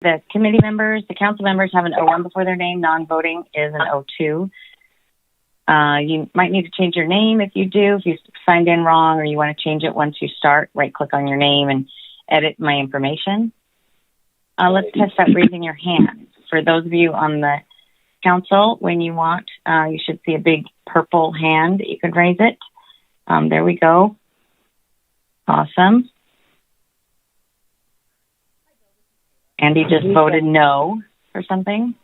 the committee members, the council members have an O1 before their name. Non-voting is an O2. You might need to change your name if you do, if you signed in wrong or you want to change it once you start. Right-click on your name and edit my information. Let's test out raising your hand. For those of you on the council, when you want, you should see a big purple hand. You can raise it. There we go. Awesome. Andy just voted no for something.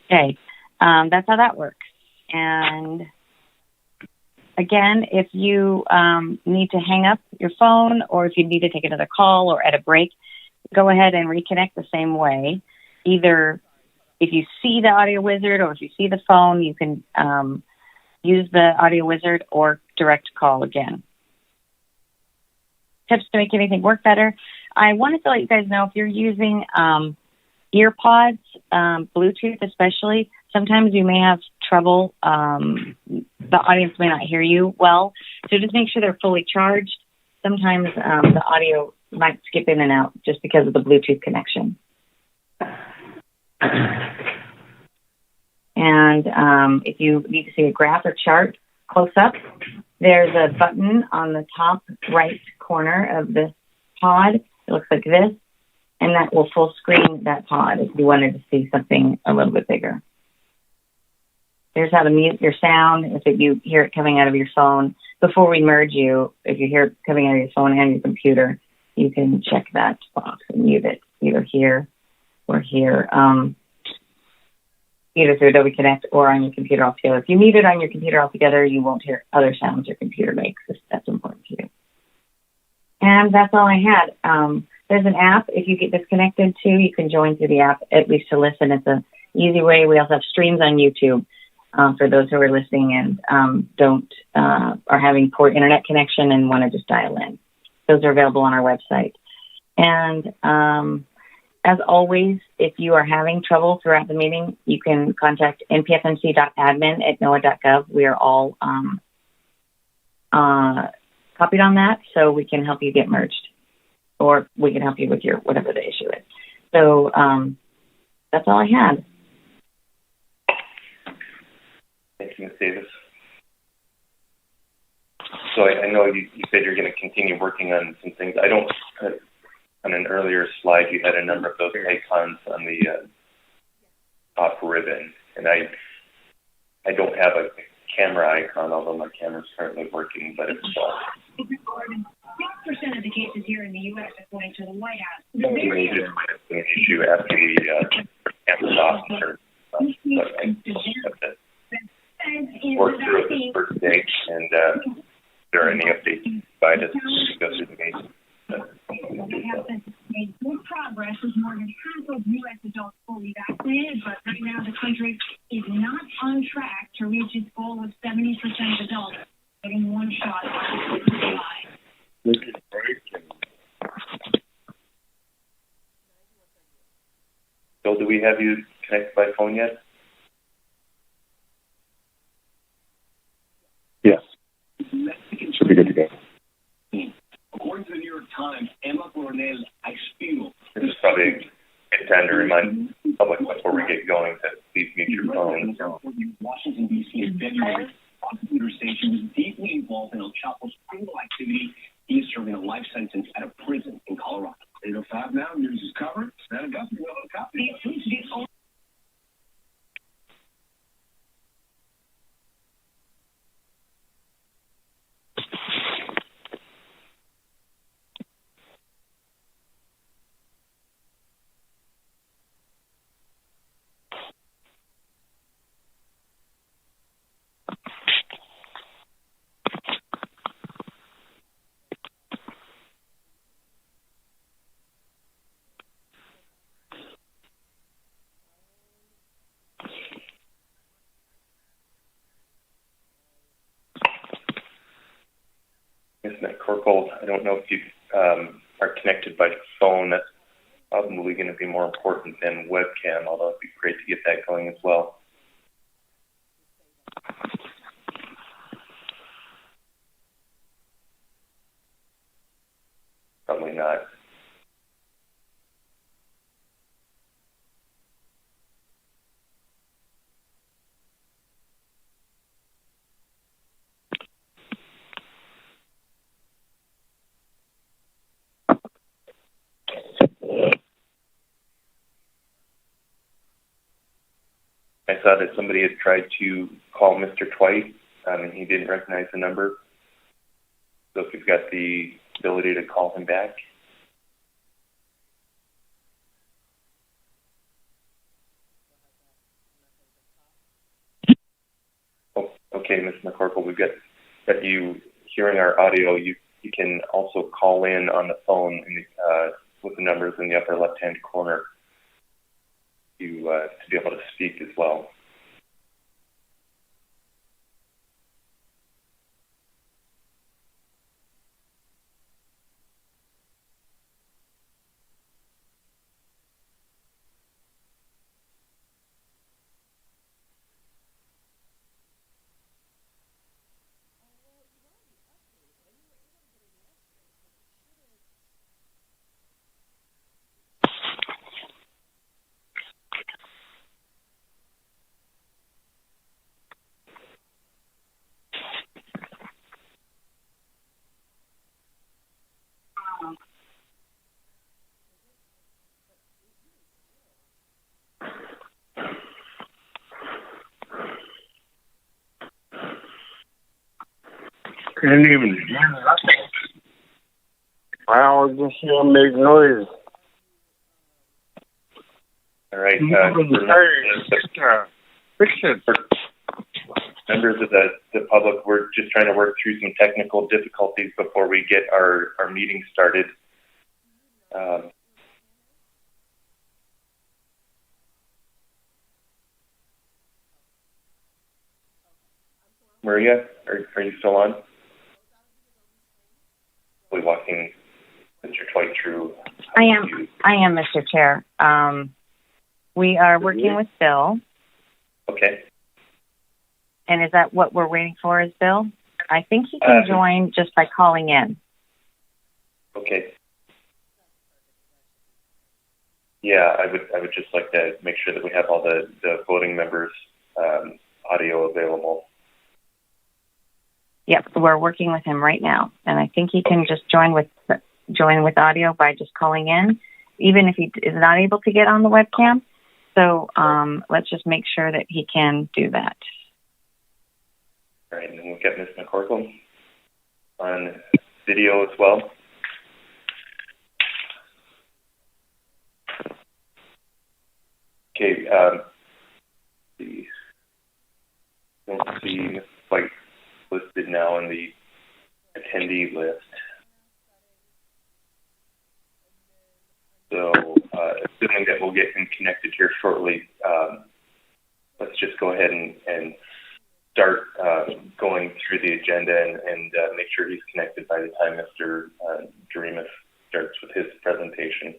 Okay, that's how that works. And again, if you need to hang up your phone or if you need to take another call or at a break, go ahead and reconnect the same way. Either if you see the audio wizard or if you see the phone, you can use the audio wizard or direct call again. Tips to make anything work better. I wanted to let you guys know if you're using ear pods, Bluetooth especially, sometimes you may have trouble. The audience may not hear you well. So just make sure they're fully charged. Sometimes the audio might skip in and out just because of the Bluetooth connection. And if you need to see a graph or chart close up, there's a button on the top right corner of the pod. It looks like this, and that will full screen that pod if you wanted to see something a little bit bigger. There's how to mute your sound if you hear it coming out of your phone. Before we merge you, if you hear it coming out of your phone and your computer, you can check that box and mute it either here or here, either through Adobe Connect or on your computer altogether. If you mute it on your computer altogether, you won't hear other sounds your computer makes. That's important to you. And that's all I had. There's an app. If you get disconnected too, you can join through the app, at least to listen. It's an easy way. We also have streams on YouTube for those who are listening and are having poor internet connection and want to just dial in. Those are available on our website. And as always, if you are having trouble throughout the meeting, you can contact npfmc.admin@noaa.gov. We are all copied on that, so we can help you get merged, or we can help you with your whatever the issue is. So that's all I had. Thank you, Ms. Davis. So I know you said you're going to continue working on some things. I don't, on an earlier slide, you had a number of those icons on the top ribbon, and I don't have a camera icon, although my camera's currently working, but it's all. 6% of the cases here in the U.S., according to the White House. Maybe just an issue after we cameras off and turn work through it this first day, and if there are any updates by us to go through the meeting. They have made good progress with more than half of U.S. adults fully vaccinated, but right now the country is not on track to reach its goal of 70% of adults getting one shot by July. Bill, do we have you connected by phone yet? Yes. Should be good to go. According to the New York Times, Emma Coronel Expio. This is probably a good time to remind the public before we get going to please mute your phone. Washington, D.C. in February, prosecutors say she was deeply involved in El Chapo's criminal activity. He is serving a life sentence at a prison in Colorado. 8:05 now, news is covered. Santa Guthrie, we'll have a copy. Corporal, I don't know if you are connected by phone. That's probably going to be more important than webcam, although it'd be great to get that going as well. Probably not. I saw that somebody had tried to call Mr. Twice, and he didn't recognize the number. So if you've got the ability to call him back. Oh, okay, Ms. McCorkle, we've got you hearing our audio. You can also call in on the phone with the numbers in the upper left-hand corner to be able to speak as well. Can't even hear nothing. I was just hear make noise. All right. Fix it. Members of the public, we're just trying to work through some technical difficulties before we get our meeting started. Maria, are you still on? We're walking Mr. Twight through. I am, Mr. Chair. We are working with Bill. Okay. And is that what we're waiting for, is Bill? I think he can join just by calling in. Okay. Yeah, I would just like to make sure that we have all the voting members' audio available. Yep, we're working with him right now, and I think he can just join with audio by just calling in, even if he is not able to get on the webcam. So let's just make sure that he can do that. All right, and then we'll get Ms. McCorkle on video as well. Okay, don't see Ms. White listed now on the attendee list. So, assuming that we'll get him connected here shortly, let's just go ahead and start going through the agenda and make sure he's connected by the time Mr. Doremus starts with his presentation.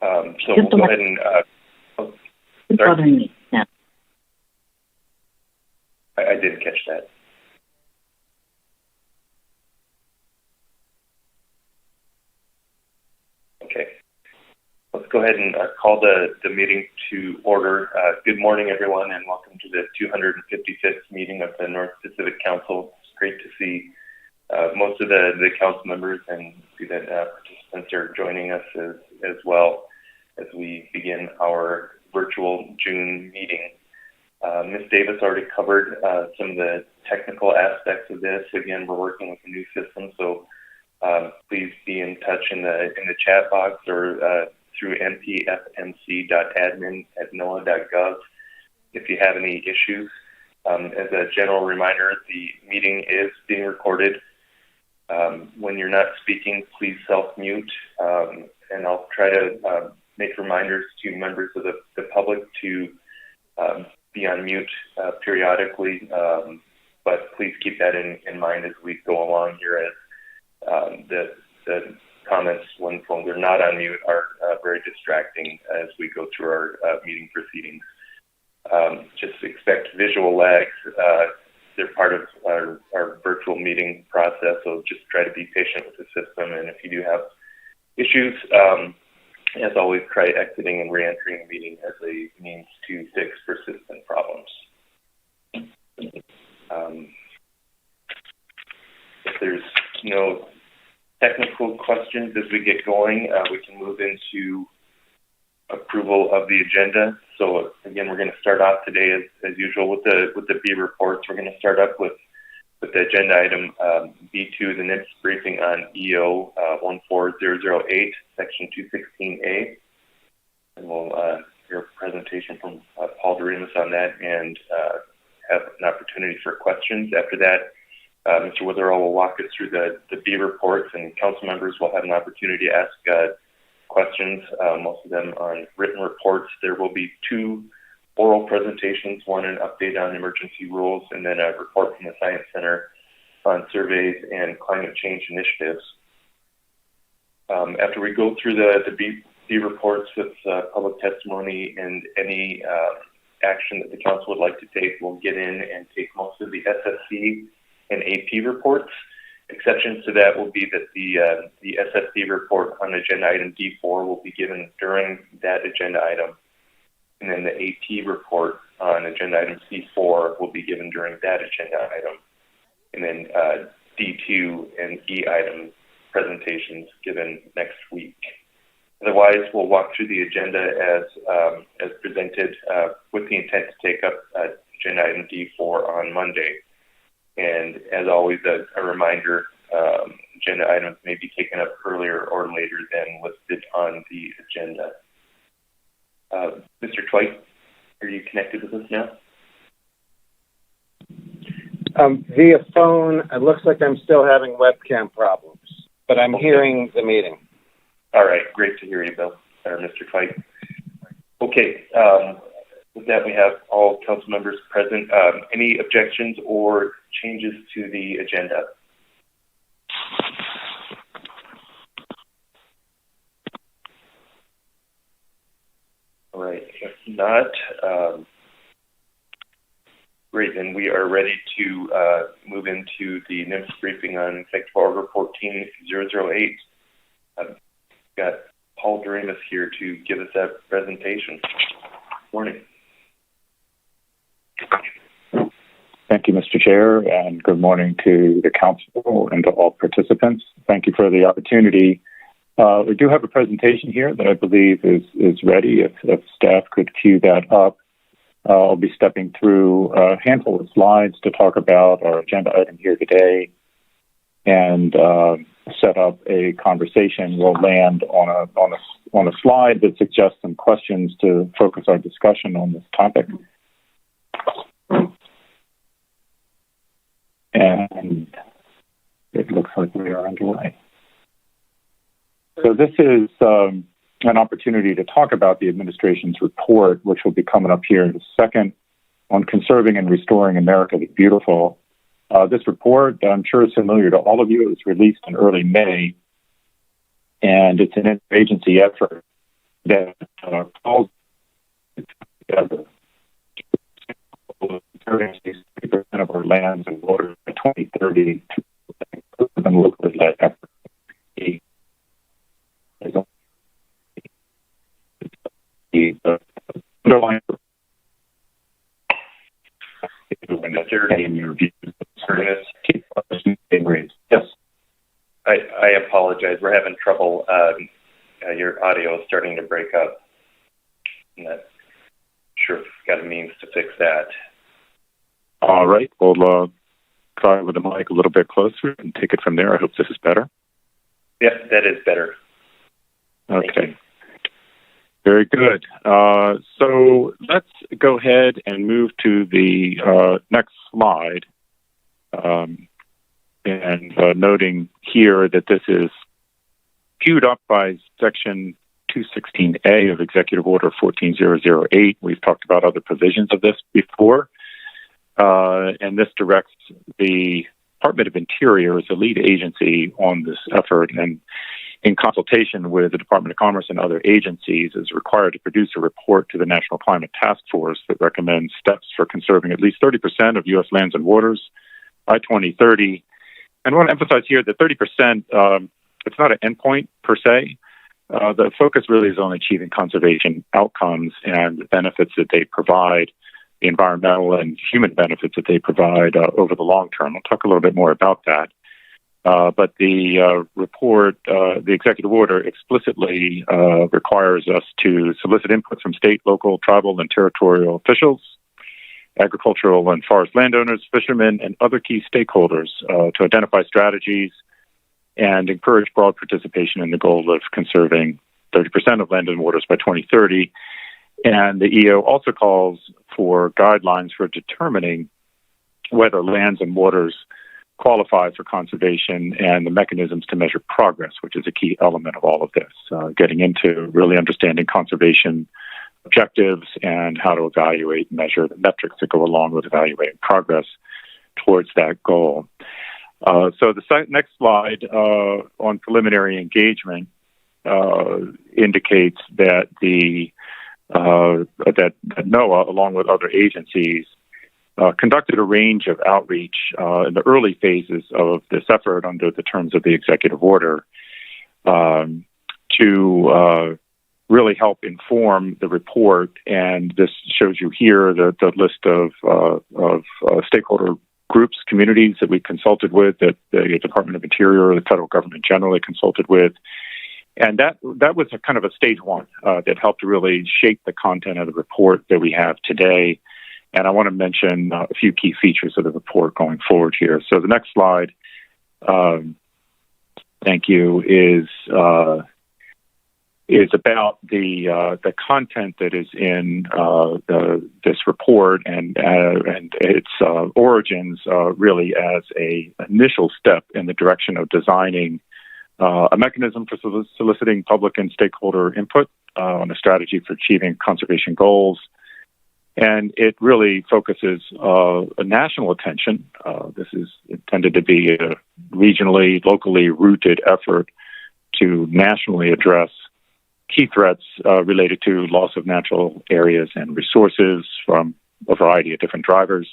So we'll go ahead and... sorry. Yeah. I did catch that. Okay. Let's go ahead and call the meeting to order. Good morning, everyone, and welcome to the 255th meeting of the North Pacific Council. It's great to see most of the council members and see that participants are joining us as well as we begin our virtual June meeting. Ms. Davis already covered some of the technical aspects of this. Again, we're working with a new system, so please be in touch in the chat box or through npfmc.admin@noaa.gov if you have any issues. As a general reminder, the meeting is being recorded. When you're not speaking, please self-mute, and I'll try to make reminders to members of the public to be on mute periodically, but please keep that in mind as we go along here, as the comments when they're not on mute are very distracting as we go through our meeting proceedings. Just expect visual lags. They're part of our virtual meeting process, so just try to be patient with the system, and if you do have issues, as always, try exiting and re-entering the meeting as a means to fix persistent problems. If there's no technical questions as we get going, we can move into approval of the agenda. So again, we're going to start off today as usual with the B reports. We're going to start up with the agenda item B2, the NIPS briefing on EO 14008, Section 216A. And we'll hear a presentation from Paul Doremus on that and have an opportunity for questions. After that, Mr. Witherall will walk us through the B reports, and council members will have an opportunity to ask questions, most of them on written reports. There will be 2 oral presentations, one an update on emergency rules, and then a report from the Science Center on surveys and climate change initiatives. After we go through the B reports with public testimony and any action that the council would like to take, we'll get in and take most of the SSC and AP reports. Exceptions to that will be that the SSC report on agenda item D4 will be given during that agenda item, and then the AP report on agenda item C4 will be given during that agenda item, and then D2 and E item presentations given next week. Otherwise, we'll walk through the agenda as presented with the intent to take up agenda item D4 on Monday. And as always, a reminder, agenda items may be taken up earlier or later than listed on the agenda. Mr. Twite, are you connected with us now? Via phone, it looks like I'm still having webcam problems, but I'm hearing the meeting. All right, great to hear you, Bill, or Mr. Twite. Okay, with that, we have all council members present. Any objections or changes to the agenda? All right, if not, great, then we are ready to move into the NIMS briefing on Executive Order 14008. I've got Paul Doremus here to give us that presentation. Morning. Thank you, Mr. Chair, and good morning to the council and to all participants. Thank you for the opportunity. We do have a presentation here that I believe is ready. If staff could cue that up, I'll be stepping through a handful of slides to talk about our agenda item here today and set up a conversation. We'll land on a slide that suggests some questions to focus our discussion on this topic. And it looks like we are underway. So this is an opportunity to talk about the administration's report, which will be coming up here in a second, on conserving and restoring America the Beautiful. This report, I'm sure, is familiar to all of you. It was released in early May, and it's an interagency effort that calls together 30% of our lands and waters by 2030 to the locally led effort. The underlying Yes. I apologize. We're having trouble. Your audio is starting to break up. I'm not sure if we've got a means to fix that. All right. We'll try with the mic a little bit closer and take it from there. I hope this is better. Yes, that is better. Okay. Very good. So let's go ahead and move to the next slide. And noting here that this is queued up by Section 216A of Executive Order 14008. We've talked about other provisions of this before. And this directs the Department of Interior as the lead agency on this effort, and in consultation with the Department of Commerce and other agencies, is required to produce a report to the National Climate Task Force that recommends steps for conserving at least 30% of U.S. lands and waters by 2030. And I want to emphasize here that 30%, it's not an endpoint per se. The focus really is on achieving conservation outcomes and the benefits that they provide, the environmental and human benefits that they provide over the long term. I'll talk a little bit more about that. But the report, the executive order explicitly requires us to solicit input from state, local, tribal, and territorial officials, agricultural and forest landowners, fishermen, and other key stakeholders to identify strategies and encourage broad participation in the goal of conserving 30% of land and waters by 2030. And the EO also calls for guidelines for determining whether lands and waters qualify for conservation and the mechanisms to measure progress, which is a key element of all of this, getting into really understanding conservation objectives and how to evaluate and measure the metrics that go along with evaluating progress towards that goal. So the next slide on preliminary engagement indicates that that NOAA, along with other agencies, conducted a range of outreach in the early phases of this effort under the terms of the executive order to really help inform the report. And this shows you here the list of stakeholder groups, communities that we consulted with, that the Department of Interior, the federal government generally consulted with. And that was a kind of a stage one that helped to really shape the content of the report that we have today. And I want to mention a few key features of the report going forward here. So the next slide, thank you, is about the content that is in this report and its origins really as a initial step in the direction of designing a mechanism for soliciting public and stakeholder input on a strategy for achieving conservation goals. And it really focuses a national attention. This is intended to be a regionally, locally rooted effort to nationally address key threats related to loss of natural areas and resources from a variety of different drivers,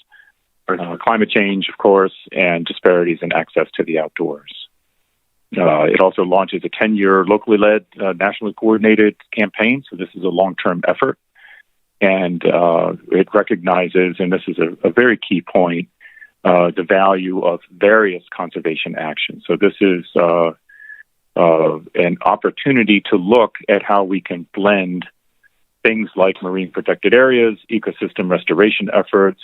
climate change, of course, and disparities in access to the outdoors. It also launches a 10-year locally led, nationally coordinated campaign. So this is a long-term effort. And it recognizes, and this is a very key point, the value of various conservation actions. So this is an opportunity to look at how we can blend things like marine protected areas, ecosystem restoration efforts,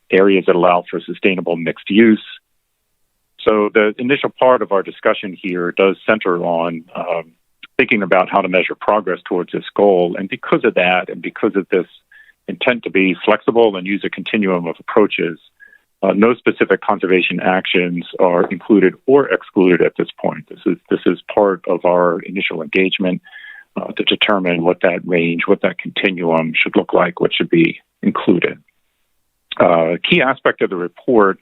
areas that allow for sustainable mixed use. So the initial part of our discussion here does center on thinking about how to measure progress towards this goal. And because of that, and because of this intent to be flexible and use a continuum of approaches, no specific conservation actions are included or excluded at this point. This is part of our initial engagement to determine what that range, what that continuum should look like, what should be included. A key aspect of the report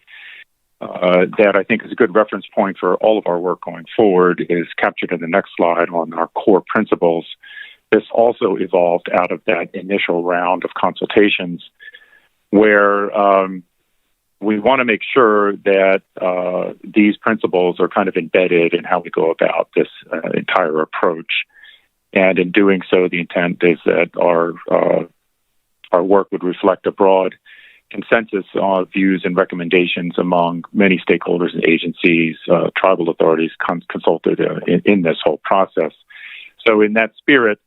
that I think is a good reference point for all of our work going forward is captured in the next slide on our core principles. This also evolved out of that initial round of consultations where we want to make sure that these principles are kind of embedded in how we go about this entire approach. And in doing so, the intent is that our work would reflect a broad consensus on views and recommendations among many stakeholders and agencies, tribal authorities consulted in this whole process. So in that spirit,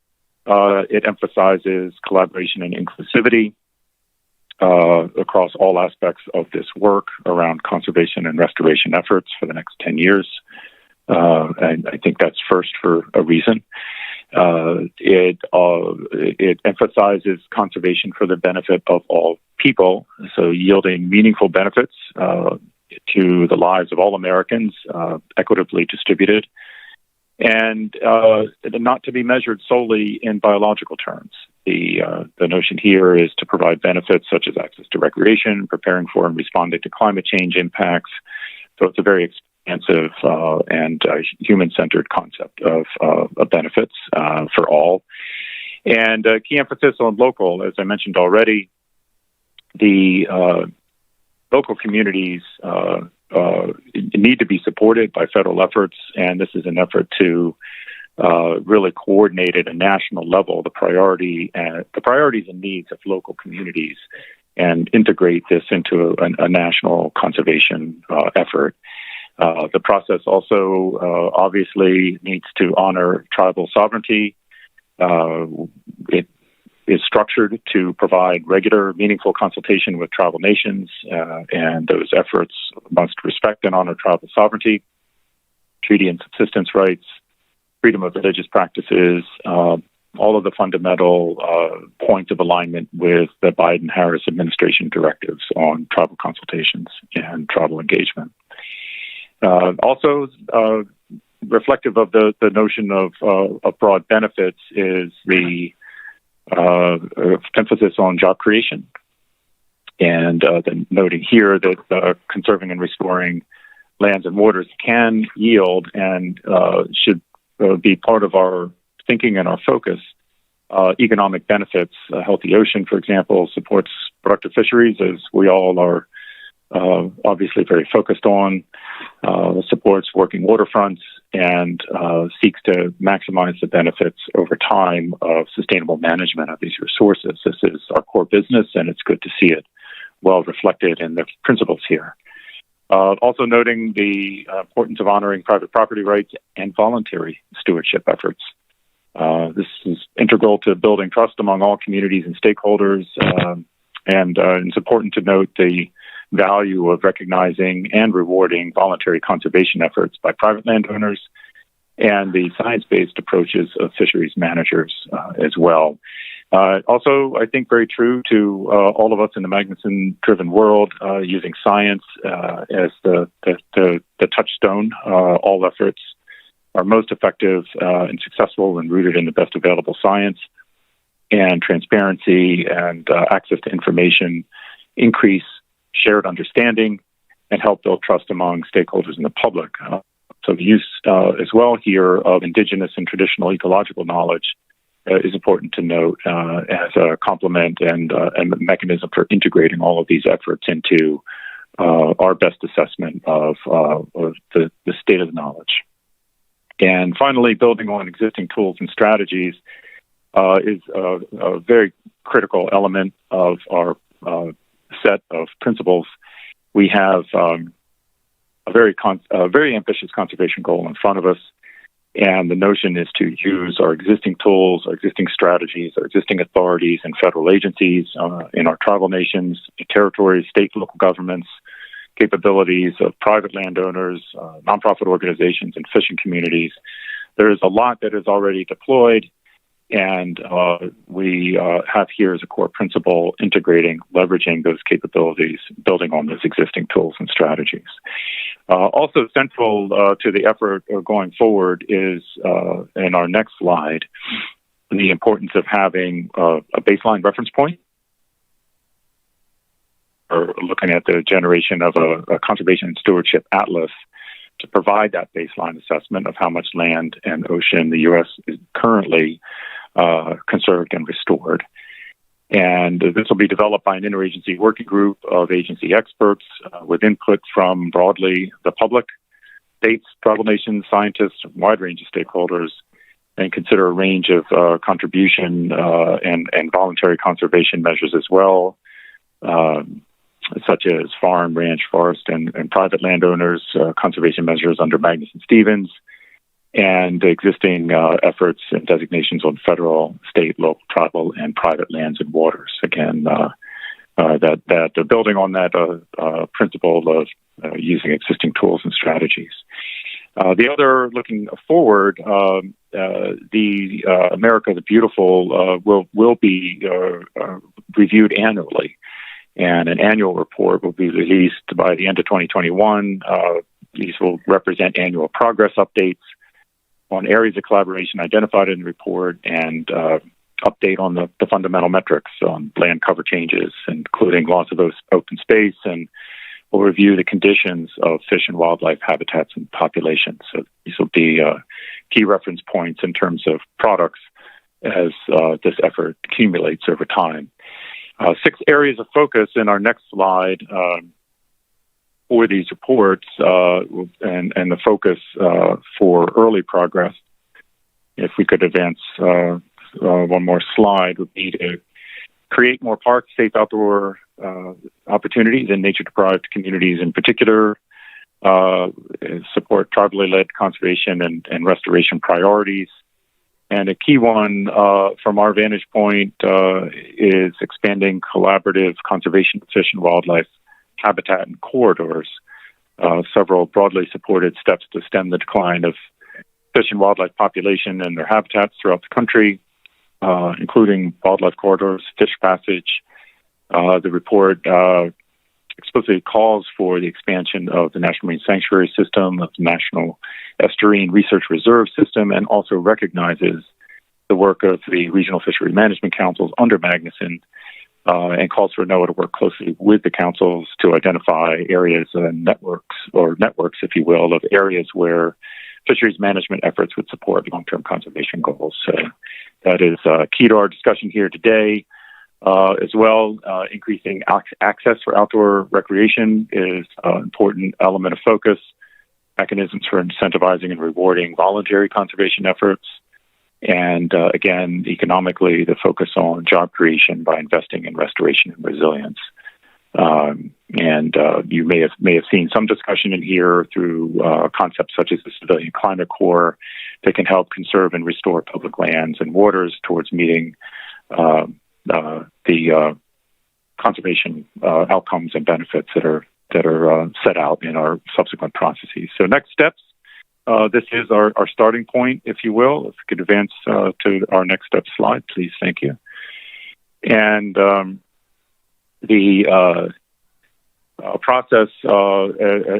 it emphasizes collaboration and inclusivity across all aspects of this work around conservation and restoration efforts for the next 10 years. And I think that's first for a reason. It emphasizes conservation for the benefit of all people, so yielding meaningful benefits to the lives of all Americans, equitably distributed, and not to be measured solely in biological terms. The notion here is to provide benefits such as access to recreation, preparing for and responding to climate change impacts. So it's a very expansive and human-centered concept of benefits for all. And key emphasis on local, as I mentioned already, the local communities need to be supported by federal efforts, and this is an effort to really coordinate at a national level the priorities and needs of local communities and integrate this into a national conservation effort. The process also obviously needs to honor tribal sovereignty. It is structured to provide regular, meaningful consultation with tribal nations, and those efforts must respect and honor tribal sovereignty, treaty and subsistence rights, freedom of religious practices, all of the fundamental points of alignment with the Biden-Harris administration directives on tribal consultations and tribal engagement. Also, reflective of the notion of broad benefits is the emphasis on job creation. And then noting here that conserving and restoring lands and waters can yield and should be part of our thinking and our focus. Economic benefits, a healthy ocean, for example, supports productive fisheries, as we all are obviously very focused on, supports working waterfronts, and seeks to maximize the benefits over time of sustainable management of these resources. This is our core business, and it's good to see it well reflected in the principles here. Also noting the importance of honoring private property rights and voluntary stewardship efforts. This is integral to building trust among all communities and stakeholders, and it's important to note the value of recognizing and rewarding voluntary conservation efforts by private landowners and the science-based approaches of fisheries managers as well. Also, I think very true to all of us in the Magnuson-driven world, using science as the touchstone. All efforts are most effective and successful when rooted in the best available science, and transparency and access to information increase shared understanding and help build trust among stakeholders in the public. So the use as well here of indigenous and traditional ecological knowledge is important to note as a complement and a mechanism for integrating all of these efforts into our best assessment of the state of the knowledge. And finally, building on existing tools and strategies is a very critical element of our set of principles. We have a very ambitious conservation goal in front of us, and the notion is to use our existing tools, our existing strategies, our existing authorities and federal agencies in our tribal nations, territories, state, local governments, capabilities of private landowners, nonprofit organizations, and fishing communities. There is a lot that is already deployed, and we have here as a core principle integrating, leveraging those capabilities, building on those existing tools and strategies. Also central to the effort going forward is, in our next slide, the importance of having a baseline reference point, or looking at the generation of a conservation and stewardship atlas to provide that baseline assessment of how much land and ocean the U.S. is currently conserved and restored. And this will be developed by an interagency working group of agency experts with input from broadly the public, states, tribal nations, scientists, a wide range of stakeholders, and consider a range of contribution and voluntary conservation measures as well, such as farm, ranch, forest, and private landowners, conservation measures under Magnuson-Stevens, and existing efforts and designations on federal, state, local, tribal, and private lands and waters. Again, that building on that principle of using existing tools and strategies. The other, looking forward, the America the Beautiful will be reviewed annually, and an annual report will be released by the end of 2021. These will represent annual progress updates on areas of collaboration identified in the report, and update on the fundamental metrics on land cover changes, including loss of open space, and we'll review the conditions of fish and wildlife habitats and populations. So these will be key reference points in terms of products as this effort accumulates over time. 6 areas of focus in our next slide for these reports, and the focus for early progress, if we could advance one more slide, would be to create more parks, safe outdoor opportunities in nature-deprived communities in particular, support tribally led conservation and restoration priorities. And a key one from our vantage point is expanding collaborative conservation of fish and wildlife habitat and corridors. Several broadly supported steps to stem the decline of fish and wildlife population and their habitats throughout the country, including wildlife corridors, fish passage. The report explicitly calls for the expansion of the National Marine Sanctuary System, of the National Estuarine Research Reserve System, and also recognizes the work of the Regional Fishery Management Councils under Magnuson, and calls for NOAA to work closely with the councils to identify areas and networks, if you will, of areas where fisheries management efforts would support long-term conservation goals. So that is key to our discussion here today. As well, increasing access for outdoor recreation is an important element of focus. Mechanisms for incentivizing and rewarding voluntary conservation efforts. And again, economically, the focus on job creation by investing in restoration and resilience. You may have seen some discussion in here through concepts such as the Civilian Climate Corps that can help conserve and restore public lands and waters towards meeting the conservation outcomes and benefits that are set out in our subsequent processes. So next steps. This is our starting point, if you will. If we could advance to our next step slide, please. Thank you. And the process,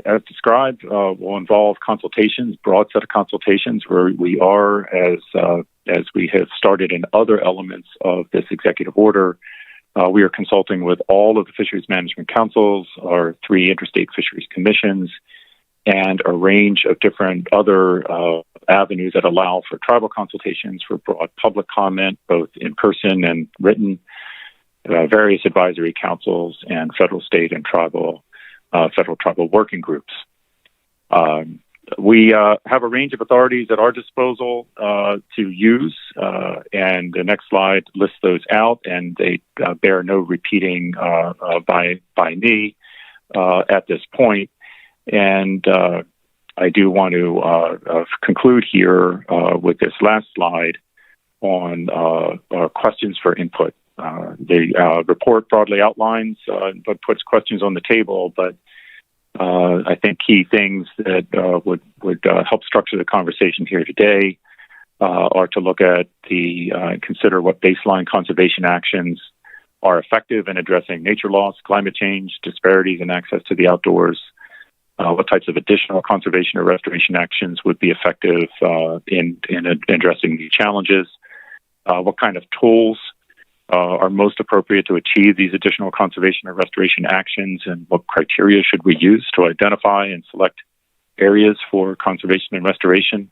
as described, will involve consultations, broad set of consultations, where we are, as we have started in other elements of this executive order. We are consulting with all of the fisheries management councils, our 3 interstate fisheries commissions, and a range of different other avenues that allow for tribal consultations, for broad public comment, both in person and written, various advisory councils, and federal, state, and tribal working groups. We have a range of authorities at our disposal to use, and the next slide lists those out, and they bear no repeating by me at this point. And I do want to conclude here with this last slide on questions for input. The report broadly outlines but puts questions on the table, but I think key things that would help structure the conversation here today are to look at consider what baseline conservation actions are effective in addressing nature loss, climate change, disparities in access to the outdoors. What types of additional conservation or restoration actions would be effective in addressing these challenges? What kind of tools are most appropriate to achieve these additional conservation or restoration actions, and what criteria should we use to identify and select areas for conservation and restoration?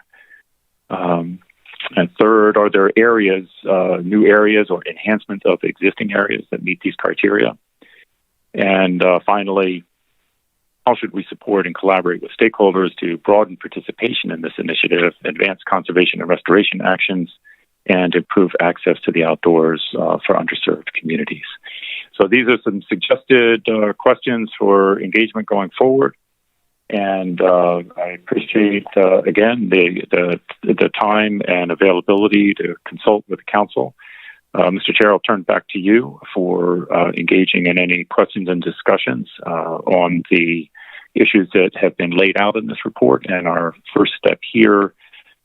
And third, are there areas, new areas or enhancements of existing areas that meet these criteria? And finally, how should we support and collaborate with stakeholders to broaden participation in this initiative, advance conservation and restoration actions, and improve access to the outdoors for underserved communities? So these are some suggested questions for engagement going forward. And I appreciate, again, the time and availability to consult with the council. Mr. Chair, I'll turn back to you for engaging in any questions and discussions on the issues that have been laid out in this report and our first step here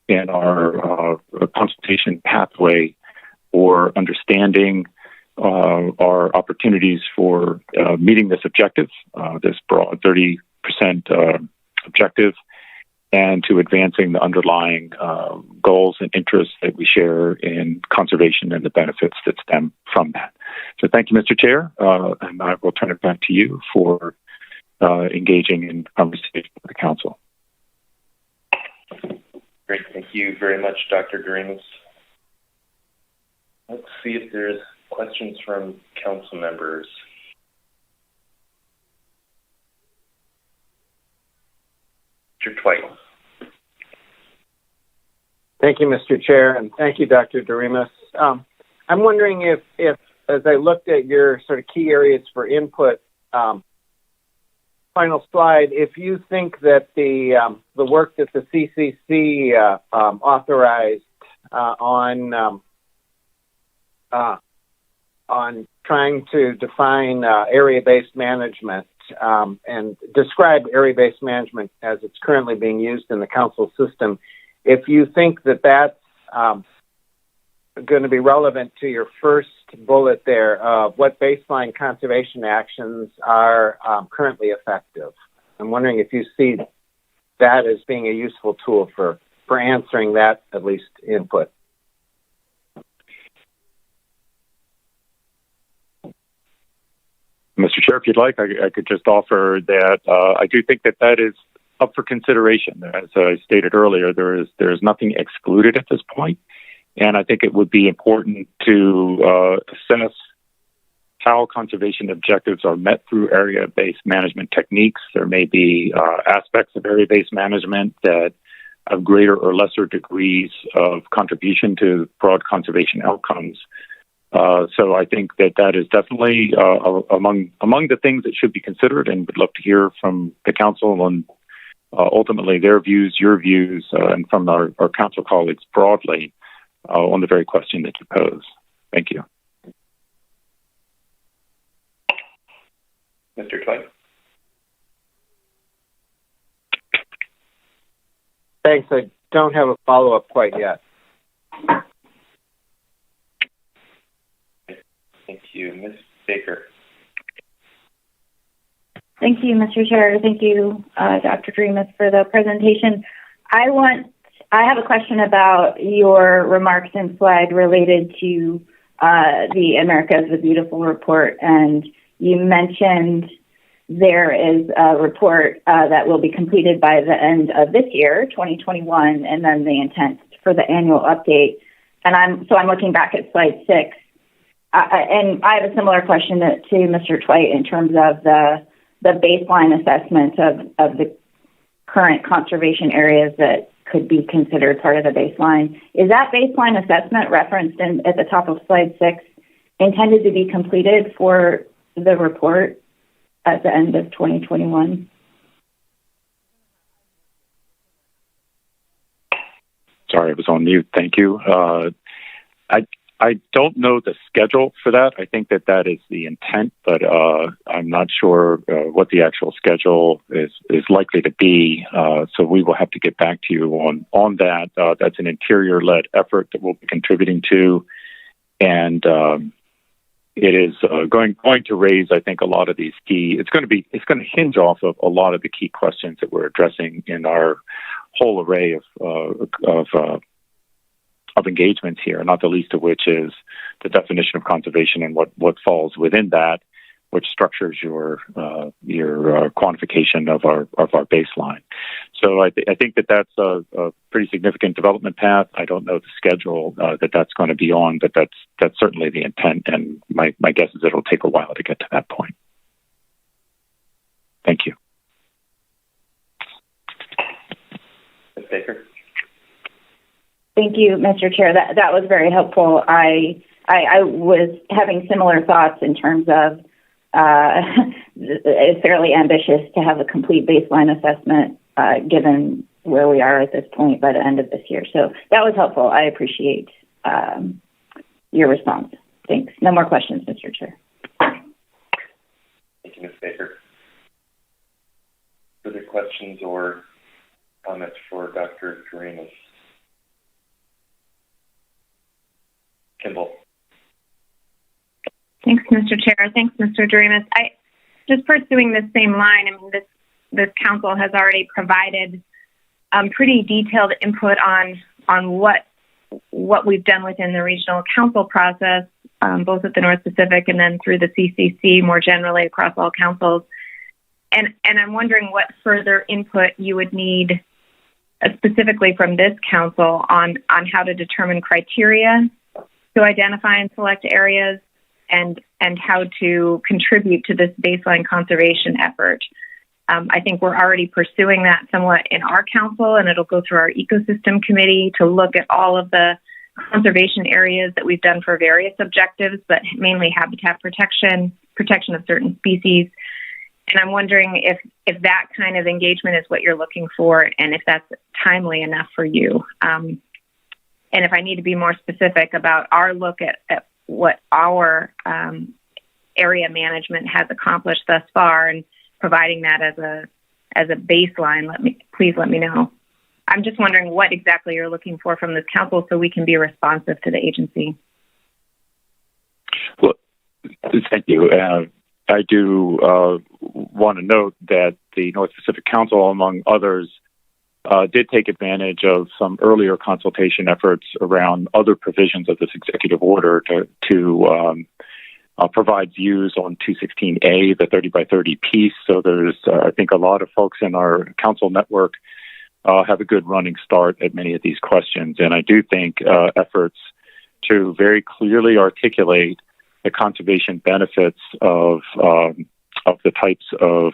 in our consultation pathway for understanding our opportunities for meeting this objective, this broad 30% objective, and to advancing the underlying goals and interests that we share in conservation and the benefits that stem from that. So thank you, Mr. Chair, and I will turn it back to you for engaging in conversation with the council. Great. Thank you very much, Dr. Doremus. Let's see if there's questions from council members. Mr. Twite. Thank you, Mr. Chair, and thank you, Dr. Doremus. I'm wondering if, as I looked at your sort of key areas for input, final slide, if you think that the work that the CCC authorized on trying to define area-based management and describe area-based management as it's currently being used in the council system, if you think that that's going to be relevant to your first bullet there, what baseline conservation actions are currently effective. I'm wondering if you see that as being a useful tool for answering that, at least, input. Mr. Chair, if you'd like, I could just offer that I do think that that is up for consideration. As I stated earlier, there is nothing excluded at this point. And I think it would be important to assess how conservation objectives are met through area-based management techniques. There may be aspects of area-based management that have greater or lesser degrees of contribution to broad conservation outcomes. So I think that is definitely among the things that should be considered, and would love to hear from the council on ultimately their views, your views, and from our council colleagues broadly on the very question that you pose. Thank you. Mr. Twite? Thanks. I don't have a follow-up quite yet. Thank you. Ms. Baker? Thank you, Mr. Chair. Thank you, Dr. Dreamus, for the presentation. I have a question about your remarks and slide related to the America's the Beautiful report, and you mentioned there is a report that will be completed by the end of this year, 2021, and then the intent for the annual update. And I'm looking back at slide 6, and I have a similar question to Mr. Twite in terms of the baseline assessment of the current conservation areas that could be considered part of the baseline. Is that baseline assessment referenced at the top of slide 6 intended to be completed for the report at the end of 2021? Sorry, I was on mute. Thank you. I don't know the schedule for that. I think that is the intent, but I'm not sure what the actual schedule is likely to be. So we will have to get back to you on that. That's an interior-led effort that we'll be contributing to, and it is going to raise, I think, a lot of these key. It's going to hinge off of a lot of the key questions that we're addressing in our whole array of engagements here, not the least of which is the definition of conservation and what falls within that, which structures your quantification of our baseline. So I think that's a pretty significant development path. I don't know the schedule that's going to be on, but that's certainly the intent, and my guess is it'll take a while to get to that point. Thank you. Ms. Baker? Thank you, Mr. Chair. That was very helpful. I was having similar thoughts in terms of it's fairly ambitious to have a complete baseline assessment given where we are at this point by the end of this year. So that was helpful. I appreciate your response. Thanks. No more questions, Mr. Chair. Thank you, Ms. Baker. Further questions or comments for Dr. Dreamus? Kimball. Thanks, Mr. Chair. Thanks, Mr. Dreamus. Just pursuing this same line, I mean, this council has already provided pretty detailed input on what we've done within the regional council process, both at the North Pacific and then through the CCC more generally across all councils. And I'm wondering what further input you would need specifically from this council on how to determine criteria to identify and select areas and how to contribute to this baseline conservation effort. I think we're already pursuing that somewhat in our council, and it'll go through our ecosystem committee to look at all of the conservation areas that we've done for various objectives, but mainly habitat protection of certain species. And I'm wondering if that kind of engagement is what you're looking for, and if that's timely enough for you. And if I need to be more specific about our look at what our area management has accomplished thus far, and providing that as a baseline, please let me know. I'm just wondering what exactly you're looking for from this council so we can be responsive to the agency. Well, thank you. I do want to note that the North Pacific Council, among others, did take advantage of some earlier consultation efforts around other provisions of this executive order to provide views on 216A, the 30 by 30 piece. So there's, I think, a lot of folks in our council network have a good running start at many of these questions. And I do think efforts to very clearly articulate the conservation benefits of the types of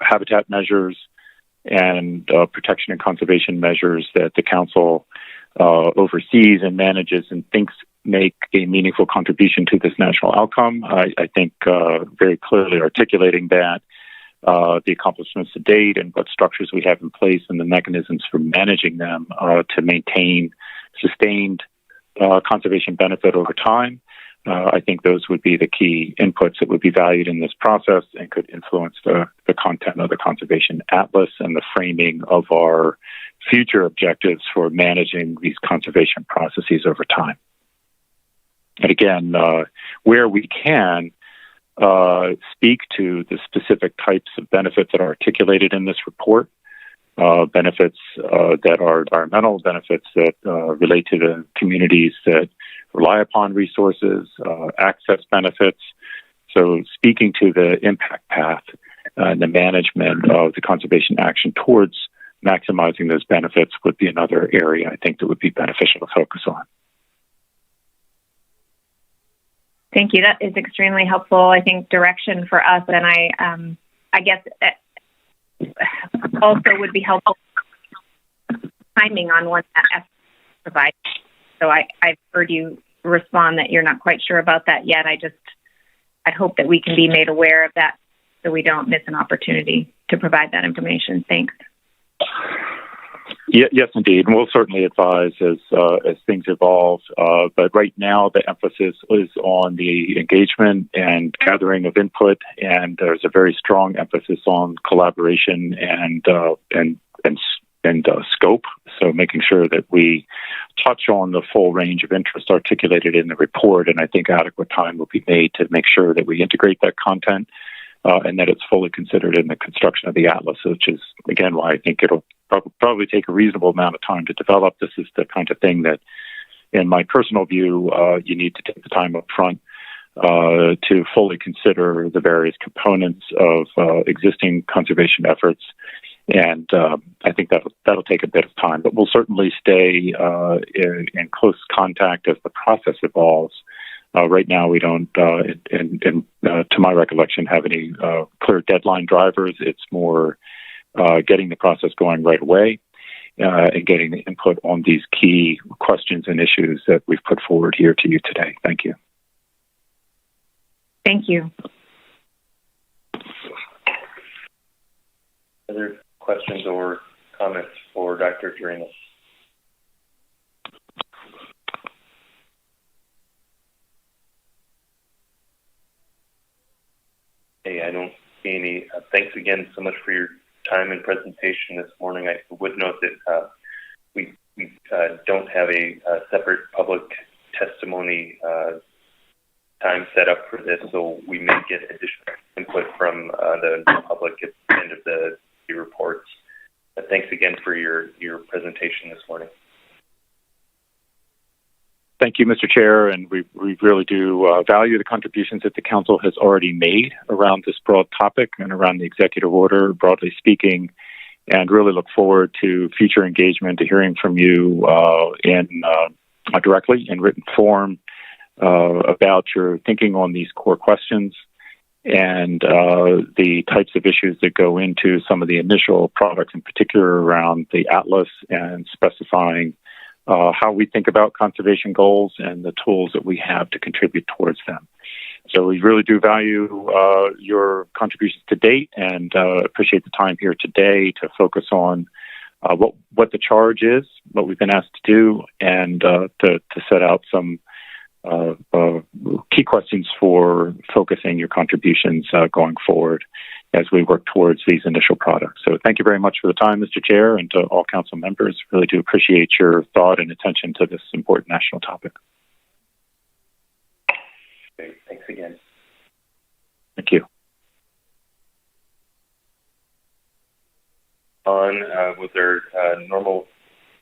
habitat measures and protection and conservation measures that the council oversees and manages and thinks make a meaningful contribution to this national outcome. I think very clearly articulating that, the accomplishments to date and what structures we have in place and the mechanisms for managing them to maintain sustained conservation benefit over time. I think those would be the key inputs that would be valued in this process and could influence the content of the Conservation Atlas and the framing of our future objectives for managing these conservation processes over time. And again, where we can speak to the specific types of benefits that are articulated in this report, benefits that are environmental, benefits that relate to the communities that rely upon resources, access benefits. So speaking to the impact path and the management of the conservation action towards maximizing those benefits would be another area I think that would be beneficial to focus on. Thank you. That is extremely helpful. I think direction for us, and I guess also would be helpful timing on what that effort provides. So I've heard you respond that you're not quite sure about that yet. I hope that we can be made aware of that so we don't miss an opportunity to provide that information. Thanks. Yes, indeed. And we'll certainly advise as things evolve. But right now, the emphasis is on the engagement and gathering of input, and there's a very strong emphasis on collaboration and scope. So making sure that we touch on the full range of interest articulated in the report, and I think adequate time will be made to make sure that we integrate that content and that it's fully considered in the construction of the Atlas, which is, again, why I think it'll probably take a reasonable amount of time to develop. This is the kind of thing that, in my personal view, you need to take the time up front to fully consider the various components of existing conservation efforts. And I think that'll take a bit of time, but we'll certainly stay in close contact as the process evolves. Right now, we don't, to my recollection, have any clear deadline drivers. It's more getting the process going right away and getting the input on these key questions and issues that we've put forward here to you today. Thank you. Thank you. Other questions or comments for Dr. Durinas? Hey, I don't see any. Thanks again so much for your time and presentation this morning. I would note that we don't have a separate public testimony time set up for this, so we may get additional input from the public at the end of the reports. But thanks again for your presentation this morning. Thank you, Mr. Chair, and we really do value the contributions that the Council has already made around this broad topic and around the executive order, broadly speaking, and really look forward to future engagement, to hearing from you directly in written form about your thinking on these core questions and the types of issues that go into some of the initial products, in particular around the Atlas and specifying how we think about conservation goals and the tools that we have to contribute towards them. So we really do value your contributions to date, and appreciate the time here today to focus on what the charge is, what we've been asked to do, and to set out some key questions for focusing your contributions going forward as we work towards these initial products. So thank you very much for the time, Mr. Chair, and to all council members. Really do appreciate your thought and attention to this important national topic. Okay, thanks again. Thank you. On with our normal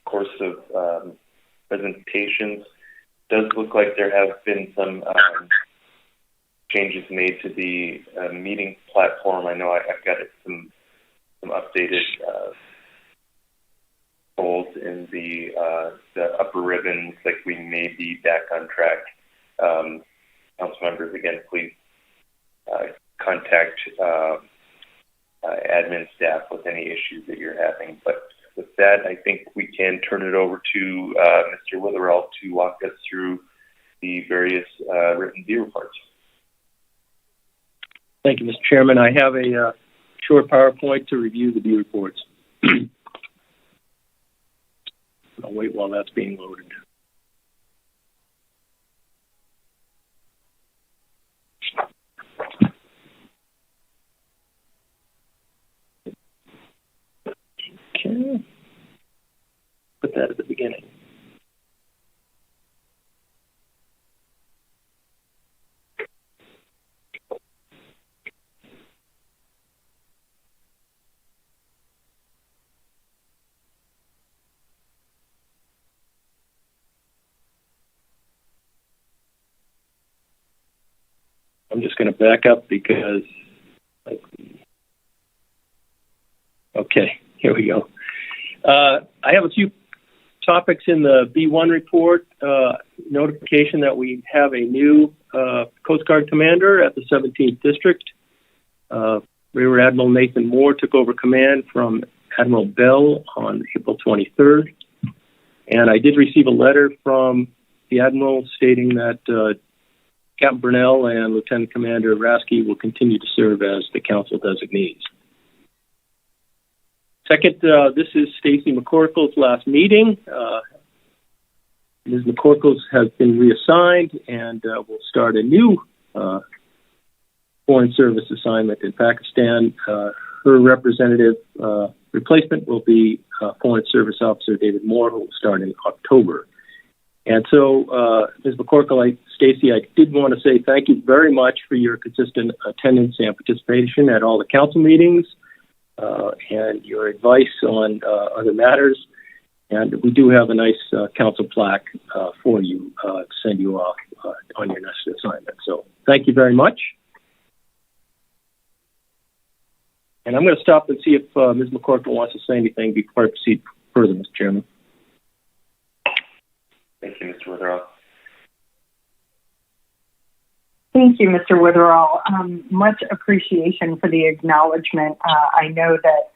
course of presentations, does look like there have been some changes made to the meeting platform. I know I've got some updated polls in the upper ribbon. Looks like we may be back on track. Council members, again, please contact admin staff with any issues that you're having. But with that, I think we can turn it over to Mr. Witherell to walk us through the various written view reports. Thank you, Mr. Chairman. I have a short PowerPoint to review the view reports. I'll wait while that's being loaded. Okay. Put that at the beginning. I'm just going to back up because, okay, here we go. I have a few topics in the B1 report. Notification that we have a new Coast Guard commander at the 17th District. Rear Admiral Nathan Moore took over command from Admiral Bell on April 23rd. And I did receive a letter from the Admiral stating that Captain Burnell and Lieutenant Commander Rasky will continue to serve as the council designees. Second, this is Stacy McCorkle's last meeting. Ms. McCorkle has been reassigned and will start a new Foreign Service assignment in Pakistan. Her representative replacement will be Foreign Service Officer David Moore, who will start in October. And so, Ms. McCorkle, Stacy, I did want to say thank you very much for your consistent attendance and participation at all the council meetings and your advice on other matters. And we do have a nice council plaque for you to send you off on your next assignment. So thank you very much. And I'm going to stop and see if Ms. McCorkle wants to say anything before I proceed further, Mr. Chairman. Thank you, Mr. Witherell. Thank you, Mr. Witherell. Much appreciation for the acknowledgement. I know that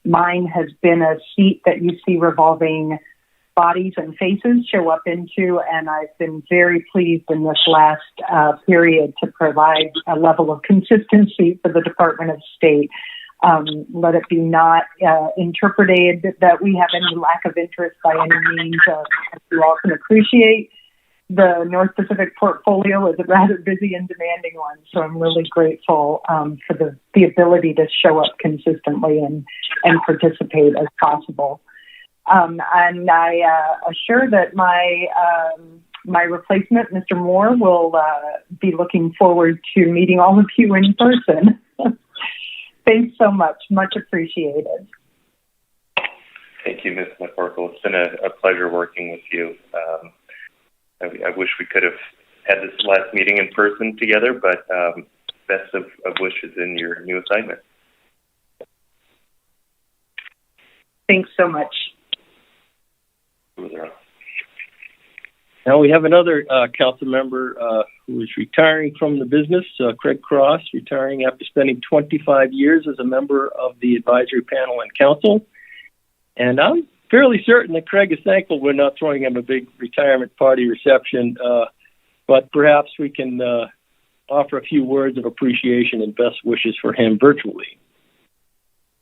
mine has been a seat that you see revolving bodies and faces show up into, and I've been very pleased in this last period to provide a level of consistency for the Department of State. Let it be not interpreted that we have any lack of interest by any means. You all can appreciate the North Pacific portfolio is a rather busy and demanding one, so I'm really grateful for the ability to show up consistently and participate as possible. And I assure that my replacement, Mr. Moore, will be looking forward to meeting all of you in person. Thanks so much. Much appreciated. Thank you, Ms. McCorkle. It's been a pleasure working with you. I wish we could have had this last meeting in person together, but best of wishes in your new assignment. Thanks so much. Now we have another council member who is retiring from the business, Craig Cross, retiring after spending 25 years as a member of the advisory panel and council. And I'm fairly certain that Craig is thankful we're not throwing him a big retirement party reception, but perhaps we can offer a few words of appreciation and best wishes for him virtually.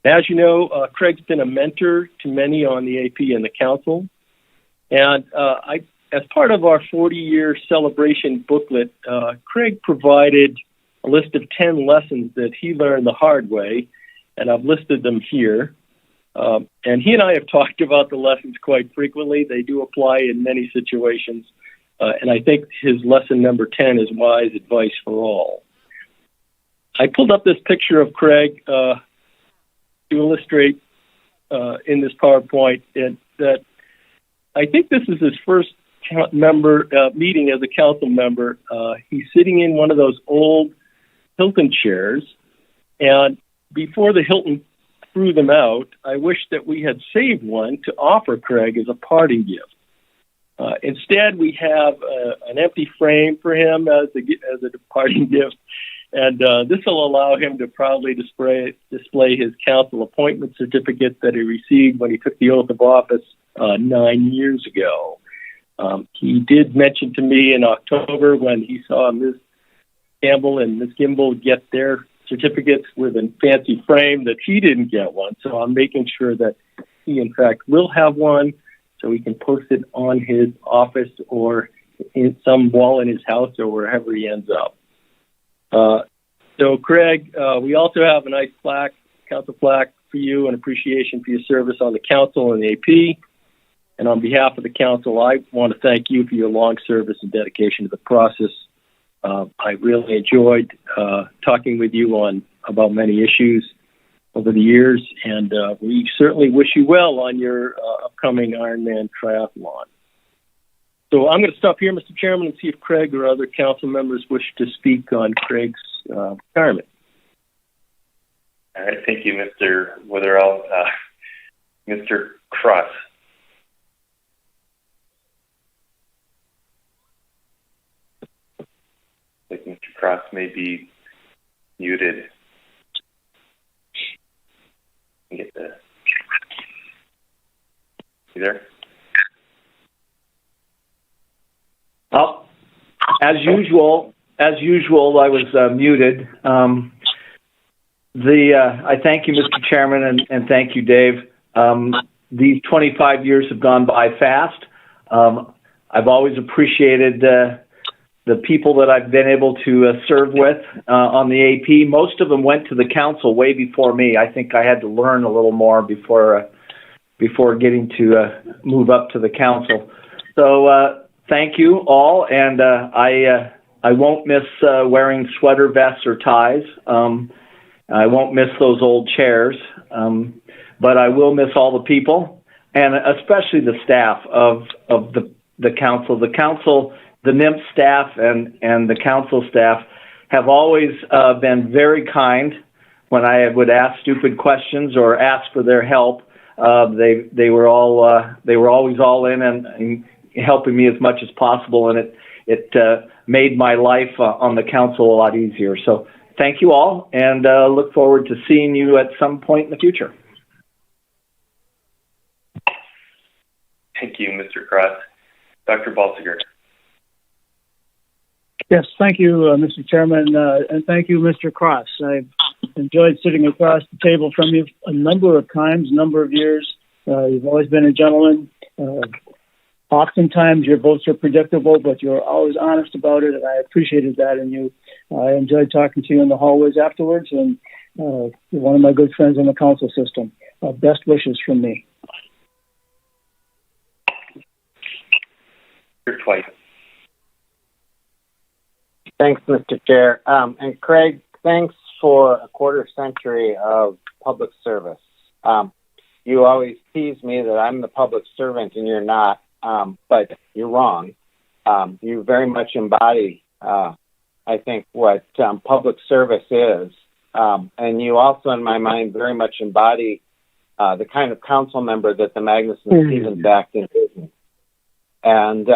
As you know, Craig's been a mentor to many on the AP and the council. And as part of our 40-year celebration booklet, Craig provided a list of 10 lessons that he learned the hard way, and I've listed them here. And he and I have talked about the lessons quite frequently. They do apply in many situations. And I think his lesson number 10 is wise advice for all. I pulled up this picture of Craig to illustrate in this PowerPoint that I think this is his first meeting as a council member. He's sitting in one of those old Hilton chairs, and before the Hilton threw them out, I wish that we had saved one to offer Craig as a parting gift. Instead, we have an empty frame for him as a parting gift, and this will allow him to proudly display his council appointment certificate that he received when he took the oath of office 9 years ago. He did mention to me in October when he saw Ms. Campbell and Ms. Gimbel get their certificates with a fancy frame that he didn't get one. So I'm making sure that he, in fact, will have one so he can post it on his office or in some wall in his house or wherever he ends up. So, Craig, we also have a nice plaque, council plaque for you, and appreciation for your service on the council and the AP. And on behalf of the council, I want to thank you for your long service and dedication to the process. I really enjoyed talking with you about many issues over the years, and we certainly wish you well on your upcoming Ironman triathlon. So I'm going to stop here, Mr. Chairman, and see if Craig or other council members wish to speak on Craig's retirement. All right, thank you, Mr. Witherell. Mr. Cross. I think Mr. Cross may be muted. You there? Oh, as usual, I was muted. I thank you, Mr. Chairman, and thank you, Dave. These 25 years have gone by fast. I've always appreciated the people that I've been able to serve with on the AP. Most of them went to the council way before me. I think I had to learn a little more before getting to move up to the council. So thank you all, and I won't miss wearing sweater vests or ties. I won't miss those old chairs, but I will miss all the people, and especially the staff of the council. The council, the NIMP staff and the council staff have always been very kind when I would ask stupid questions or ask for their help. They were always all in and helping me as much as possible, and it made my life on the council a lot easier. So thank you all, and look forward to seeing you at some point in the future. Thank you, Mr. Cross. Dr. Balsiger. Yes, thank you, Mr. Chairman, and thank you, Mr. Cross. I've enjoyed sitting across the table from you a number of times, a number of years. You've always been a gentleman. Oftentimes, your votes are predictable, but you're always honest about it, and I appreciated that in you. I enjoyed talking to you in the hallways afterwards, and you're one of my good friends in the council system. Best wishes from me. You're twice. Thanks, Mr. Chair. And Craig, thanks for a quarter century of public service. You always tease me that I'm the public servant and you're not, but you're wrong. You very much embody, I think, what public service is. And you also, in my mind, very much embody the kind of council member that the Magnuson-Stevens backed in business. And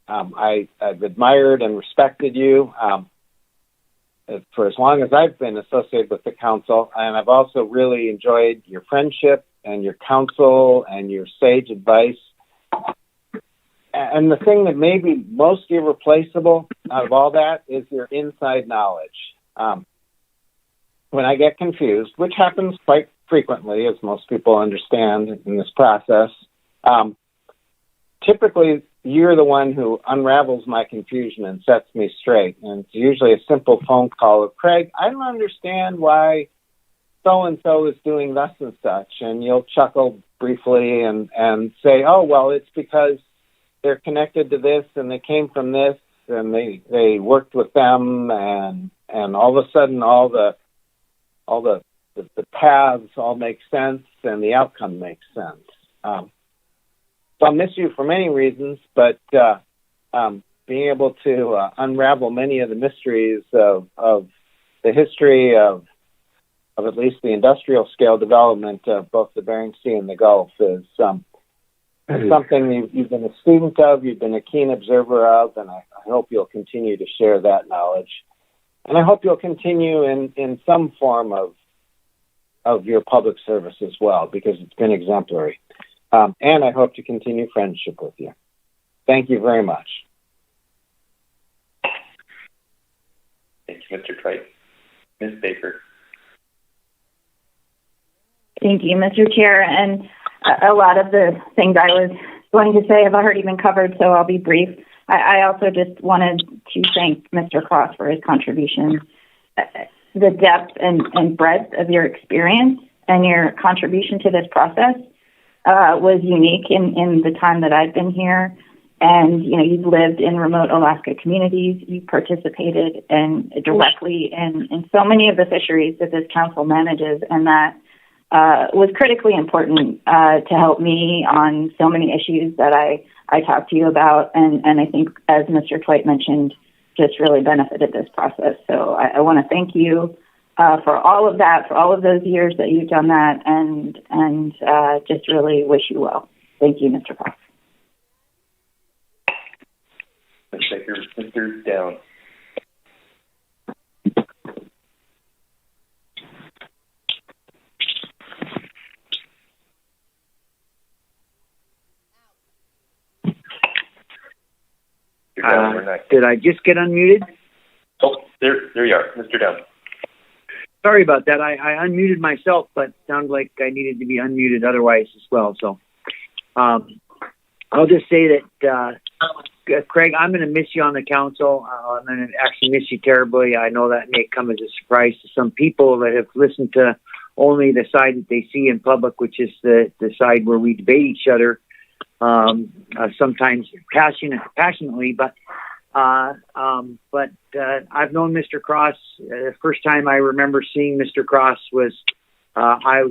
I've admired and respected you for as long as I've been associated with the council, and I've also really enjoyed your friendship and your counsel and your sage advice. And the thing that may be most irreplaceable out of all that is your inside knowledge. When I get confused, which happens quite frequently, as most people understand in this process, typically you're the one who unravels my confusion and sets me straight. And it's usually a simple phone call of, Craig, I don't understand why so-and-so is doing thus and such. And you'll chuckle briefly and say, oh, well, it's because they're connected to this and they came from this and they worked with them and all of a sudden all the paths all make sense and the outcome makes sense. So I'll miss you for many reasons, but being able to unravel many of the mysteries of the history of at least the industrial scale development of both the Bering Sea and the Gulf is something you've been a student of, you've been a keen observer of, and I hope you'll continue to share that knowledge. And I hope you'll continue in some form of your public service as well, because it's been exemplary. And I hope to continue friendship with you. Thank you very much. Thank you, Mr. Trite. Ms. Baker. Thank you, Mr. Chair. And a lot of the things I was going to say have already been covered, so I'll be brief. I also just wanted to thank Mr. Cross for his contributions. The depth and breadth of your experience and your contribution to this process was unique in the time that I've been here. And, you know, you've lived in remote Alaska communities. You participated directly in so many of the fisheries that this council manages, and that was critically important to help me on so many issues that I talked to you about. And I think, as Mr. Twite mentioned, just really benefited this process. So I want to thank you for all of that, for all of those years that you've done that, and just really wish you well. Thank you, Mr. Cross. Thank you, Mr. Down. Did I just get unmuted? Oh, there you are, Mr. Down. Sorry about that. I unmuted myself, but it sounded like I needed to be unmuted otherwise as well. So I'll just say that, Craig, I'm going to miss you on the council. I'm going to actually miss you terribly. I know that may come as a surprise to some people that have listened to only the side that they see in public, which is the side where we debate each other. Sometimes passionately, but I've known Mr. Cross. The first time I remember seeing Mr. Cross was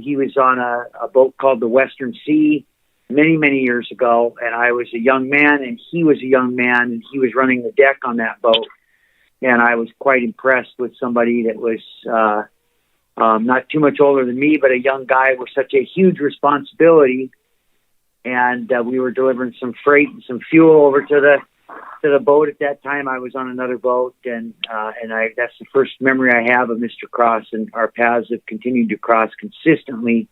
he was on a boat called the Western Sea many years ago, and I was a young man, and he was a young man, and he was running the deck on that boat, and I was quite impressed with somebody that was not too much older than me, but a young guy with such a huge responsibility. And we were delivering some freight and some fuel over to the boat. At that time, I was on another boat, and that's the first memory I have of Mr. Cross. And our paths have continued to cross consistently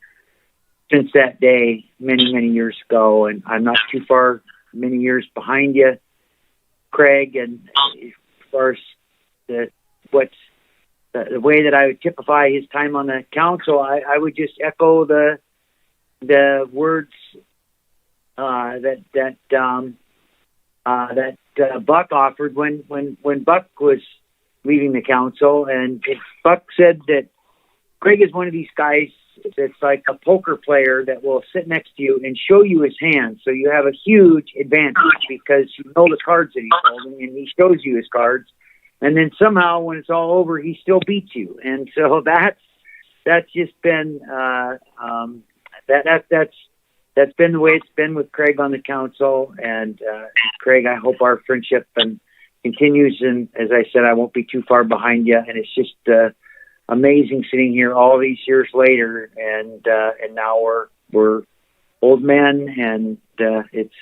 since that day, many years ago. And I'm not too far, many years behind you, Craig. And as far as the way that I would typify his time on the council, I would just echo the words that Buck offered when Buck was leaving the council, and Buck said that Craig is one of these guys that's like a poker player that will sit next to you and show you his hand, so you have a huge advantage because you know the cards that he's holding, and he shows you his cards, and then somehow when it's all over, he still beats you, and so that's just been that's been the way it's been with Craig on the council. And Craig, I hope our friendship continues. And as I said, I won't be too far behind you. And it's just amazing sitting here all these years later. And now we're old men, and it's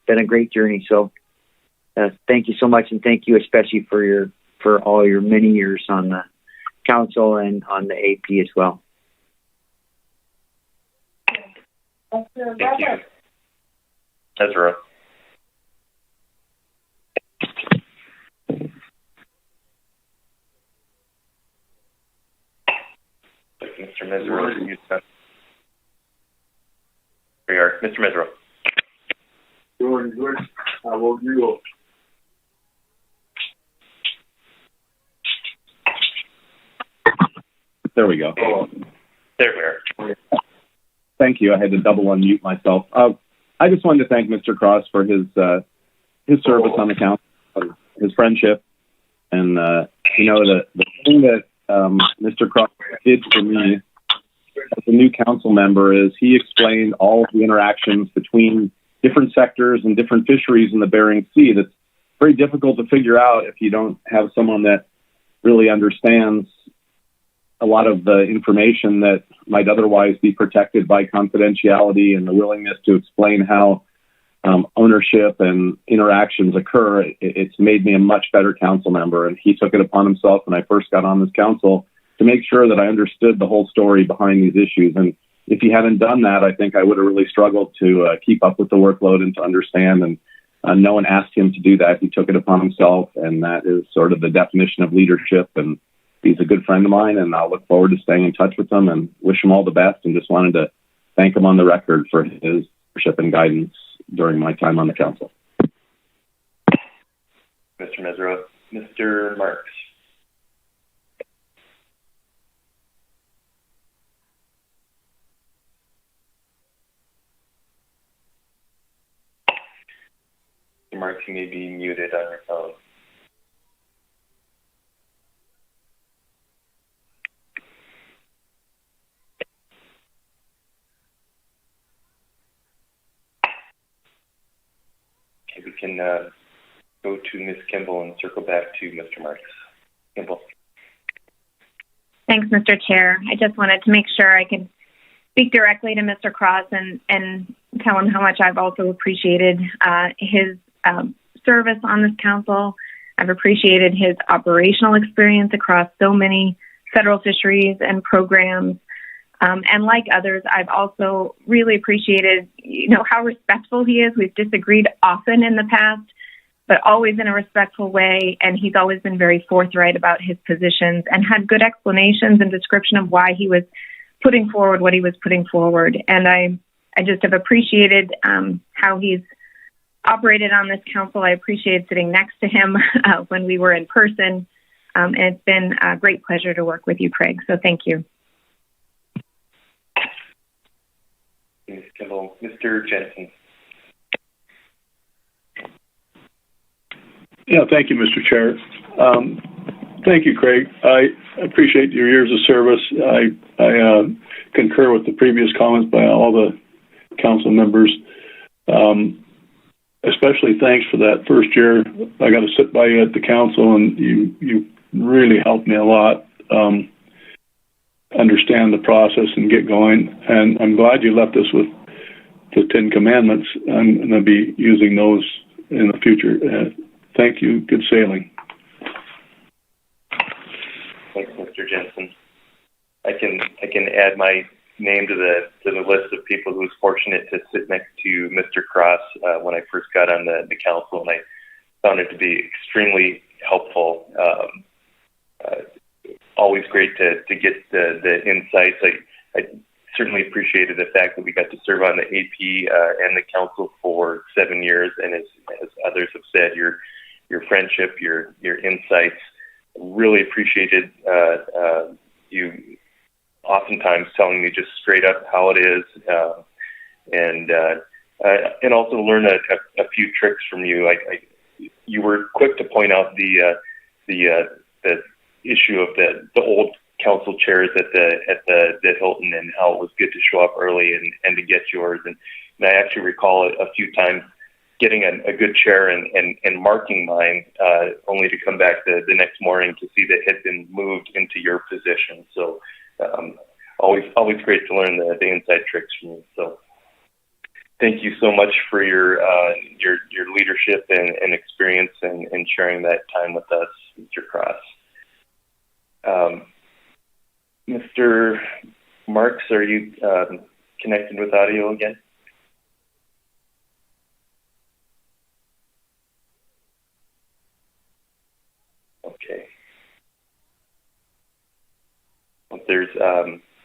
been a great journey. So thank you so much, and thank you especially for all your many years on the council and on the AP as well. Thank you. Ezra. Mr. Mesereau, can you send? There you are, Mr. Mesereau. Good. How about you? There we go. There we are. Thank you. I had to double unmute myself. I just wanted to thank Mr. Cross for his service on the council, his friendship, and the thing that Mr. Cross did for me as a new council member is he explained all of the interactions between different sectors and different fisheries in the Bering Sea. That's very difficult to figure out if you don't have someone that really understands a lot of the information that might otherwise be protected by confidentiality, and the willingness to explain how ownership and interactions occur. It's made me a much better council member, and he took it upon himself when I first got on this council to make sure that I understood the whole story behind these issues. And if he hadn't done that, I think I would have really struggled to keep up with the workload and to understand. And no one asked him to do that. He took it upon himself, and that is sort of the definition of leadership. And he's a good friend of mine, and I'll look forward to staying in touch with him and wish him all the best, and just wanted to thank him on the record for his leadership and guidance during my time on the council. Mr. Mesereau. Mr. Marks. Mr. Marks, you may be muted on your phone. We can go to Ms. Kimball and circle back to Mr. Marks. Kimball. Thanks, Mr. Chair. I just wanted to make sure I could speak directly to Mr. Cross and tell him how much I've also appreciated his service on this council. I've appreciated his operational experience across so many federal fisheries and programs. And like others, I've also really appreciated, how respectful he is. We've disagreed often in the past, but always in a respectful way. And he's always been very forthright about his positions and had good explanations and description of why he was putting forward what he was putting forward. And I just have appreciated how he's operated on this council. I appreciated sitting next to him when we were in person. And it's been a great pleasure to work with you, Craig. So thank you. Ms. Kimball. Mr. Jensen. Yeah, thank you, Mr. Chair. Thank you, Craig. I appreciate your years of service. I concur with the previous comments by all the council members. Especially thanks for that first year. I got to sit by you at the council, and you really helped me a lot. Understand the process and get going. And I'm glad you left us with the 10 Commandments. I'm going to be using those in the future. Thank you. Good sailing. Thanks, Mr. Jensen. I can add my name to the list of people who was fortunate to sit next to Mr. Cross when I first got on the council, and I found it to be extremely helpful. Always great to get the insights. I certainly appreciated the fact that we got to serve on the AP and the council for 7 years, and as others have said, your friendship, your insights, really appreciated you oftentimes telling me just straight up how it is, and also learn a few tricks from you. You were quick to point out the issue of the old council chairs at the Hilton, and how it was good to show up early and to get yours. And I actually recall a few times getting a good chair and marking mine, only to come back the next morning to see that it had been moved into your position. So always great to learn the inside tricks from you. So thank you so much for your leadership and experience and sharing that time with us, Mr. Cross. Mr. Marks, are you connected with audio again? Okay. Well, there's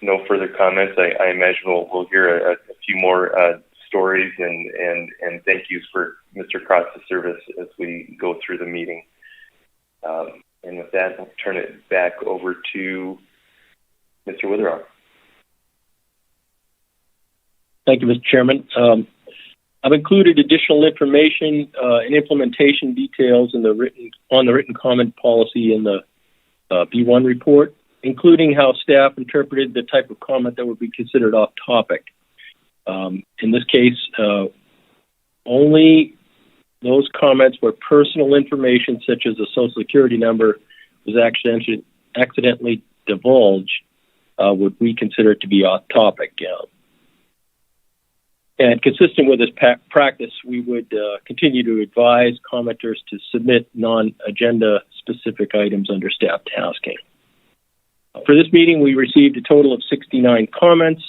no further comments, I imagine we'll hear a few more stories and thank yous for Mr. Cross's service as we go through the meeting. And with that, I'll turn it back over to Mr. Witherall. Thank you, Mr. Chairman. I've included additional information and implementation details on the written comment policy in the B1 report, including how staff interpreted the type of comment that would be considered off topic. In this case, only those comments where personal information, such as a Social Security number, was accidentally divulged, would we consider it to be off topic. And consistent with this practice, we would continue to advise commenters to submit non-agenda specific items under staff tasking. For this meeting, we received a total of 69 comments,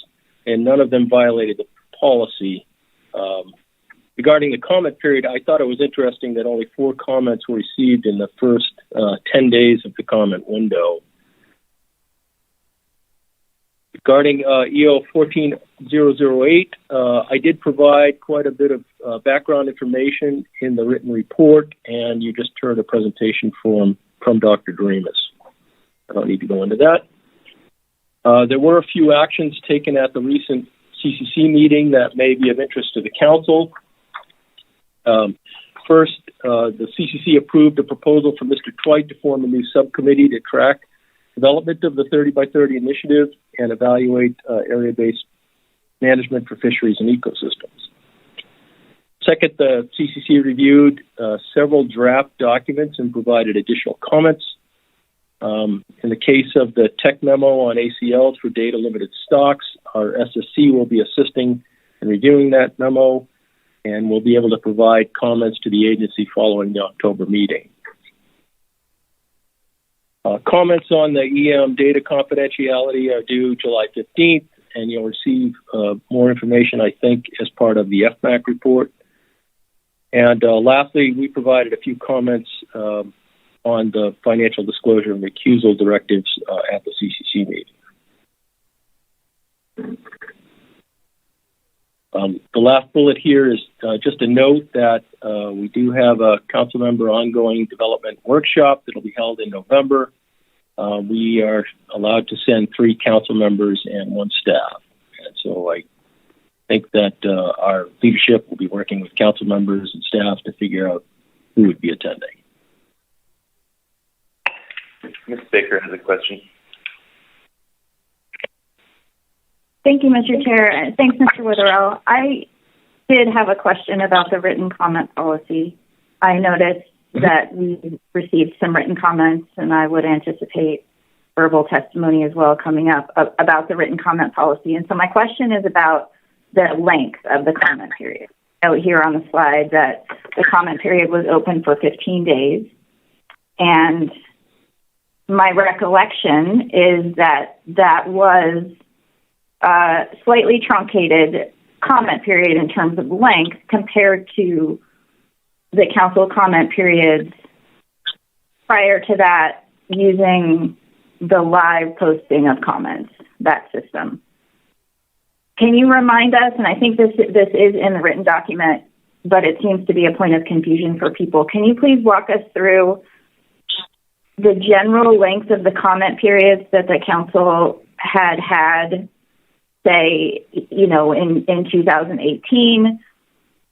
and none of them violated the policy. Regarding the comment period, I thought it was interesting that only 4 comments were received in the first 10 days of the comment window. Regarding EO 14008, I did provide quite a bit of background information in the written report, and you just heard a presentation from Dr. Doremus. I don't need to go into that. There were a few actions taken at the recent CCC meeting that may be of interest to the council. First, the CCC approved a proposal from Mr. Twite to form a new subcommittee to track development of the 30 by 30 initiative and evaluate area-based management for fisheries and ecosystems. Second, the CCC reviewed several draft documents and provided additional comments. In the case of the tech memo on ACLs for data-limited stocks, our SSC will be assisting in reviewing that memo, and we'll be able to provide comments to the agency following the October meeting. Comments on the EM data confidentiality are due July 15th, and you'll receive more information, I think, as part of the FMAC report. And lastly, we provided a few comments on the financial disclosure and recusal directives at the CCC meeting. The last bullet here is just a note that we do have a council member ongoing development workshop that will be held in November. We are allowed to send 3 council members and 1 staff. And so I think that our leadership will be working with council members and staff to figure out who would be attending. Ms. Baker has a question. Thank you, Mr. Chair. Thanks, Mr. Witherell. I did have a question about the written comment policy. I noticed that we received some written comments, and I would anticipate verbal testimony as well coming up about the written comment policy. And so my question is about the length of the comment period. Out here on the slide that the comment period was open for 15 days. And my recollection is that that was a slightly truncated comment period in terms of length compared to the council comment periods prior to that using the live posting of comments, that system. Can you remind us, and I think this is in the written document, but it seems to be a point of confusion for people. Can you please walk us through the general length of the comment periods that the council had, say, you know, in 2018,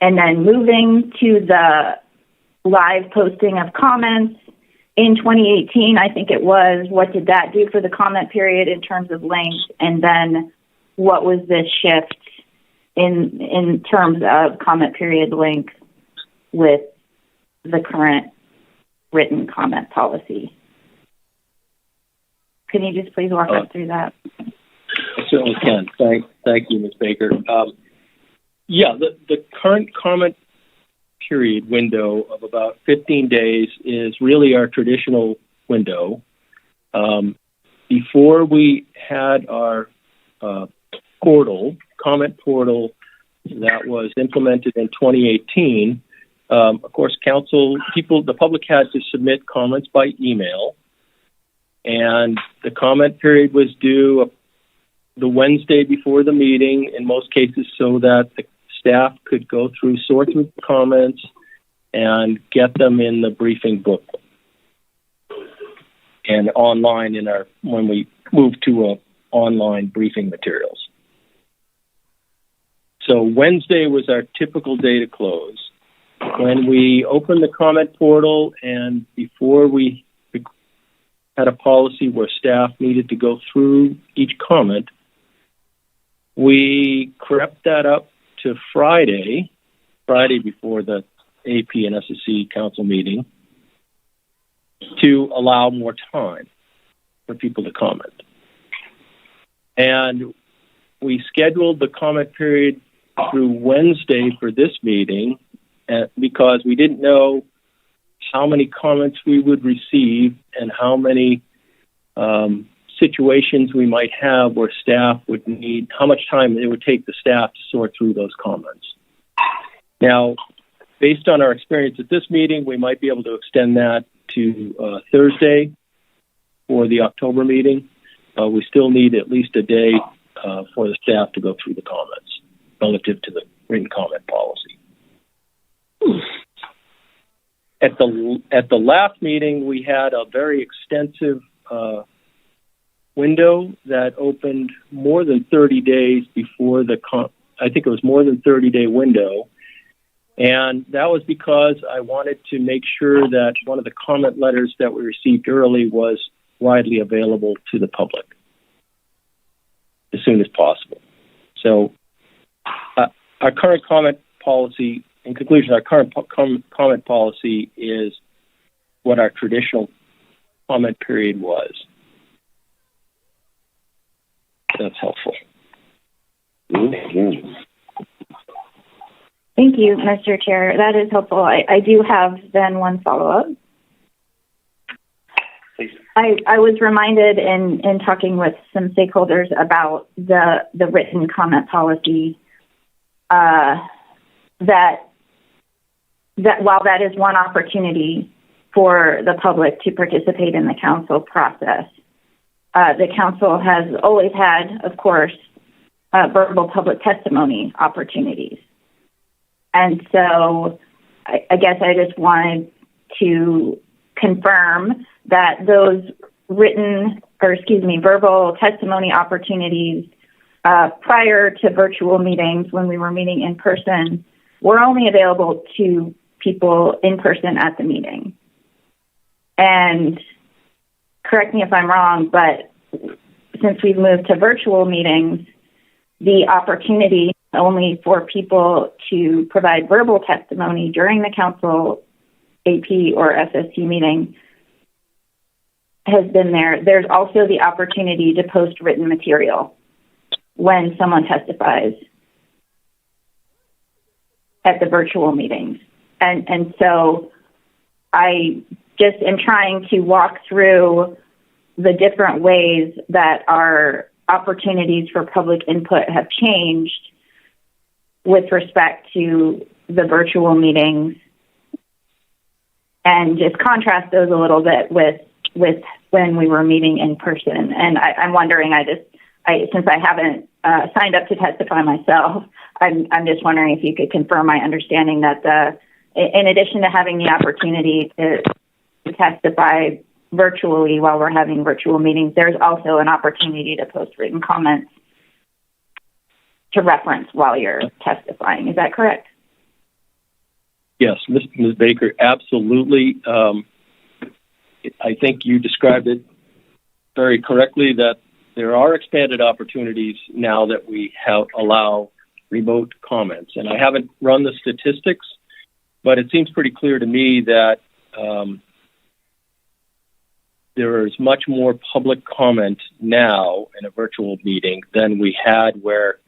and then moving to the live posting of comments in 2018, I think it was. What did that do for the comment period in terms of length? And then what was this shift in terms of comment period length with the current written comment policy? Can you just please walk us through that? I certainly can. Thank you, Ms. Baker. The current comment period window of about 15 days is really our traditional window. Before we had our comment portal that was implemented in 2018, of course, the public had to submit comments by email, and the comment period was due the Wednesday before the meeting, in most cases, so that the staff could go through, sort through the comments, and get them in the briefing booklet and online when we move to online briefing materials. So Wednesday was our typical day to close. When we opened the comment portal and before we had a policy where staff needed to go through each comment, we crept that up to Friday before the AP and SSC council meeting, to allow more time for people to comment. And we scheduled the comment period through Wednesday for this meeting because we didn't know how many comments we would receive and how many situations we might have where staff would need, how much time it would take the staff to sort through those comments. Now, based on our experience at this meeting, we might be able to extend that to Thursday for the October meeting. We still need at least a day for the staff to go through the comments relative to the written comment policy. At the last meeting, we had a very extensive window that opened more than 30 days before I think it was more than 30-day window. And that was because I wanted to make sure that one of the comment letters that we received early was widely available to the public as soon as possible. So our current comment policy, in conclusion, our current comment policy is what our traditional comment period was. That's helpful. Mm-hmm. Thank you, Mr. Chair. That is helpful. I do have then one follow-up. I was reminded in talking with some stakeholders about the written comment policy that while that is one opportunity for the public to participate in the council process, the council has always had, of course, verbal public testimony opportunities. And so I guess I just wanted to confirm that those verbal testimony opportunities prior to virtual meetings when we were meeting in person were only available to people in person at the meeting. And correct me if I'm wrong, but since we've moved to virtual meetings, the opportunity only for people to provide verbal testimony during the council AP or SST meeting has been there. There's also the opportunity to post written material when someone testifies at the virtual meetings. And so I just am trying to walk through the different ways that our opportunities for public input have changed with respect to the virtual meetings and just contrast those a little bit with when we were meeting in person. And I'm wondering, since I haven't signed up to testify myself, I'm just wondering if you could confirm my understanding that in addition to having the opportunity to testify virtually while we're having virtual meetings, there's also an opportunity to post written comments to reference while you're testifying. Is that correct? Yes, Ms. Baker, absolutely. I think you described it very correctly, that there are expanded opportunities now that we allow remote comments. And I haven't run the statistics, but it seems pretty clear to me that there is much more public comment now in a virtual meeting than we had where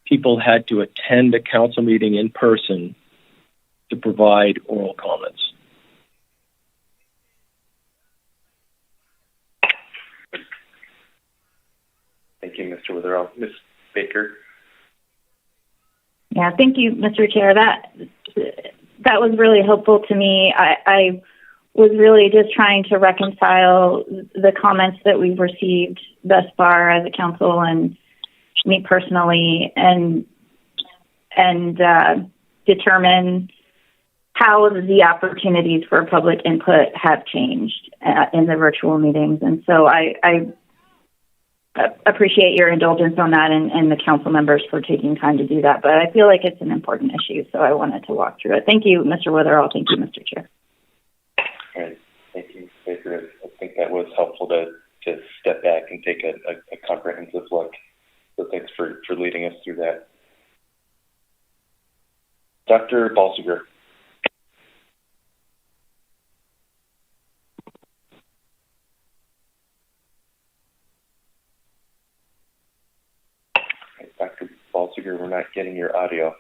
people had to attend a council meeting in person to provide oral comments. Thank you, Mr. Witherell. Ms. Baker? Yeah, thank you, Mr. Chair. That was really helpful to me. I was really just trying to reconcile the comments that we've received thus far as a council and me personally, and determine how the opportunities for public input have changed in the virtual meetings. And so I appreciate your indulgence on that and the council members for taking time to do that. But I feel like it's an important issue, so I wanted to walk through it. Thank you, Mr. Witherall. Thank you, Mr. Chair. All right. Thank you, Baker. I think that was helpful to step back and take a comprehensive look. So thanks for leading us through that. Dr. Balsiger. Dr. Balsiger, we're not getting your audio.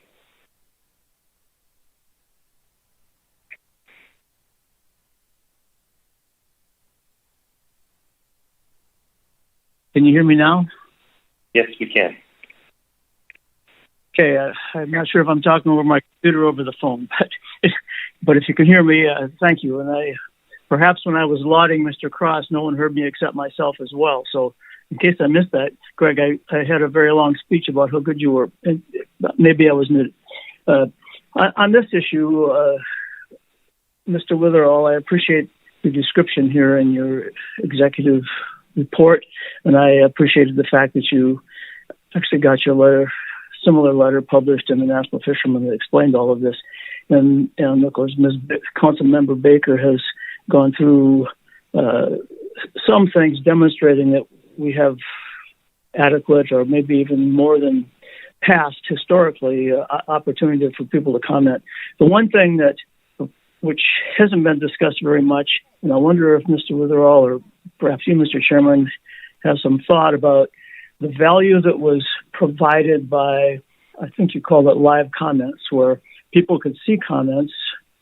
Can you hear me now? Yes, we can. Okay, I'm not sure if I'm talking over my computer or over the phone, but if you can hear me, thank you. And perhaps when I was lauding Mr. Cross, no one heard me except myself as well. So in case I missed that, Greg, I had a very long speech about how good you were. And maybe I was muted. On this issue, Mr. Witherall, I appreciate the description here in your executive report, and I appreciated the fact that you actually got your similar letter published in the National Fisherman that explained all of this. And of course, Council Member Baker has gone through some things demonstrating that we have adequate, or maybe even more than past historically, opportunity for people to comment. The one thing which hasn't been discussed very much, and I wonder if Mr. Witherall or perhaps you, Mr. Chairman, have some thought about the value that was provided by, I think you call it live comments, where people could see comments.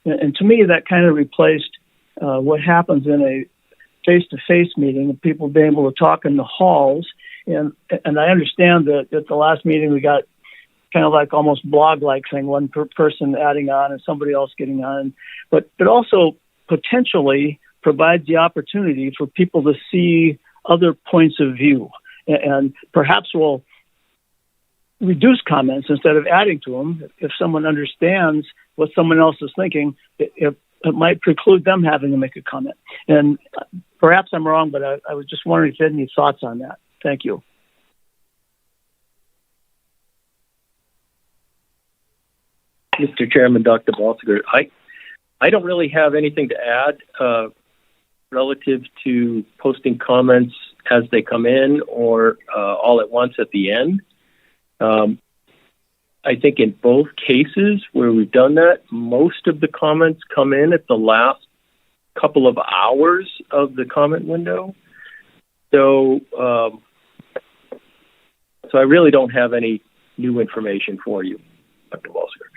And to me, that kind of replaced what happens in a face-to-face meeting, of people being able to talk in the halls. And I understand that at the last meeting we got kind of like almost blog-like thing, one person adding on and somebody else getting on. But it also potentially provides the opportunity for people to see other points of view, and perhaps will reduce comments instead of adding to them. If someone understands what someone else is thinking, it might preclude them having to make a comment. And perhaps I'm wrong, but I was just wondering if you had any thoughts on that. Thank you. Mr. Chairman, Dr. Balsiger, I don't really have anything to add relative to posting comments as they come in or all at once at the end. I think in both cases where we've done that, most of the comments come in at the last couple of hours of the comment window. So I really don't have any new information for you, Dr. Balsiger.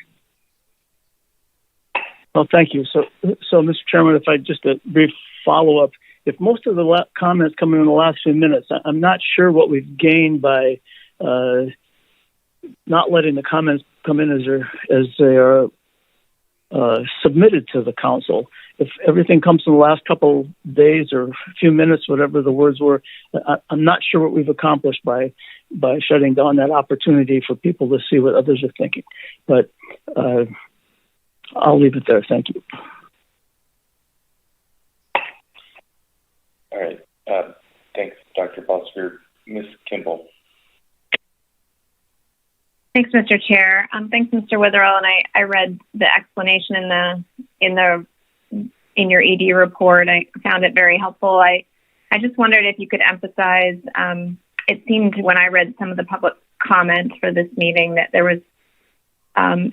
Well, thank you. So, Mr. Chairman, if I just a brief follow-up, if most of the comments come in the last few minutes, I'm not sure what we've gained by not letting the comments come in as they are submitted to the council. If everything comes in the last couple days or a few minutes, whatever the words were, I'm not sure what we've accomplished by shutting down that opportunity for people to see what others are thinking. But I'll leave it there. Thank you. All right. Thanks, Dr. Balsiger. Ms. Kimball. Thanks, Mr. Chair. Thanks, Mr. Witherall. And I read the explanation in your ED report. I found it very helpful. I just wondered if you could emphasize. It seemed when I read some of the public comments for this meeting that there was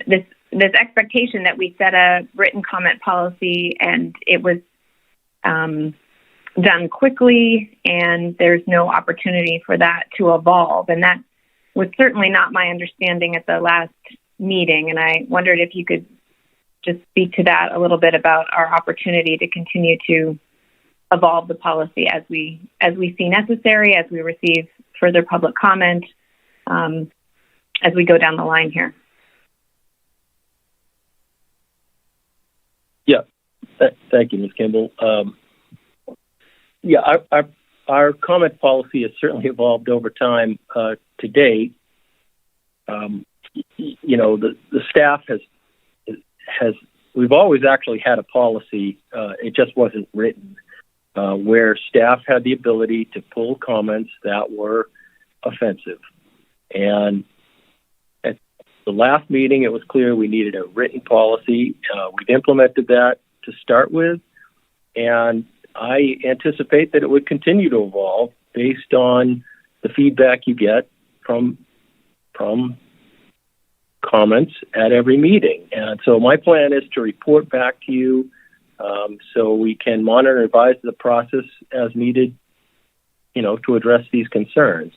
this expectation that we set a written comment policy and it was done quickly, and there's no opportunity for that to evolve. And that was certainly not my understanding at the last meeting. And I wondered if you could just speak to that a little bit about our opportunity to continue to evolve the policy as we see necessary, as we receive further public comment, as we go down the line here. Yeah, Thank you, Ms. Kimball. Our comment policy has certainly evolved over time. To date, the staff has. We've always actually had a policy. It just wasn't written, where staff had the ability to pull comments that were offensive. And at the last meeting, it was clear we needed a written policy. We've implemented that to start with, and I anticipate that it would continue to evolve based on the feedback you get from comments at every meeting. And so my plan is to report back to you so we can monitor and advise the process as needed, to address these concerns.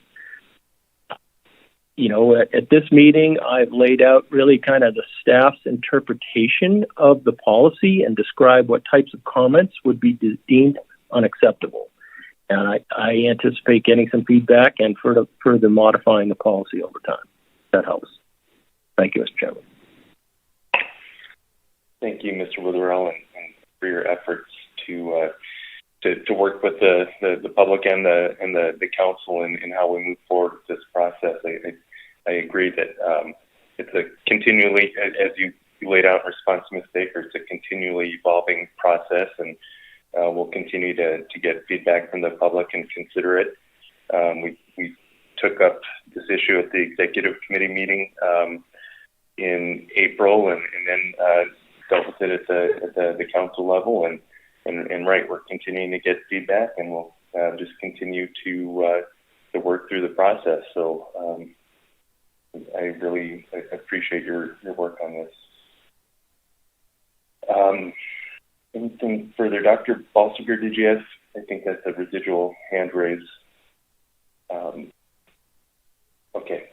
At this meeting, I've laid out really kind of the staff's interpretation of the policy and described what types of comments would be deemed unacceptable. And I anticipate getting some feedback and further modifying the policy over time. That helps. Thank you, Mr. Chairman. Thank you, Mr. Witherell, and for your efforts to work with the public and the council in how we move forward with this process. I agree that it's a continually, as you laid out in response to Ms. Baker, it's a continually evolving process, and we'll continue to get feedback from the public and consider it. We took up this issue at the executive committee meeting in April, and then dealt with it at the council level, and right, we're continuing to get feedback, and we'll just continue to work through the process. So I really appreciate your work on this. Anything further? Dr. Balsiger, did you have, I think that's a residual hand raise. Okay.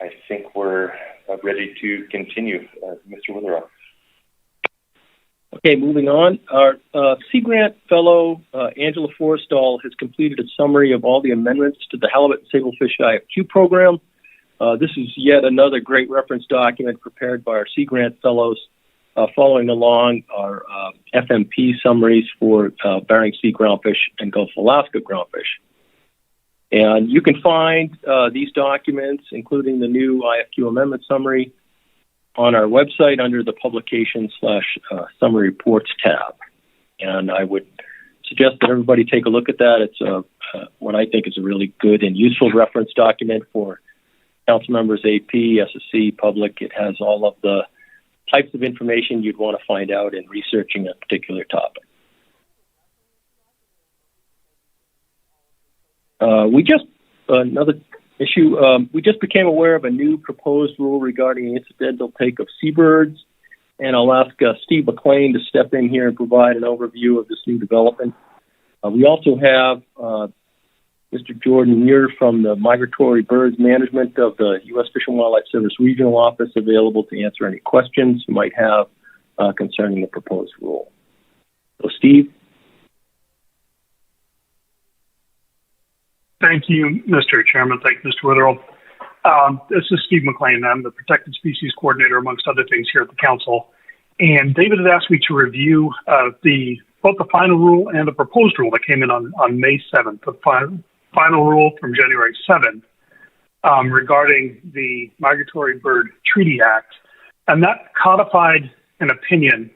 I think we're ready to continue. Mr. Witherell. Okay, moving on. Our Sea Grant Fellow, Angela Forstall, has completed a summary of all the amendments to the Halibut and Sablefish IFQ program. This is yet another great reference document prepared by our Sea Grant Fellows, following along our FMP summaries for Bering Sea groundfish and Gulf of Alaska groundfish. And you can find these documents, including the new IFQ amendment summary, on our website under the publication/summary reports tab. And I would suggest that everybody take a look at that. It's what I think is a really good and useful reference document for council members, AP, SSC, public. It has all of the types of information you'd want to find out in researching a particular topic. Another issue, we just became aware of a new proposed rule regarding the incidental take of seabirds, and I'll ask Steve McLean to step in here and provide an overview of this new development. We also have Mr. Jordan Muir from the Migratory Birds Management of the U.S. Fish and Wildlife Service Regional Office available to answer any questions you might have concerning the proposed rule. So, Steve? Thank you, Mr. Chairman. Thank you, Mr. Witherell. This is Steve McLean. I'm the Protected Species Coordinator, amongst other things, here at the Council. And David had asked me to review both the final rule and the proposed rule that came in on May 7th. The final rule from January 7th regarding the Migratory Bird Treaty Act. And that codified an opinion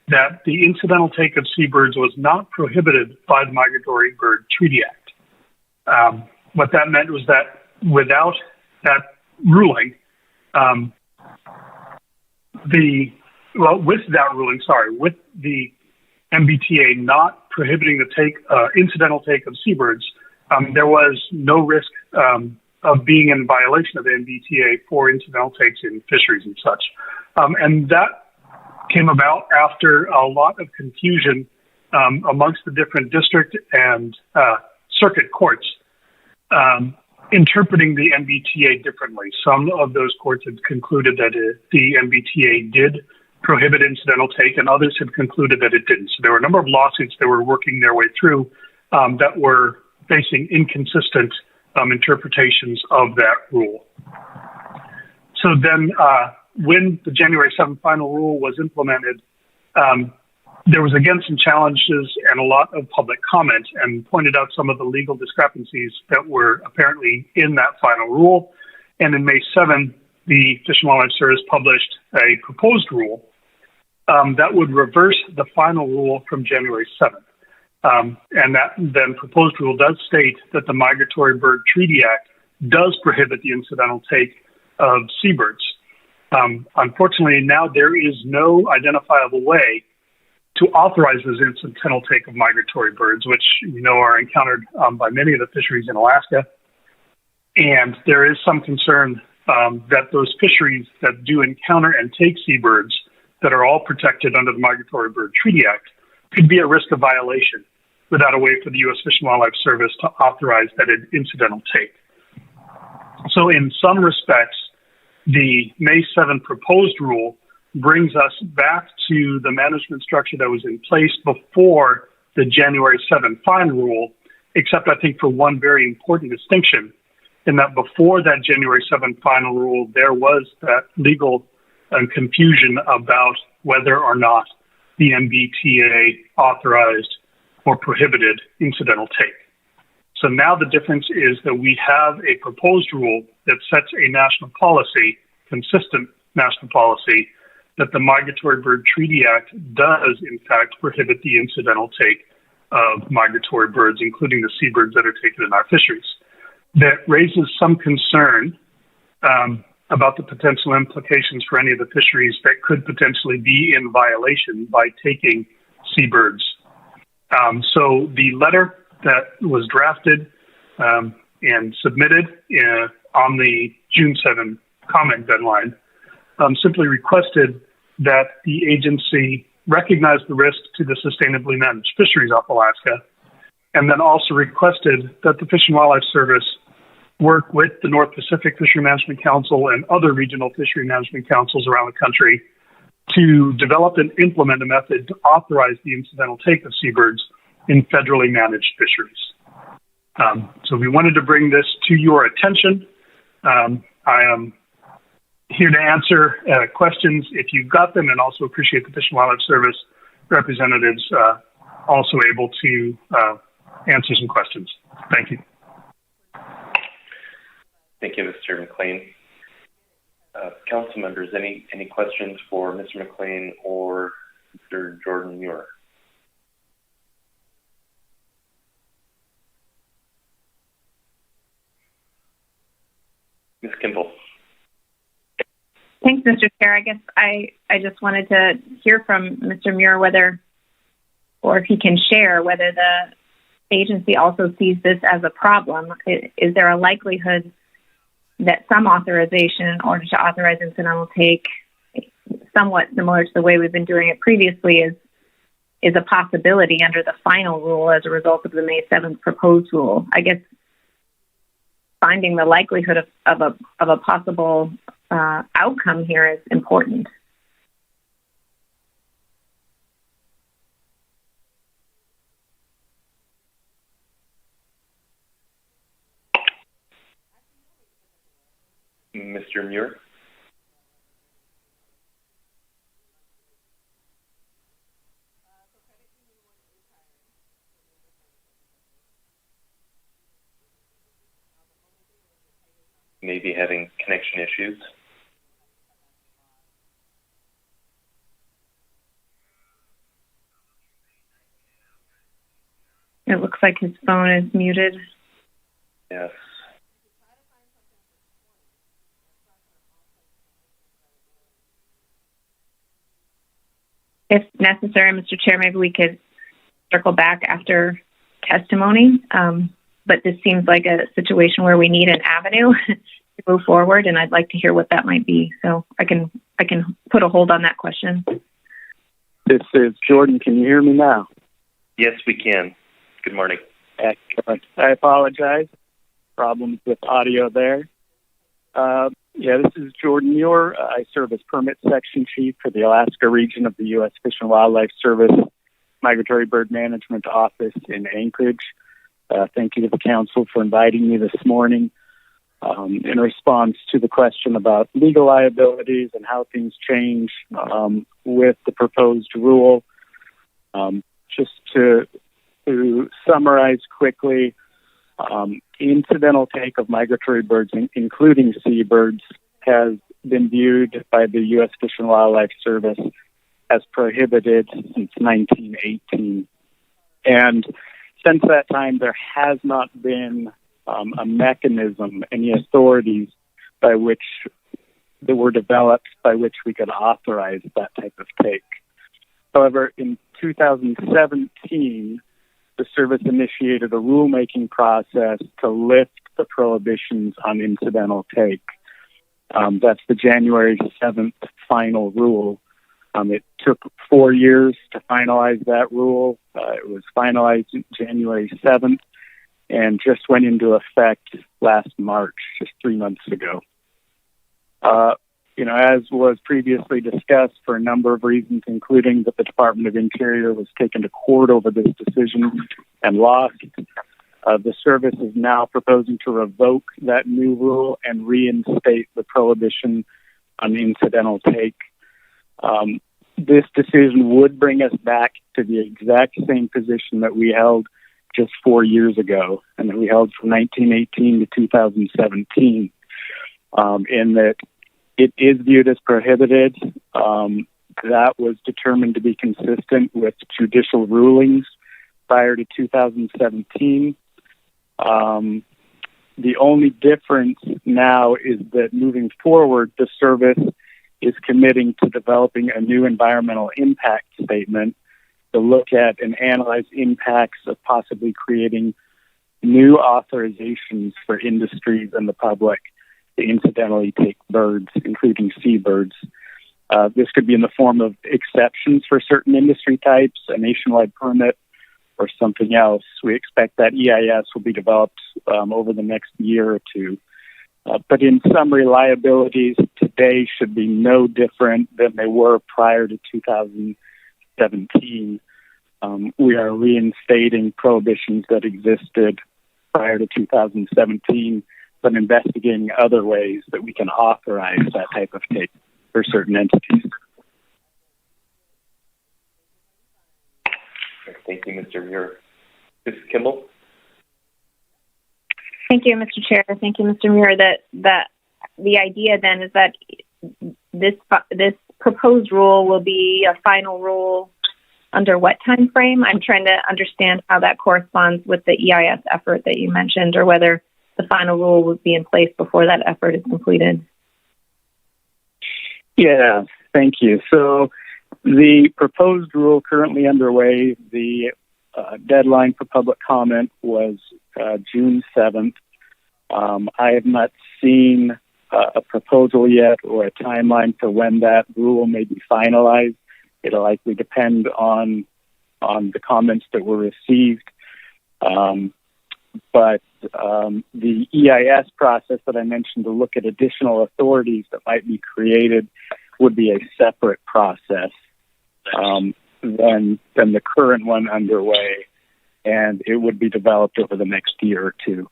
that the incidental take of seabirds was not prohibited by the Migratory Bird Treaty Act. What that meant was that without that ruling, with the MBTA not prohibiting the incidental take of seabirds, there was no risk of being in violation of the MBTA for incidental takes in fisheries and such. And that came about after a lot of confusion amongst the different district and circuit courts interpreting the MBTA differently. Some of those courts had concluded that the MBTA did prohibit incidental take, and others had concluded that it didn't. So there were a number of lawsuits that were working their way through that were facing inconsistent interpretations of that rule. So then when the January 7th final rule was implemented, There was again some challenges and a lot of public comment, and pointed out some of the legal discrepancies that were apparently in that final rule. And in May 7, the Fish and Wildlife Service published a proposed rule that would reverse the final rule from January 7th. And that then proposed rule does state that the Migratory Bird Treaty Act does prohibit the incidental take of seabirds. Unfortunately, now there is no identifiable way to authorize this incidental take of migratory birds, which we know are encountered by many of the fisheries in Alaska. And there is some concern that those fisheries that do encounter and take seabirds that are all protected under the Migratory Bird Treaty Act could be at risk of violation without a way for the U.S. Fish and Wildlife Service to authorize that incidental take. So in some respects, the May 7 proposed rule brings us back to the management structure that was in place before the January 7 final rule, except I think for one very important distinction, in that before that January 7 final rule, there was that legal confusion about whether or not the MBTA authorized or prohibited incidental take. So now the difference is that we have a proposed rule that sets a national policy, consistent national policy, that the Migratory Bird Treaty Act does, in fact, prohibit the incidental take of migratory birds, including the seabirds that are taken in our fisheries. That raises some concern about the potential implications for any of the fisheries that could potentially be in violation by taking seabirds. So the letter that was drafted and submitted on the June 7 comment deadline simply requested that the agency recognize the risk to the sustainably managed fisheries off Alaska, and then also requested that the Fish and Wildlife Service work with the North Pacific Fishery Management Council and other regional fishery management councils around the country to develop and implement a method to authorize the incidental take of seabirds in federally managed fisheries. So we wanted to bring this to your attention. I am here to answer questions if you've got them, and also appreciate the Fish and Wildlife Service representatives also able to answer some questions. Thank you. Thank you, Mr. McLean. Council members, any questions for Mr. McLean or Mr. Jordan Muir? Ms. Kimball. Thanks, Mr. Chair. I guess I just wanted to hear from Mr. Muir whether, or if he can share, whether the agency also sees this as a problem. Is there a likelihood that some authorization in order to authorize incidental take, somewhat similar to the way we've been doing it previously, is a possibility under the final rule as a result of the May 7th proposed rule? I guess finding the likelihood of a possible outcome here is important. Mr. Muir? Maybe having connection issues. It looks like his phone is muted. Yes. If necessary, Mr. Chair, maybe we could circle back after testimony. But this seems like a situation where we need an avenue to move forward, and I'd like to hear what that might be. So I can put a hold on that question. This is Jordan. Can you hear me now? Yes, we can. Good morning. Excellent. I apologize. Problems with audio there. This is Jordan Muir. I serve as Permit Section Chief for the Alaska region of the U.S. Fish and Wildlife Service Migratory Bird Management Office in Anchorage. Thank you to the Council for inviting me this morning in response to the question about legal liabilities and how things change with the proposed rule. Just to summarize quickly, incidental take of migratory birds, including seabirds, has been viewed by the U.S. Fish and Wildlife Service as prohibited since 1918. And since that time, there has not been a mechanism, any authorities by which that were developed by which we could authorize that type of take. However, in 2017, the service initiated a rulemaking process to lift the prohibitions on incidental take. That's the January 7th final rule. It took 4 years to finalize that rule. It was finalized January 7th and just went into effect last March, just 3 months ago. As was previously discussed, for a number of reasons, including that the Department of Interior was taken to court over this decision and lost, the service is now proposing to revoke that new rule and reinstate the prohibition on incidental take. This decision would bring us back to the exact same position that we held just 4 years ago, and that we held from 1918 to 2017, in that it is viewed as prohibited. That was determined to be consistent with judicial rulings prior to 2017. The only difference now is that moving forward, the service is committing to developing a new environmental impact statement to look at and analyze impacts of possibly creating new authorizations for industries and the public to incidentally take birds, including seabirds. This could be in the form of exceptions for certain industry types, a nationwide permit, or something else. We expect that EIS will be developed over the next year or two. But in summary, liabilities today should be no different than they were prior to 2017. We are reinstating prohibitions that existed prior to 2017, but investigating other ways that we can authorize that type of take for certain entities. Thank you, Mr. Muir. Ms. Kimball? Thank you, Mr. Chair. Thank you, Mr. Muir. That the idea then is that this proposed rule will be a final rule under what time frame? I'm trying to understand how that corresponds with the EIS effort that you mentioned, or whether the final rule will be in place before that effort is completed. Yeah, thank you. So the proposed rule currently underway, the deadline for public comment was June 7th. I have not seen a proposal yet or a timeline for when that rule may be finalized. It'll likely depend on the comments that were received. But the EIS process that I mentioned to look at additional authorities that might be created would be a separate process than the current one underway, and it would be developed over the next year or two.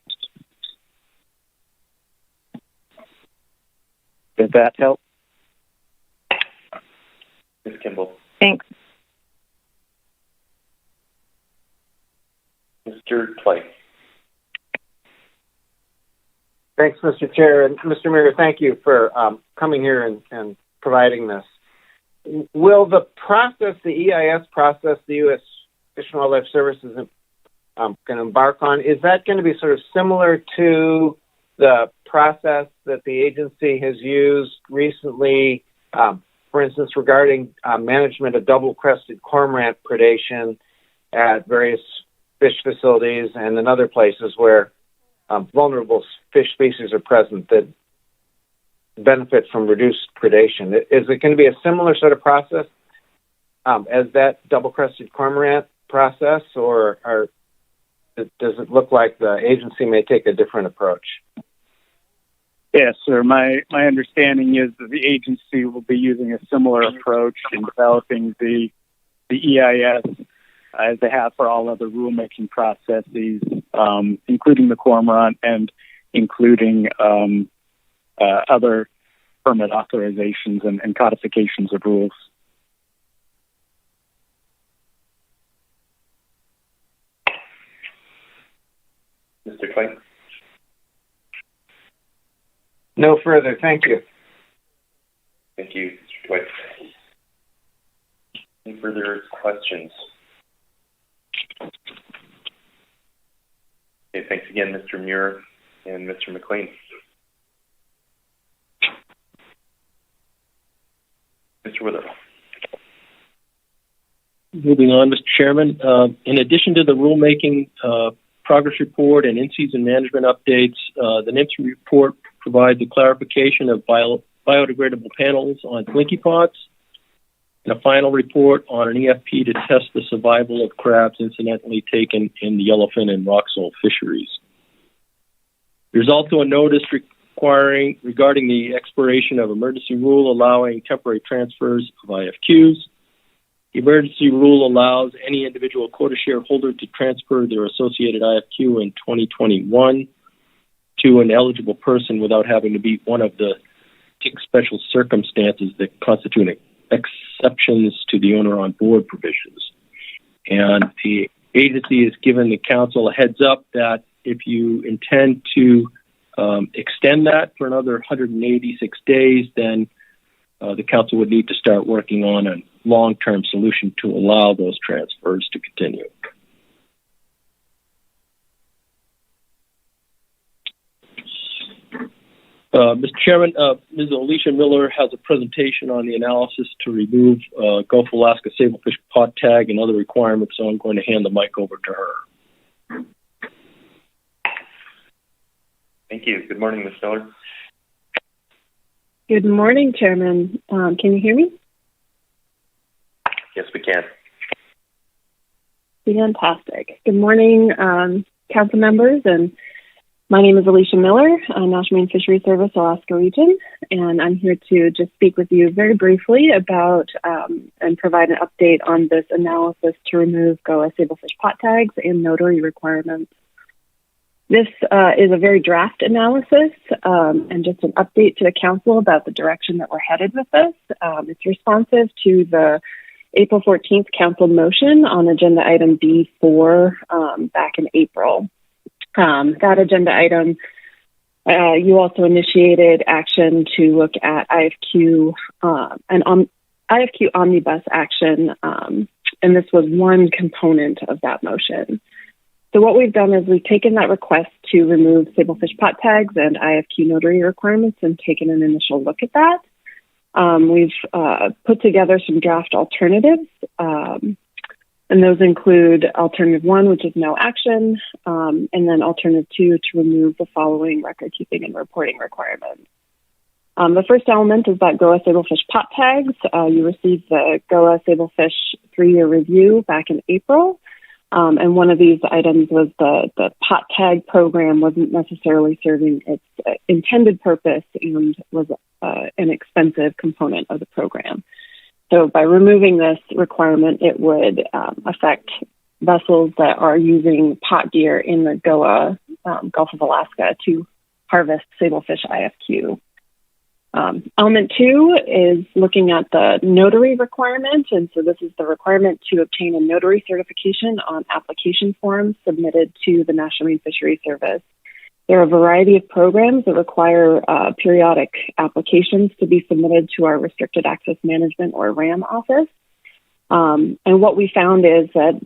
Does that help? Ms. Kimball. Thanks. Mr. Clay. Thanks, Mr. Chair. And Mr. Muir, thank you for coming here and providing this. Will the process, the EIS process, the U.S. Fish and Wildlife Service is going to embark on, is that going to be sort of similar to the process that the agency has used recently, for instance, regarding management of double-crested cormorant predation at various fish facilities and in other places where vulnerable fish species are present that benefit from reduced predation? Is it going to be a similar sort of process as that double-crested cormorant process, or does it look like the agency may take a different approach? Yes, sir. My understanding is that the agency will be using a similar approach in developing the EIS as they have for all other rulemaking processes, including the cormorant and including other permit authorizations and codifications of rules. Mr. Clay? No further. Thank you. Thank you, Mr. Dwight. Any further questions? Okay, thanks again, Mr. Muir and Mr. McLean. Mr. Witherell. Moving on, Mr. Chairman, in addition to the rulemaking progress report and in-season management updates, the NIMS report provides a clarification of biodegradable panels on Blinky pots and a final report on an EFP to test the survival of crabs incidentally taken in the yellowfin and rock-sole fisheries. There's also a notice regarding the expiration of emergency rule allowing temporary transfers of IFQs. The emergency rule allows any individual quota shareholder to transfer their associated IFQ in 2021 to an eligible person without having to meet one of the 6 special circumstances that constitute exceptions to the owner on board provisions. And the agency has given the council a heads up that if you intend to extend that for another 186 days, then the council would need to start working on a long-term solution to allow those transfers to continue. Mr. Chairman, Ms. Alicia Miller has a presentation on the analysis to remove Gulf of Alaska sablefish pot tag and other requirements, so I'm going to hand the mic over to her. Thank you. Good morning, Ms. Miller. Good morning, Chairman. Can you hear me? Yes, we can. Fantastic. Good morning, council members, and my name is Alicia Miller, National Marine Fisheries Service, Alaska Region, and I'm here to just speak with you very briefly about and provide an update on this analysis to remove GOA sablefish pot tags and notary requirements. This is a very draft analysis and just an update to the council about the direction that we're headed with this. It's responsive to the April 14th council motion on agenda item B4 back in April. That agenda item, you also initiated action to look at IFQ and IFQ omnibus action, and this was one component of that motion. So what we've done is we've taken that request to remove sablefish pot tags and IFQ notary requirements and taken an initial look at that. We've put together some draft alternatives, and those include alternative 1, which is no action, and then alternative 2 to remove the following record keeping and reporting requirements. The first element is that GOA sablefish pot tags. You received the GOA sablefish 3-year review back in April. And one of these items was the pot tag program wasn't necessarily serving its intended purpose and was an expensive component of the program. So by removing this requirement, it would affect vessels that are using pot gear in the GOA Gulf of Alaska to harvest sablefish IFQ. Element 2 is looking at the notary requirement, and so this is the requirement to obtain a notary certification on application forms submitted to the National Marine Fisheries Service. There are a variety of programs that require periodic applications to be submitted to our Restricted Access Management or RAM office. And what we found is that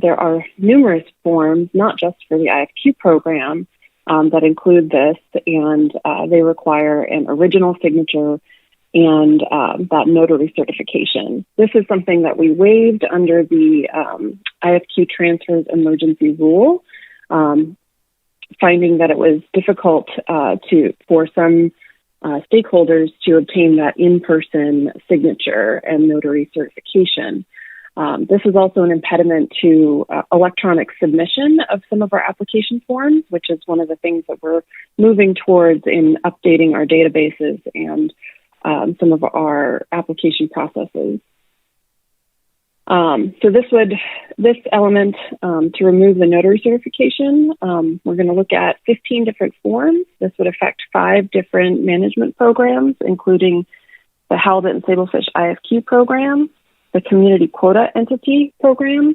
there are numerous forms, not just for the IFQ program, that include this, and they require an original signature and that notary certification. This is something that we waived under the IFQ Transfers Emergency Rule, finding that it was difficult for some stakeholders to obtain that in-person signature and notary certification. This is also an impediment to electronic submission of some of our application forms, which is one of the things that we're moving towards in updating our databases and some of our application processes. So this element to remove the notary certification, we're going to look at 15 different forms. This would affect 5 different management programs, including the Halibut and Sablefish IFQ program, the Community Quota Entity Program,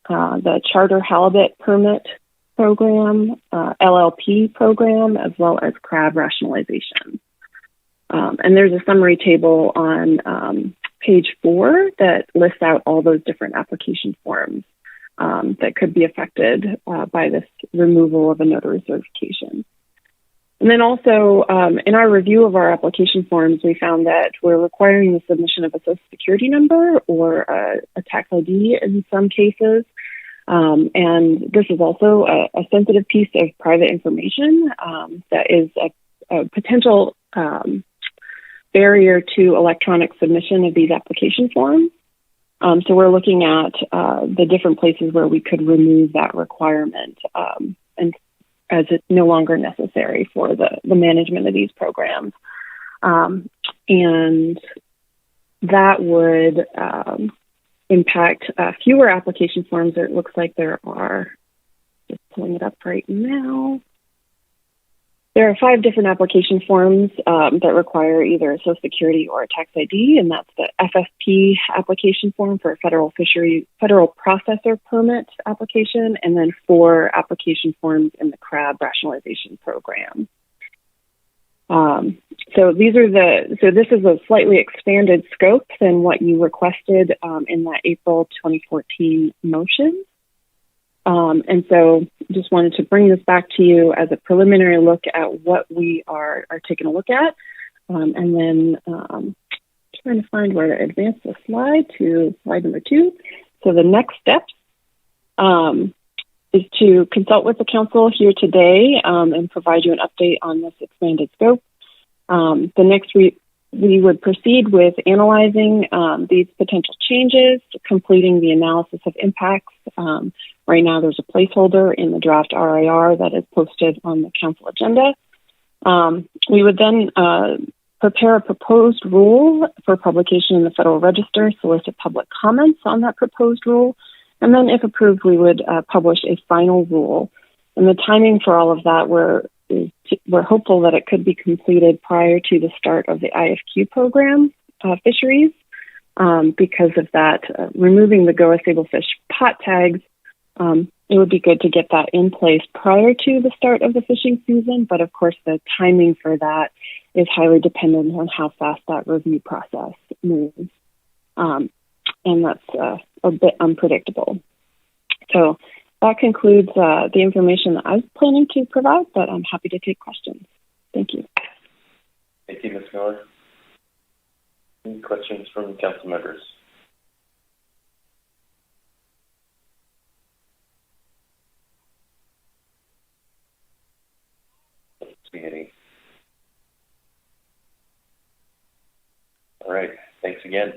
the Charter Halibut Permit program, LLP program, as well as crab rationalization. And there's a summary table on page 4 that lists out all those different application forms that could be affected by this removal of a notary certification. And then also, in our review of our application forms, we found that we're requiring the submission of a Social Security number or a tax ID in some cases. And this is also a sensitive piece of private information that is a potential barrier to electronic submission of these application forms. So we're looking at the different places where we could remove that requirement and as it's no longer necessary for the management of these programs. And that would impact fewer application forms. It looks like there are, just pulling it up right now, there are 5 different application forms that require either a Social Security or a tax ID, and that's the FFP application form for a federal processor permit application, and then 4 application forms in the crab rationalization program. So this is a slightly expanded scope than what you requested in that April 2014 motion. And so just wanted to bring this back to you as a preliminary look at what we are taking a look at. And then trying to find where to advance the slide to slide number 2. So the next step is to consult with the council here today and provide you an update on this expanded scope. The next we would proceed with analyzing these potential changes, completing the analysis of impacts. Right now, there's a placeholder in the draft RIR that is posted on the council agenda. We would then prepare a proposed rule for publication in the Federal Register, solicit public comments on that proposed rule, and then, if approved, we would publish a final rule. And the timing for all of that, we're hopeful that it could be completed prior to the start of the IFQ program fisheries. Because of that, removing the GOA sablefish pot tags, it would be good to get that in place prior to the start of the fishing season. But of course, the timing for that is highly dependent on how fast that review process moves. And that's a bit unpredictable. So that concludes the information that I was planning to provide, but I'm happy to take questions. Thank you. Thank you, Ms. Miller. Any questions from council members? Let's see any. All right. Thanks again.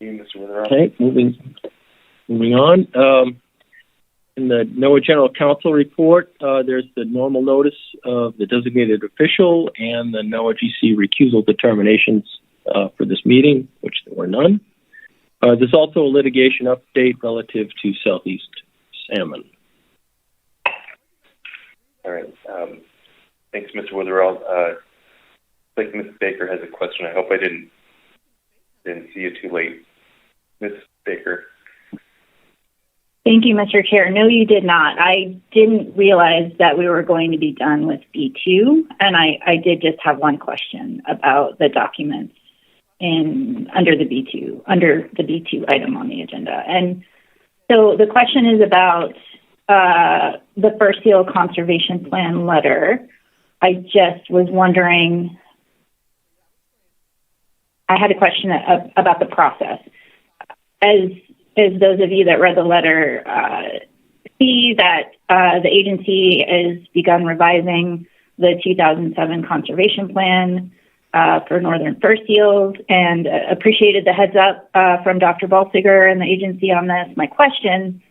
You, Mr. Witherall. Okay, moving on. In the NOAA General Counsel report, there's the normal notice of the designated official and the NOAA GC recusal determinations for this meeting, which there were none. There's also a litigation update relative to Southeast salmon. All right. Thanks, Mr. Witherall. I think Ms. Baker has a question. I hope I didn't see you too late. Ms. Baker. Thank you, Mr. Chair. No, you did not. I didn't realize that we were going to be done with B2, and I did just have one question about the documents under the B2 item on the agenda. And so the question is about the First Seal Conservation Plan letter. I just was wondering, I had a question about the process. As those of you that read the letter see that the agency has begun revising the 2007 conservation plan for northern fur seals, and appreciated the heads up from Dr. Balsiger and the agency on this. My question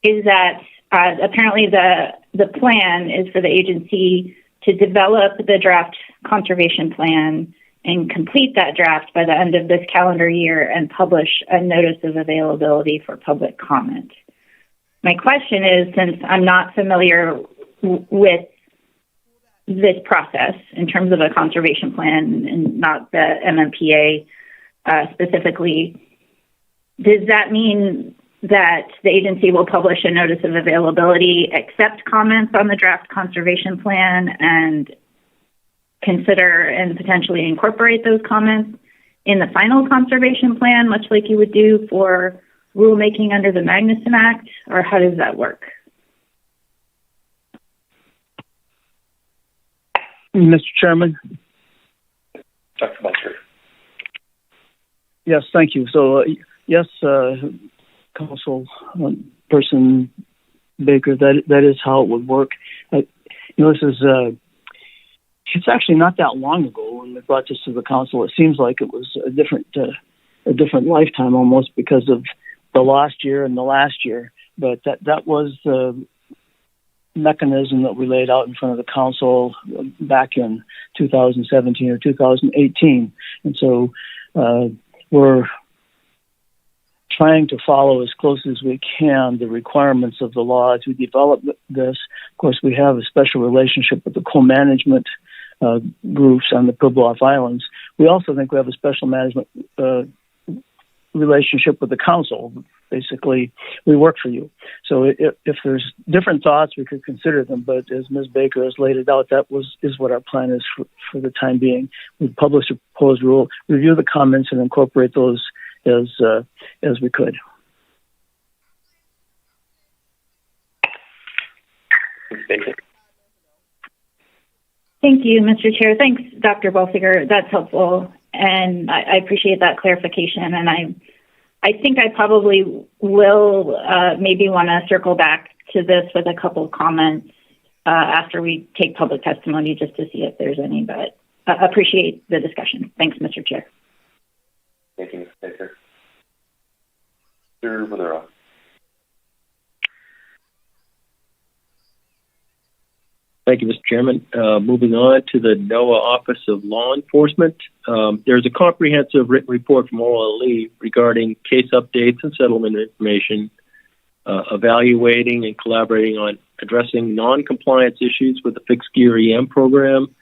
is that apparently the plan is for the agency to develop the draft conservation plan and complete that draft by the end of this calendar year and publish a notice of availability for public comment. My question is, since I'm not familiar with this process in terms of a conservation plan and not the MMPA specifically, does that mean that the agency will publish a notice of availability, accept comments on the draft conservation plan, and consider and potentially incorporate those comments in the final conservation plan, much like you would do for rulemaking under the Magnuson Act, or how does that work? Mr. Chairman? Dr. Butcher. Yes, thank you. So, yes, Council Person Baker, that is how it would work. This is it's actually not that long ago when we brought this to the council. It seems like it was a different lifetime almost because of the last year and the last year. But that was the mechanism that we laid out in front of the council back in 2017 or 2018. And so we're trying to follow as close as we can the requirements of the law as we develop this. Of course, we have a special relationship with the co-management groups on the Pribilof Islands. We also think we have a special management relationship with the council. Basically, we work for you. So if there's different thoughts, we could consider them. But as Ms. Baker has laid it out, is what our plan is for the time being. We publish a proposed rule, review the comments, and incorporate those as we could. Thank you, Mr. Chair. Thanks, Dr. Bolsiger. That's helpful, and I appreciate that clarification. And I think I probably will maybe want to circle back to this with a couple of comments after we take public testimony, just to see if there's any. But appreciate the discussion. Thanks, Mr. Chair. Thank you, Ms. Baker. Mr. Witherall. Thank you, Mr. Chairman. Moving on to the NOAA Office of Law Enforcement. There's a comprehensive written report from OLE regarding case updates and settlement information, evaluating and collaborating on addressing non-compliance issues with the fixed gear EM program,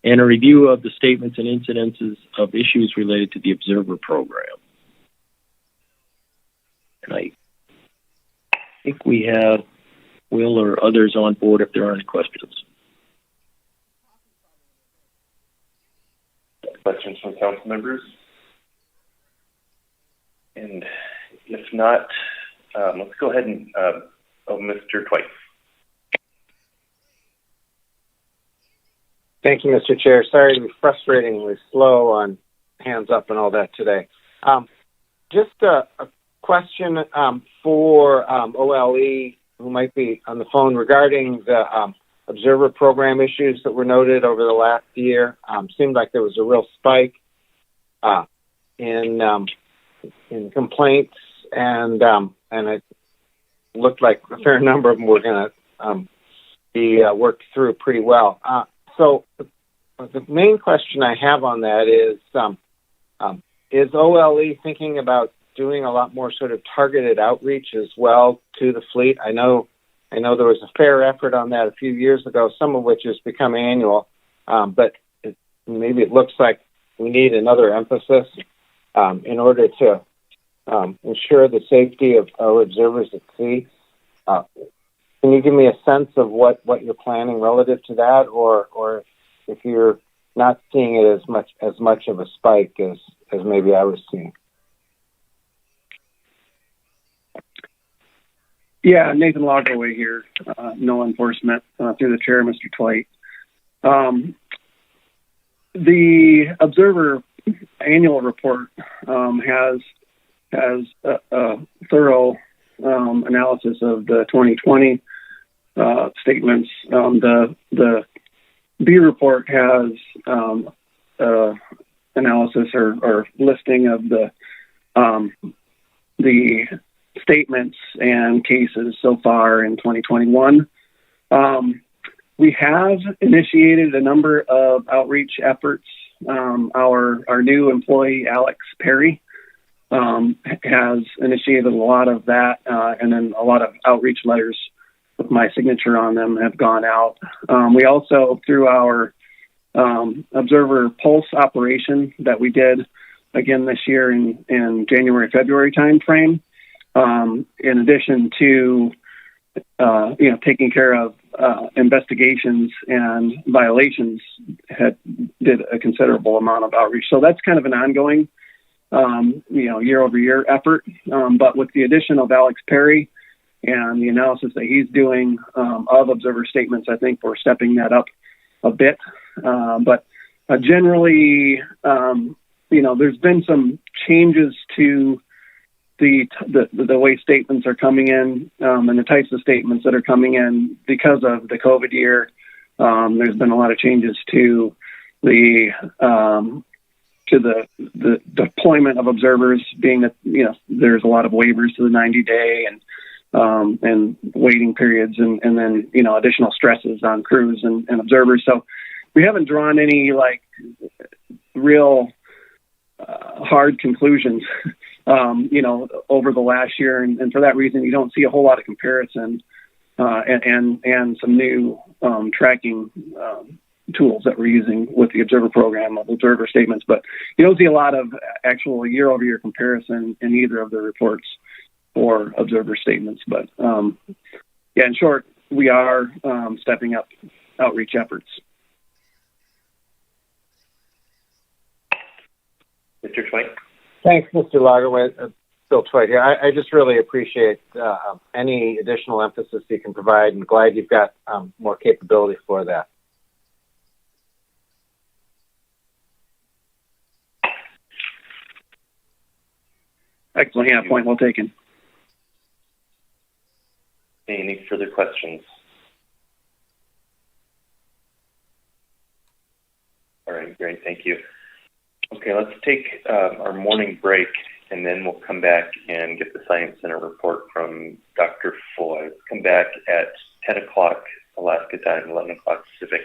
and a review of the statements and incidences of issues related to the Observer program. And I think we have Will or others on board if there are any questions. Questions from council members? And if not, let's go ahead and Mr. Twice. Thank you, Mr. Chair. Sorry to be frustratingly slow on hands up and all that today. Just a question for OLE, who might be on the phone, regarding the Observer program issues that were noted over the last year. Seemed like there was a real spike in complaints, and it looked like a fair number of them were going to be worked through pretty well. So the main question I have on that is OLE thinking about doing a lot more sort of targeted outreach as well to the fleet? I know there was a fair effort on that a few years ago, some of which has become annual, but maybe it looks like we need another emphasis in order to ensure the safety of our observers at sea. Can you give me a sense of what you're planning relative to that, or if you're not seeing it as much of a spike as maybe I was seeing? Yeah, Nathan Logaway here, NOAA Enforcement, through the chair, Mr. Twite. The Observer annual report has a thorough analysis of the 2020 statements. The B report has analysis or listing of the statements and cases so far in 2021. We have initiated a number of outreach efforts. Our new employee, Alex Perry, has initiated a lot of that, and then a lot of outreach letters with my signature on them have gone out. We also, through our Observer Pulse operation that we did again this year in January, February timeframe. In addition to taking care of investigations and violations, did a considerable amount of outreach. So that's kind of an ongoing, year-over-year effort. But with the addition of Alex Perry and the analysis that he's doing of observer statements, I think we're stepping that up a bit. But generally, there's been some changes to the way statements are coming in and the types of statements that are coming in because of the COVID year. There's been a lot of changes to the deployment of observers, being that there's a lot of waivers to the 90-day and waiting periods, and then additional stresses on crews and observers. So we haven't drawn any real hard conclusions over the last year, and for that reason you don't see a whole lot of comparison and some new tracking tools that we're using with the observer program of observer statements, but you don't see a lot of actual year-over-year comparison in either of the reports or observer statements. But in short, we are stepping up outreach efforts. Mr. Twite? Thanks, Mr. Lagerwey. Bill Twite here. I just really appreciate any additional emphasis you can provide, and glad you've got more capability for that. Excellent. Yeah, point well taken. Any further questions? All right, great. Thank you. Okay, let's take our morning break, and then we'll come back and get the Science Center report from Dr. Foy. Come back at 10 o'clock Alaska time, 11 o'clock Pacific.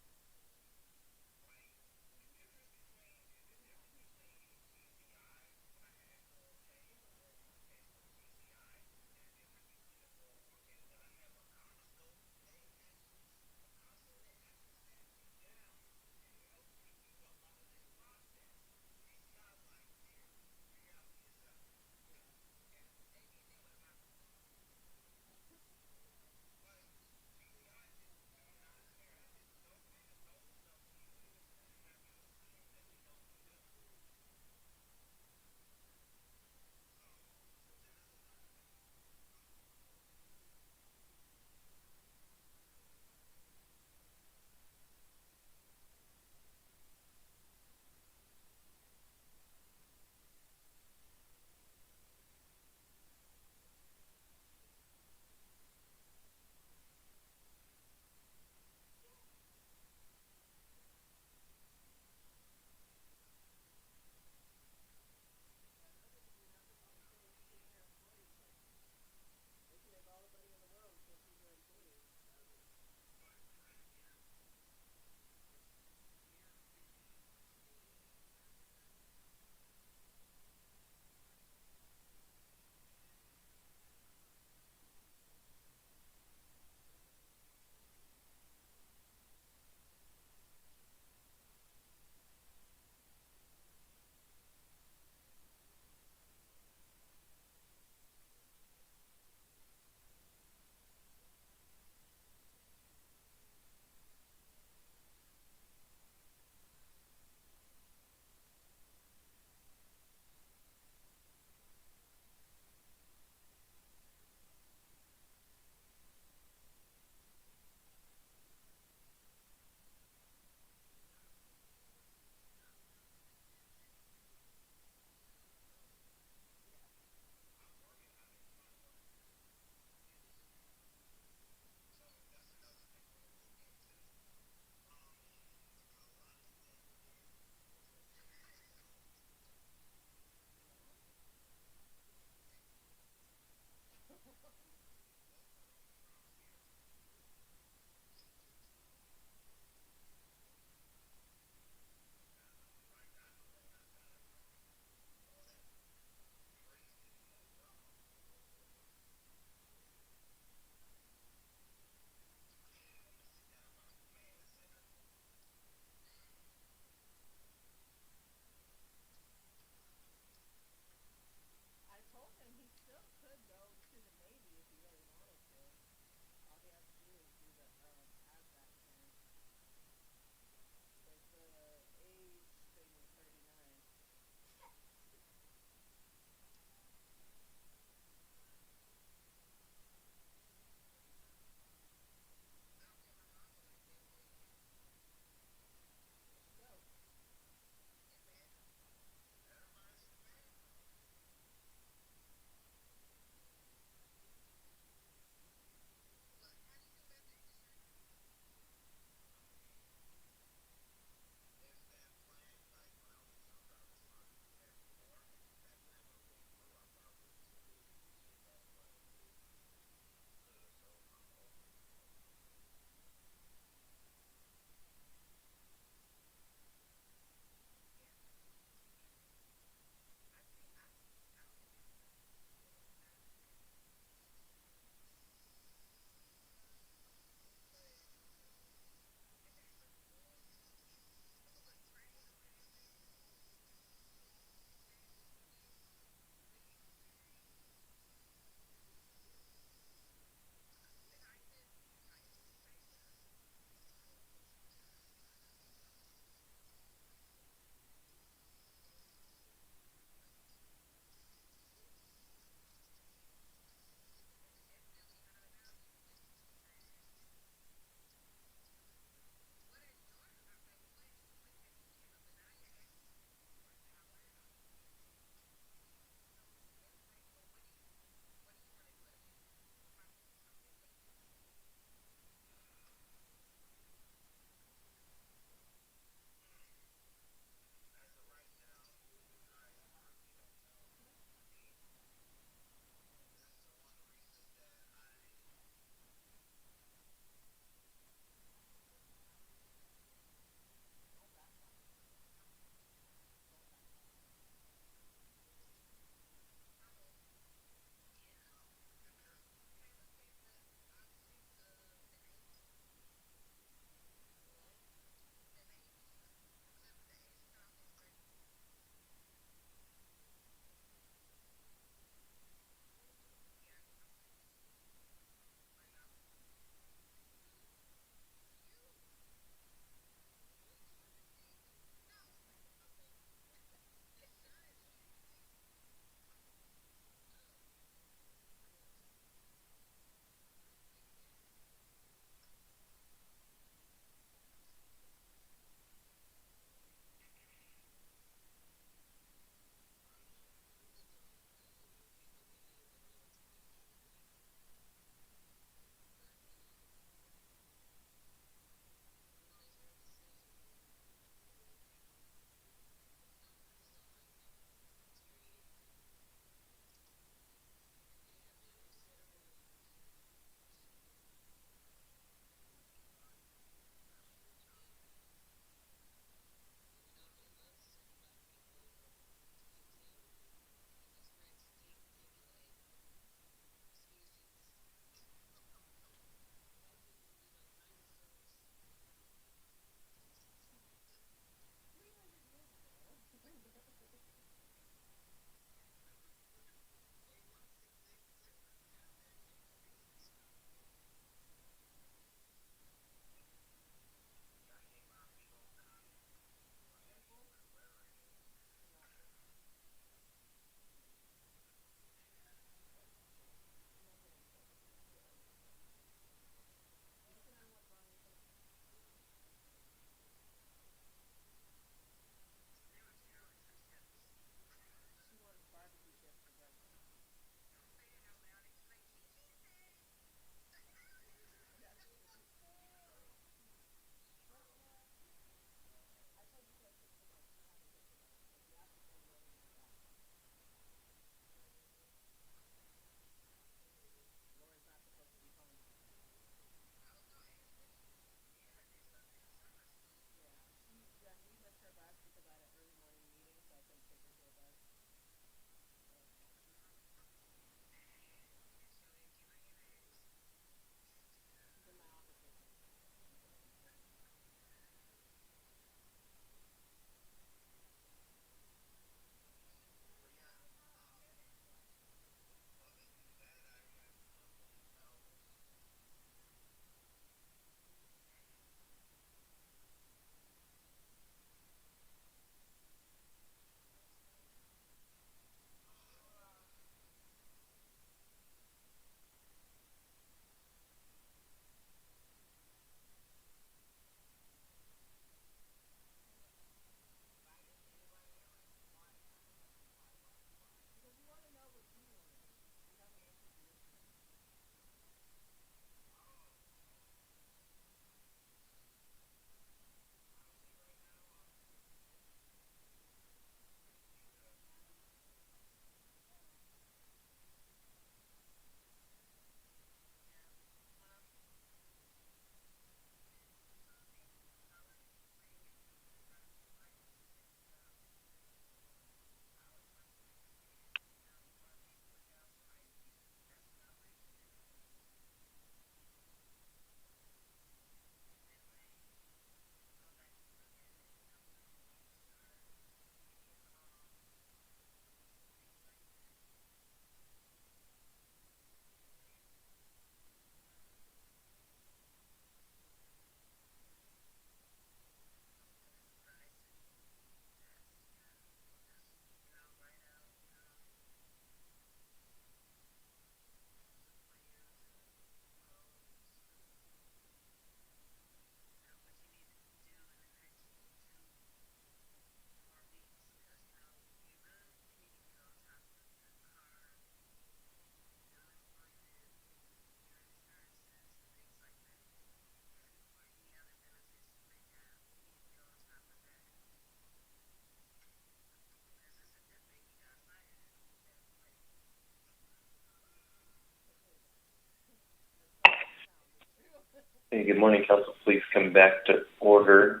Hey, good morning, Council. Please come back to order.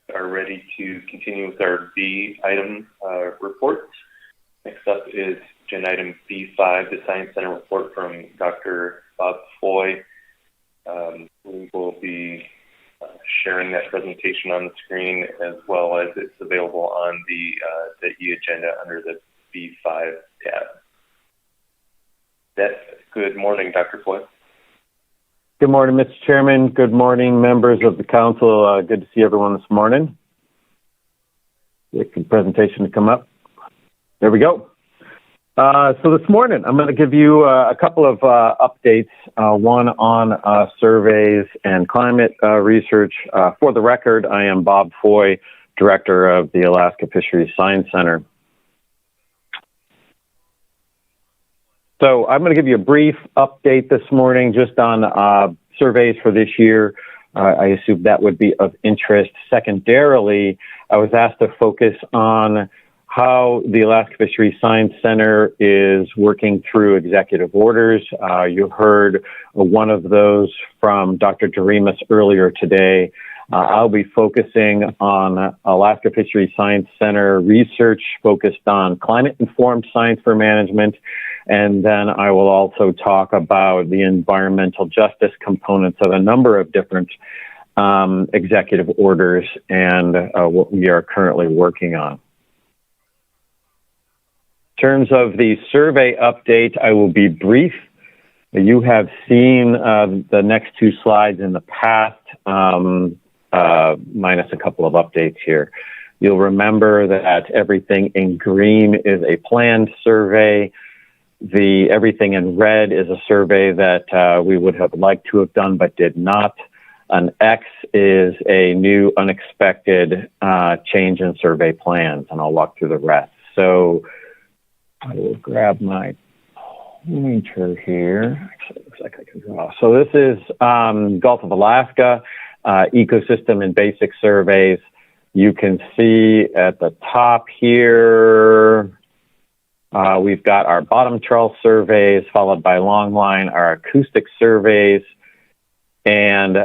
We are ready to continue with our B item report. Next up is agenda item B5, the Science Center report from Dr. Bob Foy. We will be sharing that presentation on the screen as well as it's available on the e-agenda under the B5 tab. Good morning, Dr. Foy. Good morning, Mr. Chairman. Good morning, members of the council. Good to see everyone this morning. Wait for the presentation to come up. There we go. So this morning, I'm going to give you a couple of updates, one on surveys and climate research. For the record, I am Bob Foy, Director of the Alaska Fisheries Science Center. So I'm going to give you a brief update this morning just on surveys for this year. I assume that would be of interest. Secondarily, I was asked to focus on how the Alaska Fisheries Science Center is working through executive orders. You heard one of those from Dr. Doremus earlier today. I'll be focusing on Alaska Fisheries Science Center research focused on climate-informed science for management. And then I will also talk about the environmental justice components of a number of different executive orders and what we are currently working on. In terms of the survey update, I will be brief. You have seen the next two slides in the past, minus a couple of updates here. You'll remember that everything in green is a planned survey. Everything in red is a survey that we would have liked to have done but did not. An X is a new unexpected change in survey plans, and I'll walk through the rest. So I will grab my pointer here. Actually, it looks like I can draw. So this is Gulf of Alaska, ecosystem and basic surveys. You can see at the top here, we've got our bottom trawl surveys, followed by longline, our acoustic surveys, and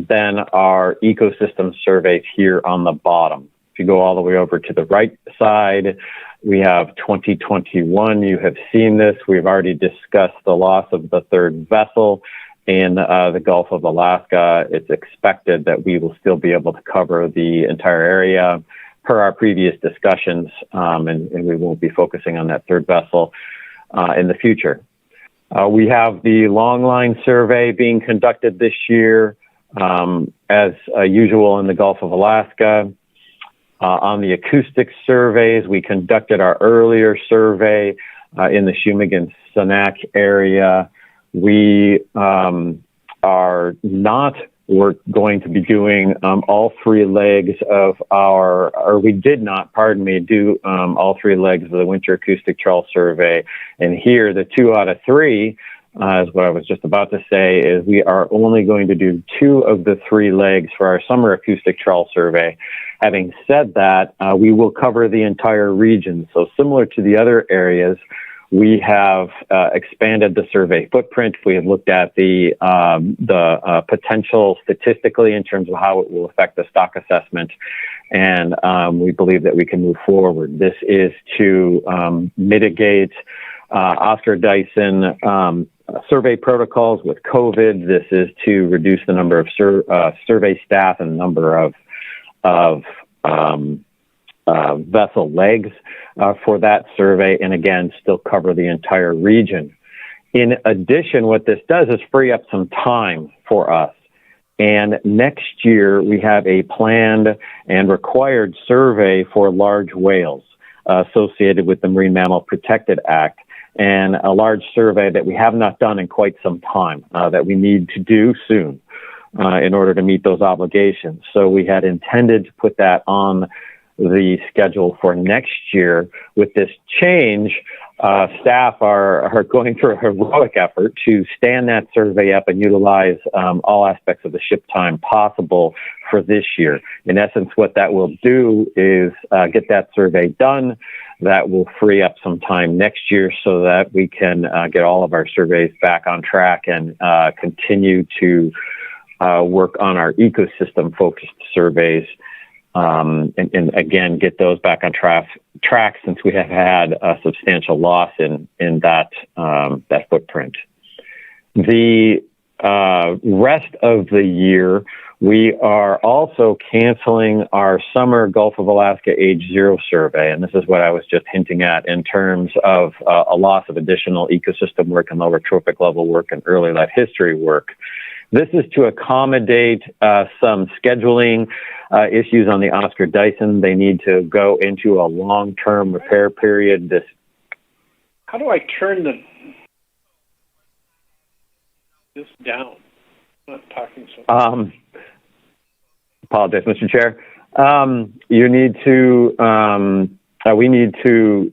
then our ecosystem surveys here on the bottom. If you go all the way over to the right side, we have 2021. You have seen this. We've already discussed the loss of the third vessel in the Gulf of Alaska. It's expected that we will still be able to cover the entire area per our previous discussions, and we won't be focusing on that third vessel in the future. We have the longline survey being conducted this year, as usual in the Gulf of Alaska. On the acoustic surveys, we conducted our earlier survey in the Shumagon-Sunak area. We are not going to be doing all three legs of we did not, do all three legs of the winter acoustic trawl survey. And here, the 2 out of 3, is what I was just about to say, is we are only going to do 2 of the 3 legs for our summer acoustic trawl survey. Having said that, we will cover the entire region. So similar to the other areas, we have expanded the survey footprint. We have looked at the potential statistically in terms of how it will affect the stock assessment, and we believe that we can move forward. This is to mitigate Oscar Dyson survey protocols with COVID. This is to reduce the number of survey staff and the number of vessel legs for that survey, and again, still cover the entire region. In addition, what this does is free up some time for us. And next year, we have a planned and required survey for large whales associated with the Marine Mammal Protected Act, and a large survey that we have not done in quite some time that we need to do soon in order to meet those obligations. So we had intended to put that on the schedule for next year. With this change, staff are going through a heroic effort to stand that survey up and utilize all aspects of the ship time possible for this year. In essence, what that will do is get that survey done. That will free up some time next year so that we can get all of our surveys back on track and continue to work on our ecosystem-focused surveys. And again, get those back on track since we have had a substantial loss in that footprint. The rest of the year, we are also canceling our summer Gulf of Alaska Age Zero survey, and this is what I was just hinting at in terms of a loss of additional ecosystem work and lower trophic level work and early life history work. This is to accommodate some scheduling issues on the Oscar Dyson. They need to go into a long-term repair period. How do I turn this down? I'm not talking so. Apologize, Mr. Chair. You need to. We need to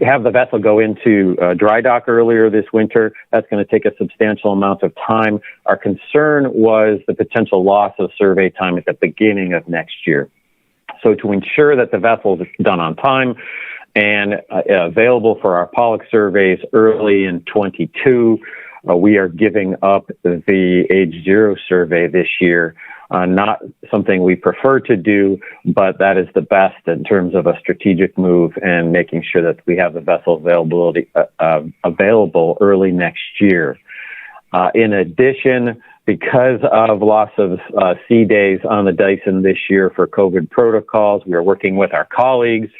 have the vessel go into dry dock earlier this winter. That's going to take a substantial amount of time. Our concern was the potential loss of survey time at the beginning of next year. So to ensure that the vessel is done on time and available for our Pollock surveys early in 22, we are giving up the Age Zero survey this year. Not something we prefer to do, but that is the best in terms of a strategic move and making sure that we have the vessel available early next year. In addition, because of loss of sea days on the Dyson this year for COVID protocols, we are working with our colleagues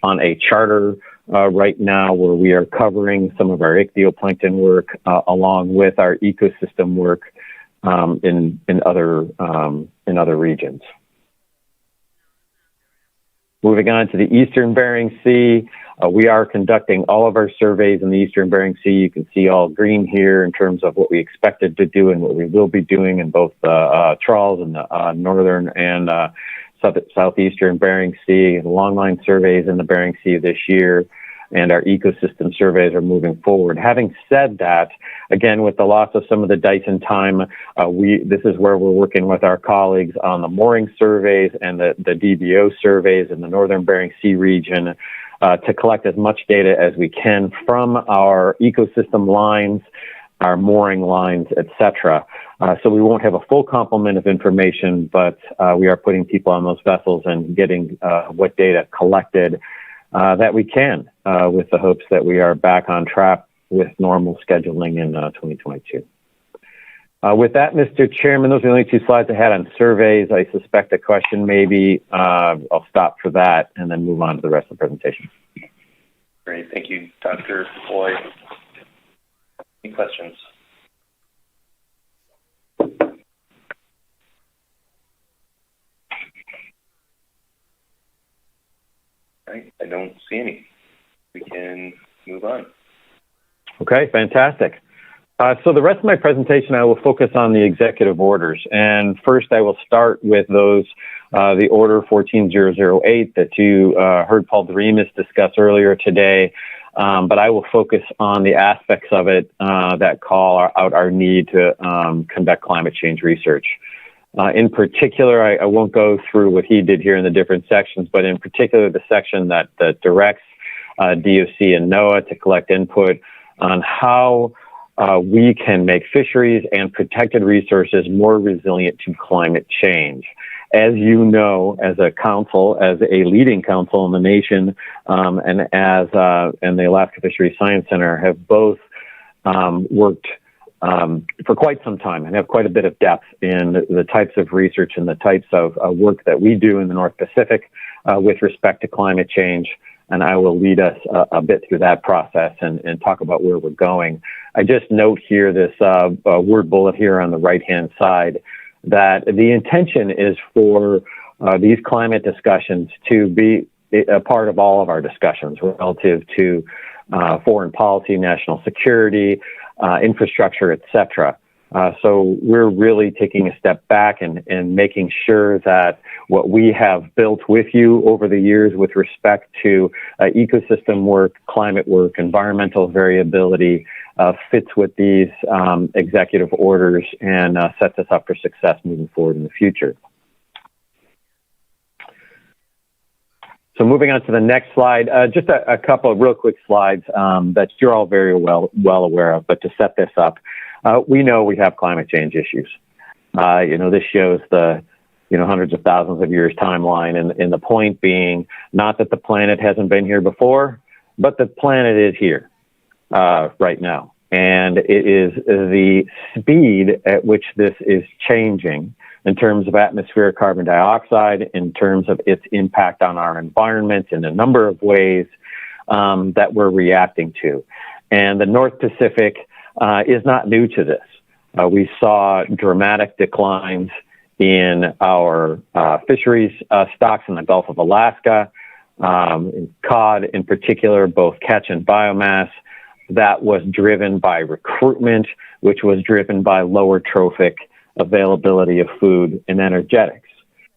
on a charter right now where we are covering some of our ichthyoplankton work along with our ecosystem work in other regions. Moving on to the Eastern Bering Sea, we are conducting all of our surveys in the Eastern Bering Sea. You can see all green here in terms of what we expected to do and what we will be doing in both the trawls and the northern and southeastern Bering Sea, and longline surveys in the Bering Sea this year. And our ecosystem surveys are moving forward. Having said that, again, with the loss of some of the Dyson time, this is where we're working with our colleagues on the mooring surveys and the DBO surveys in the Northern Bering Sea region to collect as much data as we can from our ecosystem lines, our mooring lines, etc. So we won't have a full complement of information, but we are putting people on those vessels and getting what data collected that we can, with the hopes that we are back on track with normal scheduling in 2022. With that, Mr. Chairman, those are the only two slides I had on surveys. I suspect a question maybe. I'll stop for that and then move on to the rest of the presentation. Great. Thank you, Dr. Boyd. Any questions? Right. I don't see any. We can move on. Okay, fantastic. So the rest of my presentation, I will focus on the executive orders. And first, I will start with those, the Order 14008 that you heard Paul Doremus discuss earlier today. But I will focus on the aspects of it that call out our need to conduct climate change research. In particular, I won't go through what he did here in the different sections, but in particular, the section that directs DOC and NOAA to collect input on how we can make fisheries and protected resources more resilient to climate change. As you know, as a council, as a leading council in the nation, and the Alaska Fisheries Science Center have both worked for quite some time and have quite a bit of depth in the types of research and the types of work that we do in the North Pacific with respect to climate change. And I will lead us a bit through that process and talk about where we're going. I just note here this word bullet here on the right-hand side that the intention is for these climate discussions to be a part of all of our discussions relative to foreign policy, national security, infrastructure, etc. So we're really taking a step back and making sure that what we have built with you over the years with respect to ecosystem work, climate work, environmental variability fits with these executive orders and sets us up for success moving forward in the future. So moving on to the next slide, just a couple of real quick slides that you're all very well aware of, but to set this up, we know we have climate change issues. This shows the, hundreds of thousands of years timeline, and the point being not that the planet hasn't been here before, but the planet is here right now. And it is the speed at which this is changing in terms of atmospheric carbon dioxide, in terms of its impact on our environment in a number of ways that we're reacting to. And the North Pacific is not new to this. We saw dramatic declines in our fisheries stocks in the Gulf of Alaska, in cod in particular, both catch and biomass. That was driven by recruitment, which was driven by lower trophic availability of food and energetics,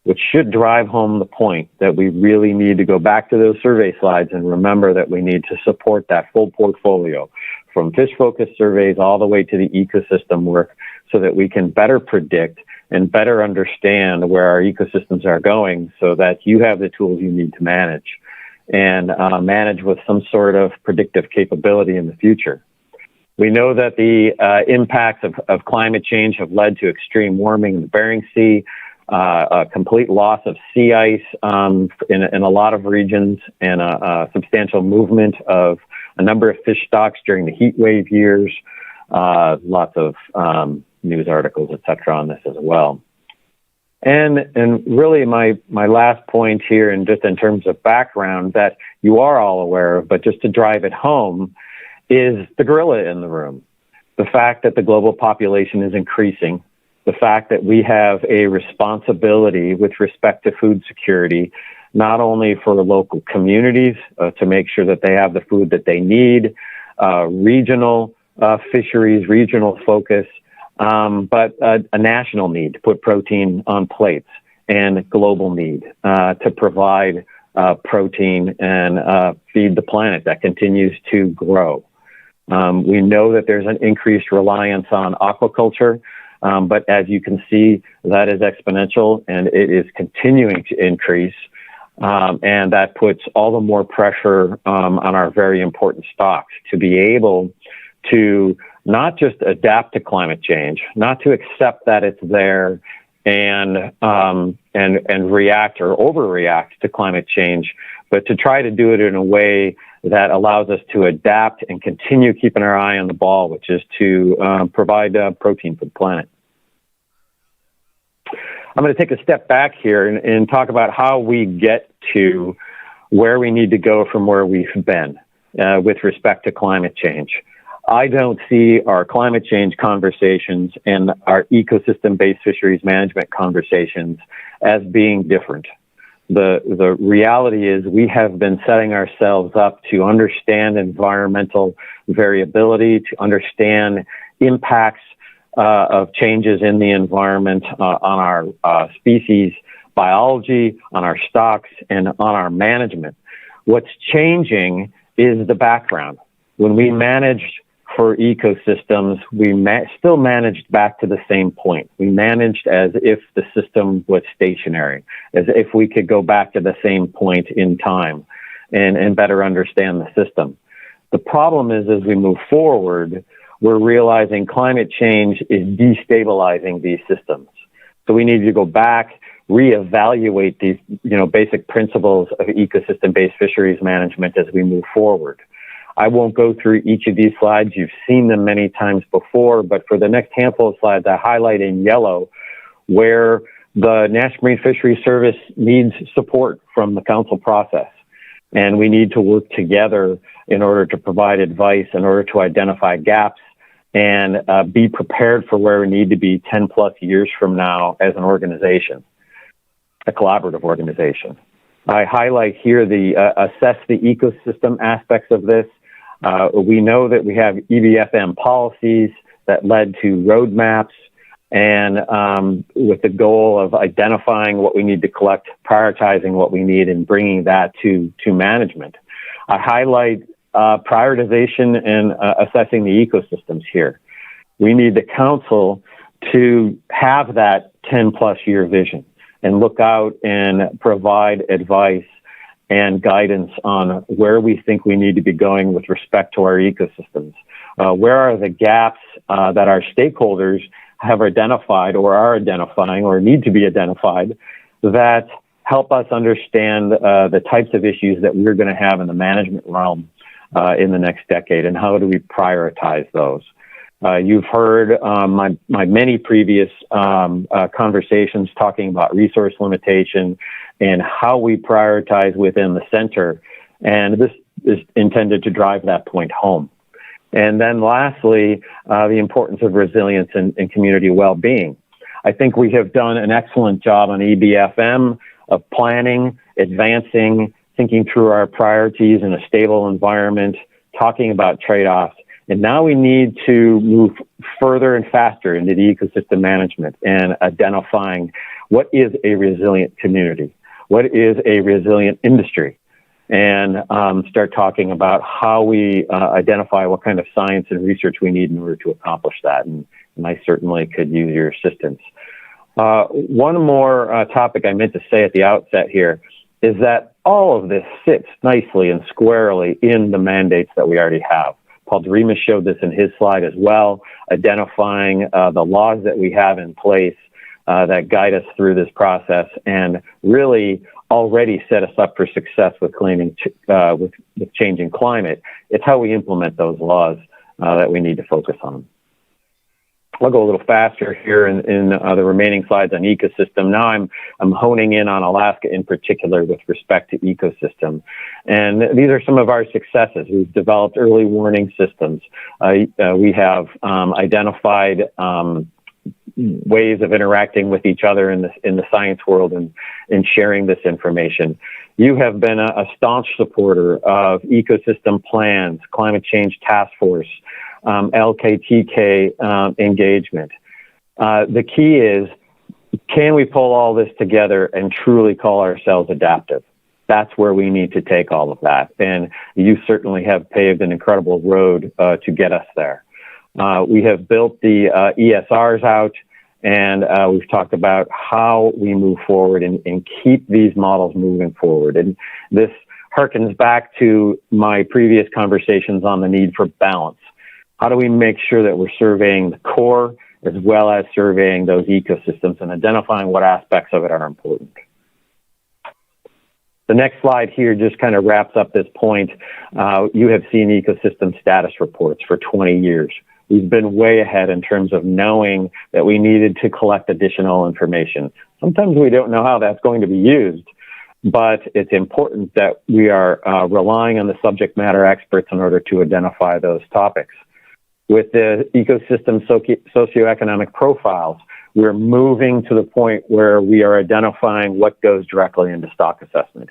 which should drive home the point that we really need to go back to those survey slides and remember that we need to support that full portfolio from fish-focused surveys all the way to the ecosystem work so that we can better predict and better understand where our ecosystems are going so that you have the tools you need to manage and manage with some sort of predictive capability in the future. We know that the impacts of climate change have led to extreme warming in the Bering Sea, a complete loss of sea ice in a lot of regions, and a substantial movement of a number of fish stocks during the heat wave years. Lots of news articles, et cetera, on this as well. And really my last point here, and just in terms of background that you are all aware of, but just to drive it home, is the gorilla in the room. The fact that the global population is increasing, the fact that we have a responsibility with respect to food security, not only for the local communities to make sure that they have the food that they need, regional fisheries, regional focus, but a national need to put protein on plates, and global need to provide protein and feed the planet that continues to grow. We know that there's an increased reliance on aquaculture, but as you can see, that is exponential and it is continuing to increase. And that puts all the more pressure on our very important stocks to be able to not just adapt to climate change, not to accept that it's there and react or overreact to climate change, but to try to do it in a way that allows us to adapt and continue keeping our eye on the ball, which is to provide protein for the planet. I'm going to take a step back here and talk about how we get to where we need to go from where we've been with respect to climate change. I don't see our climate change conversations and our ecosystem-based fisheries management conversations as being different. The reality is we have been setting ourselves up to understand environmental variability, to understand impacts of changes in the environment on our species biology, on our stocks, and on our management. What's changing is the background. When we managed for ecosystems, we still managed back to the same point. We managed as if the system was stationary, as if we could go back to the same point in time and better understand the system. The problem is, as we move forward, we're realizing climate change is destabilizing these systems. So we need to go back, reevaluate these, basic principles of ecosystem-based fisheries management as we move forward. I won't go through each of these slides. You've seen them many times before, but for the next handful of slides, I highlight in yellow where the National Marine Fisheries Service needs support from the council process. And we need to work together in order to provide advice, in order to identify gaps, and be prepared for where we need to be 10 plus years from now as an organization, a collaborative organization. I highlight here the assess the ecosystem aspects of this. We know that we have EBFM policies that led to roadmaps, and with the goal of identifying what we need to collect, prioritizing what we need, and bringing that to management. I highlight prioritization and assessing the ecosystems here. We need the council to have that 10-plus year vision and look out and provide advice and guidance on where we think we need to be going with respect to our ecosystems. Where are the gaps that our stakeholders have identified or are identifying or need to be identified that help us understand the types of issues that we're going to have in the management realm in the next decade, and how do we prioritize those? You've heard my many previous conversations talking about resource limitation and how we prioritize within the center, and this is intended to drive that point home. And then lastly, the importance of resilience and community well-being. I think we have done an excellent job on EBFM of planning, advancing, thinking through our priorities in a stable environment, talking about trade-offs. And now we need to move further and faster into the ecosystem management and identifying what is a resilient community, what is a resilient industry, and start talking about how we identify what kind of science and research we need in order to accomplish that. And I certainly could use your assistance. One more topic I meant to say at the outset here is that all of this sits nicely and squarely in the mandates that we already have. Paul Doremus showed this in his slide as well, identifying the laws that we have in place that guide us through this process and really already set us up for success with with changing climate. It's how we implement those laws that we need to focus on. I'll go a little faster here in the remaining slides on ecosystem. Now I'm honing in on Alaska in particular with respect to ecosystem. And these are some of our successes. We've developed early warning systems. We have identified ways of interacting with each other in the science world and sharing this information. You have been a staunch supporter of ecosystem plans, climate change task force, LKTK engagement. The key is, can we pull all this together and truly call ourselves adaptive? That's where we need to take all of that. And you certainly have paved an incredible road to get us there. We have built the ESRs out, and we've talked about how we move forward and keep these models moving forward. And this harkens back to my previous conversations on the need for balance. How do we make sure that we're surveying the core as well as surveying those ecosystems and identifying what aspects of it are important? The next slide here just kind of wraps up this point. You have seen ecosystem status reports for 20 years. We've been way ahead in terms of knowing that we needed to collect additional information. Sometimes we don't know how that's going to be used, but it's important that we are relying on the subject matter experts in order to identify those topics. With the ecosystem socioeconomic profiles, we're moving to the point where we are identifying what goes directly into stock assessment.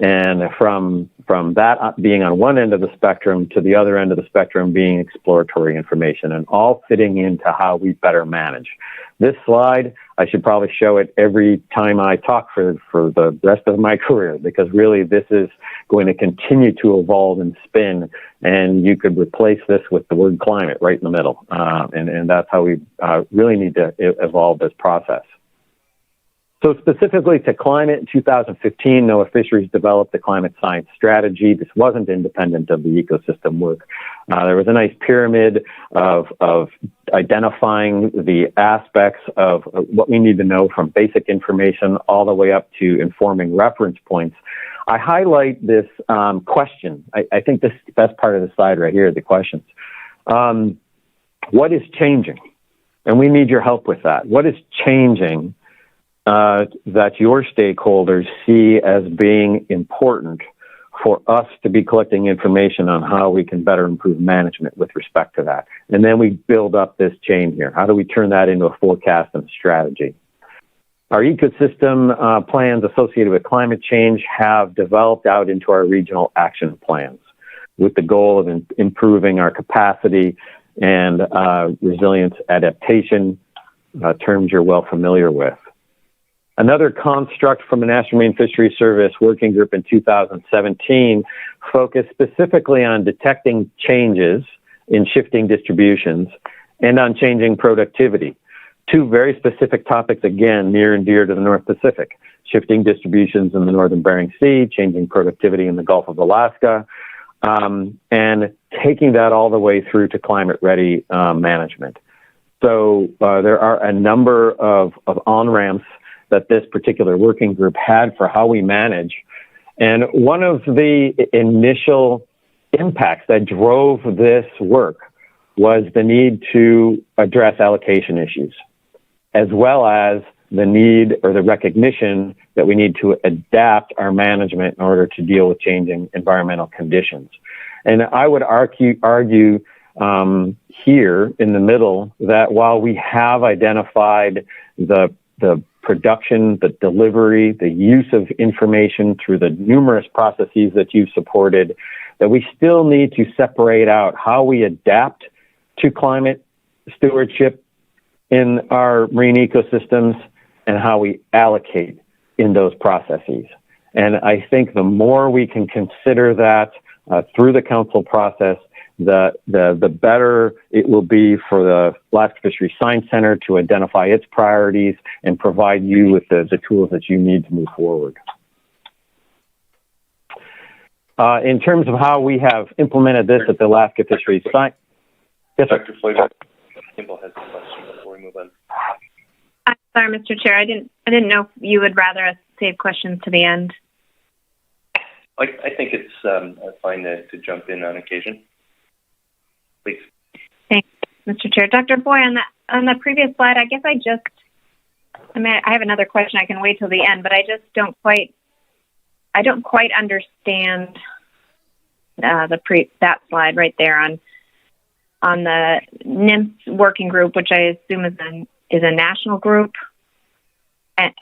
And from that being on one end of the spectrum to the other end of the spectrum being exploratory information, and all fitting into how we better manage. This slide, I should probably show it every time I talk for the rest of my career, because really this is going to continue to evolve and spin, and you could replace this with the word climate right in the middle. And that's how we really need to evolve this process. So specifically to climate, in 2015, NOAA Fisheries developed the climate science strategy. This wasn't independent of the ecosystem work. There was a nice pyramid of identifying the aspects of what we need to know, from basic information all the way up to informing reference points. I highlight this question. I think this is the best part of the slide right here, the questions. What is changing? And we need your help with that. What is changing that your stakeholders see as being important for us to be collecting information on how we can better improve management with respect to that? And then we build up this chain here. How do we turn that into a forecast and a strategy? Our ecosystem plans associated with climate change have developed out into our regional action plans with the goal of improving our capacity and resilience adaptation, terms you're well familiar with. Another construct from the National Marine Fisheries Service Working Group in 2017 focused specifically on detecting changes in shifting distributions and on changing productivity. Two very specific topics, again, near and dear to the North Pacific: shifting distributions in the northern Bering Sea, changing productivity in the Gulf of Alaska, and taking that all the way through to climate-ready management. So there are a number of on-ramps that this particular working group had for how we manage. And one of the initial impacts that drove this work was the need to address allocation issues, as well as the need or the recognition that we need to adapt our management in order to deal with changing environmental conditions. And I would argue here in the middle that while we have identified the production, the delivery, the use of information through the numerous processes that you've supported, that we still need to separate out how we adapt to climate stewardship in our marine ecosystems and how we allocate in those processes. And I think the more we can consider that through the council process, the better it will be for the Alaska Fisheries Science Center to identify its priorities and provide you with the tools that you need to move forward. In terms of how we have implemented this at the Alaska Fisheries Science, yes, sir. Dr. Flavor, Kimball has a question before we move on. I'm sorry, Mr. Chair. I didn't know if you would rather us save questions to the end. I think it's fine to jump in on occasion. Please. Thanks, Mr. Chair. Dr. Boy, on the previous slide, I guess I have another question. I can wait till the end, but I just don't quite understand that slide right there on the NIMS working group, which I assume is a national group,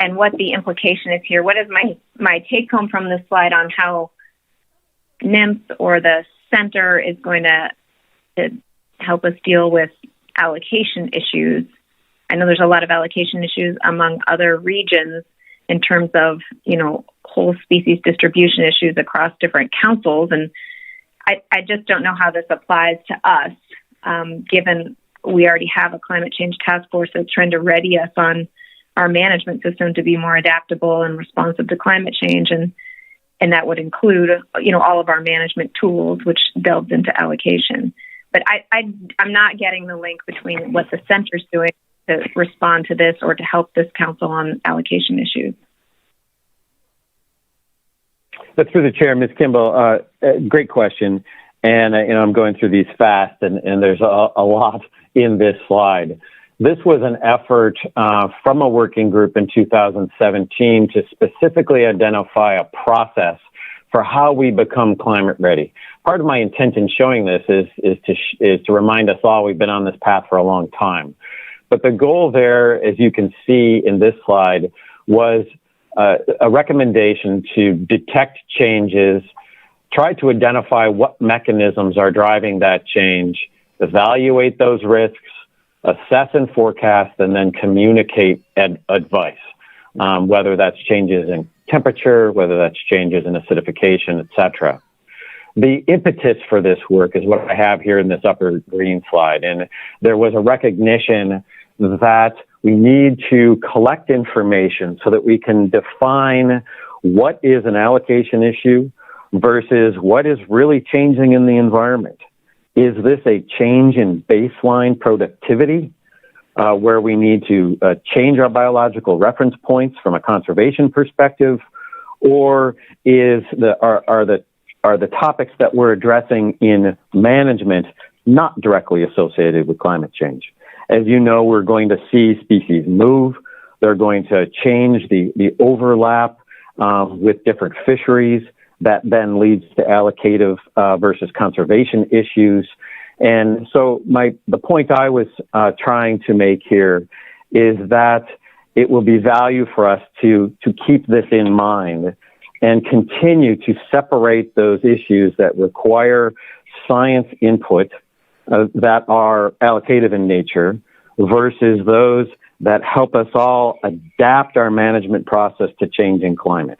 and what the implication is here. What is my take home from this slide on how NIMS or the center is going to help us deal with allocation issues? I know there's a lot of allocation issues among other regions in terms of, whole species distribution issues across different councils. And I just don't know how this applies to us, given we already have a climate change task force that's trying to ready us on our management system to be more adaptable and responsive to climate change. And that would include, all of our management tools, which delves into allocation. But I'm not getting the link between what the center's doing to respond to this or to help this council on allocation issues. But through the chair, Ms. Kimball, great question. And I'm going through these fast, and there's a lot in this slide. This was an effort from a working group in 2017 to specifically identify a process for how we become climate ready. Part of my intent in showing this is to remind us all we've been on this path for a long time. But the goal there, as you can see in this slide, was a recommendation to detect changes, try to identify what mechanisms are driving that change, evaluate those risks, assess and forecast, and then communicate advice, whether that's changes in temperature, whether that's changes in acidification, etc. The impetus for this work is what I have here in this upper green slide. And there was a recognition that we need to collect information so that we can define what is an allocation issue versus what is really changing in the environment. Is this a change in baseline productivity where we need to change our biological reference points from a conservation perspective, or are the topics that we're addressing in management not directly associated with climate change? As you know, we're going to see species move. They're going to change the overlap with different fisheries. That then leads to allocative versus conservation issues. And so the point I was trying to make here is that it will be value for us to keep this in mind and continue to separate those issues that require science input that are allocative in nature versus those that help us all adapt our management process to changing climate.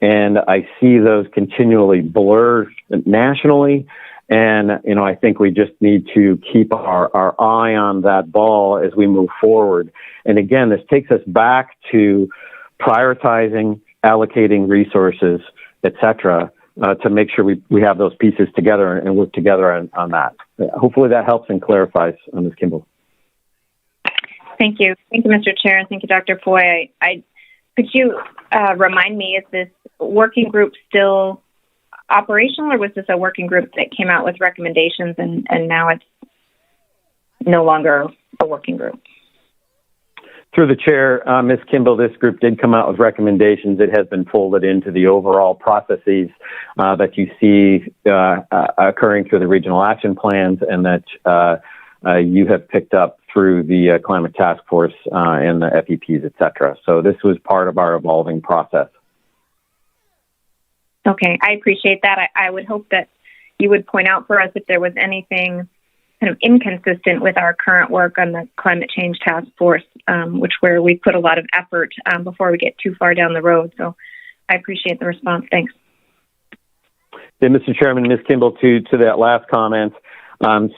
And I see those continually blur nationally. And, I think we just need to keep our eye on that ball as we move forward. And again, this takes us back to prioritizing, allocating resources, et cetera, to make sure we have those pieces together and work together on that. Hopefully that helps and clarifies, Ms. Kimball. Thank you. Thank you, Mr. Chair, and thank you, Dr. Foy. Could you remind me, is this working group still operational, or was this a working group that came out with recommendations and now it's no longer a working group? Through the chair, Ms. Kimball, this group did come out with recommendations. It has been folded into the overall processes that you see occurring through the regional action plans and that you have picked up through the climate task force and the FEPs, et cetera. So this was part of our evolving process. Okay, I appreciate that. I would hope that you would point out for us if there was anything kind of inconsistent with our current work on the climate change task force, where we put a lot of effort before we get too far down the road. So I appreciate the response. Thanks. Yeah, Mr. Chairman, Ms. Kimball, to that last comment,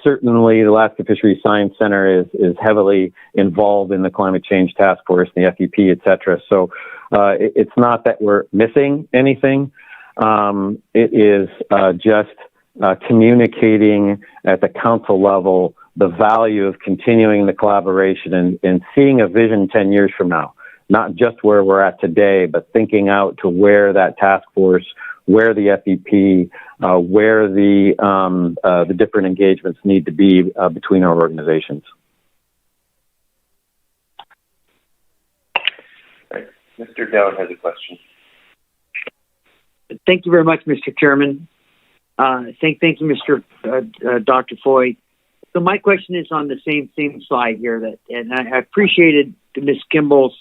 certainly the Alaska Fisheries Science Center is heavily involved in the climate change task force, the FEP, et cetera. So it's not that we're missing anything. It is just communicating at the council level the value of continuing the collaboration and seeing a vision 10 years from now, not just where we're at today, but thinking out to where that task force, where the FEP, where the different engagements need to be between our organizations. Right. Mr. Dowd has a question. Thank you very much, Mr. Chairman. Thank you, Mr. Dr. Foy. So my question is on the same slide here, and I appreciated Ms. Kimball's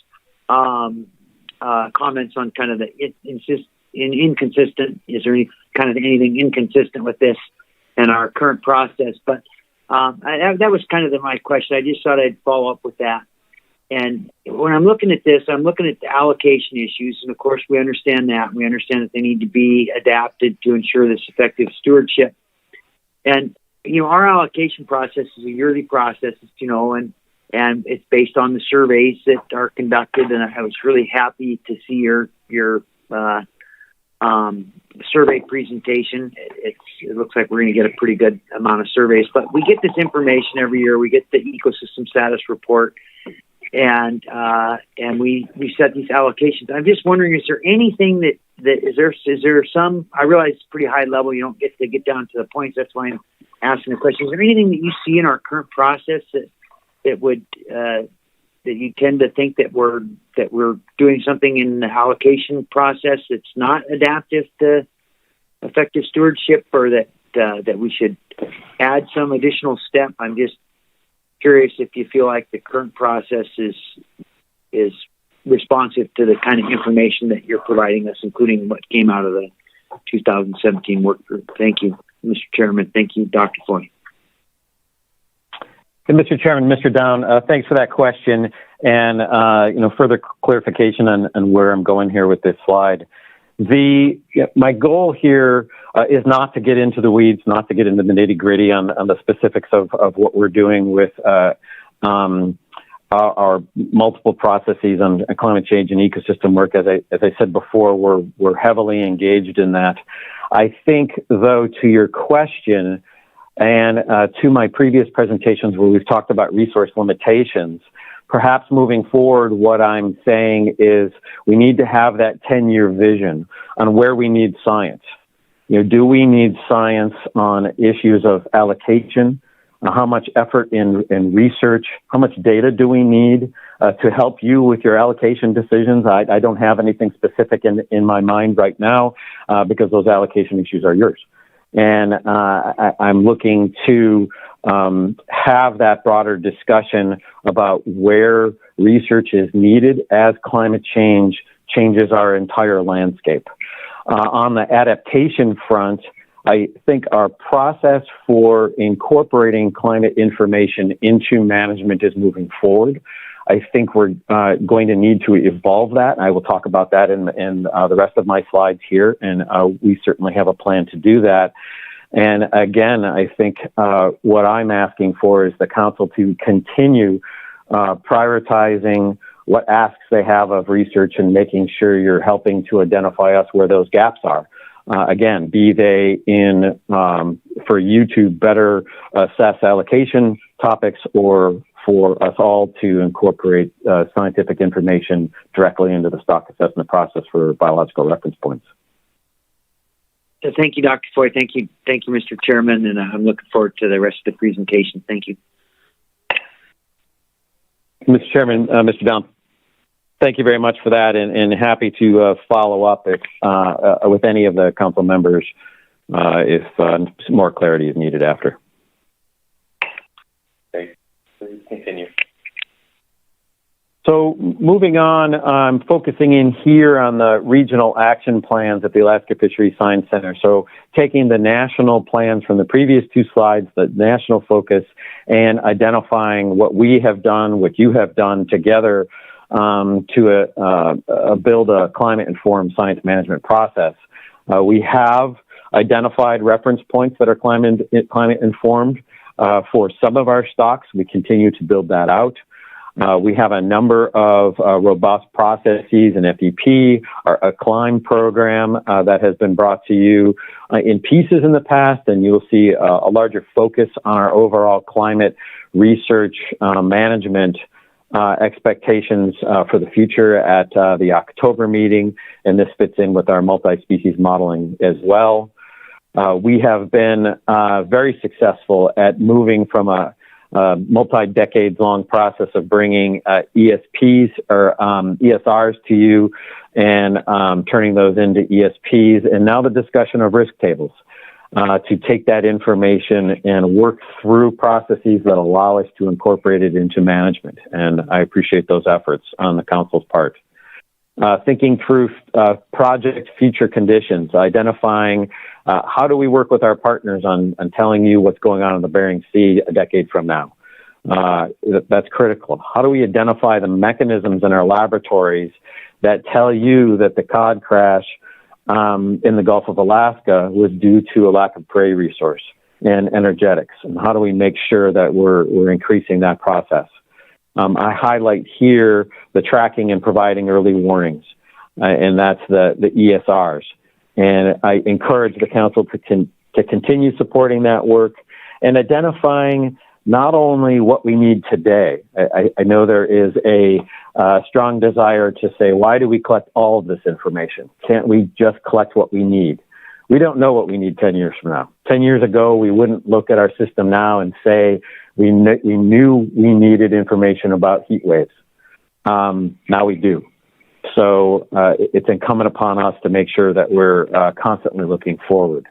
comments on kind of the inconsistent. Is there any kind of anything inconsistent with this and our current process? But that was kind of my question. I just thought I'd follow up with that. And when I'm looking at this, I'm looking at the allocation issues. And of course, we understand that. We understand that they need to be adapted to ensure this effective stewardship. And, our allocation process is a yearly process, and it's based on the surveys that are conducted. And I was really happy to see your survey presentation. It looks like we're going to get a pretty good amount of surveys. But we get this information every year. We get the ecosystem status report. And we set these allocations. I'm just wondering, is there anything is there some, I realize it's pretty high level, you don't get to get down to the points, that's why I'm asking the question. Is there anything that you see in our current process that would, that you tend to think that we're doing something in the allocation process that's not adaptive to effective stewardship, or that we should add some additional step? I'm just curious if you feel like the current process is responsive to the kind of information that you're providing us, including what came out of the 2017 work group. Thank you, Mr. Chairman. Thank you, Dr. Foy. Hey, Mr. Chairman, Mr. Down, thanks for that question. And, further clarification on where I'm going here with this slide. My goal here is not to get into the weeds, not to get into the nitty gritty on the specifics of what we're doing with our multiple processes on climate change and ecosystem work. As I said before, we're heavily engaged in that. I think, though, to your question and to my previous presentations where we've talked about resource limitations, perhaps moving forward, what I'm saying is we need to have that 10-year vision on where we need science. Do we need science on issues of allocation? How much effort in research? How much data do we need to help you with your allocation decisions? I don't have anything specific in my mind right now because those allocation issues are yours. And I'm looking to have that broader discussion about where research is needed as climate change changes our entire landscape. On the adaptation front, I think our process for incorporating climate information into management is moving forward. I think we're going to need to evolve that. I will talk about that in the rest of my slides here, and we certainly have a plan to do that. And again, I think what I'm asking for is the council to continue prioritizing what asks they have of research and making sure you're helping to identify us where those gaps are. Again, be they in for you to better assess allocation topics or for us all to incorporate scientific information directly into the stock assessment process for biological reference points. So thank you, Dr. Foy. Thank you, Mr. Chairman, and I'm looking forward to the rest of the presentation. Thank you. Mr. Chairman, Mr. Down, thank you very much for that, and happy to follow up if, with any of the council members if more clarity is needed after. Okay, please continue. So moving on, I'm focusing in here on the regional action plans at the Alaska Fisheries Science Center. So taking the national plans from the previous two slides, the national focus, and identifying what we have done, what you have done together to build a climate-informed science management process. We have identified reference points that are climate-informed for some of our stocks. We continue to build that out. We have a number of robust processes and FEP, a CLIMB program that has been brought to you in pieces in the past, and you'll see a larger focus on our overall climate research management expectations for the future at the October meeting, and this fits in with our multi-species modeling as well. We have been very successful at moving from a multi-decades-long process of bringing ESPs or ESRs to you and turning those into ESPs, and now the discussion of risk tables to take that information and work through processes that allow us to incorporate it into management. And I appreciate those efforts on the council's part. Thinking through project future conditions, identifying how do we work with our partners on telling you what's going on in the Bering Sea a decade from now. That's critical. How do we identify the mechanisms in our laboratories that tell you that the cod crash in the Gulf of Alaska was due to a lack of prey resource and energetics? And how do we make sure that we're increasing that process? I highlight here the tracking and providing early warnings, and that's the ESRs. And I encourage the council to continue supporting that work and identifying not only what we need today. I know there is a strong desire to say, why do we collect all of this information? Can't we just collect what we need? We don't know what we need 10 years from now. 10 years ago, we wouldn't look at our system now and say we knew we needed information about heat waves. Now we do. So it's incumbent upon us to make sure that we're constantly looking forward.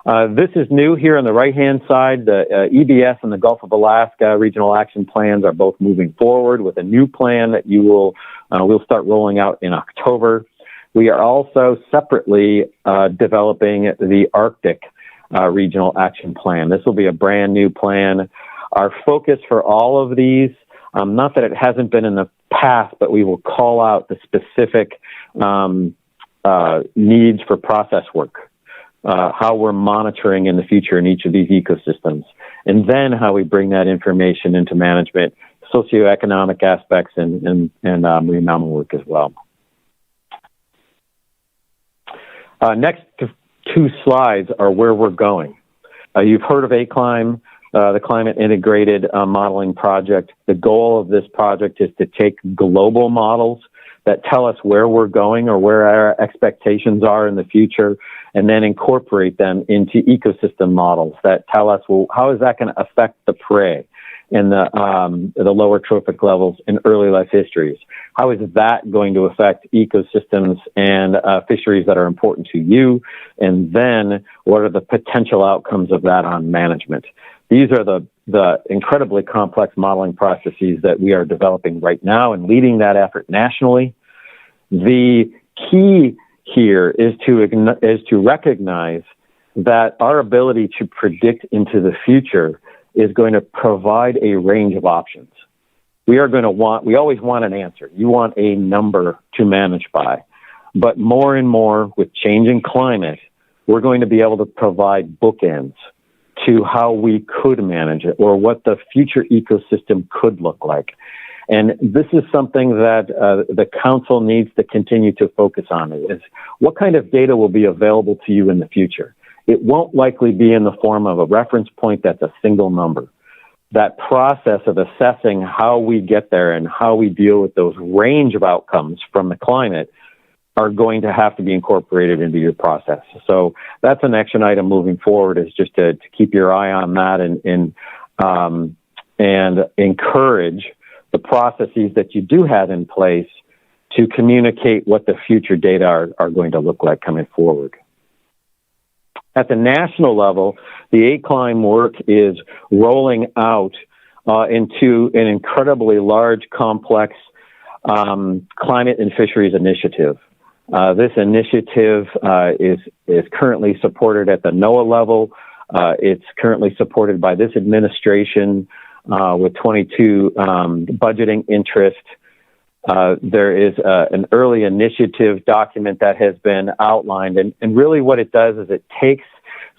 This is new here on the right-hand side. The EBS and the Gulf of Alaska regional action plans are both moving forward with a new plan that we'll start rolling out in October. We are also separately developing the Arctic regional action plan. This will be a brand new plan. Our focus for all of these, not that it hasn't been in the past, but we will call out the specific needs for process work, how we're monitoring in the future in each of these ecosystems, and then how we bring that information into management, socioeconomic aspects, and marine mammal work as well. Next two slides are where we're going. You've heard of ACLIMB, the Climate Integrated Modeling Project. The goal of this project is to take global models that tell us where we're going or where our expectations are in the future, and then incorporate them into ecosystem models that tell us, well, how is that going to affect the prey and the lower trophic levels in early life histories? How is that going to affect ecosystems and fisheries that are important to you? And then what are the potential outcomes of that on management? These are the incredibly complex modeling processes that we are developing right now and leading that effort nationally. The key here is to recognize that our ability to predict into the future is going to provide a range of options. We always want an answer. You want a number to manage by. But more and more with changing climate, we're going to be able to provide bookends to how we could manage it or what the future ecosystem could look like. And this is something that the council needs to continue to focus on, is what kind of data will be available to you in the future. It won't likely be in the form of a reference point that's a single number. That process of assessing how we get there and how we deal with those range of outcomes from the climate are going to have to be incorporated into your process. So that's an action item moving forward, is just to keep your eye on that and encourage the processes that you do have in place to communicate what the future data are going to look like coming forward. At the national level, the ACLIME work is rolling out into an incredibly large, complex climate and fisheries initiative. This initiative is currently supported at the NOAA level. It's currently supported by this administration with 22 budgeting interest. There is an early initiative document that has been outlined. And really what it does is it takes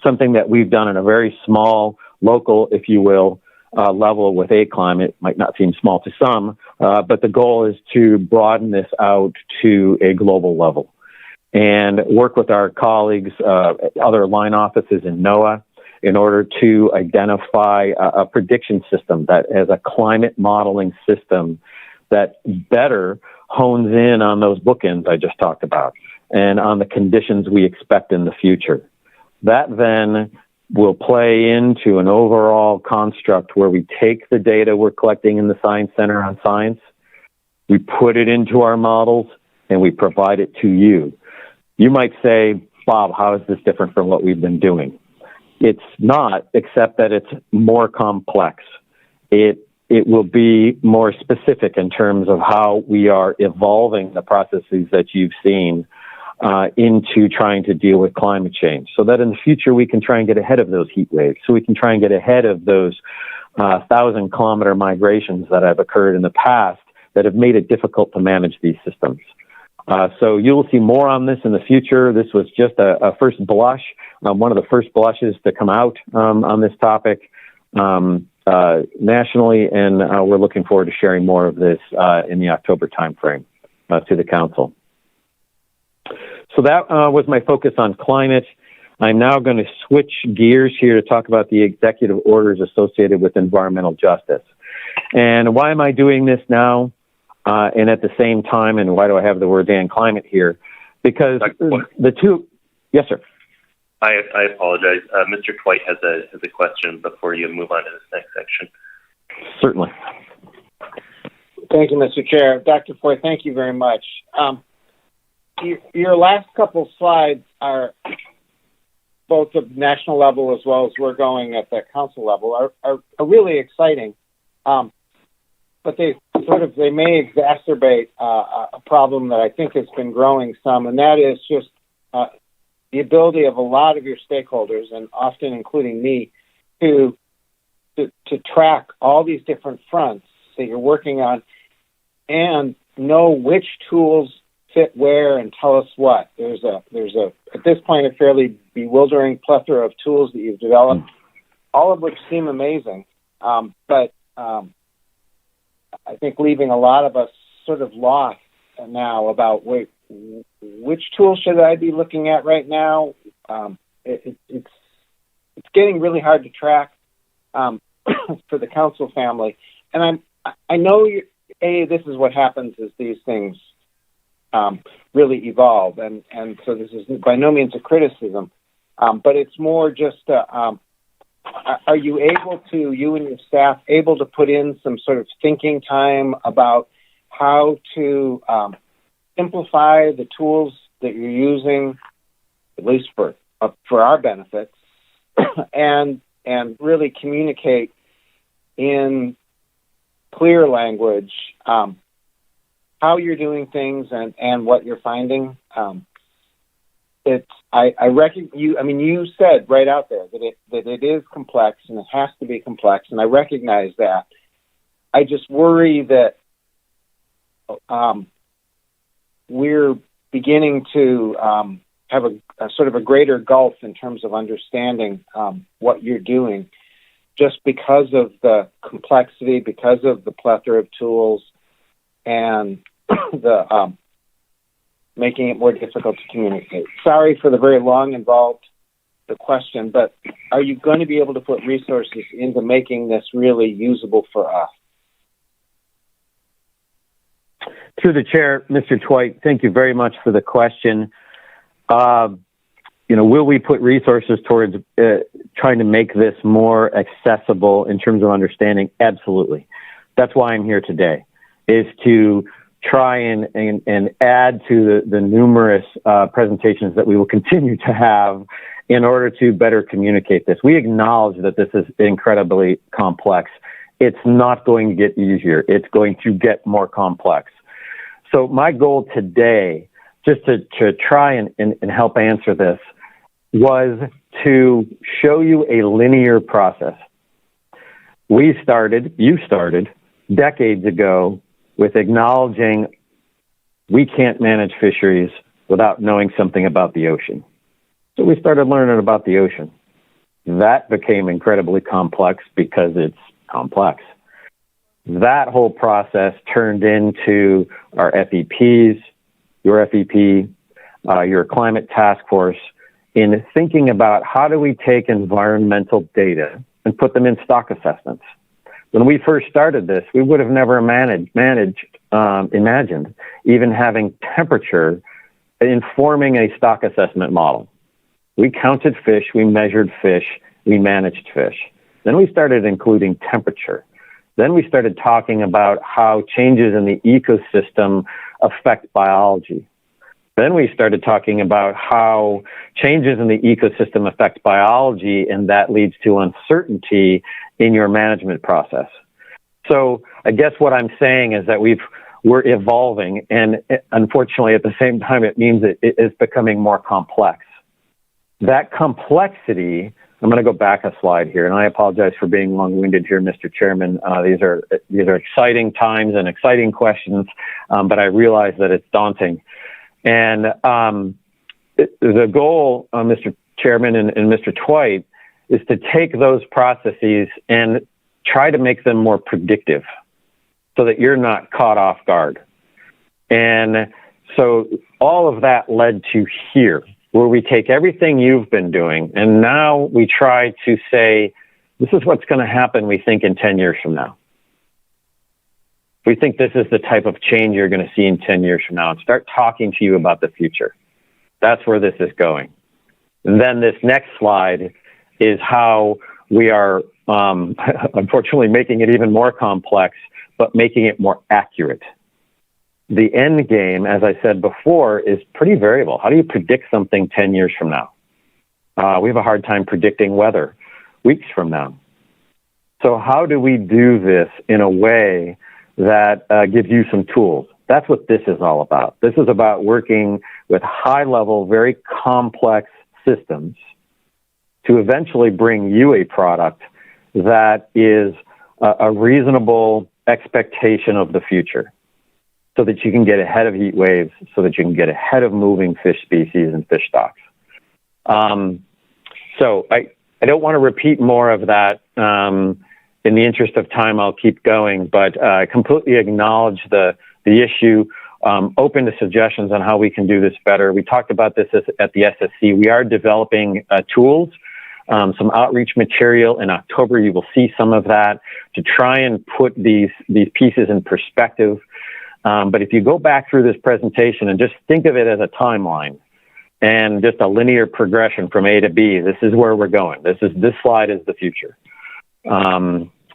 something that we've done in a very small, local, if you will, level with ACLIME. It might not seem small to some, but the goal is to broaden this out to a global level and work with our colleagues, other line offices in NOAA, in order to identify a prediction system that has a climate modeling system that better hones in on those bookends I just talked about and on the conditions we expect in the future. That then will play into an overall construct where we take the data we're collecting in the Science Center on Science, we put it into our models, and we provide it to you. You might say, Bob, how is this different from what we've been doing? It's not, except that it's more complex. It will be more specific in terms of how we are evolving the processes that you've seen into trying to deal with climate change, so that in the future we can try and get ahead of those heat waves, so we can try and get ahead of those 1,000-kilometer migrations that have occurred in the past that have made it difficult to manage these systems. So you'll see more on this in the future. This was just a first blush, one of the first blushes to come out on this topic nationally, and we're looking forward to sharing more of this in the October timeframe to the council. So that was my focus on climate. I'm now going to switch gears here to talk about the executive orders associated with environmental justice. And why am I doing this now and at the same time, and why do I have the word and climate here? Because the two... Yes, sir. I apologize. Mr. Twite has a question before you move on to this next section. Certainly. Thank you, Mr. Chair. Dr. Foy, thank you very much. Your last couple slides are both at national level as well as we're going at the council level are really exciting, but they may exacerbate a problem that I think has been growing some, and that is just the ability of a lot of your stakeholders, and often including me, to track all these different fronts that you're working on and know which tools fit where and tell us what. There's a at this point a fairly bewildering plethora of tools that you've developed, all of which seem amazing, but I think leaving a lot of us sort of lost now about which tool should I be looking at right now. It's getting really hard to track for the council family, and I know this is what happens as these things really evolve, and so this is by no means a criticism, but it's more just are you and your staff able to put in some sort of thinking time about how to simplify the tools that you're using, at least for our benefit, and really communicate in clear language how you're doing things and what you're finding. I reckon you. I mean, you said right out there that it is complex and it has to be complex, and I recognize that. I just worry that we're beginning to have a sort of a greater gulf in terms of understanding what you're doing, just because of the complexity, because of the plethora of tools, and the making it more difficult to communicate. Sorry for the very long, involved the question, but are you going to be able to put resources into making this really usable for us? Through the chair, Mr. Twite, thank you very much for the question. Will we put resources towards trying to make this more accessible in terms of understanding? Absolutely. That's why I'm here today, is to try and add to the numerous presentations that we will continue to have in order to better communicate this. We acknowledge that this is incredibly complex. It's not going to get easier. It's going to get more complex. So my goal today, just to try and help answer this, was to show you a linear process. You started decades ago with acknowledging we can't manage fisheries without knowing something about the ocean. So we started learning about the ocean. That became incredibly complex because it's complex. That whole process turned into our FEPs, your FEP, your climate task force, in thinking about how do we take environmental data and put them in stock assessments. When we first started this, we would have never imagined even having temperature informing a stock assessment model. We counted fish, we measured fish, we managed fish. Then we started including temperature. Then we started talking about how changes in the ecosystem affect biology. Then we started talking about how changes in the ecosystem affect biology, and that leads to uncertainty in your management process. So I guess what I'm saying is that we're evolving, and unfortunately at the same time it means it is becoming more complex. That complexity, I'm going to go back a slide here, and I apologize for being long-winded here, Mr. Chairman. These are exciting times and exciting questions, but I realize that it's daunting. And the goal, Mr. Chairman and Mr. Twite, is to take those processes and try to make them more predictive so that you're not caught off guard. And so all of that led to here, where we take everything you've been doing, and now we try to say, this is what's going to happen, we think, in 10 years from now. We think this is the type of change you're going to see in 10 years from now, and start talking to you about the future. That's where this is going. And then this next slide is how we are, unfortunately, making it even more complex, but making it more accurate. The end game, as I said before, is pretty variable. How do you predict something 10 years from now? We have a hard time predicting weather weeks from now. So how do we do this in a way that gives you some tools? That's what this is all about. This is about working with high-level, very complex systems to eventually bring you a product that is a reasonable expectation of the future, so that you can get ahead of heat waves, so that you can get ahead of moving fish species and fish stocks. So I don't want to repeat more of that. In the interest of time, I'll keep going, but I completely acknowledge the issue, open to suggestions on how we can do this better. We talked about this at the SSC. We are developing tools, some outreach material. In October, you will see some of that to try and put these pieces in perspective. But if you go back through this presentation and just think of it as a timeline and just a linear progression from A to B, this is where we're going. This slide is the future.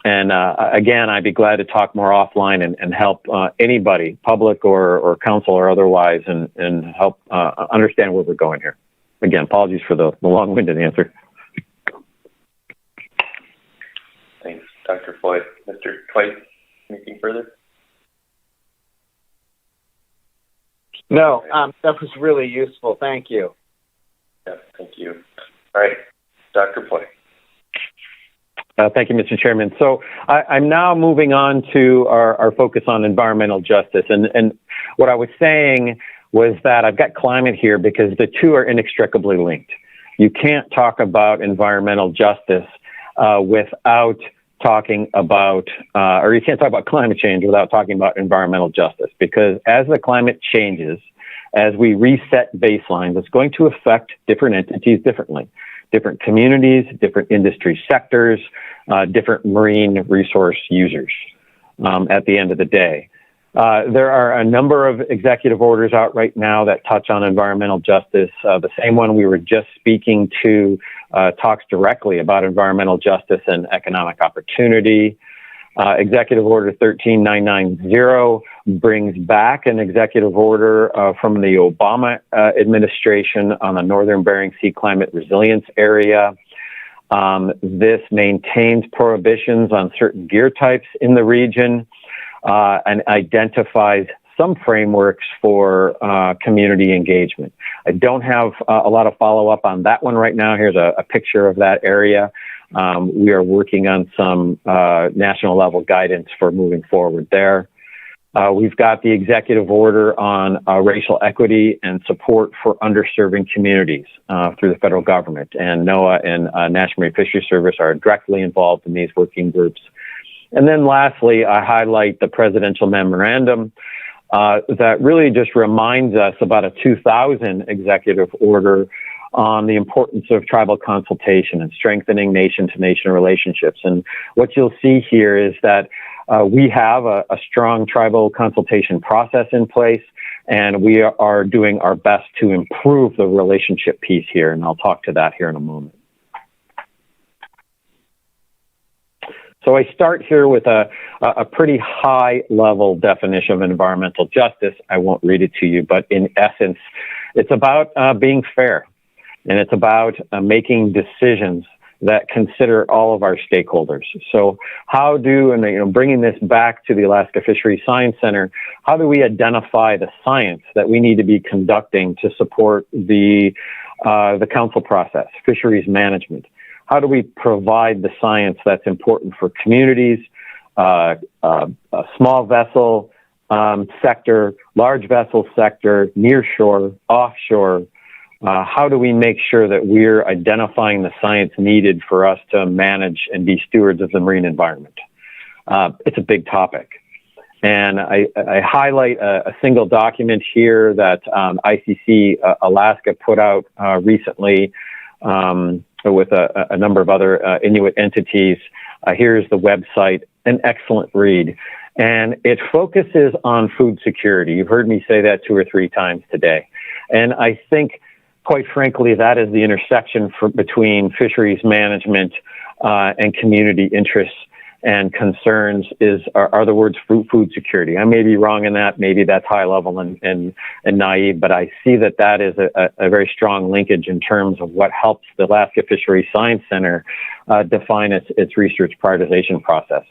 Again, I'd be glad to talk more offline and help anybody, public or council or otherwise, and help understand where we're going here. Again, apologies for the long-winded answer. Thanks, Dr. Floyd. Mr. Twite, anything further? No, that was really useful. Thank you. Yeah, thank you. All right, Dr. Ploy. Thank you, Mr. Chairman. So I'm now moving on to our focus on environmental justice. And what I was saying was that I've got climate here because the two are inextricably linked. You can't talk about environmental justice without talking about, or you can't talk about climate change without talking about environmental justice, because as the climate changes, as we reset baselines, it's going to affect different entities differently. Different communities, different industry sectors, different marine resource users at the end of the day. There are a number of executive orders out right now that touch on environmental justice. The same one we were just speaking to talks directly about environmental justice and economic opportunity. Executive Order 13990 brings back an executive order from the Obama administration on the Northern Bering Sea climate resilience area. This maintains prohibitions on certain gear types in the region and identifies some frameworks for community engagement. I don't have a lot of follow-up on that one right now. Here's a picture of that area. We are working on some national level guidance for moving forward there. We've got the executive order on racial equity and support for underserving communities through the federal government. And NOAA and National Marine Fisheries Service are directly involved in these working groups. And then lastly, I highlight the presidential memorandum that really just reminds us about a 2000 executive order on the importance of tribal consultation and strengthening nation-to-nation relationships. And what you'll see here is that we have a strong tribal consultation process in place, and we are doing our best to improve the relationship piece here, and I'll talk to that here in a moment. So I start here with a pretty high-level definition of environmental justice. I won't read it to you, but in essence, it's about being fair. And it's about making decisions that consider all of our stakeholders. So how do, and bringing this back to the Alaska Fisheries Science Center, how do we identify the science that we need to be conducting to support the council process, fisheries management? How do we provide the science that's important for communities, a small vessel sector, large vessel sector, nearshore, offshore? How do we make sure that we're identifying the science needed for us to manage and be stewards of the marine environment? It's a big topic. And I highlight a single document here that ICC Alaska put out recently with a number of other Inuit entities. Here's the website, an excellent read. And it focuses on food security. You've heard me say that 2 or 3 times today. And I think, quite frankly, that is the intersection between fisheries management and community interests and concerns are the words food security. I may be wrong in that. Maybe that's high level and naive, but I see that is a very strong linkage in terms of what helps the Alaska Fisheries Science Center define its research prioritization process.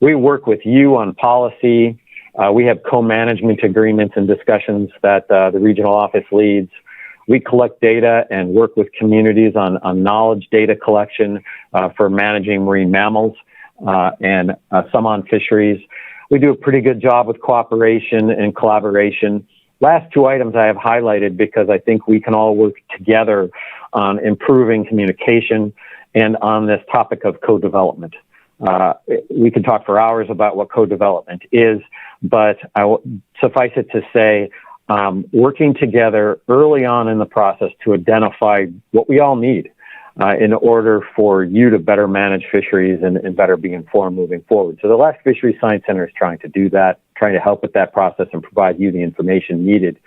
We work with you on policy. We have co-management agreements and discussions that the regional office leads. We collect data and work with communities on knowledge data collection for managing marine mammals and some on fisheries. We do a pretty good job with cooperation and collaboration. Last 2 items I have highlighted because I think we can all work together on improving communication and on this topic of co-development. We could talk for hours about what co-development is, but suffice it to say, working together early on in the process to identify what we all need in order for you to better manage fisheries and better be informed moving forward. So the Alaska Fisheries Science Center is trying to do that, trying to help with that process and provide you the information needed.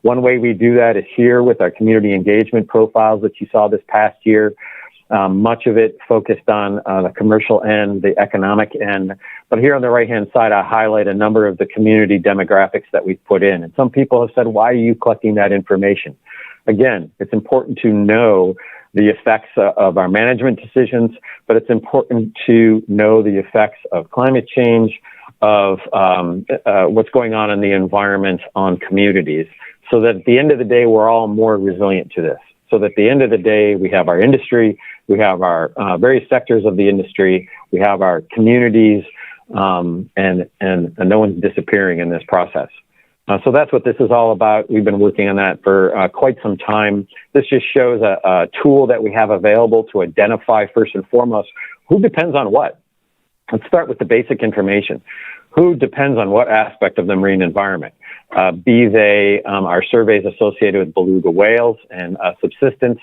One way we do that is here with our community engagement profiles that you saw this past year. Much of it focused on the commercial end, the economic end. But here on the right-hand side, I highlight a number of the community demographics that we've put in. And some people have said, why are you collecting that information? Again, it's important to know the effects of our management decisions, but it's important to know the effects of climate change, of what's going on in the environment on communities, so that at the end of the day, we're all more resilient to this. so that at the end of the day, we have our industry, we have our various sectors of the industry, we have our communities, and no one's disappearing in this process. So that's what this is all about. We've been working on that for quite some time. This just shows a tool that we have available to identify, first and foremost, who depends on what. Let's start with the basic information. Who depends on what aspect of the marine environment? Be they our surveys associated with beluga whales and subsistence,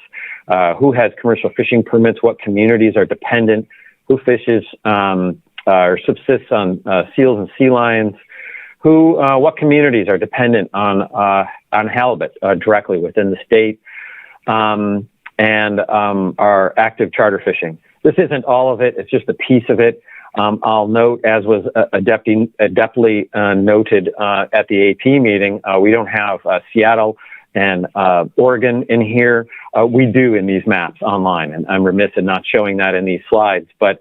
who has commercial fishing permits, what communities are dependent, who fishes or subsists on seals and sea lions, what communities are dependent on halibut directly within the state, and our active charter fishing. This isn't all of it, it's just a piece of it. I'll note, as was adeptly noted at the AP meeting, we don't have Seattle and Oregon in here. We do in these maps online, and I'm remiss in not showing that in these slides, but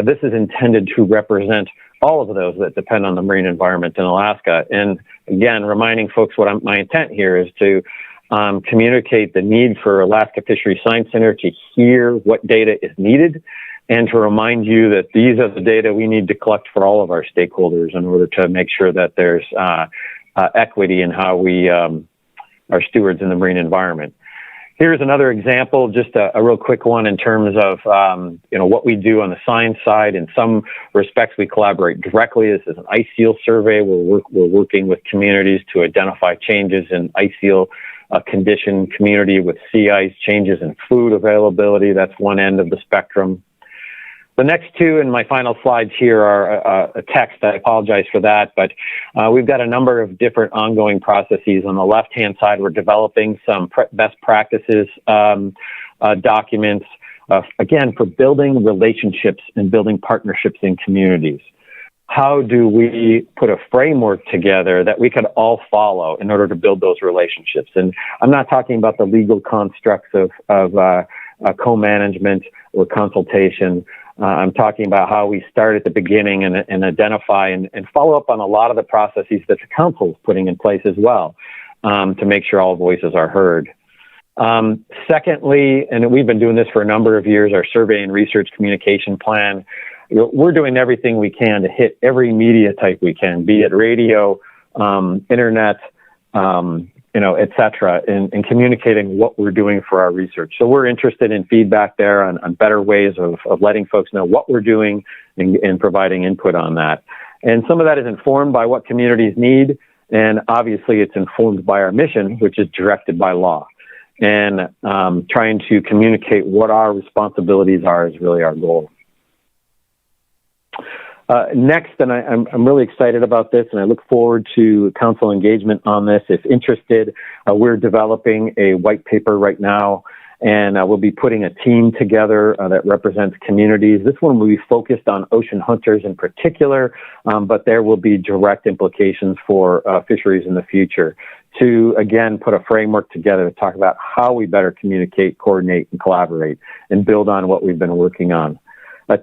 this is intended to represent all of those that depend on the marine environment in Alaska. And again, reminding folks what my intent here is to communicate the need for Alaska Fisheries Science Center to hear what data is needed, and to remind you that these are the data we need to collect for all of our stakeholders in order to make sure that there's equity in how we are stewards in the marine environment. Here's another example, just a real quick one in terms of what we do on the science side. In some respects, we collaborate directly. This is an ice seal survey. We're working with communities to identify changes in ice seal condition, community with sea ice, changes in food availability. That's one end of the spectrum. The next two in my final slides here are a text. I apologize for that, but we've got a number of different ongoing processes. On the left-hand side, we're developing some best practices documents, again, for building relationships and building partnerships in communities. How do we put a framework together that we could all follow in order to build those relationships? And I'm not talking about the legal constructs of co-management or consultation. I'm talking about how we start at the beginning and identify and follow up on a lot of the processes that the council is putting in place as well, to make sure all voices are heard. Secondly, and we've been doing this for a number of years, our survey and research communication plan. We're doing everything we can to hit every media type we can, be it radio, internet, et cetera, in communicating what we're doing for our research. So we're interested in feedback there on better ways of letting folks know what we're doing and providing input on that. And some of that is informed by what communities need, and obviously it's informed by our mission, which is directed by law. And trying to communicate what our responsibilities are is really our goal. Next, and I'm really excited about this, and I look forward to council engagement on this. If interested, we're developing a white paper right now, and we'll be putting a team together that represents communities. This one will be focused on ocean hunters in particular, but there will be direct implications for fisheries in the future to, again, put a framework together to talk about how we better communicate, coordinate, and collaborate, and build on what we've been working on.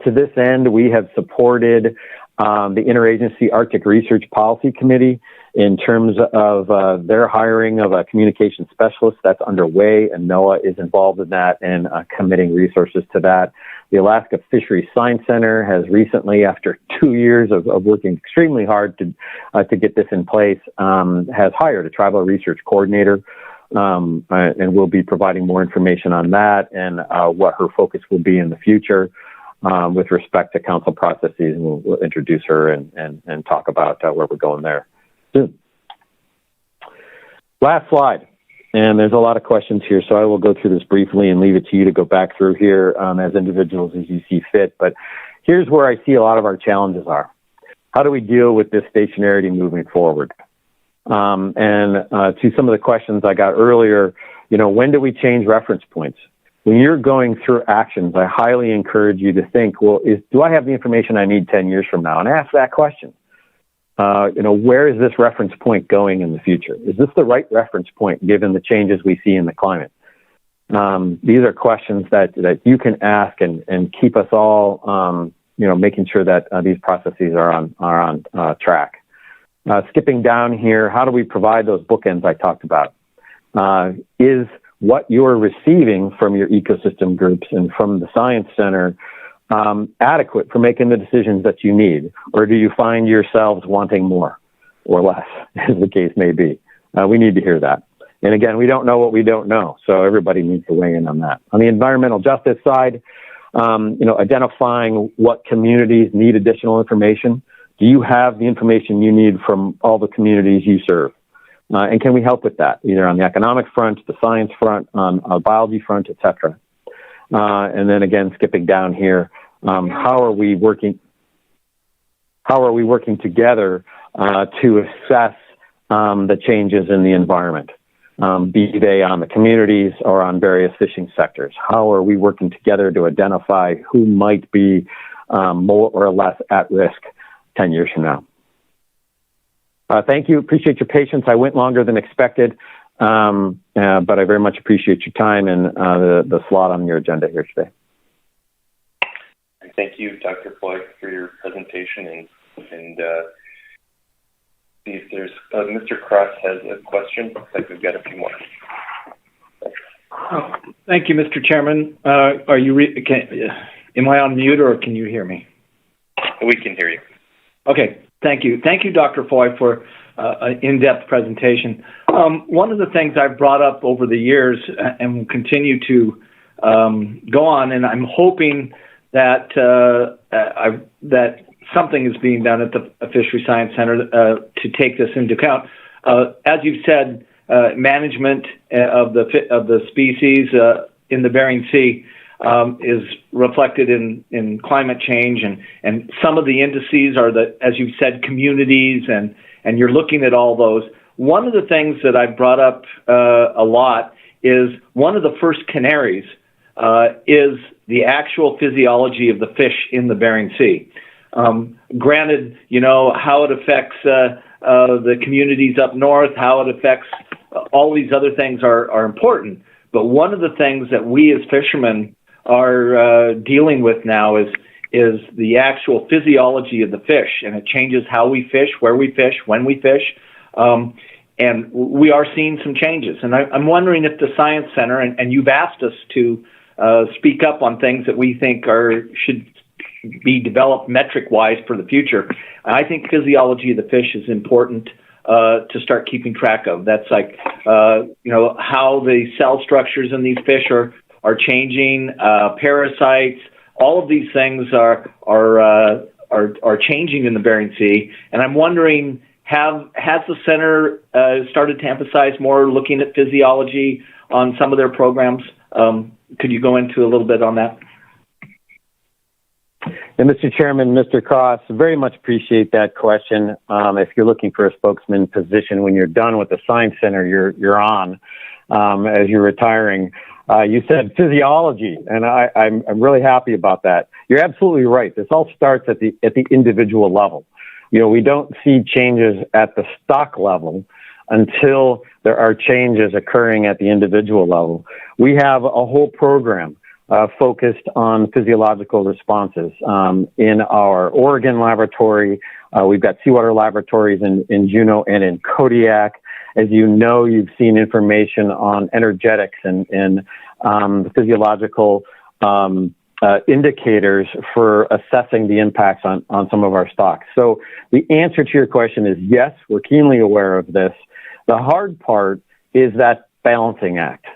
To this end, we have supported the Interagency Arctic Research Policy Committee in terms of their hiring of a communication specialist. That's underway, and NOAA is involved in that and committing resources to that. The Alaska Fisheries Science Center has recently, after 2 years of working extremely hard to get this in place, has hired a tribal research coordinator. And we'll be providing more information on that and what her focus will be in the future. With respect to council processes, and we'll introduce her and talk about where we're going there soon. Last slide, and there's a lot of questions here, so I will go through this briefly and leave it to you to go back through here as individuals as you see fit. But here's where I see a lot of our challenges are. How do we deal with this stationarity moving forward? To some of the questions I got earlier, when do we change reference points? When you're going through actions, I highly encourage you to think, well, do I have the information I need 10 years from now? And ask that question. Where is this reference point going in the future? Is this the right reference point given the changes we see in the climate? These are questions that you can ask and keep us all, making sure that these processes are on track. Skipping down here, how do we provide those bookends I talked about? Is what you're receiving from your ecosystem groups and from the Science Center adequate for making the decisions that you need? Or do you find yourselves wanting more or less, as the case may be? We need to hear that. And again, we don't know what we don't know, so everybody needs to weigh in on that. On the environmental justice side, identifying what communities need additional information. Do you have the information you need from all the communities you serve? And can we help with that, either on the economic front, the science front, on a biology front, et cetera? And then again, skipping down here, how are we working together to assess the changes in the environment, be they on the communities or on various fishing sectors? How are we working together to identify who might be more or less at risk 10 years from now? Thank you. Appreciate your patience. I went longer than expected, but I very much appreciate your time and the slot on your agenda here today. Thank you, Dr. Floyd, for your presentation. And see if there's Mr. Cross has a question. Looks like we've got a few more. Thank you, Mr. Chairman. Are you? Am I on mute, or can you hear me? We can hear you. Okay. Thank you. Thank you, Dr. Foy, for an in-depth presentation. One of the things I've brought up over the years and will continue to go on, and I'm hoping that that something is being done at the Fisheries Science Center to take this into account. As you've said, management of the species in the Bering Sea is reflected in climate change, and some of the indices are as you've said, communities, and you're looking at all those. One of the things that I've brought up a lot is one of the first canaries is the actual physiology of the fish in the Bering Sea. Granted, how it affects the communities up north, how it affects all these other things are important. But one of the things that we as fishermen are dealing with now is the actual physiology of the fish, and it changes how we fish, where we fish, when we fish, and we are seeing some changes. And I'm wondering if the Science Center, and you've asked us to speak up on things that we think should be developed metric-wise for the future. I think physiology of the fish is important to start keeping track of. That's like how the cell structures in these fish are changing, parasites. All of these things are changing in the Bering Sea, and I'm wondering, has the center started to emphasize more looking at physiology on some of their programs? Could you go into a little bit on that? And Mr. Chairman, Mr. Cross, very much appreciate that question. If you're looking for a spokesman position when you're done with the Science Center, you're on as you're retiring. You said physiology, and I'm really happy about that. You're absolutely right. This all starts at the individual level. We don't see changes at the stock level until there are changes occurring at the individual level. We have a whole program focused on physiological responses in our Oregon laboratory. We've got seawater laboratories in Juneau and in Kodiak. As you know, you've seen information on energetics and the physiological indicators for assessing the impacts on some of our stocks. So the answer to your question is yes, we're keenly aware of this. The hard part is that balancing act.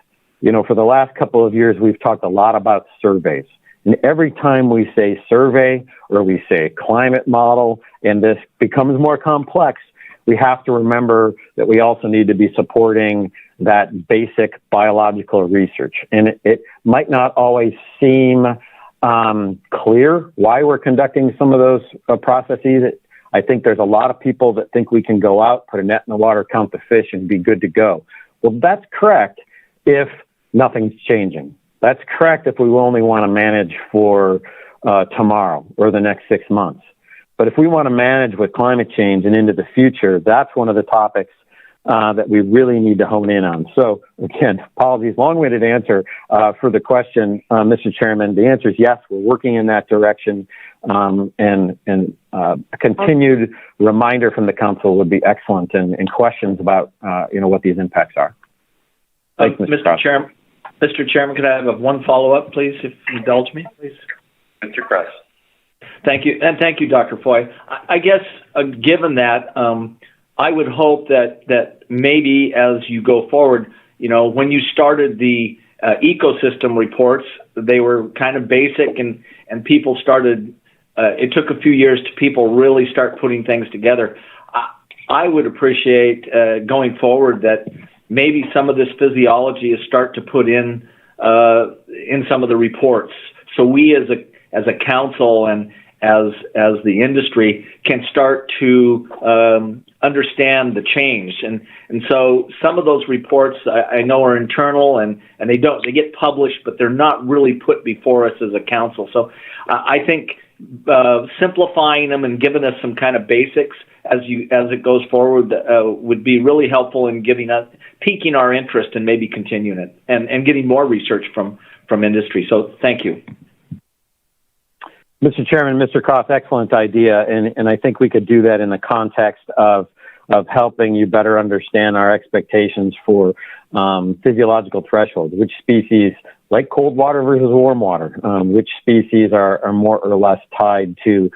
For the last couple of years, we've talked a lot about surveys. And every time we say survey or we say climate model, and this becomes more complex, we have to remember that we also need to be supporting that basic biological research. And it might not always seem clear why we're conducting some of those processes. I think there's a lot of people that think we can go out, put a net in the water, count the fish, and be good to go. Well, that's correct if nothing's changing. That's correct if we only want to manage for tomorrow or the next 6 months. But if we want to manage with climate change and into the future, that's one of the topics that we really need to hone in on. So again, apologies, long-winded answer for the question, Mr. Chairman. The answer is yes, we're working in that direction, and a continued reminder from the council would be excellent, and questions about what these impacts are. Mr. Chairman, could I have one follow-up, please, if you indulge me, please? Mr. Cross. Thank you, and thank you, Dr. Foy. I guess, given that, I would hope that maybe as you go forward, when you started the ecosystem reports, they were kind of basic, and people started. It took a few years to people really start putting things together. I would appreciate going forward that maybe some of this physiology is start to put in some of the reports, so we as a council and as the industry can start to understand the change. And so some of those reports I know are internal and they get published, but they're not really put before us as a council. So I think simplifying them and giving us some kind of basics as it goes forward would be really helpful in piquing our interest and maybe continuing it and getting more research from industry. So thank you. Mr. Chairman, Mr. Cross, excellent idea, and I think we could do that in the context of helping you better understand our expectations for physiological thresholds, which species, like cold water versus warm water, which species are more or less tied to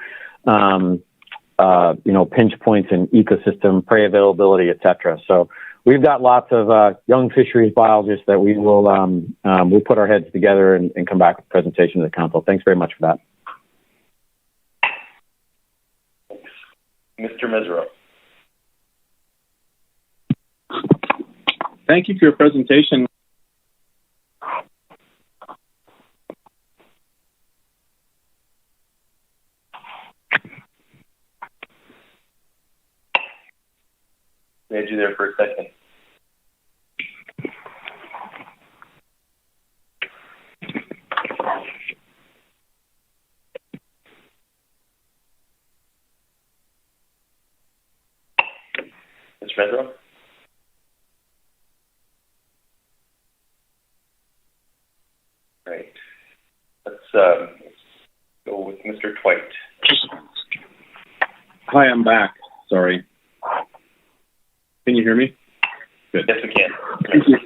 pinch points in ecosystem, prey availability, et cetera. So we've got lots of young fisheries biologists that we'll put our heads together and come back with a presentation to the council. Thanks very much for that. Mr. Mesereau. Thank you for your presentation. We had you there for a second. Mr. Mesereau? Right. Let's go with Mr. Twite. Hi, I'm back. Sorry. Can you hear me? Good. Yes, we can. Thank you.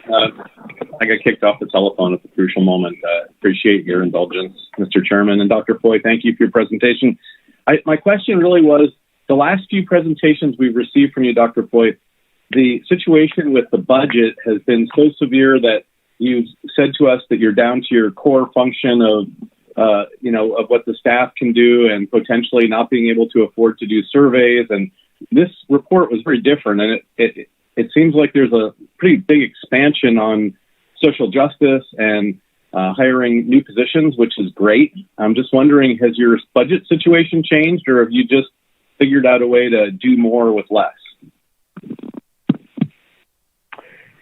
I got kicked off the telephone at the crucial moment. Appreciate your indulgence, Mr. Chairman. And Dr. Foy, thank you for your presentation. My question really was, the last few presentations we've received from you, Dr. Foy, the situation with the budget has been so severe that you've said to us that you're down to your core function of what the staff can do and potentially not being able to afford to do surveys. And this report was very different. And it seems like there's a pretty big expansion on social justice and hiring new positions, which is great. I'm just wondering, has your budget situation changed, or have you just figured out a way to do more with less?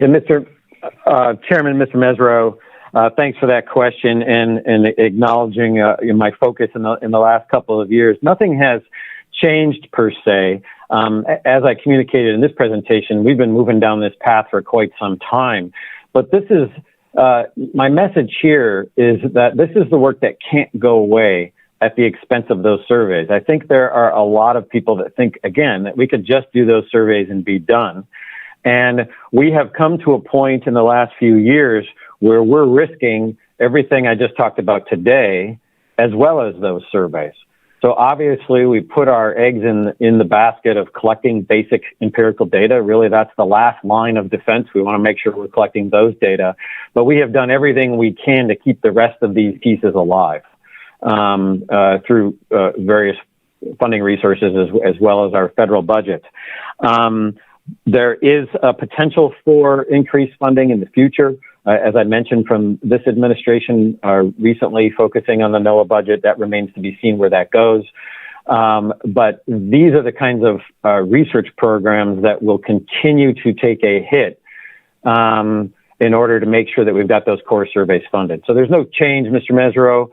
Yeah, Mr. Chairman, Mr. Mesereau, thanks for that question and acknowledging my focus in the last couple of years. Nothing has changed per se. As I communicated in this presentation, we've been moving down this path for quite some time. But this is my message here is that this is the work that can't go away at the expense of those surveys. I think there are a lot of people that think, again, that we could just do those surveys and be done. And we have come to a point in the last few years where we're risking everything I just talked about today, as well as those surveys. So obviously we put our eggs in the basket of collecting basic empirical data. Really, that's the last line of defense. We want to make sure we're collecting those data, but we have done everything we can to keep the rest of these pieces alive through various funding resources as well as our federal budget. There is a potential for increased funding in the future. As I mentioned, from this administration recently focusing on the NOAA budget, that remains to be seen where that goes. But these are the kinds of research programs that will continue to take a hit in order to make sure that we've got those core surveys funded. So there's no change, Mr. Mesereau,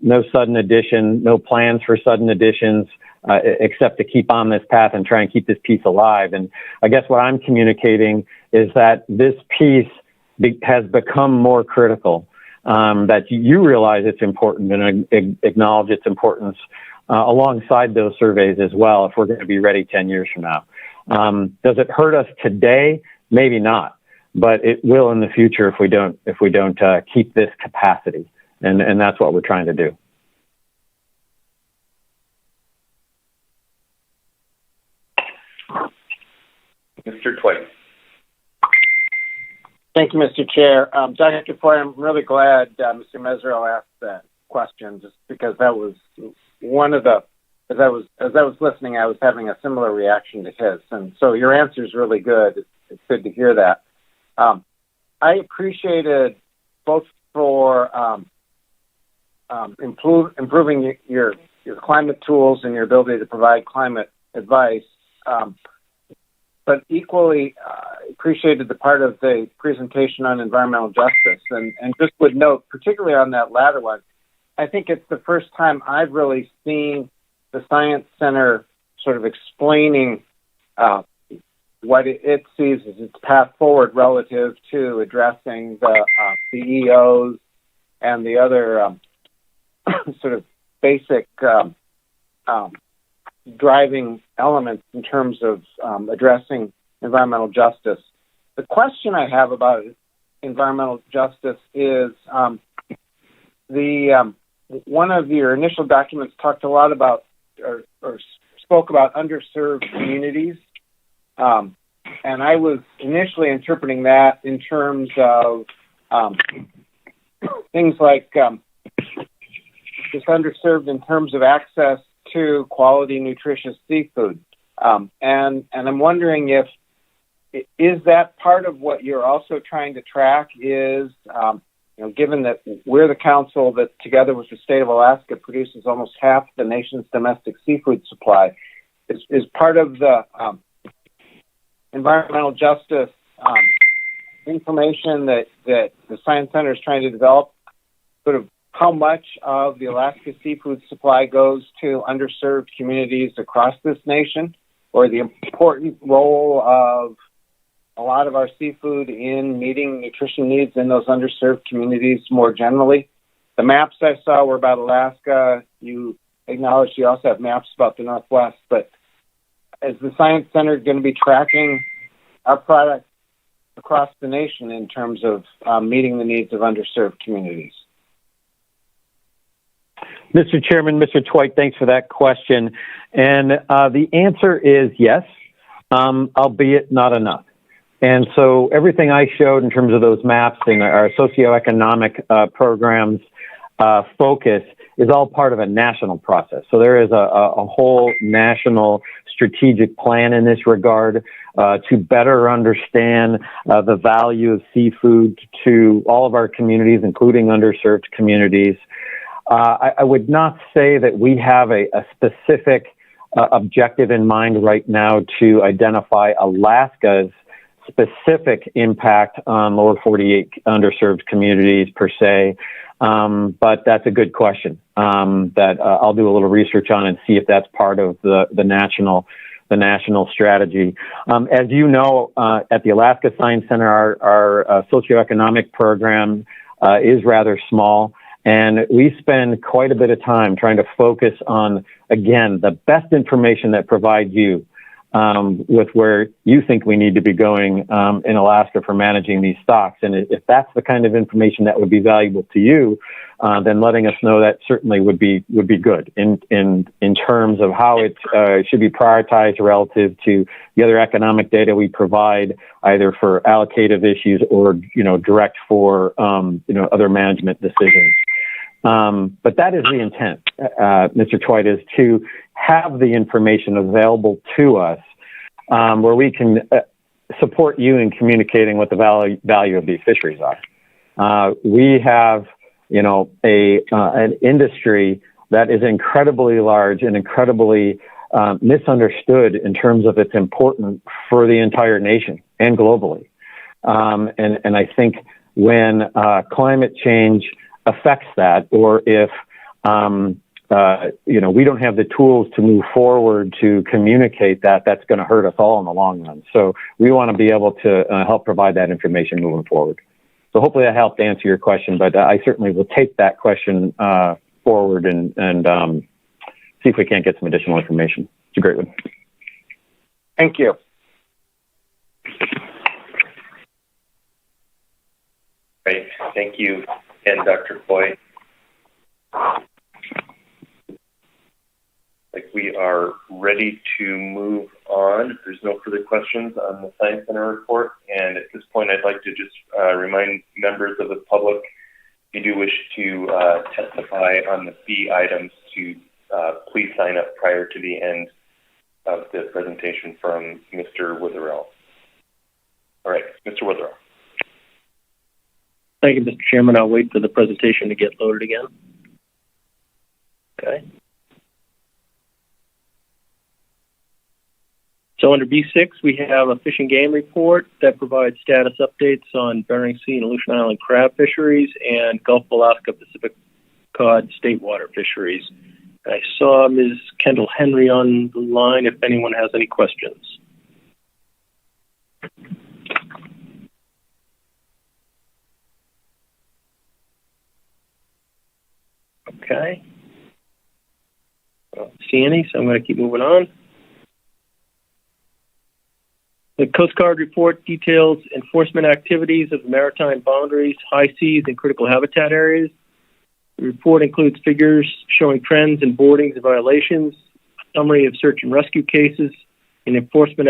no sudden addition, no plans for sudden additions, except to keep on this path and try and keep this piece alive. And I guess what I'm communicating is that this piece has become more critical, that you realize it's important and acknowledge its importance alongside those surveys as well if we're going to be ready 10 years from now. Does it hurt us today? Maybe not. but it will in the future if we don't keep this capacity, and that's what we're trying to do. Mr. Twite. Thank you, Mr. Chair. Dr. Foy, I'm really glad Mr. Mesereau asked that question, just because that was one of the, as I was listening, I was having a similar reaction to his. And so your answer is really good. It's good to hear that. I appreciated both for improving your climate tools and your ability to provide climate advice, but equally appreciated the part of the presentation on environmental justice. And just would note, particularly on that latter one, I think it's the first time I've really seen the Science Center sort of explaining what it sees as its path forward relative to addressing the CEOs and the other sort of basic driving elements in terms of addressing environmental justice. The question I have about environmental justice is one of your initial documents talked a lot about or spoke about underserved communities. And I was initially interpreting that in terms of things like just underserved in terms of access to quality, nutritious seafood. And I'm wondering is that part of what you're also trying to track is, given that we're the council that together with the state of Alaska produces almost half the nation's domestic seafood supply, is part of the environmental justice information that the Science Center is trying to develop, sort of how much of the Alaska seafood supply goes to underserved communities across this nation, or the important role of a lot of our seafood in meeting nutrition needs in those underserved communities more generally. The maps I saw were about Alaska. You acknowledged you also have maps about the Northwest, but is the Science Center going to be tracking our products across the nation in terms of meeting the needs of underserved communities? Mr. Chairman, Mr. Twite, thanks for that question. And the answer is yes, albeit not enough. And so everything I showed in terms of those maps and our socioeconomic programs focus is all part of a national process. So there is a whole national strategic plan in this regard to better understand the value of seafood to all of our communities, including underserved communities. I would not say that we have a specific objective in mind right now to identify Alaska's specific impact on lower 48 underserved communities per se, but that's a good question that I'll do a little research on and see if that's part of the national strategy. As you know, at the Alaska Science Center, our socioeconomic program is rather small. And we spend quite a bit of time trying to focus on, again, the best information that provides you with where you think we need to be going in Alaska for managing these stocks. And if that's the kind of information that would be valuable to you, then letting us know that certainly would be good in terms of how it should be prioritized relative to the other economic data we provide, either for allocative issues or direct for other management decisions. But that is the intent, Mr. Twite, is to have the information available to us where we can support you in communicating what the value of these fisheries are. We have, an industry that is incredibly large and incredibly misunderstood in terms of its importance for the entire nation and globally. And I think when climate change affects that, or if we don't have the tools to move forward to communicate that, that's going to hurt us all in the long run. So we want to be able to help provide that information moving forward. So hopefully that helped answer your question, but I certainly will take that question forward and see if we can't get some additional information. It's a great one. Thank you. Great. Thank you again, Dr. Coy. Like we are ready to move on. There's no further questions on the Science Center report. And at this point, I'd like to just remind members of the public, if you do wish to testify on the fee items, to please sign up prior to the end of the presentation from Mr. Witherell. All right, Mr. Witherell. Thank you, Mr. Chairman. I'll wait for the presentation to get loaded again. Okay. So under B6, we have a fish and game report that provides status updates on Bering Sea and Aleutian Island crab fisheries and Gulf of Alaska Pacific cod state water fisheries. I saw Ms. Kendall Henry on the line if anyone has any questions. Okay. I don't see any, so I'm going to keep moving on. The Coast Guard report details enforcement activities of maritime boundaries, high seas, and critical habitat areas. The report includes figures showing trends in boardings and violations, a summary of search and rescue cases, and enforcement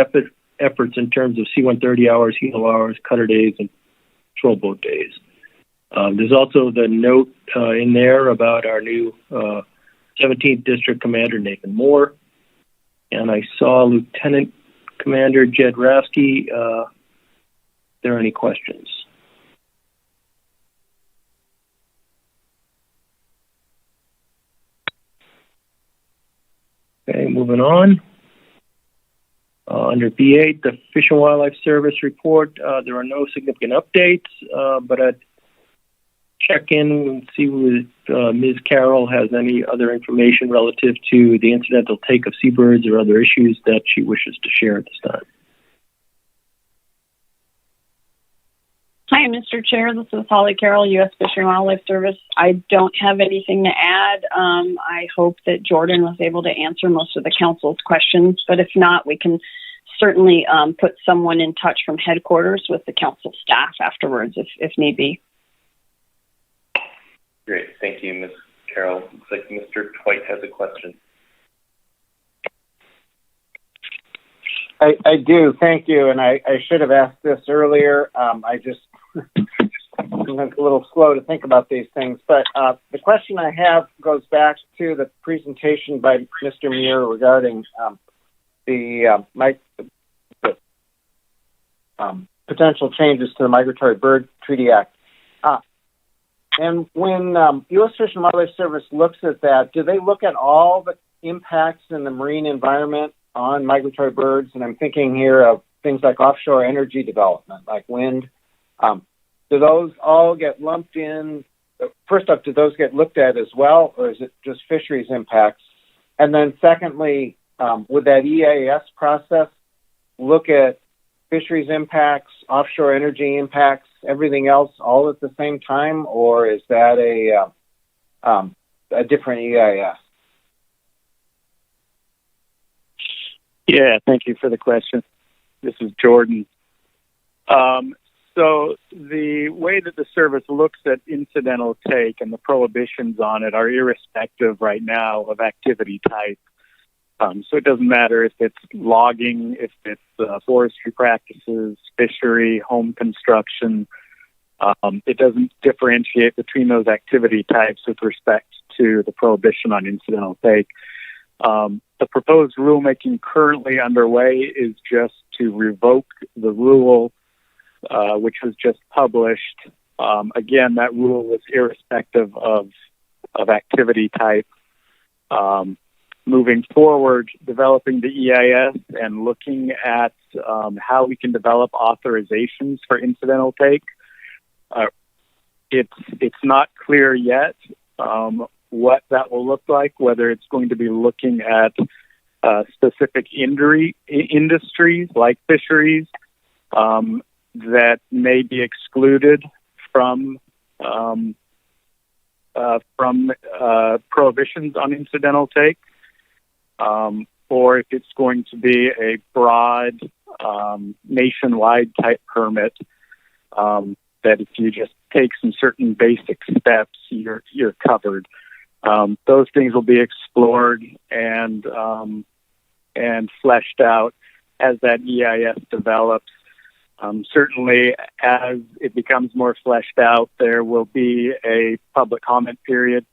efforts in terms of C-130 hours, helo hours, cutter days, and patrol boat days. There's also the note in there about our new 17th District Commander, Nathan Moore. And I saw Lieutenant Commander Jed Rasky. Are there any questions? Okay, moving on. Under B8, the Fish and Wildlife Service report, there are no significant updates, but I'd check in and see if Ms. Carroll has any other information relative to the incidental take of seabirds or other issues that she wishes to share at this time. Hi, Mr. Chair. This is Holly Carroll, U.S. Fish and Wildlife Service. I don't have anything to add. I hope that Jordan was able to answer most of the council's questions, but if not, we can certainly put someone in touch from headquarters with the council staff afterwards if need be. Great. Thank you, Ms. Carroll. Looks like Mr. Twite has a question. I do. Thank you. And I should have asked this earlier. I just I'm a little slow to think about these things. But the question I have goes back to the presentation by Mr. Muir regarding the potential changes to the Migratory Bird Treaty Act. And when U.S. Fish and Wildlife Service looks at that, do they look at all the impacts in the marine environment on migratory birds? And I'm thinking here of things like offshore energy development, like wind. Do those all get lumped in? First up, do those get looked at as well, or is it just fisheries impacts? And then secondly, would that EAS process look at fisheries impacts, offshore energy impacts, everything else all at the same time, or is that a different EIS? Yeah, thank you for the question. This is Jordan. So the way that the service looks at incidental take and the prohibitions on it are irrespective right now of activity type. So it doesn't matter if it's logging, if it's forestry practices, fishery, home construction. It doesn't differentiate between those activity types with respect to the prohibition on incidental take. The proposed rulemaking currently underway is just to revoke the rule, which was just published. Again, that rule was irrespective of activity type. Moving forward, developing the EIS and looking at how we can develop authorizations for incidental take. It's not clear yet what that will look like, whether it's going to be looking at specific industries like fisheries that may be excluded from prohibitions on incidental take. Or if it's going to be a broad, nationwide type permit that if you just take some certain basic steps, you're covered. Those things will be explored and fleshed out as that EIS develops. Certainly, as it becomes more fleshed out, there will be a public comment period,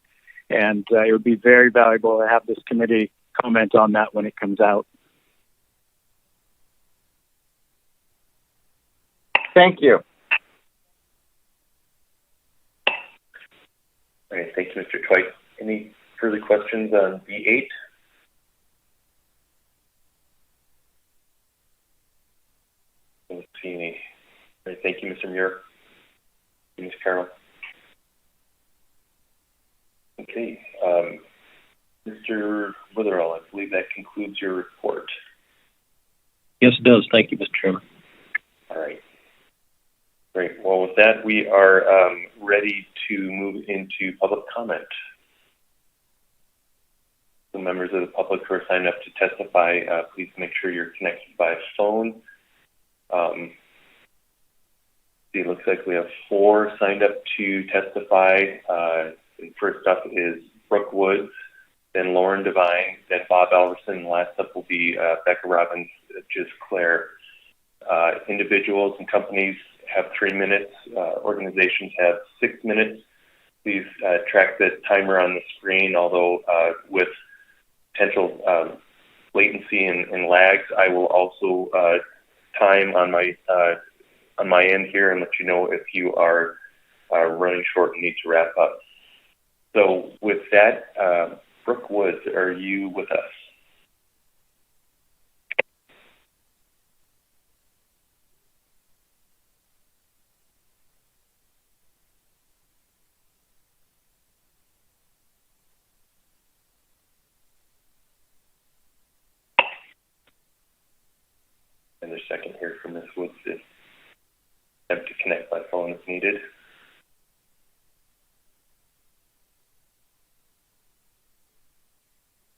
and it would be very valuable to have this committee comment on that when it comes out. Thank you. All right, thank you, Mr. Twite. Any further questions on B8? Don't see any. All right, thank you, Mr. Muir. Ms. Carroll. Okay, Mr. Witherall, I believe that concludes your report. Yes, it does. Thank you, Mr. Chairman. All right. Great. Well, with that, we are ready to move into public comment. The members of the public who are signed up to testify, please make sure you're connected by phone. It looks like we have 4 signed up to testify. First up is Brooke Woods, then Lauren Devine, then Bob Alverson. Last up will be Becca Robbins, Jiz Claire. Individuals and companies have 3 minutes. Organizations have 6 minutes. Please track the timer on the screen, although with potential latency and lags, I will also time on my end here and let you know if you are running short and need to wrap up. So with that, Brooke Woods, are you with us? Another second here for Ms. Woods to attempt to connect by phone if needed.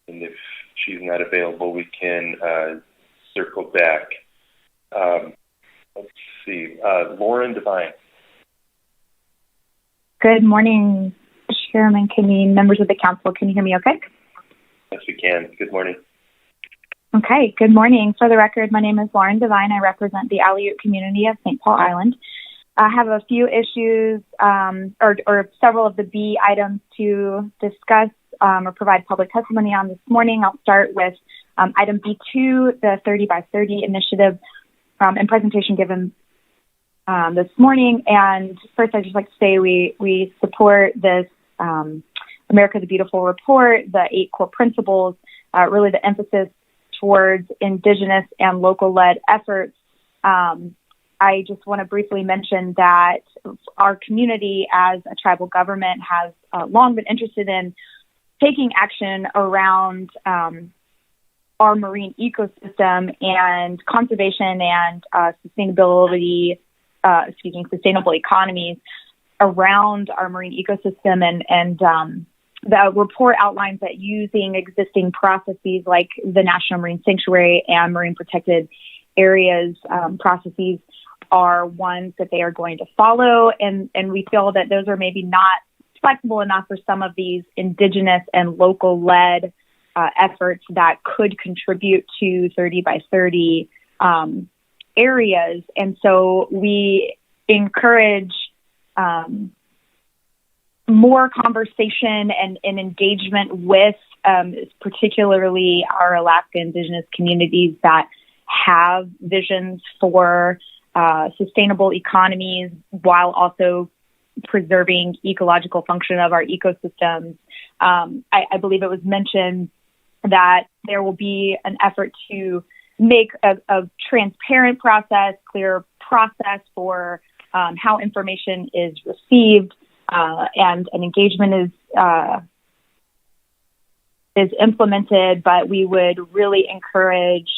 And if she's not available, we can circle back. Let's see. Lauren Devine. Good morning, Chairman. Members of the council, can you hear me okay? Yes, we can. Good morning. Okay, good morning. For the record, my name is Lauren Devine. I represent the Aleut community of St. Paul Island. I have a few issues or several of the B items to discuss or provide public testimony on this morning. I'll start with item B2, the 30 by 30 initiative and presentation given this morning. And first, I'd just like to say we support this America the Beautiful report, the 8 core principles, really the emphasis towards Indigenous and local-led efforts. I just want to briefly mention that our community as a tribal government has long been interested in taking action around our marine ecosystem and conservation and sustainable economies around our marine ecosystem. And the report outlines that using existing processes like the National Marine Sanctuary and Marine Protected Areas processes are ones that they are going to follow. And we feel that those are maybe not flexible enough for some of these Indigenous and local-led efforts that could contribute to 30 by 30 areas. And so we encourage more conversation and engagement with particularly our Alaska Indigenous communities that have visions for sustainable economies while also preserving ecological function of our ecosystems. I believe it was mentioned that there will be an effort to make a transparent process, clear process for how information is received, and an engagement is implemented, but we would really encourage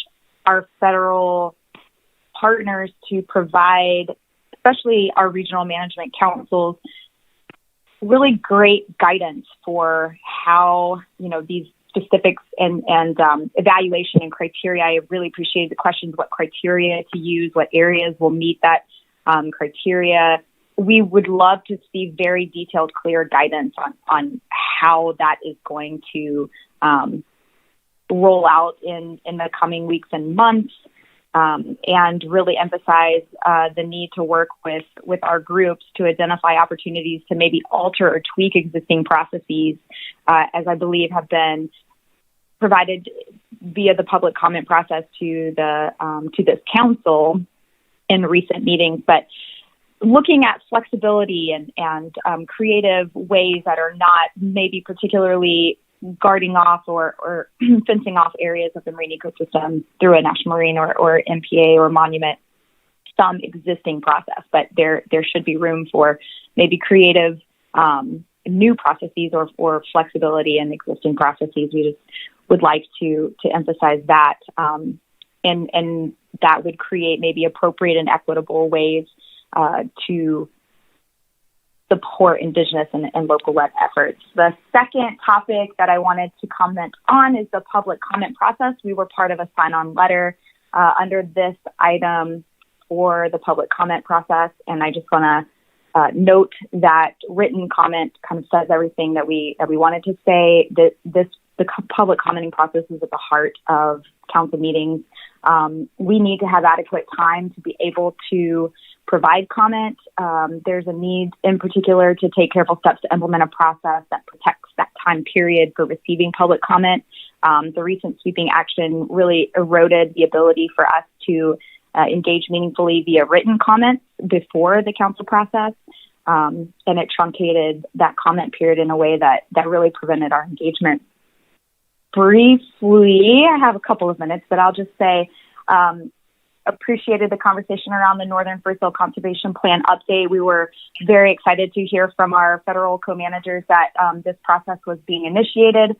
our federal partners to provide, especially our regional management councils, really great guidance for how, these specifics and evaluation and criteria. I really appreciate the questions, what criteria to use, what areas will meet that criteria. we would love to see very detailed, clear guidance on how that is going to roll out in the coming weeks and months, and really emphasize the need to work with our groups to identify opportunities to maybe alter or tweak existing processes, as I believe have been provided via the public comment process to this council in recent meetings. But looking at flexibility and creative ways that are not maybe particularly guarding off or fencing off areas of the marine ecosystem through a national marine or MPA or monument, some existing process, but there should be room for maybe creative new processes or flexibility in existing processes. We just would like to emphasize that, and that would create maybe appropriate and equitable ways to support Indigenous and local-led efforts. The second topic that I wanted to comment on is the public comment process. We were part of a sign-on letter under this item for the public comment process, and I just want to note that written comment kind of says everything that we wanted to say. That the public commenting process is at the heart of council meetings. We need to have adequate time to be able to provide comment. There's a need in particular to take careful steps to implement a process that protects that time period for receiving public comment. The recent sweeping action really eroded the ability for us to engage meaningfully via written comments before the council process. And it truncated that comment period in a way that really prevented our engagement. Briefly, I have a couple of minutes, but I'll just say, appreciated the conversation around the Northern First Hill Conservation Plan update. We were very excited to hear from our federal co-managers that this process was being initiated.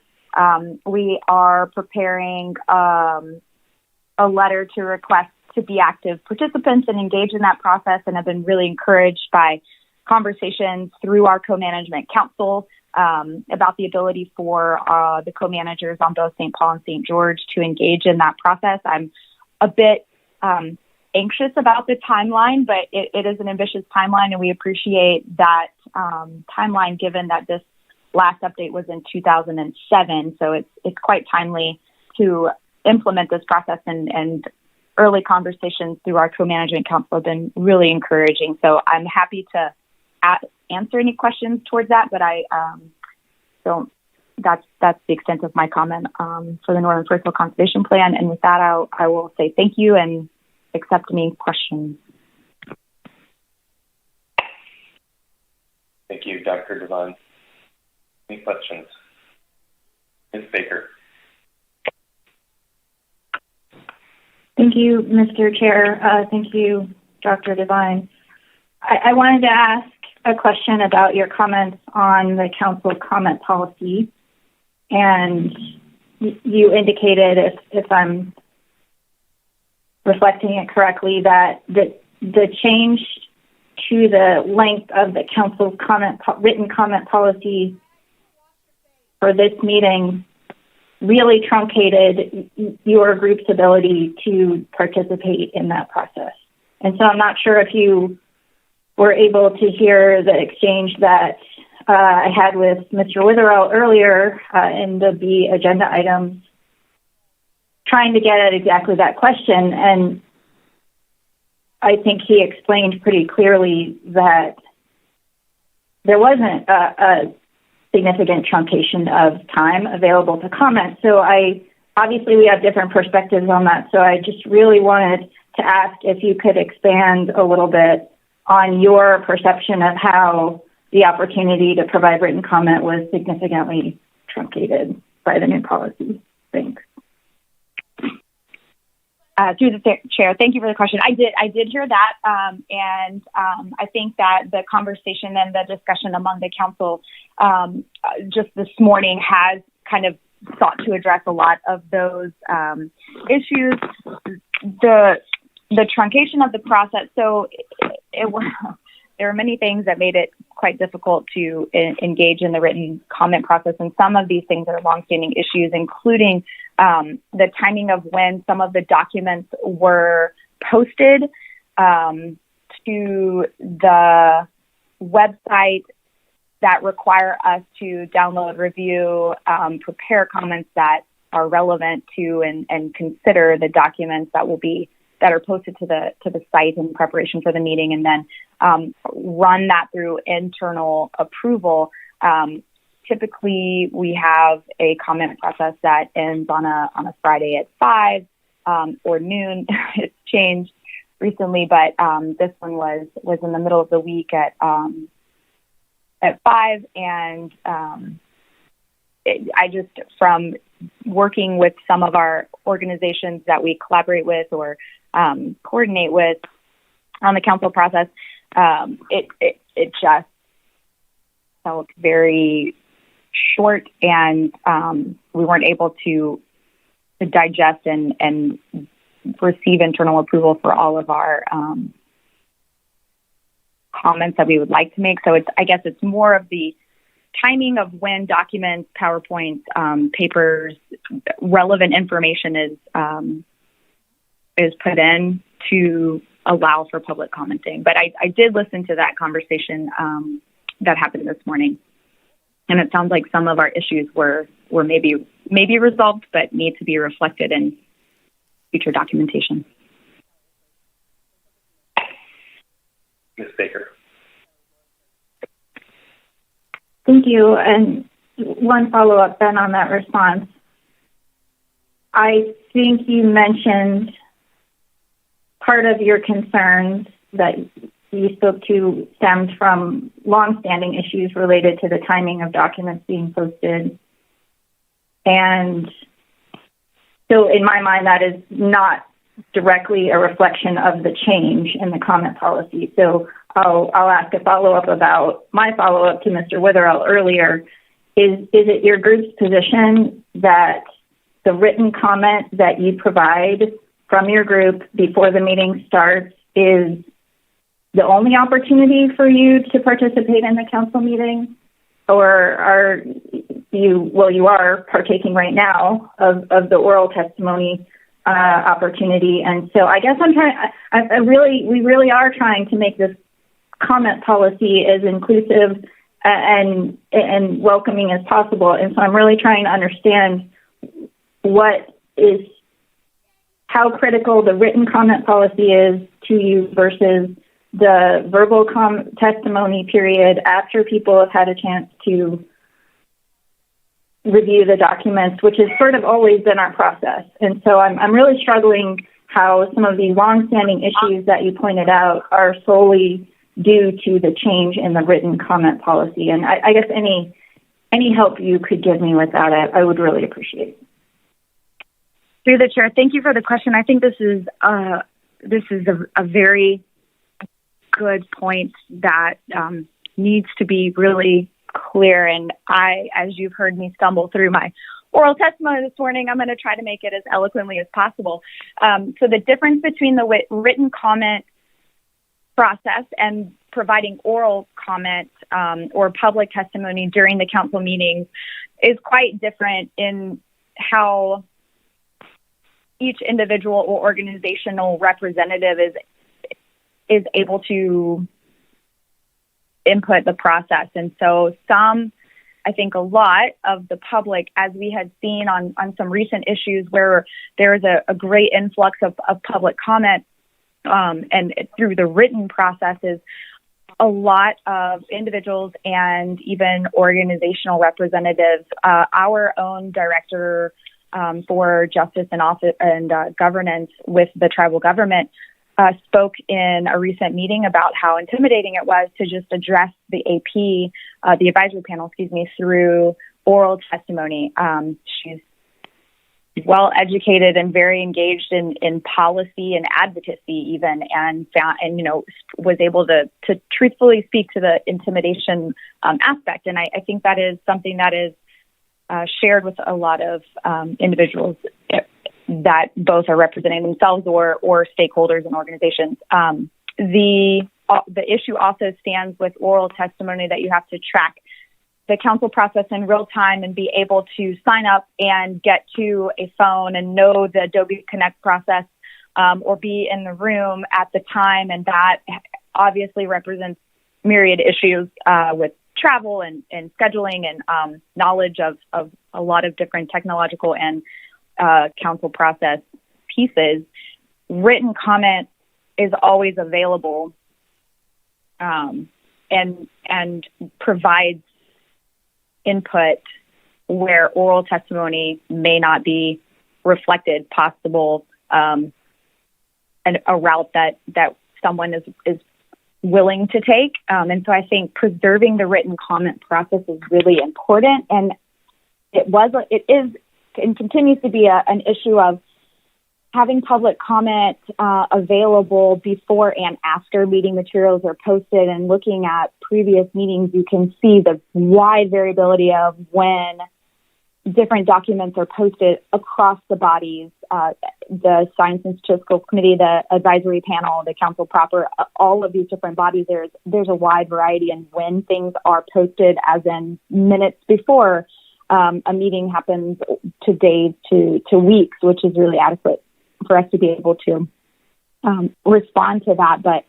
We are preparing a letter to request to be active participants and engage in that process, and have been really encouraged by conversations through our co-management council about the ability for the co-managers on both St. Paul and St. George to engage in that process. I'm a bit anxious about the timeline, but it is an ambitious timeline, and we appreciate that timeline given that this last update was in 2007. So it's quite timely to implement this process, and early conversations through our co-management council have been really encouraging. So I'm happy to answer any questions towards that, but I don't. That's the extent of my comment for the Northern First Hill Conservation Plan. And with that, I will say thank you and accept any questions. Thank you, Dr. Devine. Any questions? Ms. Baker. Thank you, Mr. Chair. Thank you, Dr. Devine. I wanted to ask a question about your comments on the council comment policy. And you indicated, if I'm reflecting it correctly, that the change to the length of the council's written comment policy for this meeting really truncated your group's ability to participate in that process. And so I'm not sure if you were able to hear the exchange that I had with Mr. Witherell earlier in the B agenda items, trying to get at exactly that question. And I think he explained pretty clearly that there wasn't a significant truncation of time available to comment. So obviously we have different perspectives on that. So I just really wanted to ask if you could expand a little bit on your perception of how the opportunity to provide written comment was significantly truncated by the new policy. Thanks. Through the chair, thank you for the question. I did hear that, and I think that the conversation and the discussion among the council just this morning has kind of sought to address a lot of those issues. The truncation of the process. So there are many things that made it quite difficult to engage in the written comment process. And some of these things are longstanding issues, including the timing of when some of the documents were posted to the website that require us to download, review, prepare comments that are relevant to and consider the documents that are posted to the site in preparation for the meeting, and then run that through internal approval. Typically, we have a comment process that ends on a Friday at 5 or noon. It's changed recently, but this one was in the middle of the week at 5, and I just, from working with some of our organizations that we collaborate with or coordinate with on the council process, it just felt very short, and we weren't able to digest and receive internal approval for all of our comments that we would like to make. So I guess it's more of the timing of when documents, PowerPoints, papers, relevant information is put in to allow for public commenting. But I did listen to that conversation that happened this morning, and it sounds like some of our issues were maybe resolved, but need to be reflected in future documentation. Ms. Baker. Thank you. And one follow-up then on that response. I think you mentioned part of your concerns that you spoke to stemmed from longstanding issues related to the timing of documents being posted. And so in my mind, that is not directly a reflection of the change in the comment policy. So I'll ask a follow-up about my follow-up to Mr. Witherell earlier. Is it your group's position that the written comment that you provide from your group before the meeting starts is the only opportunity for you to participate in the council meeting? Or are you are partaking right now of the oral testimony opportunity. And so I guess we really are trying to make this comment policy as inclusive and welcoming as possible. And so I'm really trying to understand how critical the written comment policy is to you versus the verbal testimony period after people have had a chance to review the documents, which has sort of always been our process. And so I'm really struggling how some of these longstanding issues that you pointed out are solely due to the change in the written comment policy. And I guess any help you could give me with that, I would really appreciate. Through the chair, thank you for the question. I think this is a very good point that needs to be really clear. And as you've heard me stumble through my oral testimony this morning, I'm going to try to make it as eloquently as possible. So the difference between the written comment process and providing oral comment or public testimony during the council meetings is quite different in how each individual or organizational representative is able to input the process. And so I think a lot of the public, as we had seen on some recent issues where there is a great influx of public comment and through the written processes, a lot of individuals and even organizational representatives, our own director for justice and office and governance with the tribal government, spoke in a recent meeting about how intimidating it was to just address the AP, the advisory panel, through oral testimony. She's well educated and very engaged in policy and advocacy even, and was able to truthfully speak to the intimidation aspect. And I think that is something that is shared with a lot of individuals that both are representing themselves or stakeholders and organizations. The issue also stands with oral testimony that you have to track the council process in real time and be able to sign up and get to a phone and know the Adobe Connect process or be in the room at the time. And that obviously represents myriad issues with travel and scheduling and knowledge of a lot of different technological and council process pieces, written comment is always available and provides input where oral testimony may not be reflected, possible, and a route that someone is willing to take. And so I think preserving the written comment process is really important. And it is and continues to be an issue of having public comment available before and after meeting materials are posted. And looking at previous meetings, you can see the wide variability of when different documents are posted across the bodies, the Science and Statistical Committee, the advisory panel, the council proper, all of these different bodies. There's a wide variety in when things are posted, as in minutes before a meeting happens to days to weeks, which is really adequate for us to be able to respond to that. But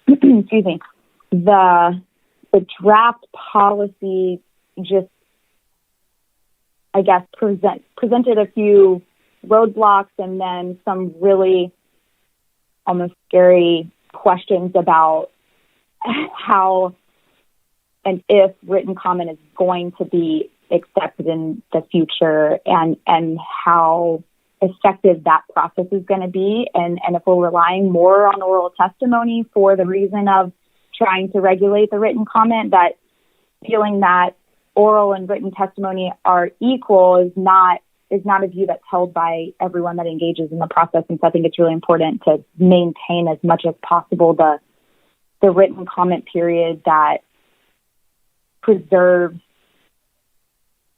excuse me, the draft policy just, I guess, presented a few roadblocks and then some really almost scary questions about how and if written comment is going to be accepted in the future, and how effective that process is going to be. And if we're relying more on oral testimony for the reason of trying to regulate the written comment, that feeling that oral and written testimony are equal is not a view that's held by everyone that engages in the process. And so I think it's really important to maintain as much as possible the written comment period that preserves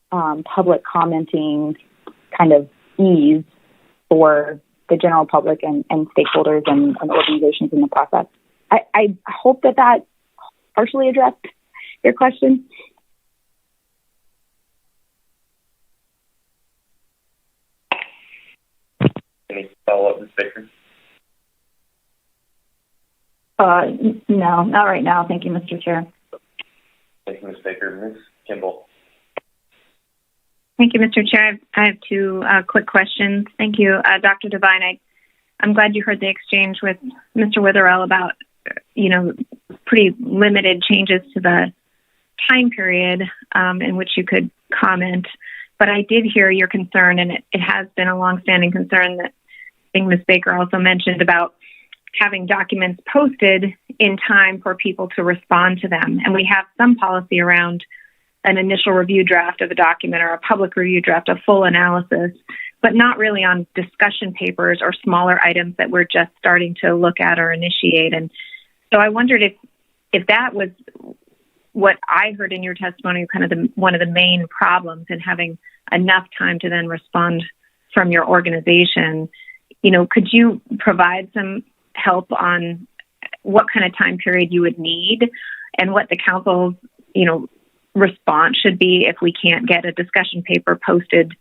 public commenting kind of ease for the general public and stakeholders and organizations in the process. I hope that partially addressed your question. Any follow-up, Ms. Baker? No, not right now. Thank you, Mr. Chair. Thank you, Ms. Baker. Ms. Kimball. Thank you, Mr. Chair. I have two quick questions. Thank you, Dr. Devine. I'm glad you heard the exchange with Mr. Witherell about, pretty limited changes to the time period in which you could comment. But I did hear your concern, and it has been a longstanding concern that I think Ms. Baker also mentioned about having documents posted in time for people to respond to them. And we have some policy around an initial review draft of a document or a public review draft, a full analysis, but not really on discussion papers or smaller items that we're just starting to look at or initiate. And so I wondered if that was what I heard in your testimony, kind of one of the main problems in having enough time to then respond from your organization. Could you provide some help on what kind of time period you would need and what the council's, response should be if we can't get a discussion paper posted,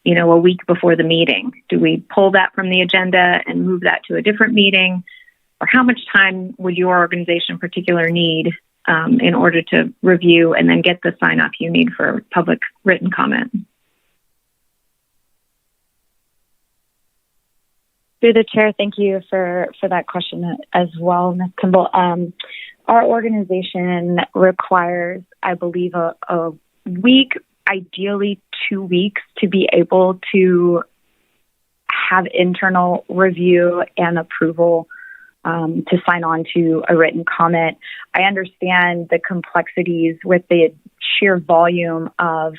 a week before the meeting? Do we pull that from the agenda and move that to a different meeting? Or how much time would your organization in particular need in order to review and then get the sign-off you need for public written comment? Through the chair, thank you for that question as well, Ms. Kimball. Our organization requires, I believe, a week, ideally 2 weeks, to be able to have internal review and approval to sign on to a written comment. I understand the complexities with the sheer volume of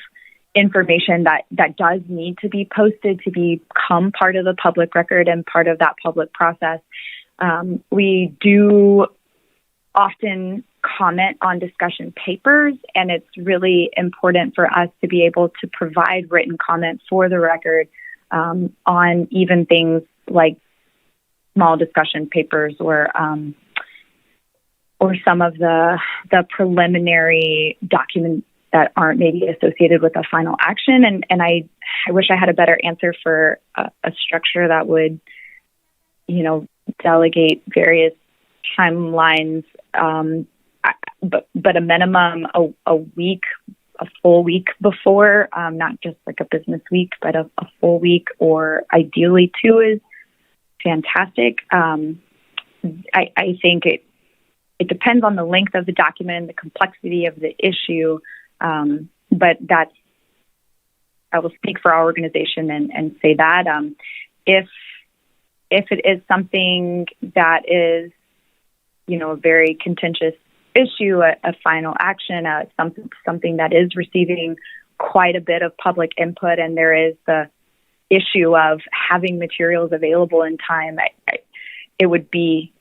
information that does need to be posted to become part of the public record and part of that public process. We do often comment on discussion papers, and it's really important for us to be able to provide written comment for the record on even things like small discussion papers or some of the preliminary documents that aren't maybe associated with a final action. And I wish I had a better answer for a structure that would, delegate various timelines. but a minimum a week, a full week before, not just like a business week, but a full week, or ideally 2 is fantastic. I think it depends on the length of the document and the complexity of the issue, but I will speak for our organization and say that if it is something that is, a very contentious issue, a final action, something that is receiving quite a bit of public input, and there is the issue of having materials available in time, it would be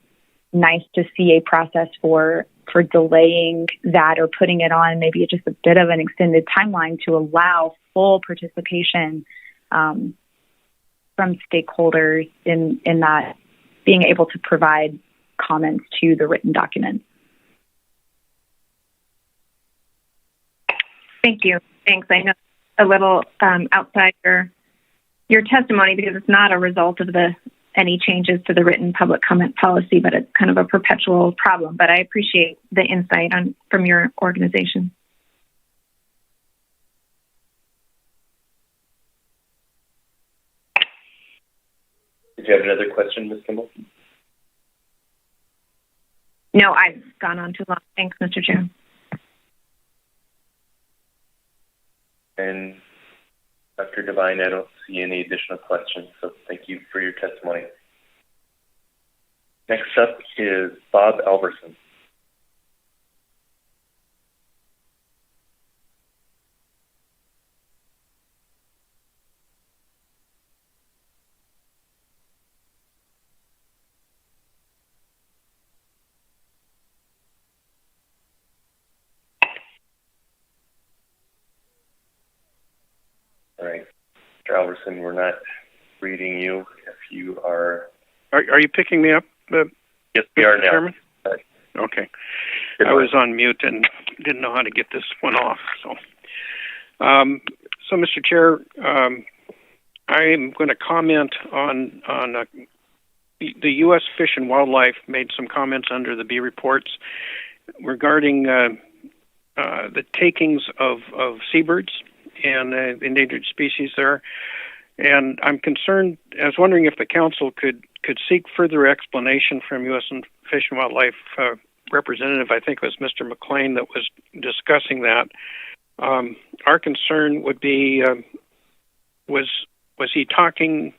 nice to see a process for delaying that, or putting it on maybe just a bit of an extended timeline to allow full participation from stakeholders in that, being able to provide comments to the written documents. Thank you. Thanks. I know a little outside your testimony, because it's not a result of any changes to the written public comment policy, but it's kind of a perpetual problem. But I appreciate the insight from your organization. Did you have another question, Ms. Kimball? No, I've gone on too long. Thanks, Mr. Chair. And Dr. Devine, I don't see any additional questions, so thank you for your testimony. Next up is Bob Alverson. All right, Mr. Alverson, we're not reading you. If you are... Are you picking me up? Yes, we are now. Chairman? Okay. I was on mute and didn't know how to get this one off. So, Mr. Chair, I'm going to comment on the U.S. Fish and Wildlife made some comments under the B reports regarding the takings of seabirds and endangered species there. And I'm concerned, I was wondering if the council could seek further explanation from U.S. Fish and Wildlife representative, I think it was Mr. McLean, that was discussing that. Our concern would be, was he talking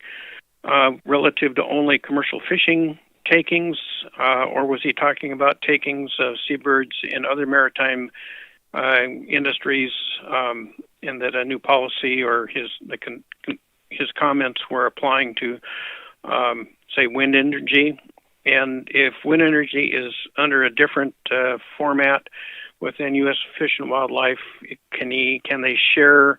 relative to only commercial fishing takings, or was he talking about takings of seabirds in other maritime industries, and that a new policy or his comments were applying to, say, wind energy? And if wind energy is under a different format within U.S. Fish and Wildlife, can they share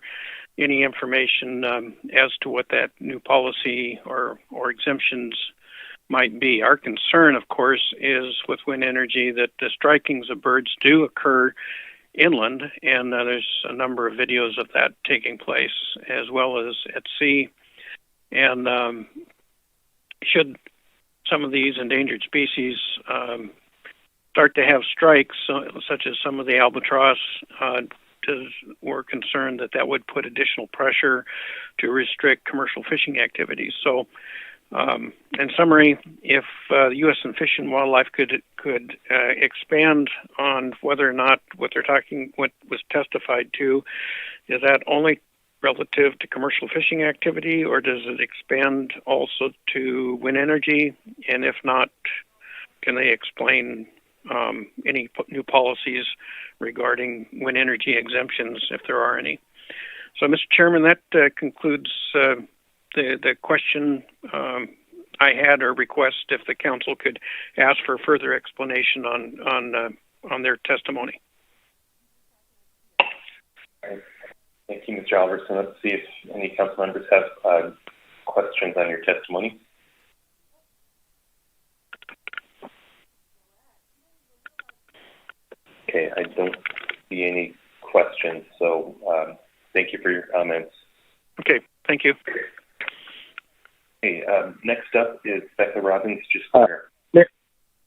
any information as to what that new policy or exemptions might be? Our concern, of course, is with wind energy that the strikings of birds do occur inland, and there's a number of videos of that taking place, as well as at sea. And should some of these endangered species start to have strikes, such as some of the albatross, we're concerned that would put additional pressure to restrict commercial fishing activities. So, in summary, if the U.S. Fish and Wildlife could expand on whether or not what was testified to, is that only relative to commercial fishing activity, or does it expand also to wind energy? And if not, can they explain any new policies regarding wind energy exemptions, if there are any? So, Mr. Chairman, that concludes the question I had, or request if the council could ask for further explanation on their testimony. All right. Thank you, Mr. Alverson. Let's see if any council members have questions on your testimony. Okay, I don't see any questions, so thank you for your comments. Okay, thank you. Okay, next up is Becca Robbins.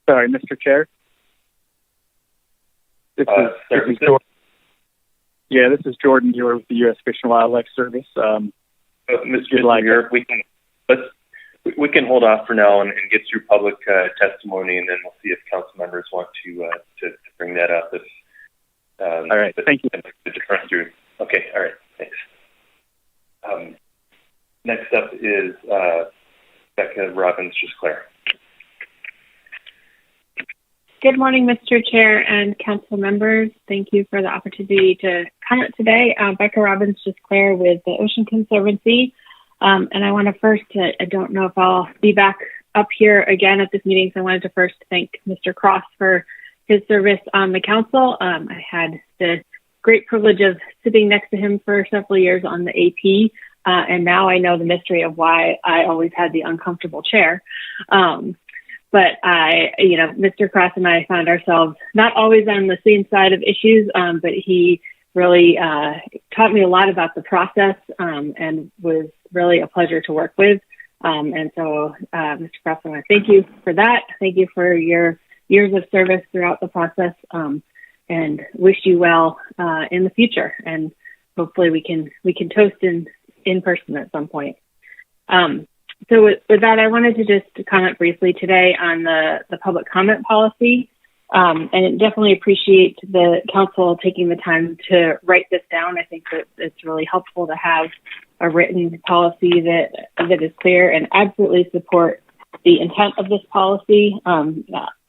Sorry, Mr. Chair. This is Jordan. Yeah, this is Jordan Muir with the U.S. Fish and Wildlife Service. Mr. Muir, we can hold off for now and get through public testimony, and then we'll see if council members want to bring that up. All right, thank you. Okay, all right, thanks. Next up is Becca Robbins-Just Claire. Good morning, Mr. Chair and council members. Thank you for the opportunity to comment today. Becca Robbins-Just Claire with the Ocean Conservancy. And I want to first, I don't know if I'll be back up here again at this meeting, so I wanted to first thank Mr. Cross for his service on the council. I had the great privilege of sitting next to him for several years on the AP, and now I know the mystery of why I always had the uncomfortable chair. But Mr. Cross and I found ourselves not always on the same side of issues, but he really taught me a lot about the process and was really a pleasure to work with. And so, Mr. Cross, I want to thank you for that. Thank you for your years of service throughout the process, and wish you well in the future. And hopefully we can toast in person at some point. So with that, I wanted to just comment briefly today on the public comment policy, and definitely appreciate the council taking the time to write this down. I think that it's really helpful to have a written policy that is clear, and absolutely support the intent of this policy.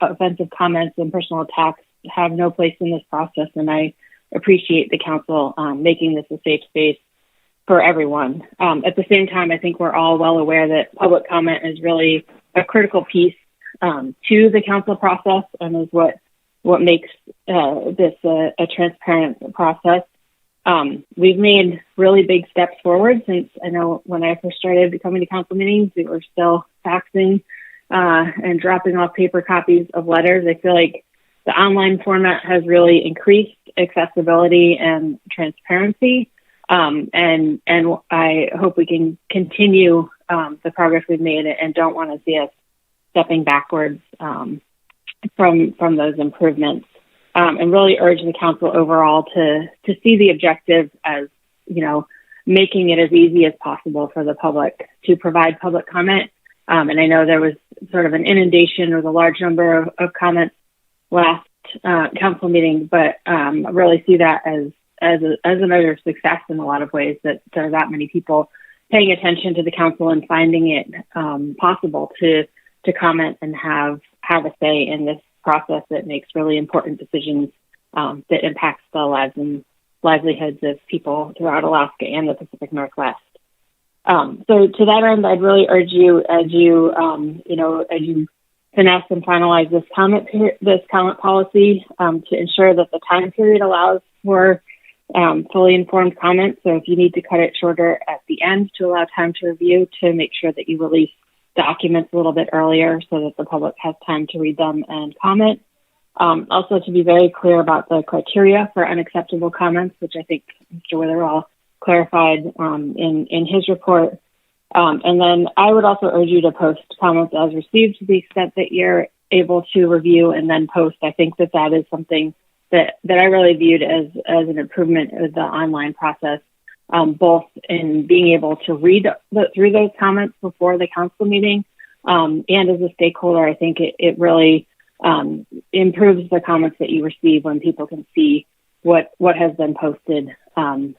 Offensive comments and personal attacks have no place in this process, and I appreciate the council making this a safe space for everyone. At the same time, I think we're all well aware that public comment is really a critical piece to the council process, and is what makes this a transparent process. We've made really big steps forward since, I know when I first started coming to council meetings, we were still faxing and dropping off paper copies of letters. I feel like the online format has really increased accessibility and transparency. And I hope we can continue the progress we've made, and don't want to see us stepping backwards from those improvements. And really urge the council overall to see the objective as, making it as easy as possible for the public to provide public comment. And I know there was sort of an inundation with a large number of comments last council meeting, but I really see that as a measure of success in a lot of ways, that there are that many people paying attention to the council and finding it possible to comment and have a say in this process that makes really important decisions that impacts the lives and livelihoods of people throughout Alaska and the Pacific Northwest. So to that end, I'd really urge you, as you finesse and finalize this comment policy, to ensure that the time period allows for fully informed comments. So if you need to cut it shorter at the end to allow time to review, to make sure that you release documents a little bit earlier so that the public has time to read them and comment. Also, to be very clear about the criteria for unacceptable comments, which I think Mr. Witherall clarified in his report. And then I would also urge you to post comments as received to the extent that you're able to review and then post. I think that is something that I really viewed as an improvement of the online process, both in being able to read through those comments before the council meeting, and as a stakeholder, I think it really improves the comments that you receive when people can see what has been posted and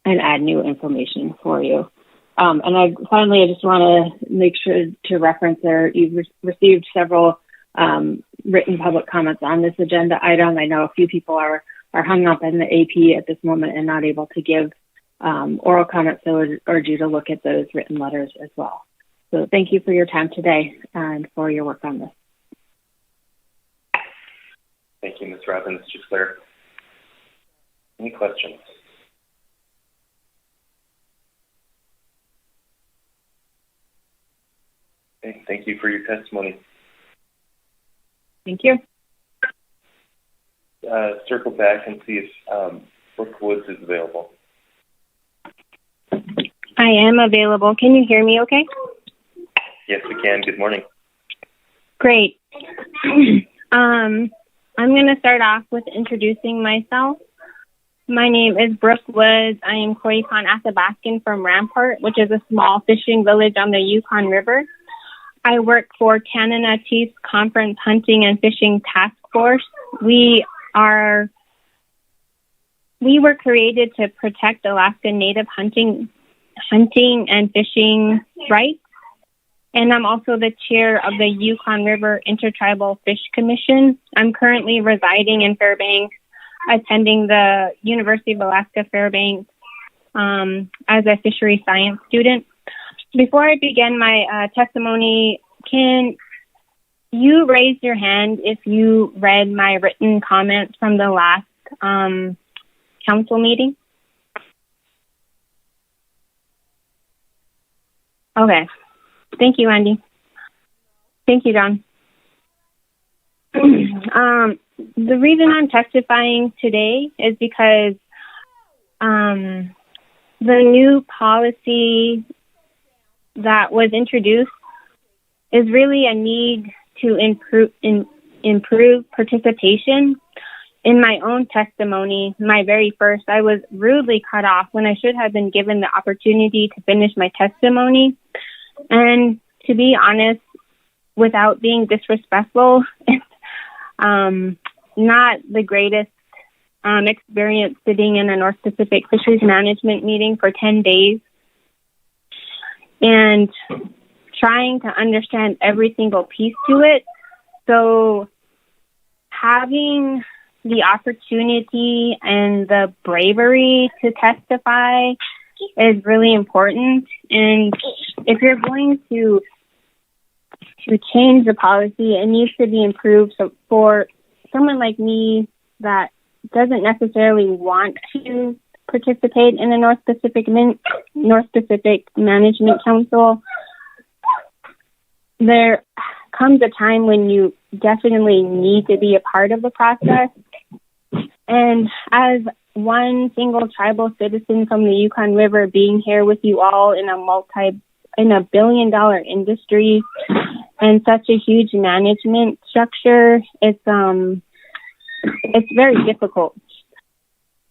add new information for you. And I just want to make sure to reference you've received several written public comments on this agenda item. I know a few people are hung up in the AP at this moment and not able to give oral comments, so I would urge you to look at those written letters as well. So thank you for your time today and for your work on this. Thank you, Ms. Robbins. Just clear. Any questions? Okay, thank you for your testimony. Thank you. Circle back and see if Brooke Woods is available. I am available. Can you hear me okay? Yes, we can. Good morning. Great. I'm going to start off with introducing myself. My name is Brooke Woods. I am Koyukon Athabaskan from Rampart, which is a small fishing village on the Yukon River. I work for Canada Chiefs Conference Hunting and Fishing Task Force. We were created to protect Alaska Native hunting and fishing rights. And I'm also the chair of the Yukon River Intertribal Fish Commission. I'm currently residing in Fairbanks, attending the University of Alaska Fairbanks as a fishery science student. Before I begin my testimony, can you raise your hand if you read my written comments from the last council meeting? Okay. Thank you, Andy. Thank you, Don. The reason I'm testifying today is because the new policy that was introduced is really a need to improve participation. In my own testimony, my very first, I was rudely cut off when I should have been given the opportunity to finish my testimony. And to be honest, without being disrespectful, it's not the greatest experience sitting in a North Pacific Fisheries Management meeting for 10 days and trying to understand every single piece to it. So having the opportunity and the bravery to testify is really important. And if you're going to change the policy, it needs to be improved. So for someone like me that doesn't necessarily want to participate in the North Pacific Management Council, there comes a time when you definitely need to be a part of the process. And as one single tribal citizen from the Yukon River, being here with you all in a billion-dollar industry and such a huge management structure, it's very difficult.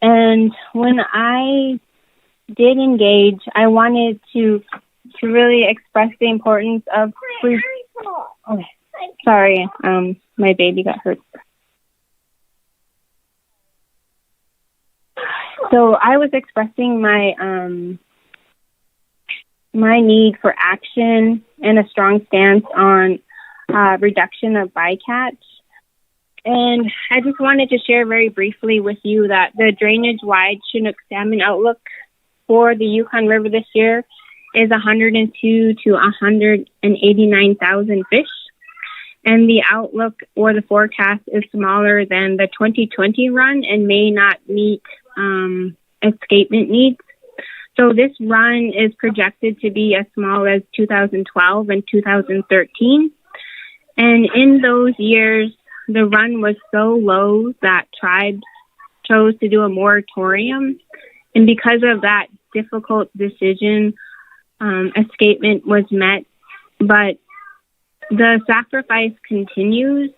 And when I did engage, I wanted to really express the importance of okay. Sorry, my baby got hurt. So I was expressing my need for action and a strong stance on reduction of bycatch. And I just wanted to share very briefly with you that the drainage-wide Chinook salmon outlook for the Yukon River this year is 102 to 189,000 fish. And the outlook or the forecast is smaller than the 2020 run and may not meet escapement needs. So this run is projected to be as small as 2012 and 2013. And in those years, the run was so low that tribes chose to do a moratorium. And because of that difficult decision, escapement was met. But the sacrifice continues.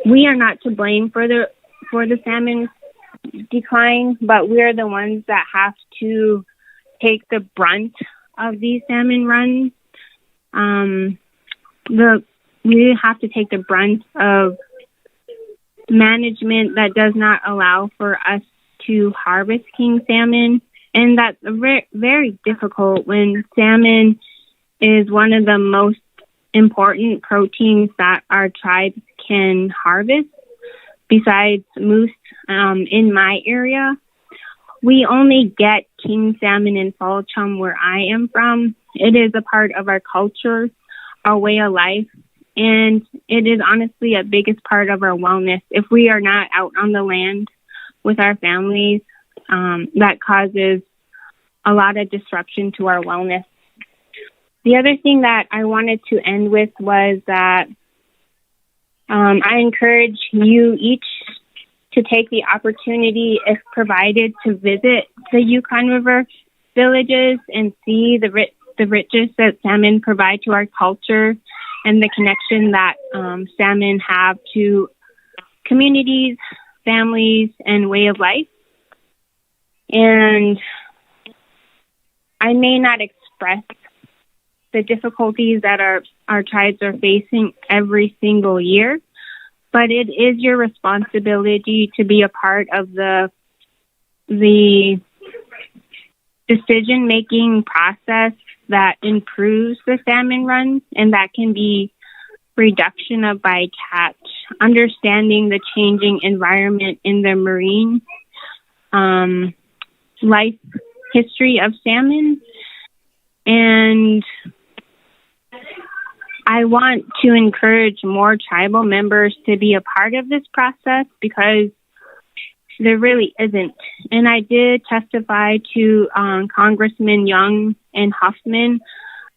We are not to blame for the salmon decline, but we're the ones that have to take the brunt of these salmon runs. We have to take the brunt of management that does not allow for us to harvest king salmon, and that's very difficult when salmon is one of the most important proteins that our tribes can harvest. Besides moose, in my area, we only get king salmon and fall chum where I am from. It is a part of our culture, our way of life, and it is honestly a biggest part of our wellness. If we are not out on the land with our families, that causes a lot of disruption to our wellness. The other thing that I wanted to end with was that I encourage you each to take the opportunity, if provided, to visit the Yukon River villages and see the richness that salmon provide to our culture and the connection that salmon have to communities, families, and way of life. And I may not express the difficulties that our tribes are facing every single year, but it is your responsibility to be a part of the decision-making process that improves the salmon run, and that can be reduction of bycatch, understanding the changing environment in the marine life history of salmon. And I want to encourage more tribal members to be a part of this process because there really isn't. And I did testify to Congressman Young and Huffman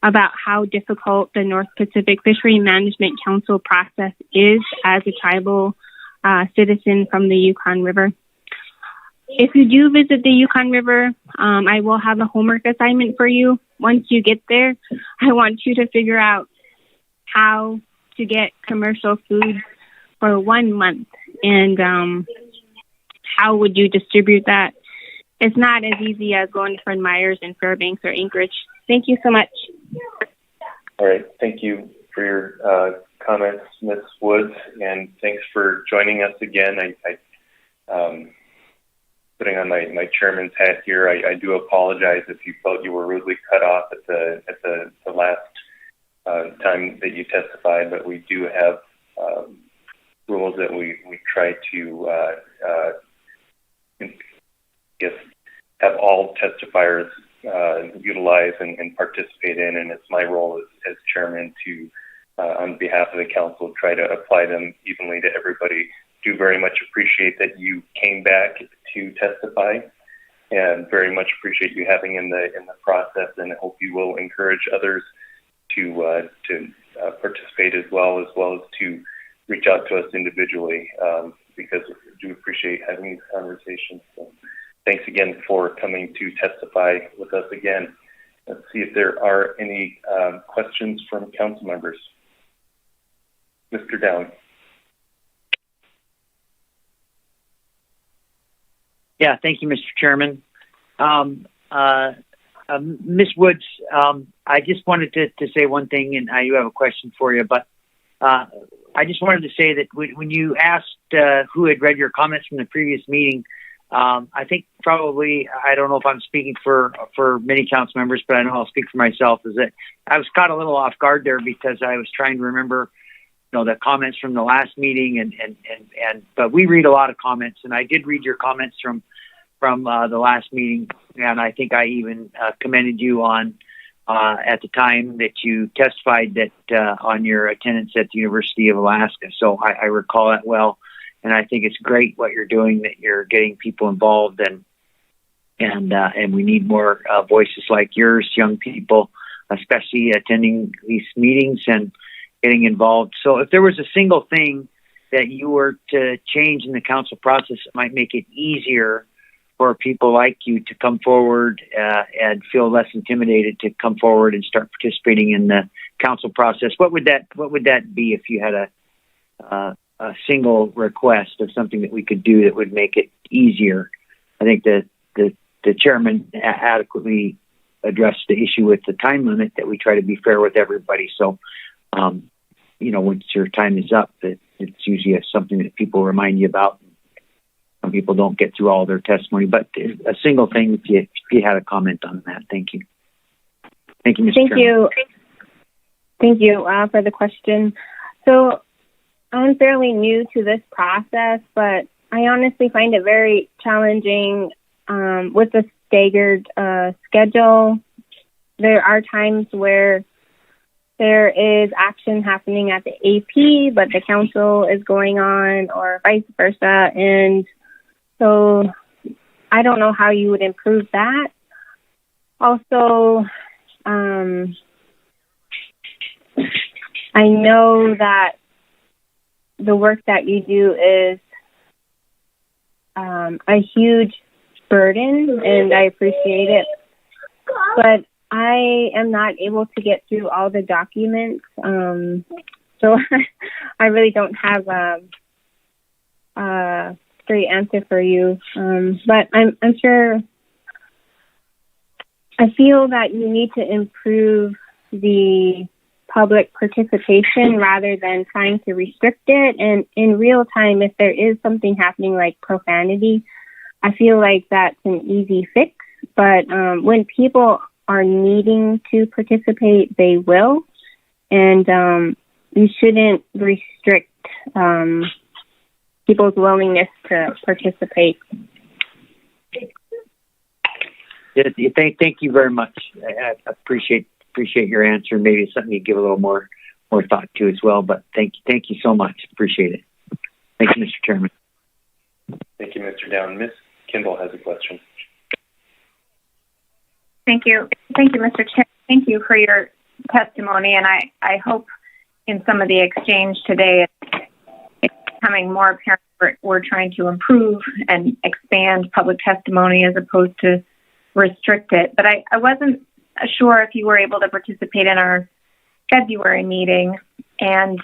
about how difficult the North Pacific Fishery Management Council process is as a tribal citizen from the Yukon River. If you do visit the Yukon River, I will have a homework assignment for you. Once you get there, I want you to figure out how to get commercial food for 1 month and how would you distribute that. It's not as easy as going to Fred Meyer's in Fairbanks or Anchorage. Thank you so much. All right. Thank you for your comments, Ms. Woods, and thanks for joining us again. I putting on my chairman's hat here, I do apologize if you felt you were rudely cut off at the last time that you testified, but we do have rules that we try to have all testifiers utilize and participate in, and it's my role as chairman to, on behalf of the council, try to apply them evenly to everybody. Do very much appreciate that you came back to testify, and very much appreciate you having in the process, and I hope you will encourage others to participate as well as to reach out to us individually, because we do appreciate having these conversations. So thanks again for coming to testify with us again. Let's see if there are any questions from council members. Mr. Down. Yeah, thank you, Mr. Chairman. Ms. Woods, I just wanted to say one thing, and I do have a question for you, but I just wanted to say that when you asked who had read your comments from the previous meeting, I think probably, I don't know if I'm speaking for many council members, but I know I'll speak for myself, is that I was caught a little off guard there because I was trying to remember, the comments from the last meeting, but we read a lot of comments, and I did read your comments from the last meeting, and I think I even commended you on at the time that you testified that on your attendance at the University of Alaska. So I recall that well, and I think it's great what you're doing, that you're getting people involved, and we need more voices like yours, young people, especially attending these meetings and getting involved. So if there was a single thing that you were to change in the council process, it might make it easier for people like you to come forward and feel less intimidated to come forward and start participating in the council process. What would that be if you had a single request of something that we could do that would make it easier? I think that the chairman adequately addressed the issue with the time limit, that we try to be fair with everybody. So, once your time is up, it's usually something that people remind you about. Some people don't get through all their testimony, but a single thing, if you had a comment on that. Thank you. Thank you, Mr. Chairman. Thank you for the question. So I'm fairly new to this process, but I honestly find it very challenging with the staggered schedule. There are times where there is action happening at the AP, but the council is going on, or vice versa. And so I don't know how you would improve that. Also, I know that the work that you do is a huge burden, and I appreciate it. But I am not able to get through all the documents, so I really don't have great answer for you. But I'm sure. I feel that you need to improve the public participation rather than trying to restrict it. And in real time, if there is something happening like profanity, I feel like that's an easy fix. But when people are needing to participate, they will. And you shouldn't restrict people's willingness to participate. Thank you very much. I appreciate your answer. Maybe it's something you give a little more thought to as well. But thank you so much. Appreciate it. Thank you, Mr. Chairman. Thank you, Mr. Down. Ms. Kimball has a question. Thank you, Mr. Chair. Thank you for your testimony, and I hope in some of the exchange today it's becoming more apparent we're trying to improve and expand public testimony as opposed to restrict it. But I wasn't sure if you were able to participate in our February meeting, and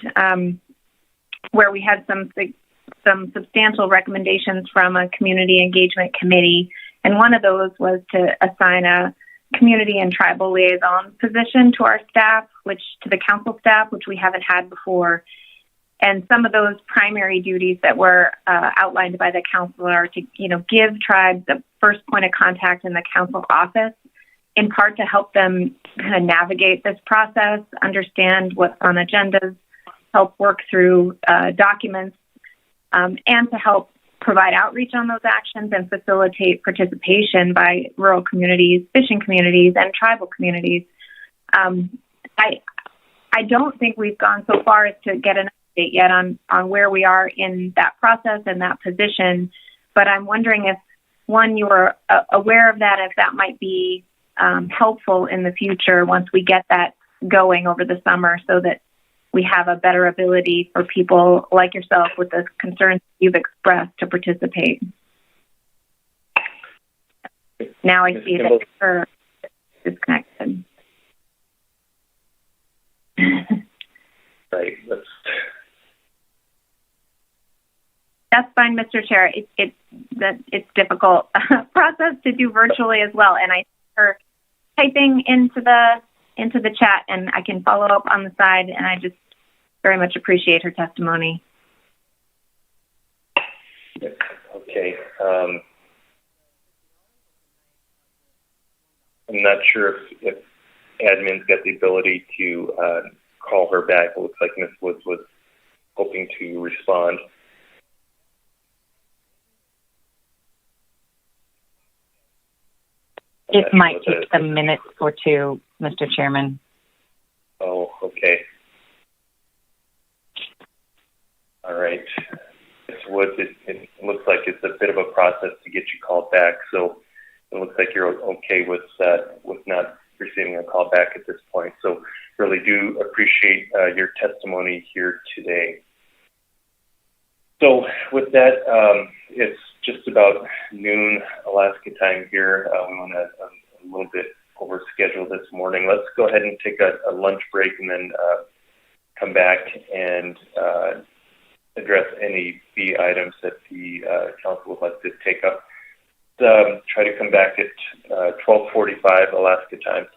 where we had some substantial recommendations from a community engagement committee, and one of those was to assign a community and tribal liaison position to our staff, to the council staff, which we haven't had before. And some of those primary duties that were outlined by the council are to, give tribes a first point of contact in the council office, in part to help them kind of navigate this process, understand what's on agendas, help work through documents, and to help provide outreach on those actions and facilitate participation by rural communities, fishing communities, and tribal communities. I don't think we've gone so far as to get an update yet on where we are in that process and that position, but I'm wondering if, one, you are aware of that, if that might be helpful in the future once we get that going over the summer, so that we have a better ability for people like yourself with the concerns you've expressed to participate. Now I see that you're disconnected. Right. That's fine, Mr. Chair. It's difficult process to do virtually as well, and I are typing into the chat, and I can follow up on the side. And I just very much appreciate her testimony. Okay. I'm not sure if admin's got the ability to call her back. It looks like Ms. Woods was hoping to respond. It might take a minute or two, Mr. Chairman. Oh, okay. All right. Ms. Woods, it looks like it's a bit of a process to get you called back, so it looks like you're okay with not receiving a call back at this point. So really do appreciate your testimony here today. So with that, it's just about noon Alaska time here. We want to a little bit over schedule this morning. Let's go ahead and take a lunch break and then come back and address any B items that the council would like to take up. Try to come back at 12:45 Alaska time.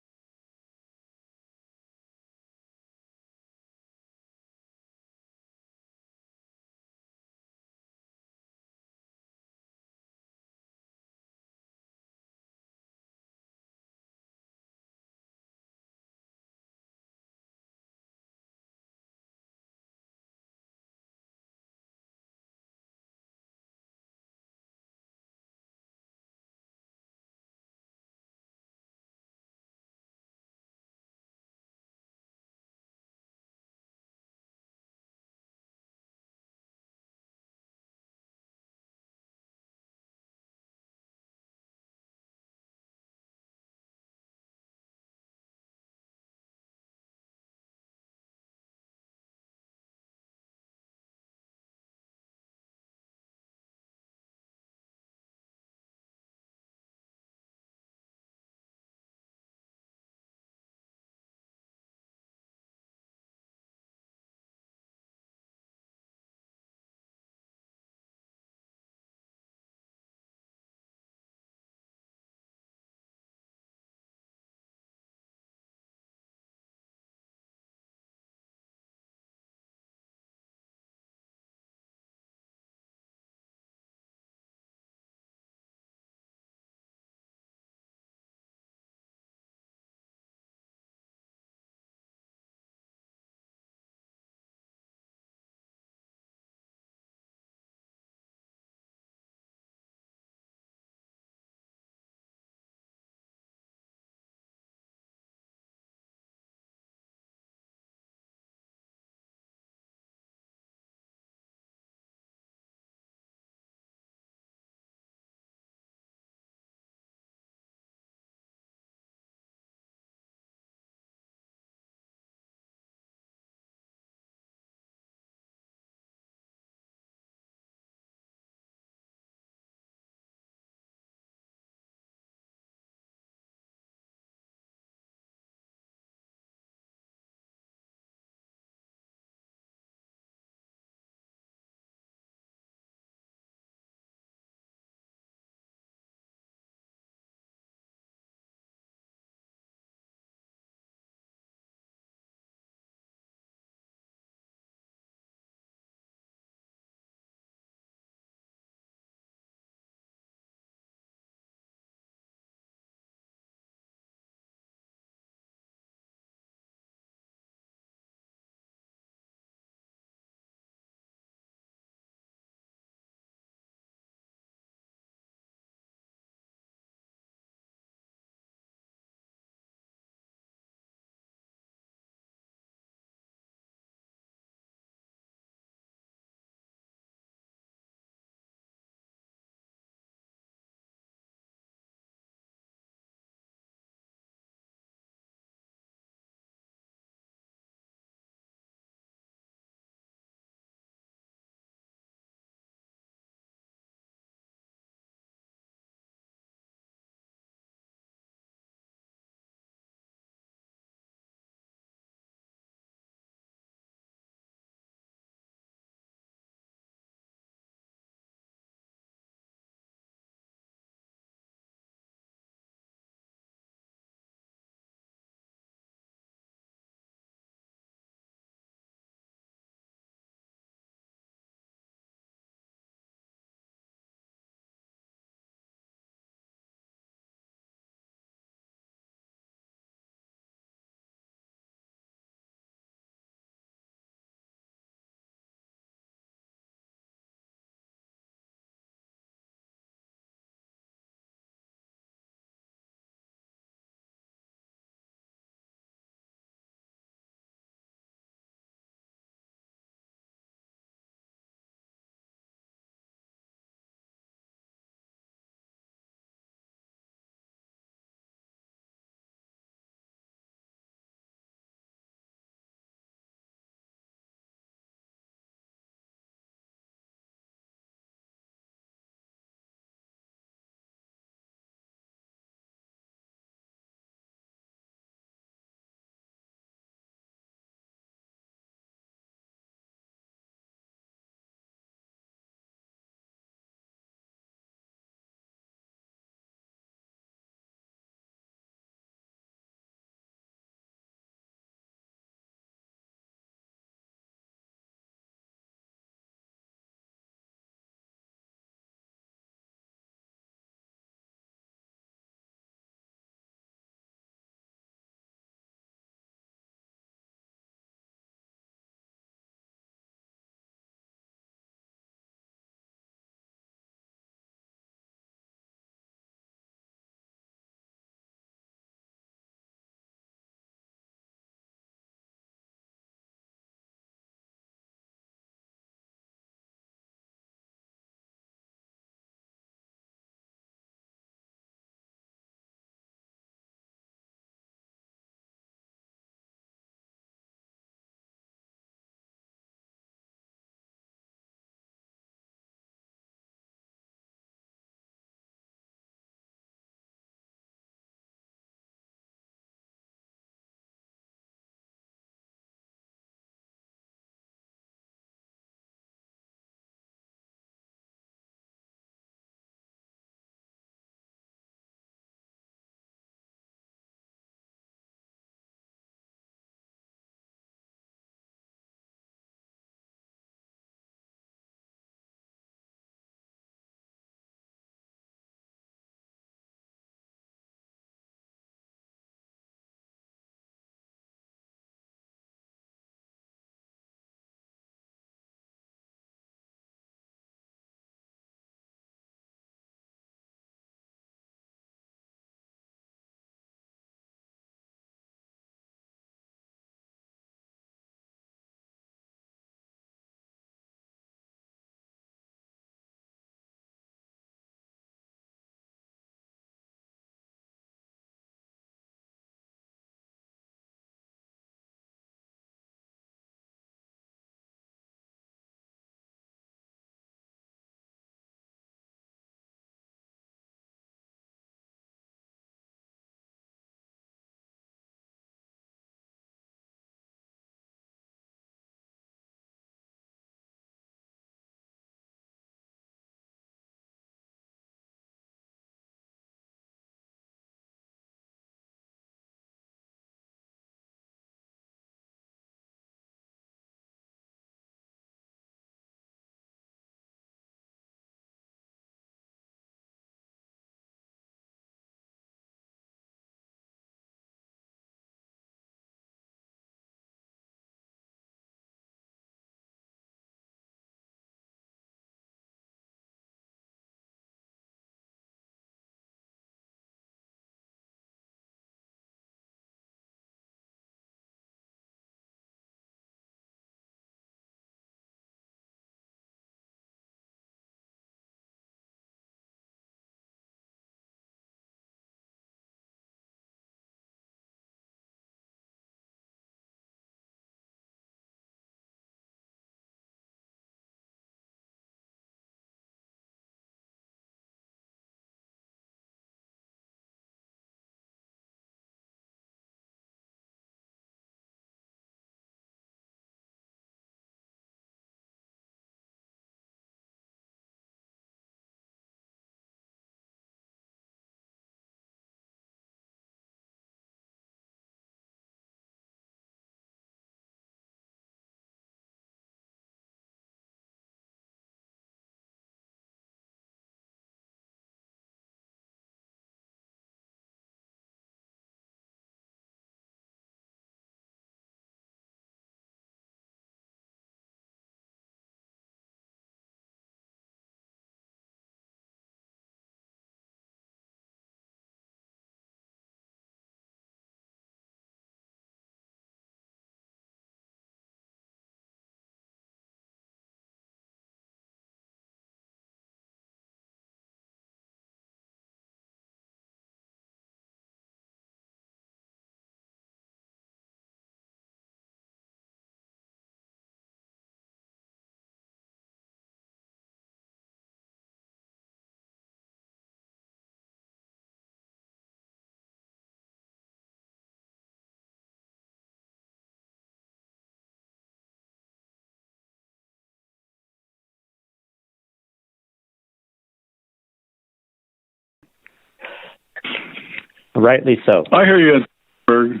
Rightly so. I hear you, Berg.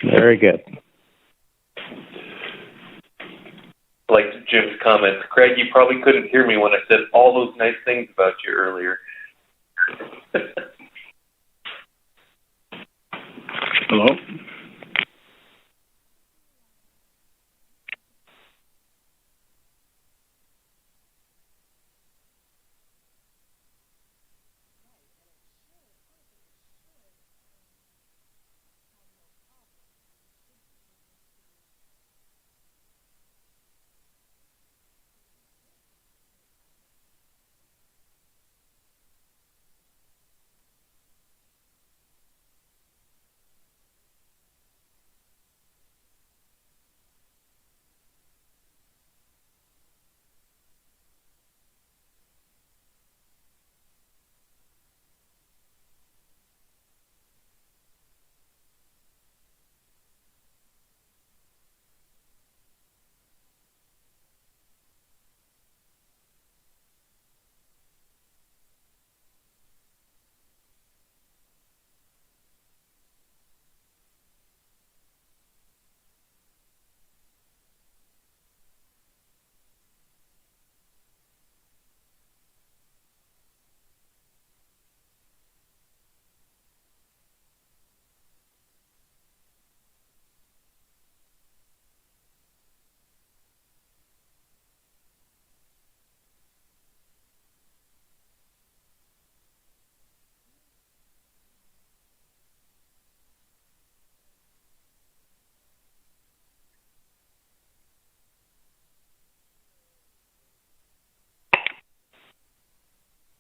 Very good. Like Jim's comments, Craig, you probably couldn't hear me when I said all those nice things about you earlier. Hello?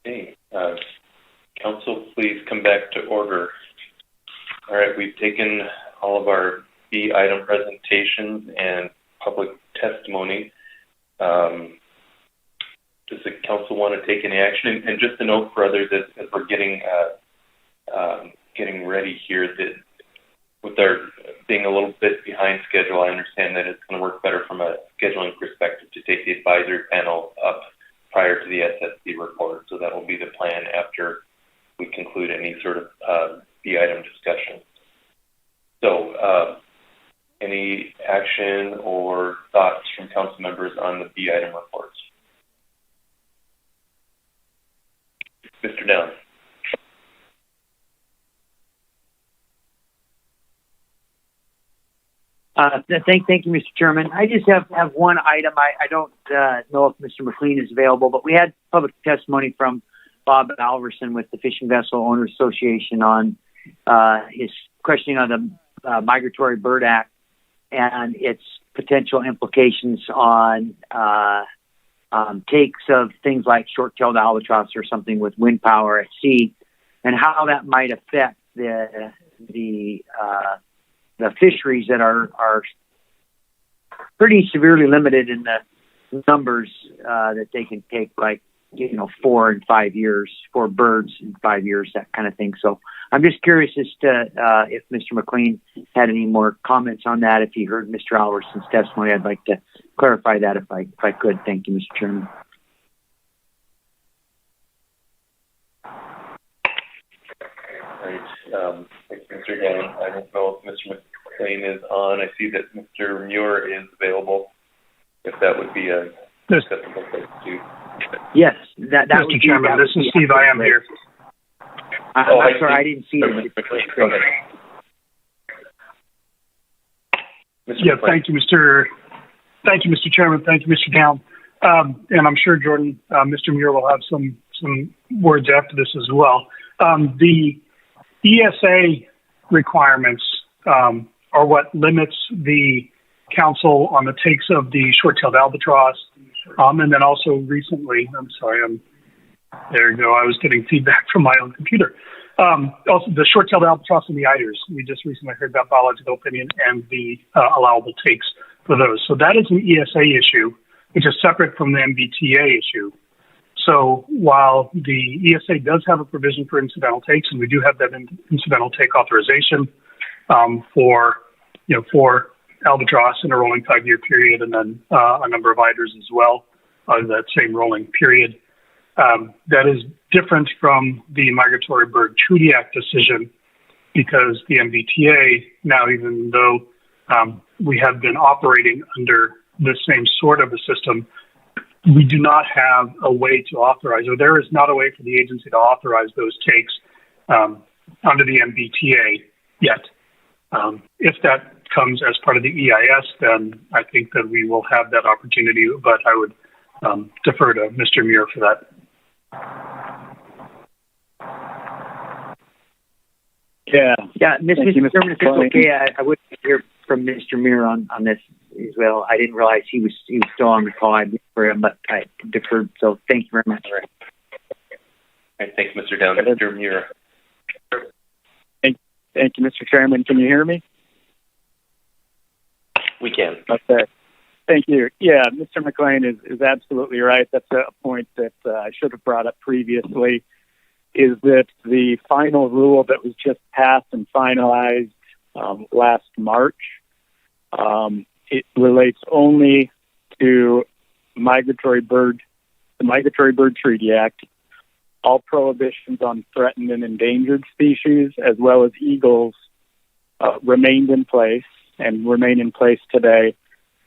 Okay, council, please come back to order. All right, we've taken all of our B item presentations and public testimony. Does the council want to take any action? And just a note for others, as we're getting ready here, that with our being a little bit behind schedule, I understand that it's going to work better from a scheduling perspective to take the advisory panel up prior to the SSC report. So that will be the plan after we conclude any sort of B item discussion. So any action or thoughts from council members on the B item reports? Mr. Down. Thank you, Mr. Chairman. I just have one item. I don't know if Mr. McLean is available, but we had public testimony from Bob Alverson with the Fishing Vessel Owners Association on his questioning on the Migratory Bird Act and its potential implications on takes of things like short-tailed albatross or something with wind power at sea, and how that might affect the fisheries that are pretty severely limited in the numbers that they can take, like 4 and 5 years, 4 birds in 5 years, that kind of thing. So I'm just curious as to if Mr. McLean had any more comments on that. If he heard Mr. Alverson's testimony, I'd like to clarify that if I could. Thank you, Mr. Chairman. Right. Thanks, Mr. Down. I don't know if Mr. McLean is on. I see that Mr. Muir is available. If that would be a acceptable place to. Yes, that Mr. would Chairman, be, this is Steve. I am here. I'm sorry, I didn't see him. Yeah, thank you, Mr. Chairman. Thank you, Mr. Down. And I'm sure Jordan, Mr. Muir will have some words after this as well. The ESA requirements are what limits the council on the takes of the short-tailed albatross. And then also recently, there you go, I was getting feedback from my own computer. Also, the short-tailed albatross and the eiders. We just recently heard that biological opinion and the allowable takes for those. So that is an ESA issue, which is separate from the MBTA issue. So while the ESA does have a provision for incidental takes, and we do have that incidental take authorization for albatross in a rolling 5-year period, and then a number of eiders as well on that same rolling period. That is different from the Migratory Bird Treaty Act decision, because the MBTA now, even though we have been operating under the same sort of a system, we do not have a way to authorize, or there is not a way for the agency to authorize those takes under the MBTA yet. If that comes as part of the EIS, then I think that we will have that opportunity, but I would defer to Mr. Muir for that. Yeah, Mr. Chairman, if it's okay, I would hear from Mr. Muir on this as well. I didn't realize he was still on the call. I defer him, but I deferred. So thank you very much. All right, thanks, Mr. Down. Mr. Muir. Thank you, Mr. Chairman. Can you hear me? We can. Okay. Thank you. Yeah, Mr. McLean is absolutely right. That's a point that I should have brought up previously, is that the final rule that was just passed and finalized last March, it relates only to the Migratory Bird Treaty Act. All prohibitions on threatened and endangered species, as well as eagles, remained in place and remain in place today.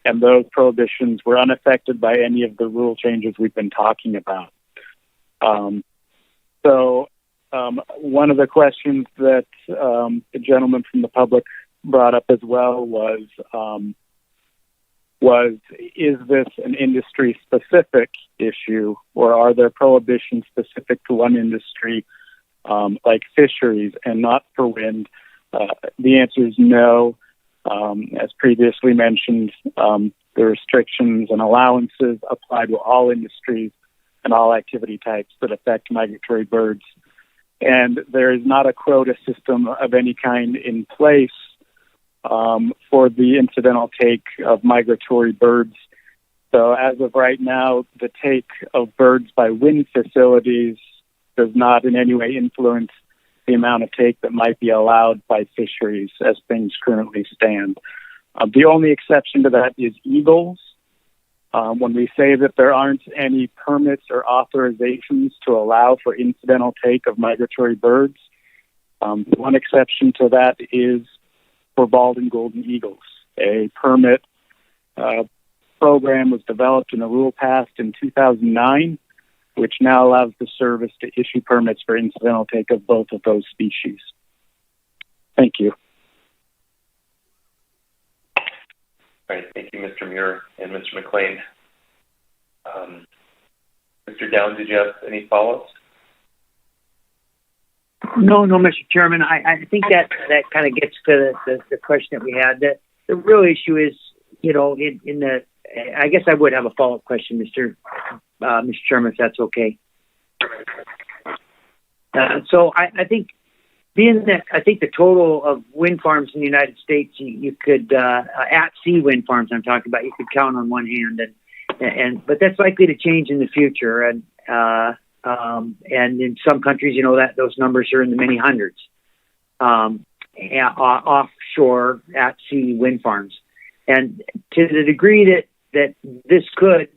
And those prohibitions were unaffected by any of the rule changes we've been talking about. So one of the questions that the gentleman from the public brought up as well was, is this an industry-specific issue, or are there prohibitions specific to one industry, like fisheries, and not for wind? The answer is no. As previously mentioned, the restrictions and allowances apply to all industries and all activity types that affect migratory birds. And there is not a quota system of any kind in place for the incidental take of migratory birds. So as of right now, the take of birds by wind facilities does not in any way influence the amount of take that might be allowed by fisheries as things currently stand. The only exception to that is eagles. When we say that there aren't any permits or authorizations to allow for incidental take of migratory birds, one exception to that is for bald and golden eagles. A permit program was developed and a rule passed in 2009, which now allows the service to issue permits for incidental take of both of those species. Thank you. All right, thank you, Mr. Muir and Mr. McLean. Mr. Downs, did you have any follow-ups? No, Mr. Chairman. I think that kind of gets to the question that we had. The real issue is, I guess I would have a follow-up question, Mr. Chairman, if that's okay. So I think, being that I think the total of wind farms in the United States, you could at-sea wind farms I'm talking about, you could count on one hand, but that's likely to change in the future, and in some countries, that those numbers are in the many hundreds. Offshore at-sea wind farms, and to the degree that this could,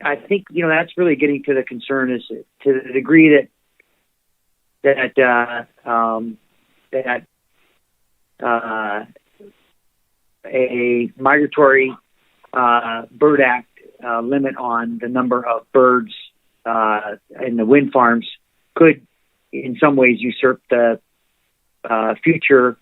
I think that's really getting to the concern, is to the degree that a migratory bird act limit on the number of birds in the wind farms could, in some ways, usurp the future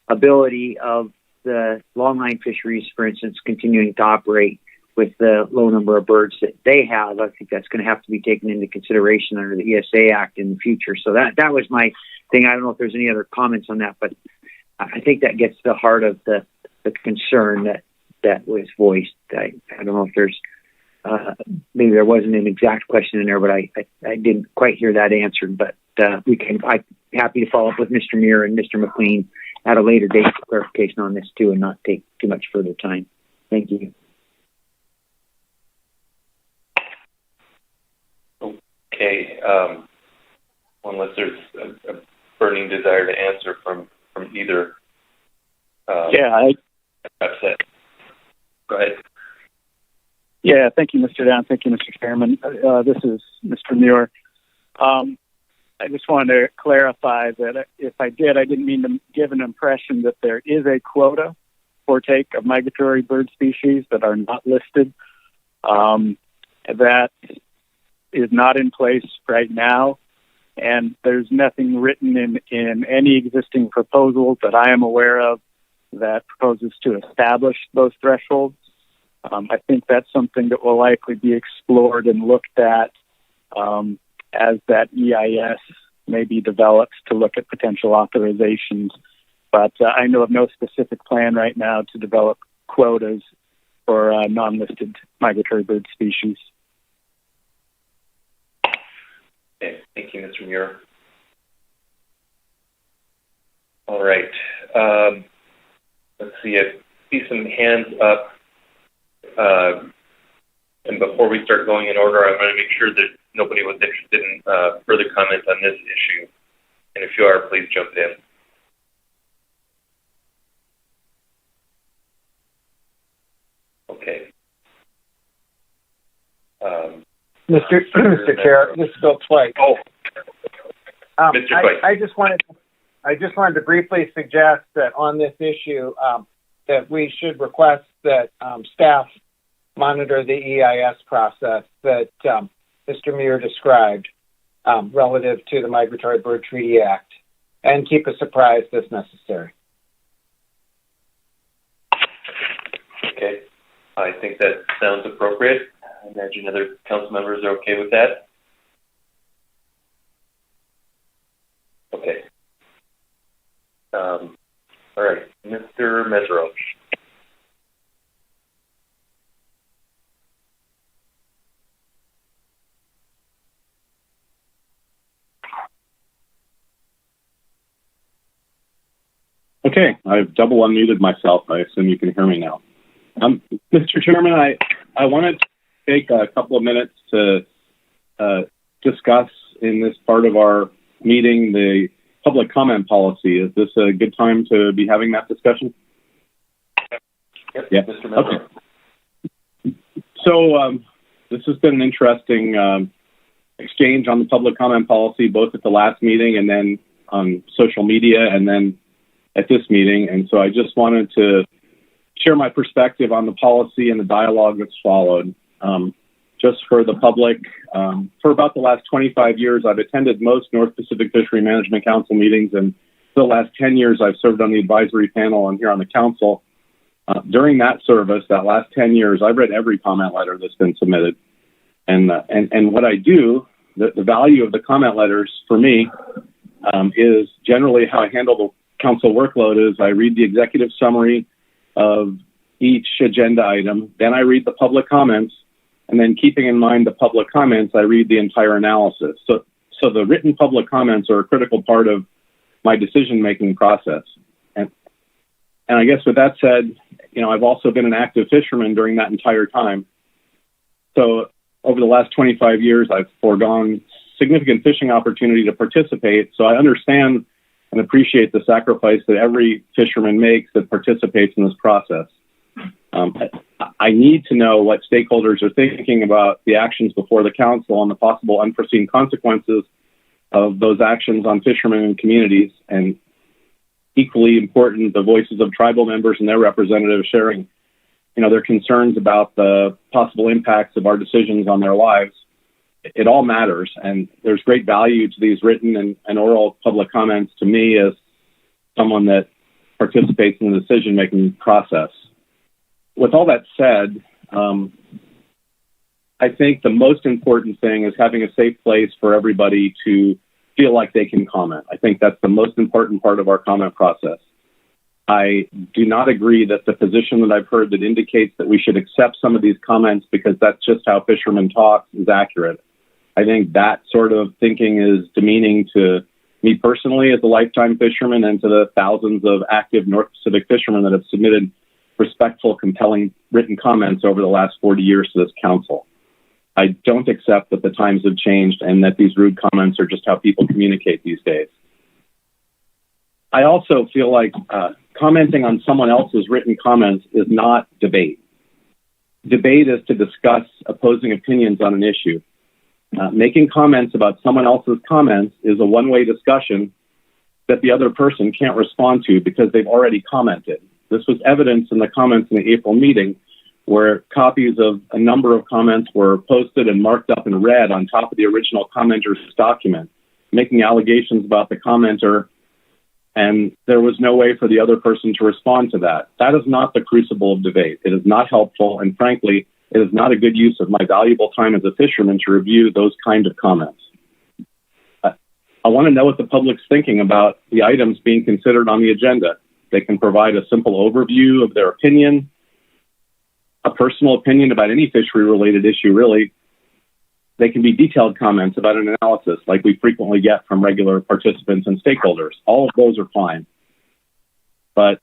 ability of the longline fisheries, for instance, continuing to operate with the low number of birds that they have. I think that's going to have to be taken into consideration under the ESA Act in the future. So that was my thing. I don't know if there's any other comments on that, but I think that gets to the heart of the concern that was voiced. I don't know if there's maybe there wasn't an exact question in there, but I didn't quite hear that answered. But I'm happy to follow up with Mr. Muir and Mr. McLean at a later date for clarification on this too, and not take too much further time. Thank you. Okay. Unless there's a burning desire to answer from either. Upset. Go ahead. Yeah, thank you, Mr. Down. Thank you, Mr. Chairman. This is Mr. Muir. I just wanted to clarify that if I did, I didn't mean to give an impression that there is a quota for take of migratory bird species that are not listed. That is not in place right now, and there's nothing written in any existing proposals that I am aware of that proposes to establish those thresholds. I think that's something that will likely be explored and looked at as that EIS may be developed to look at potential authorizations. But I know of no specific plan right now to develop quotas for non-listed migratory bird species. Okay, thank you, Mr. Muir. All right. Let's see. I see some hands up. And before we start going in order, I want to make sure that nobody was interested in further comment on this issue. And if you are, please jump in. Okay. Mr. Chair, this is Bill Twite. Oh, Mr. Twite. I just wanted to briefly suggest that on this issue, that we should request that staff monitor the EIS process that Mr. Muir described relative to the Migratory Bird Treaty Act, and keep us apprised as necessary. Okay, I think that sounds appropriate. I imagine other council members are okay with that. Okay. All right, Mr. Mesereau. Okay, I've double unmuted myself. I assume you can hear me now. Mr. Chairman, I wanted to take a couple of minutes to discuss in this part of our meeting the public comment policy. Is this a good time to be having that discussion? Yep, yeah. Mr. Mesereau. Okay. So this has been an interesting exchange on the public comment policy, both at the last meeting and then on social media and then at this meeting. And so I just wanted to share my perspective on the policy and the dialogue that's followed. Just for the public, for about the last 25 years, I've attended most North Pacific Fishery Management Council meetings, and for the last 10 years, I've served on the advisory panel and here on the council. During that service, that last 10 years, I've read every comment letter that's been submitted. And what I do, the value of the comment letters for me is generally how I handle the council workload is I read the executive summary of each agenda item, then I read the public comments, and then keeping in mind the public comments, I read the entire analysis. So the written public comments are a critical part of my decision-making process. And I guess with that said, I've also been an active fisherman during that entire time. So over the last 25 years, I've foregone significant fishing opportunity to participate. So I understand and appreciate the sacrifice that every fisherman makes that participates in this process. I need to know what stakeholders are thinking about the actions before the council and the possible unforeseen consequences of those actions on fishermen and communities, and equally important, the voices of tribal members and their representatives sharing, their concerns about the possible impacts of our decisions on their lives. It all matters, and there's great value to these written and oral public comments to me as someone that participates in the decision-making process. With all that said, I think the most important thing is having a safe place for everybody to feel like they can comment. I think that's the most important part of our comment process. I do not agree that the position that I've heard that indicates that we should accept some of these comments because that's just how fishermen talk is accurate. I think that sort of thinking is demeaning to me personally as a lifetime fisherman and to the thousands of active North Pacific fishermen that have submitted respectful, compelling written comments over the last 40 years to this council. I don't accept that the times have changed and that these rude comments are just how people communicate these days. I also feel like commenting on someone else's written comments is not debate. Debate is to discuss opposing opinions on an issue. Making comments about someone else's comments is a one-way discussion that the other person can't respond to because they've already commented. This was evidenced in the comments in the April meeting, where copies of a number of comments were posted and marked up in red on top of the original commenter's document, making allegations about the commenter, and there was no way for the other person to respond to that. That is not the crucible of debate. It is not helpful, and frankly, it is not a good use of my valuable time as a fisherman to review those kind of comments. I want to know what the public's thinking about the items being considered on the agenda. They can provide a simple overview of their opinion, a personal opinion about any fishery-related issue, really. They can be detailed comments about an analysis like we frequently get from regular participants and stakeholders. All of those are fine. But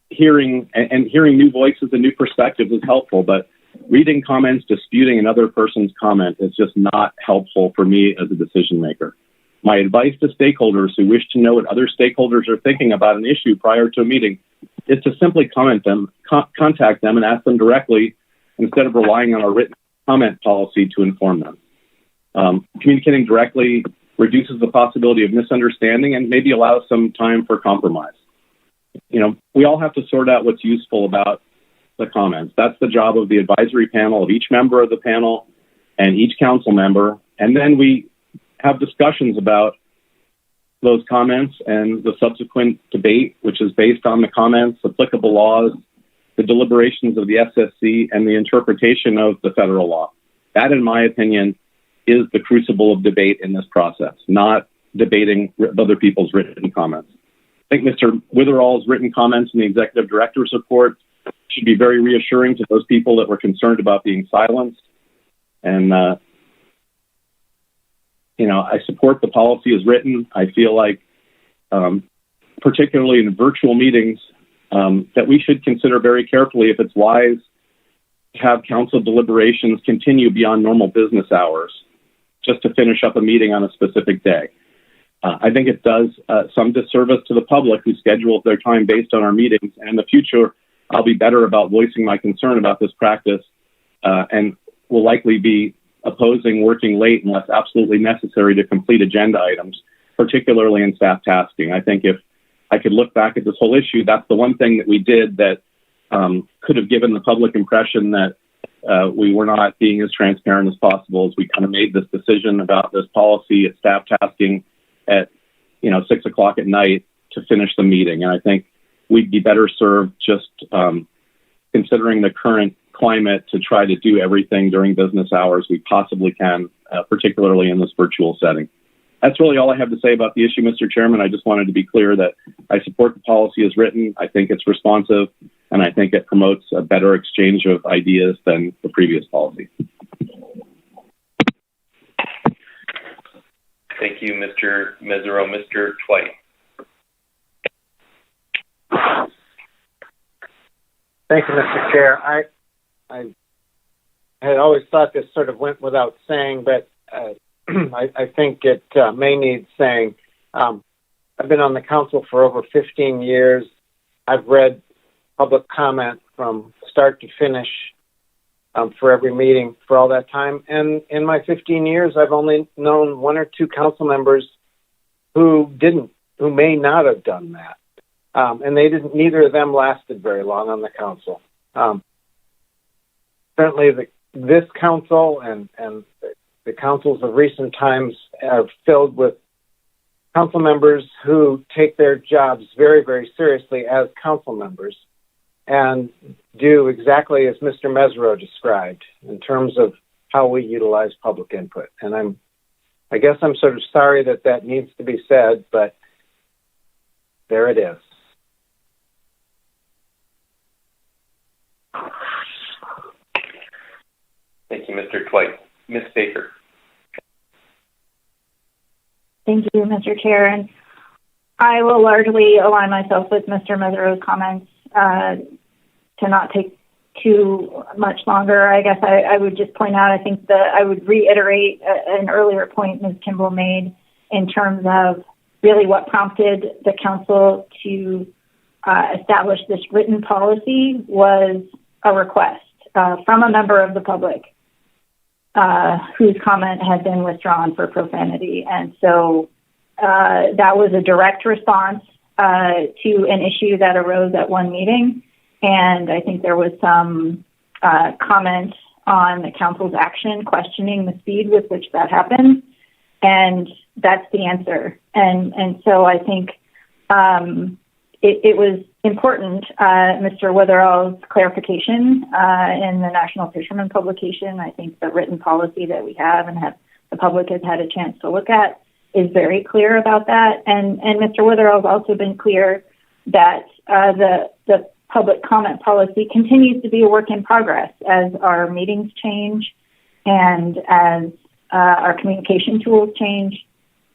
hearing new voices and new perspectives is helpful, but reading comments disputing another person's comment is just not helpful for me as a decision maker. My advice to stakeholders who wish to know what other stakeholders are thinking about an issue prior to a meeting is to simply contact them and ask them directly instead of relying on a written comment policy to inform them. Communicating directly reduces the possibility of misunderstanding and maybe allows some time for compromise. We all have to sort out what's useful about the comments. That's the job of the advisory panel, of each member of the panel and each council member. And then we have discussions about those comments and the subsequent debate, which is based on the comments, applicable laws, the deliberations of the SSC, and the interpretation of the federal law. That, in my opinion, is the crucible of debate in this process, not debating other people's written comments. I think Mr. Witherall's written comments in the executive director's report should be very reassuring to those people that were concerned about being silenced. And, I support the policy as written. I feel like, particularly in virtual meetings, that we should consider very carefully if it's wise to have council deliberations continue beyond normal business hours just to finish up a meeting on a specific day. I think it does some disservice to the public who schedule their time based on our meetings. And in the future, I'll be better about voicing my concern about this practice and will likely be opposing working late unless absolutely necessary to complete agenda items, particularly in staff tasking. I think if I could look back at this whole issue, that's the one thing that we did that could have given the public impression that we were not being as transparent as possible as we kind of made this decision about this policy at staff tasking at 6 o'clock at night to finish the meeting. And I think we'd be better served just considering the current climate to try to do everything during business hours we possibly can, particularly in this virtual setting. That's really all I have to say about the issue, Mr. Chairman. I just wanted to be clear that I support the policy as written. I think it's responsive, and I think it promotes a better exchange of ideas than the previous policy. Thank you, Mr. Mesereau. Mr. Twite. Thank you, Mr. Chair. I had always thought this sort of went without saying, but I think it may need saying. I've been on the council for over 15 years. I've read public comment from start to finish for every meeting for all that time. And in my 15 years, I've only known one or two council members who may not have done that. And neither of them lasted very long on the council. Certainly this council and the councils of recent times are filled with council members who take their jobs very, very seriously as council members and do exactly as Mr. Mesereau described in terms of how we utilize public input. And I guess I'm sort of sorry that needs to be said, but there it is. Thank you, Mr. Twite. Ms. Baker. Thank you, Mr. Chair. And I will largely align myself with Mr. Mesereau's comments to not take too much longer. I guess I would just point out, I think that I would reiterate an earlier point Ms. Kimball made in terms of really what prompted the council to establish this written policy was a request from a member of the public. whose comment had been withdrawn for profanity. And so that was a direct response to an issue that arose at one meeting. And I think there was some comment on the council's action, questioning the speed with which that happened. And that's the answer. And so I think it was important, Mr. Witherall's clarification in the National Fisherman publication. I think the written policy that we have and the public has had a chance to look at is very clear about that. And Mr. Witherall has also been clear that the public comment policy continues to be a work in progress as our meetings change and as our communication tools change.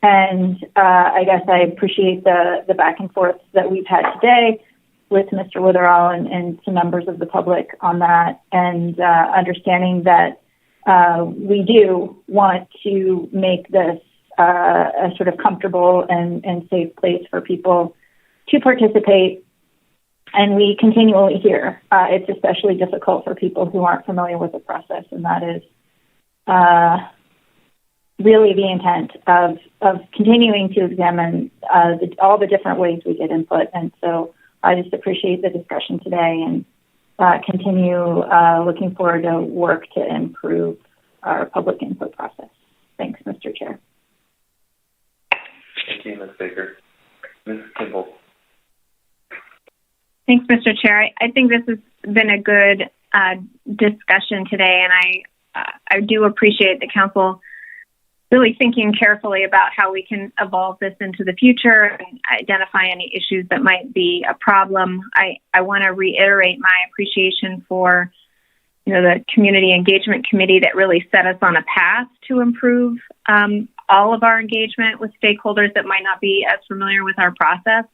And I guess I appreciate the back and forth that we've had today with Mr. Witherall and some members of the public on that, and understanding that we do want to make this a sort of comfortable and safe place for people to participate. And we continually hear it's especially difficult for people who aren't familiar with the process, and that is really the intent of continuing to examine all the different ways we get input. And so I just appreciate the discussion today and continue looking forward to work to improve our public input process. Thanks, Mr. Chair. Thank you, Ms. Baker. Ms. Kimball. Thanks, Mr. Chair. I think this has been a good discussion today, and I do appreciate the council really thinking carefully about how we can evolve this into the future and identify any issues that might be a problem. I want to reiterate my appreciation for the Community Engagement Committee that really set us on a path to improve all of our engagement with stakeholders that might not be as familiar with our process.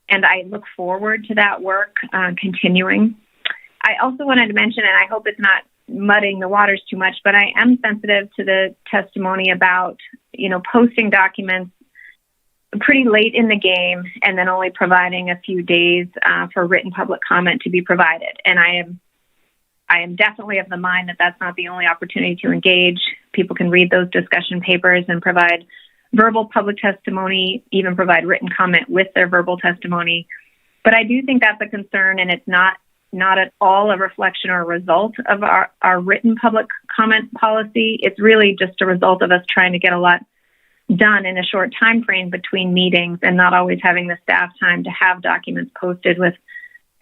And I look forward to that work continuing. I also wanted to mention, and I hope it's not mudding the waters too much, but I am sensitive to the testimony about, posting documents pretty late in the game and then only providing a few days for written public comment to be provided. And I am definitely of the mind that that's not the only opportunity to engage. People can read those discussion papers and provide verbal public testimony, even provide written comment with their verbal testimony. But I do think that's a concern, and it's not at all a reflection or a result of our written public comment policy. It's really just a result of us trying to get a lot done in a short time frame between meetings and not always having the staff time to have documents posted with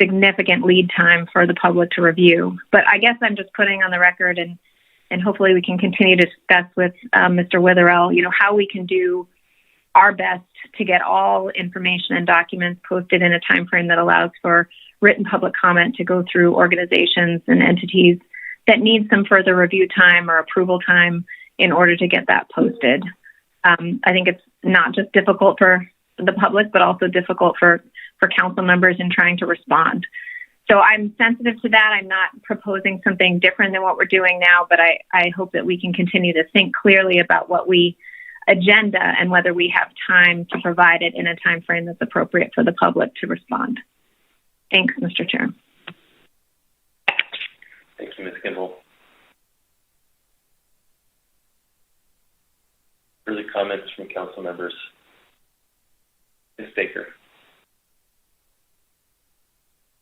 significant lead time for the public to review. But I guess I'm just putting on the record, and hopefully we can continue to discuss with Mr. Witherall, how we can do our best to get all information and documents posted in a time frame that allows for written public comment to go through organizations and entities that need some further review time or approval time in order to get that posted. I think it's not just difficult for the public, but also difficult for council members in trying to respond. So I'm sensitive to that. I'm not proposing something different than what we're doing now, but I hope that we can continue to think clearly about what we agenda and whether we have time to provide it in a time frame that's appropriate for the public to respond. Thanks, Mr. Chair. Thank you, Ms. Kimball. Further comments from council members? Ms. Baker.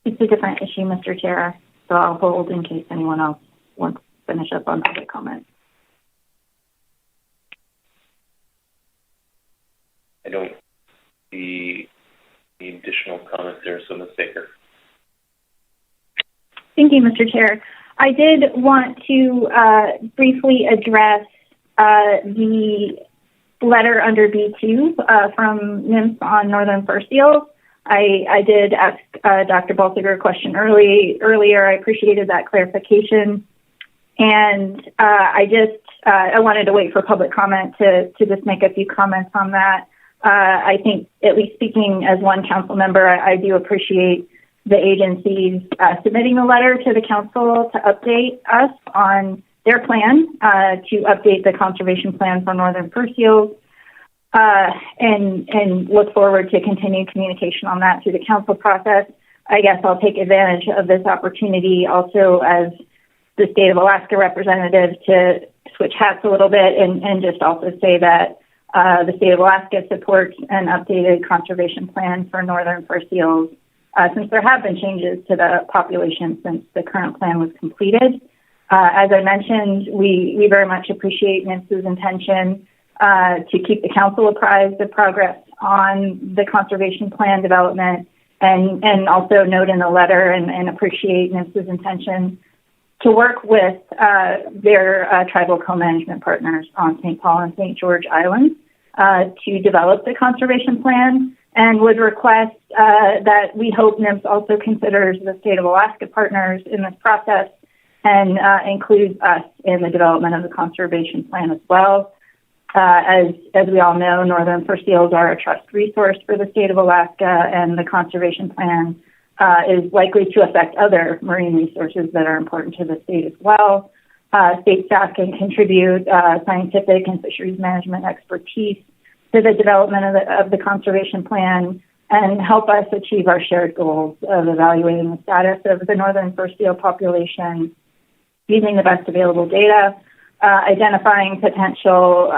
It's a different issue, Mr. Chair, so I'll hold in case anyone else wants to finish up on public comment. I don't see any additional comments there, so Ms. Baker. Thank you, Mr. Chair. I did want to briefly address the letter under B2 from NIMS on northern fur seals. I did ask Dr. Balsiger a question earlier. I appreciated that clarification. And I wanted to wait for public comment to just make a few comments on that. I think, at least speaking as one council member, I do appreciate the agencies submitting a letter to the council to update us on their plan to update the conservation plan for northern fur seals, and look forward to continued communication on that through the council process. I guess I'll take advantage of this opportunity also as the state of Alaska representative to switch hats a little bit and just also say that the state of Alaska supports an updated conservation plan for northern fur seals, since there have been changes to the population since the current plan was completed. As I mentioned, we very much appreciate NIMS's intention to keep the council apprised of progress on the conservation plan development, and also note in the letter and appreciate NIMS's intention to work with their tribal co-management partners on St. Paul and St. George Islands to develop the conservation plan, and would request that we hope NIMS also considers the state of Alaska partners in this process and includes us in the development of the conservation plan as well. As we all know, northern fur seals are a trust resource for the state of Alaska, and the conservation plan is likely to affect other marine resources that are important to the state as well. State staff can contribute scientific and fisheries management expertise to the development of the conservation plan and help us achieve our shared goals of evaluating the status of the northern fur seal population using the best available data, identifying potential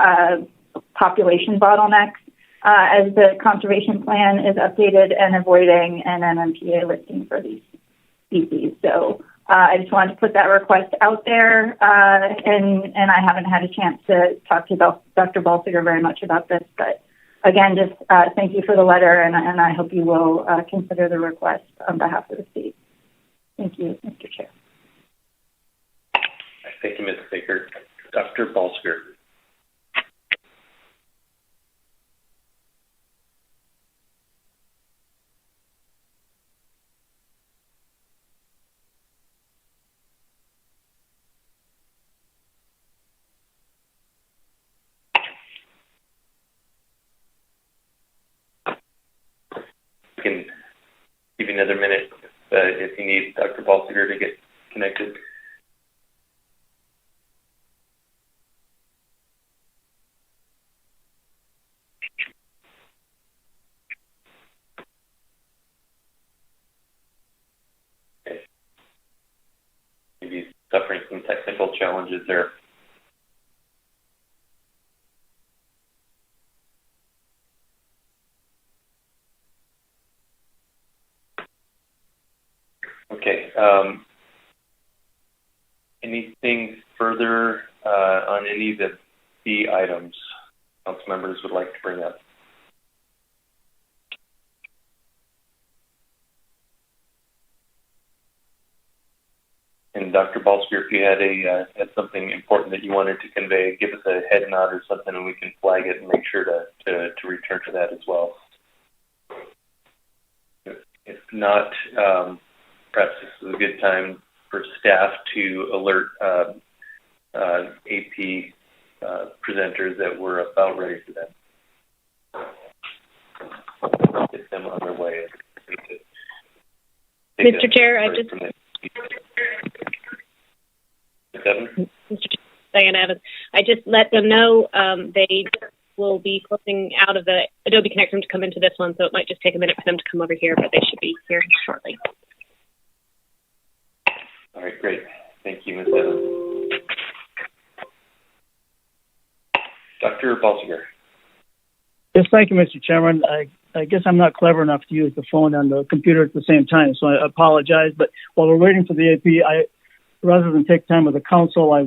population bottlenecks as the conservation plan is updated, and avoiding an NMPA listing for these species. So I just wanted to put that request out there, and I haven't had a chance to talk to Dr. Balsiger very much about this, but again, just thank you for the letter, and I hope you will consider the request on behalf of the state. Thank you, Mr. Chair. Thank you, Ms. Baker. Dr. Balsiger. I can give you another minute if you need Dr. Balsiger to get connected. Maybe suffering some technical challenges there. Okay. Anything further on any of the B items council members would like to bring up? And Dr. Balsiger, if you had something important that you wanted to convey, give us a head nod or something, and we can flag it and make sure to return to that as well. If not, perhaps this is a good time for staff to alert AP presenters that we're about ready for them. Get them on their way. Mr. Chair, Diane Evans. I just let them know they will be closing out of the Adobe Connect room to come into this one, so it might just take a minute for them to come over here, but they should be here shortly. All right, great. Thank you, Ms. Evans. Dr. Balsiger. Yes, thank you, Mr. Chairman. I guess I'm not clever enough to use the phone and the computer at the same time, so I apologize. But while we're waiting for the AP, rather than take time with the council, I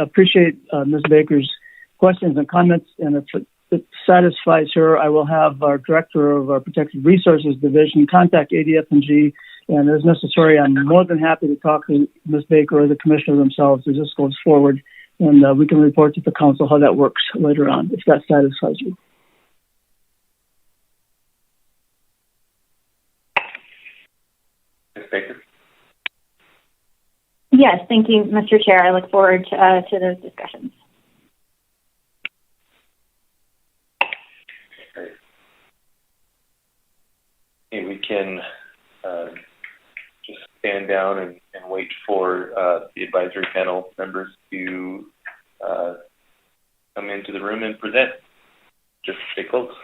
appreciate Ms. Baker's questions and comments, and if it satisfies her, I will have our director of our Protected Resources Division contact ADF&G, and as necessary, I'm more than happy to talk to Ms. Baker or the commissioner themselves as this goes forward, and we can report to the council how that works later on, if that satisfies you. Ms. Baker? Yes, thank you, Mr. Chair. I look forward to those discussions. Great. Okay, we can just stand down and wait for the advisory panel members to come into the room and present. Just stay close.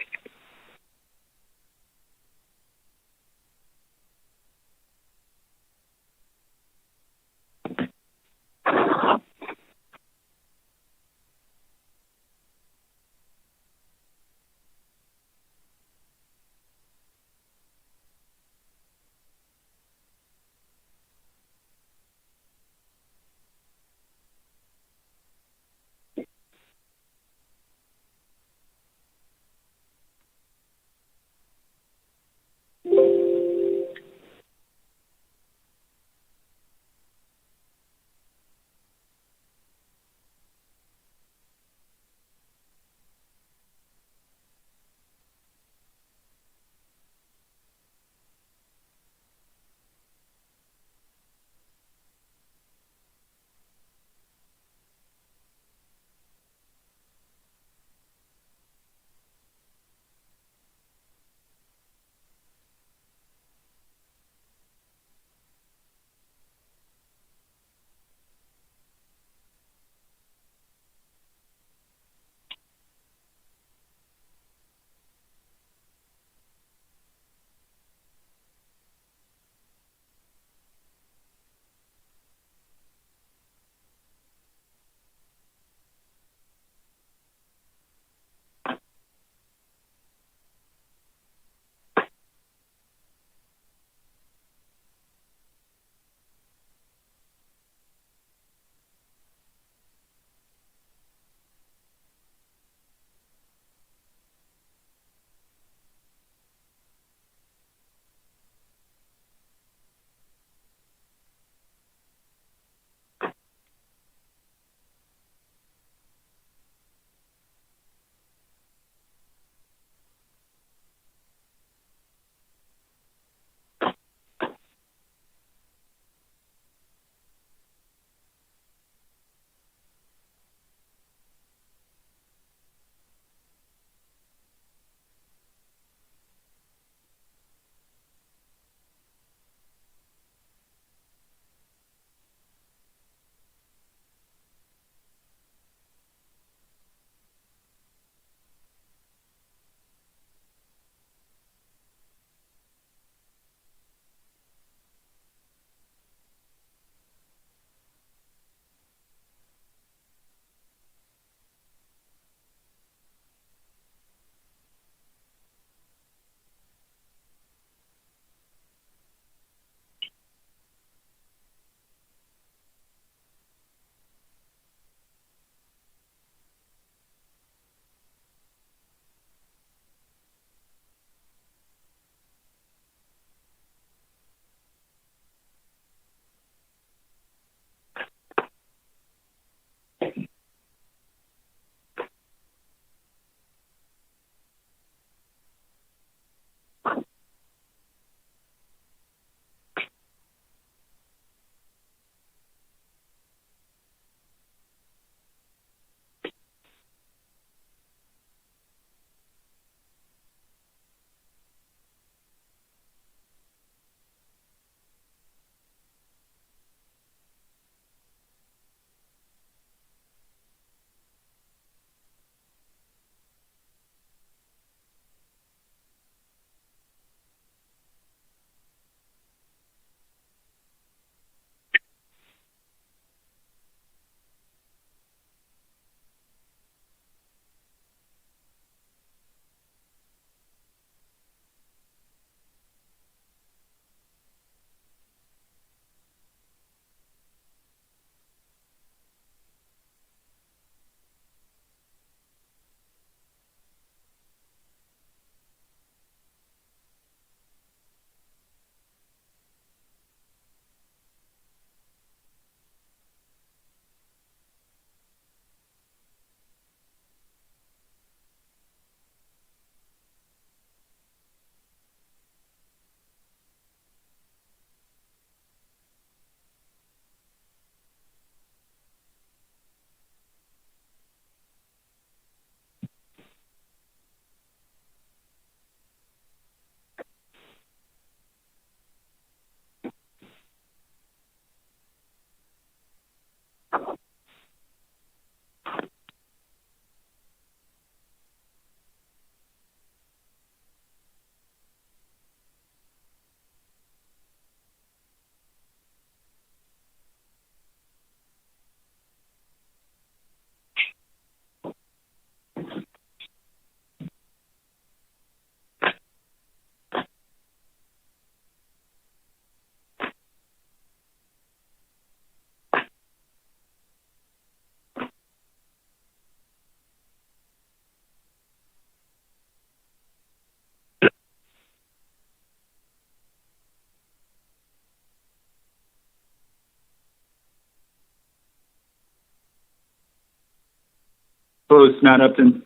Opposed, Matt Upton.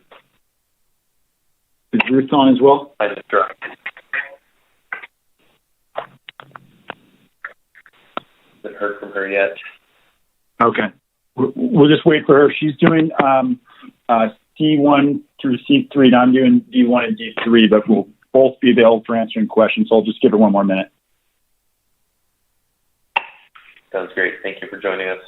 Is Ruth on as well? I just dropped. Haven't heard from her yet. Okay. We'll just wait for her. She's doing C1 through C3, and I'm doing D1 and D3, but we'll both be available for answering questions, so I'll just give her one more minute. Sounds great. Thank you for joining us.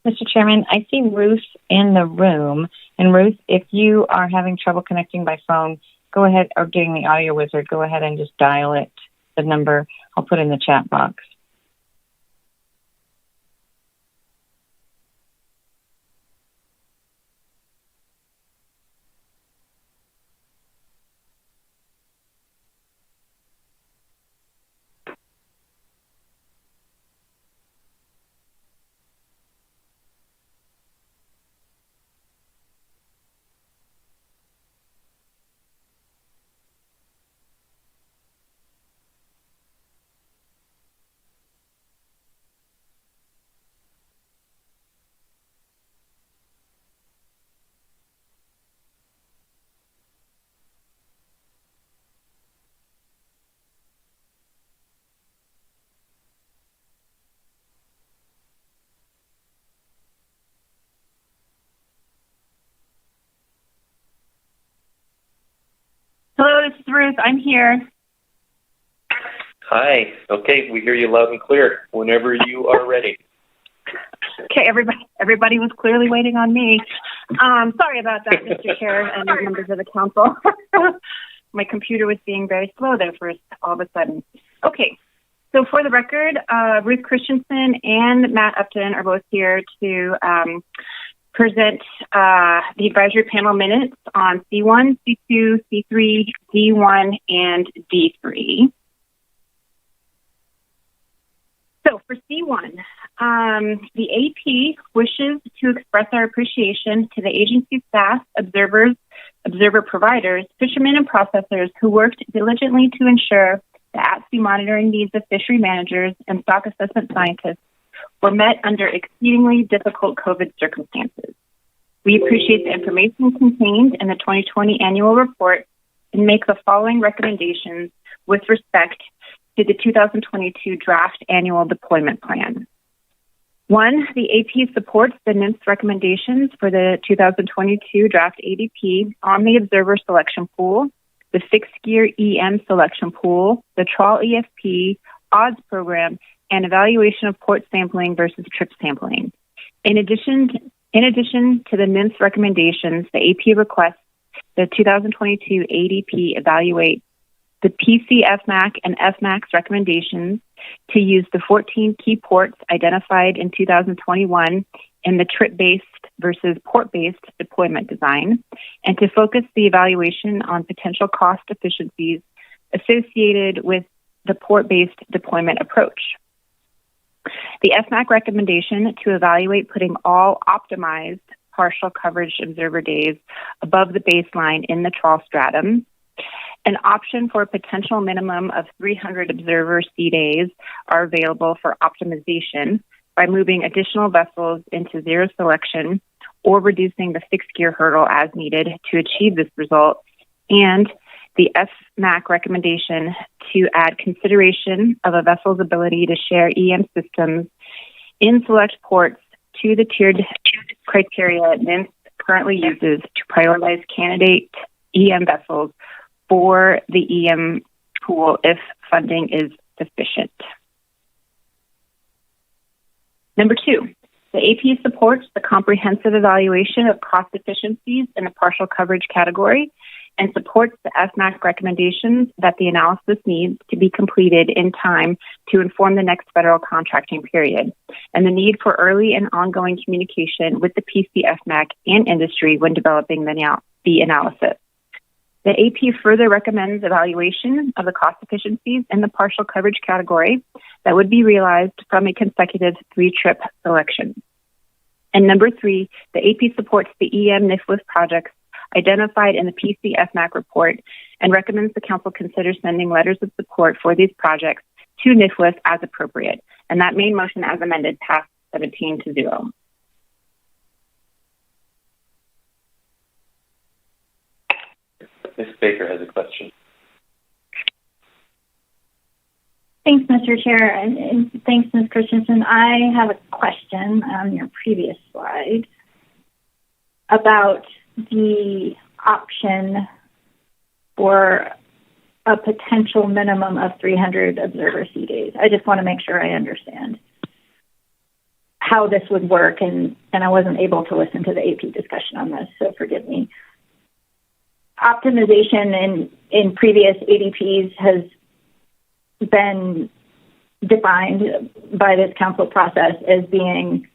Mr. Chairman, I see Ruth in the room. And Ruth, if you are having trouble connecting by phone, go ahead, or getting the audio wizard, go ahead and just dial it, the number I'll put in the chat box. Hello, this is Ruth. I'm here. Hi. Okay, we hear you loud and clear whenever you are ready. Okay, everybody was clearly waiting on me. Sorry about that, Mr. Chair and members of the council. My computer was being very slow there for all of a sudden. Okay, so for the record, Ruth Christensen and Matt Upton are both here to present the advisory panel minutes on C1, C2, C3, D1, and D3. So for C1, the AP wishes to express our appreciation to the agency staff, observers, observer providers, fishermen, and processors who worked diligently to ensure the at-sea monitoring needs of fishery managers and stock assessment scientists were met under exceedingly difficult COVID circumstances. We appreciate the information contained in the 2020 annual report and make the following recommendations with respect to the 2022 draft annual deployment plan. 1, the AP supports the NIMS recommendations for the 2022 draft ADP on the observer selection pool, the fixed gear EM selection pool, the trawl EFP, odds program, and evaluation of port sampling versus trip sampling. In addition to the NIMS recommendations, the AP requests the 2022 ADP evaluate the PC-FMAC and FMAX recommendations to use the 14 key ports identified in 2021 in the trip-based versus port-based deployment design, and to focus the evaluation on potential cost efficiencies associated with the port-based deployment approach. The FMAC recommendation to evaluate putting all optimized partial coverage observer days above the baseline in the trawl stratum. An option for a potential minimum of 300 observer sea days are available for optimization by moving additional vessels into zero selection or reducing the fixed gear hurdle as needed to achieve this result, and the FMAC recommendation to add consideration of a vessel's ability to share EM systems in select ports to the tiered criteria NIMS currently uses to prioritize candidate EM vessels for the EM pool if funding is sufficient. Number 2, The AP supports the comprehensive evaluation of cost efficiencies in the partial coverage category and supports the FMAC recommendations that the analysis needs to be completed in time to inform the next federal contracting period, and the need for early and ongoing communication with the PC FMAC and industry when developing the analysis. The AP further recommends evaluation of the cost efficiencies in the partial coverage category that would be realized from a consecutive 3-trip selection. And number 3, the AP supports the EM NIFLIS projects identified in the PC FMAC report and recommends the Council consider sending letters of support for these projects to NIFLIS as appropriate. And that main motion as amended passed 17-0. Ms. Baker has a question. Thanks, Mr. Chair, and thanks, Ms. Christensen. I have a question on your previous slide about the option for a potential minimum of 300 observer C days. I just want to make sure I understand how this would work, and I wasn't able to listen to the AP discussion on this, so forgive me. Optimization in previous ADPs has been defined by this council process as being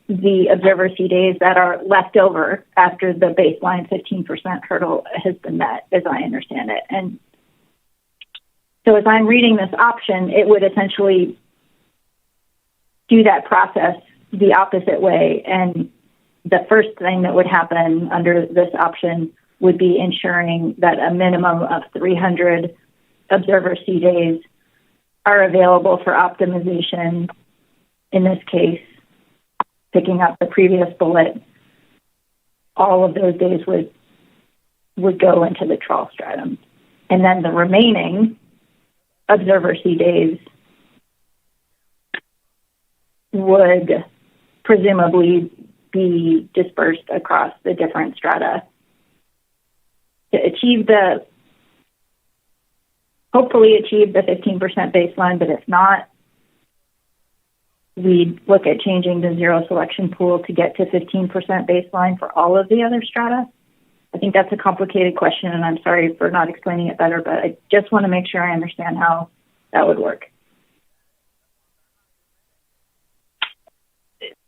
the observer C days that are left over after the baseline 15% hurdle has been met, as I understand it. And so as I'm reading this option, it would essentially do that process the opposite way. And the first thing that would happen under this option would be ensuring that a minimum of 300 observer C days are available for optimization. In this case, picking up the previous bullet, all of those days would go into the trawl stratum. And then the remaining observer C days would presumably be dispersed across the different strata to hopefully achieve the 15% baseline, but if not, we'd look at changing the zero selection pool to get to 15% baseline for all of the other strata. I think that's a complicated question, and I'm sorry for not explaining it better, but I just want to make sure I understand how that would work.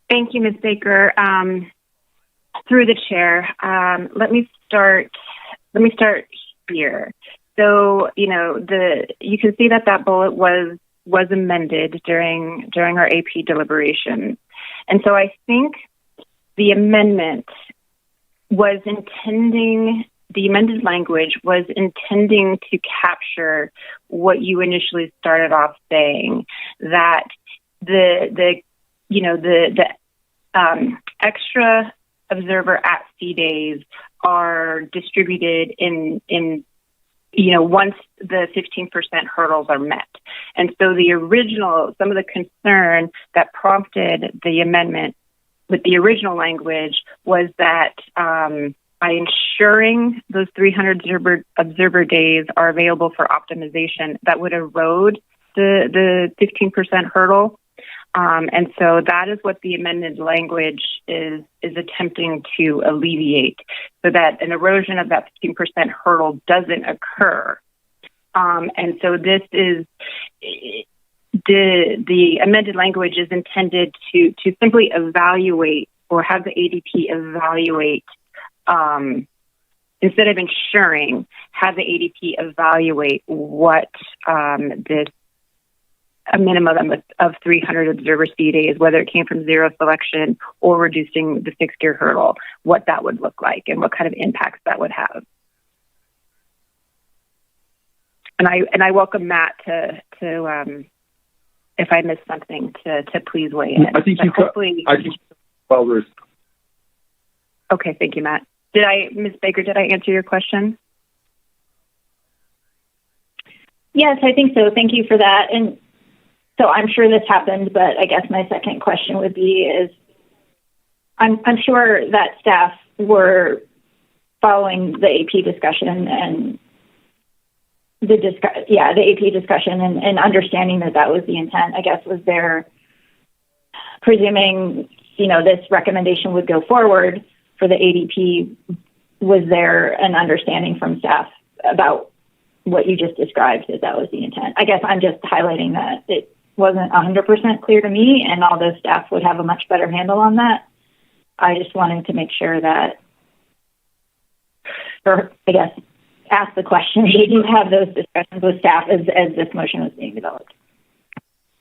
Thank you, Ms. Baker. Through the chair, let me start here. So, you can see that bullet was amended during our AP deliberations. And so I think the amended language was intending to capture what you initially started off saying, that the extra observer at C days are distributed in once the 15% hurdles are met. And so some of the concern that prompted the amendment with the original language was that by ensuring those 300 observer days are available for optimization, that would erode the 15% hurdle. And so that is what the amended language is attempting to alleviate, so that an erosion of that 15% hurdle doesn't occur. And so this is the amended language is intended to simply evaluate, or have the ADP evaluate, instead of ensuring, have the ADP evaluate what a minimum of 300 observer C days, whether it came from zero selection or reducing the 6-gear hurdle, what that would look like and what kind of impacts that would have. And I welcome Matt to if I missed something to please weigh in. I think well, Ruth. Okay, thank you, Matt. Ms. Baker, did I answer your question? Yes, I think so. Thank you for that. And so I'm sure this happened, but I guess my second question would be I'm sure that staff were following the AP discussion and the AP discussion and understanding that was the intent. I guess was there, presuming this recommendation would go forward for the ADP, was there an understanding from staff about what you just described, that was the intent? I guess I'm just highlighting that it wasn't 100% clear to me, and although staff would have a much better handle on that, I just wanted to make sure that, or I guess ask the question, did you have those discussions with staff as this motion was being developed?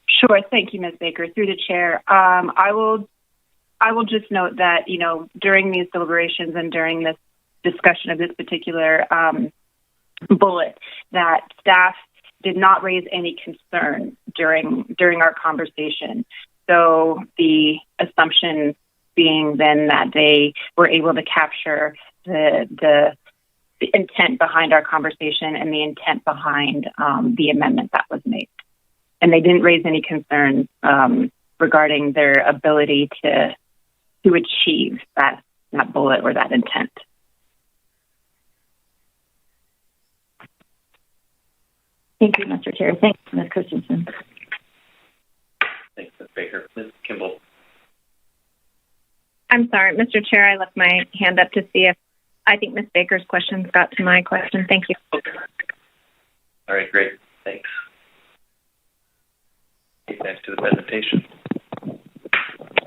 Sure. Thank you, Ms. Baker. Through the chair, I will just note that, during these deliberations and during this discussion of this particular bullet, that staff did not raise any concern during our conversation. So the assumption being then that they were able to capture the intent behind our conversation and the intent behind the amendment that was made. And they didn't raise any concerns regarding their ability to achieve that bullet or that intent. Thank you, Mr. Chair. Thanks, Ms. Christensen. Thanks, Ms. Baker. Ms. Kimball. I'm sorry, Mr. Chair, I left my hand up to see if I think Ms. Baker's questions got to my question. Thank you. Okay. All right, great. Thanks. Back to the presentation.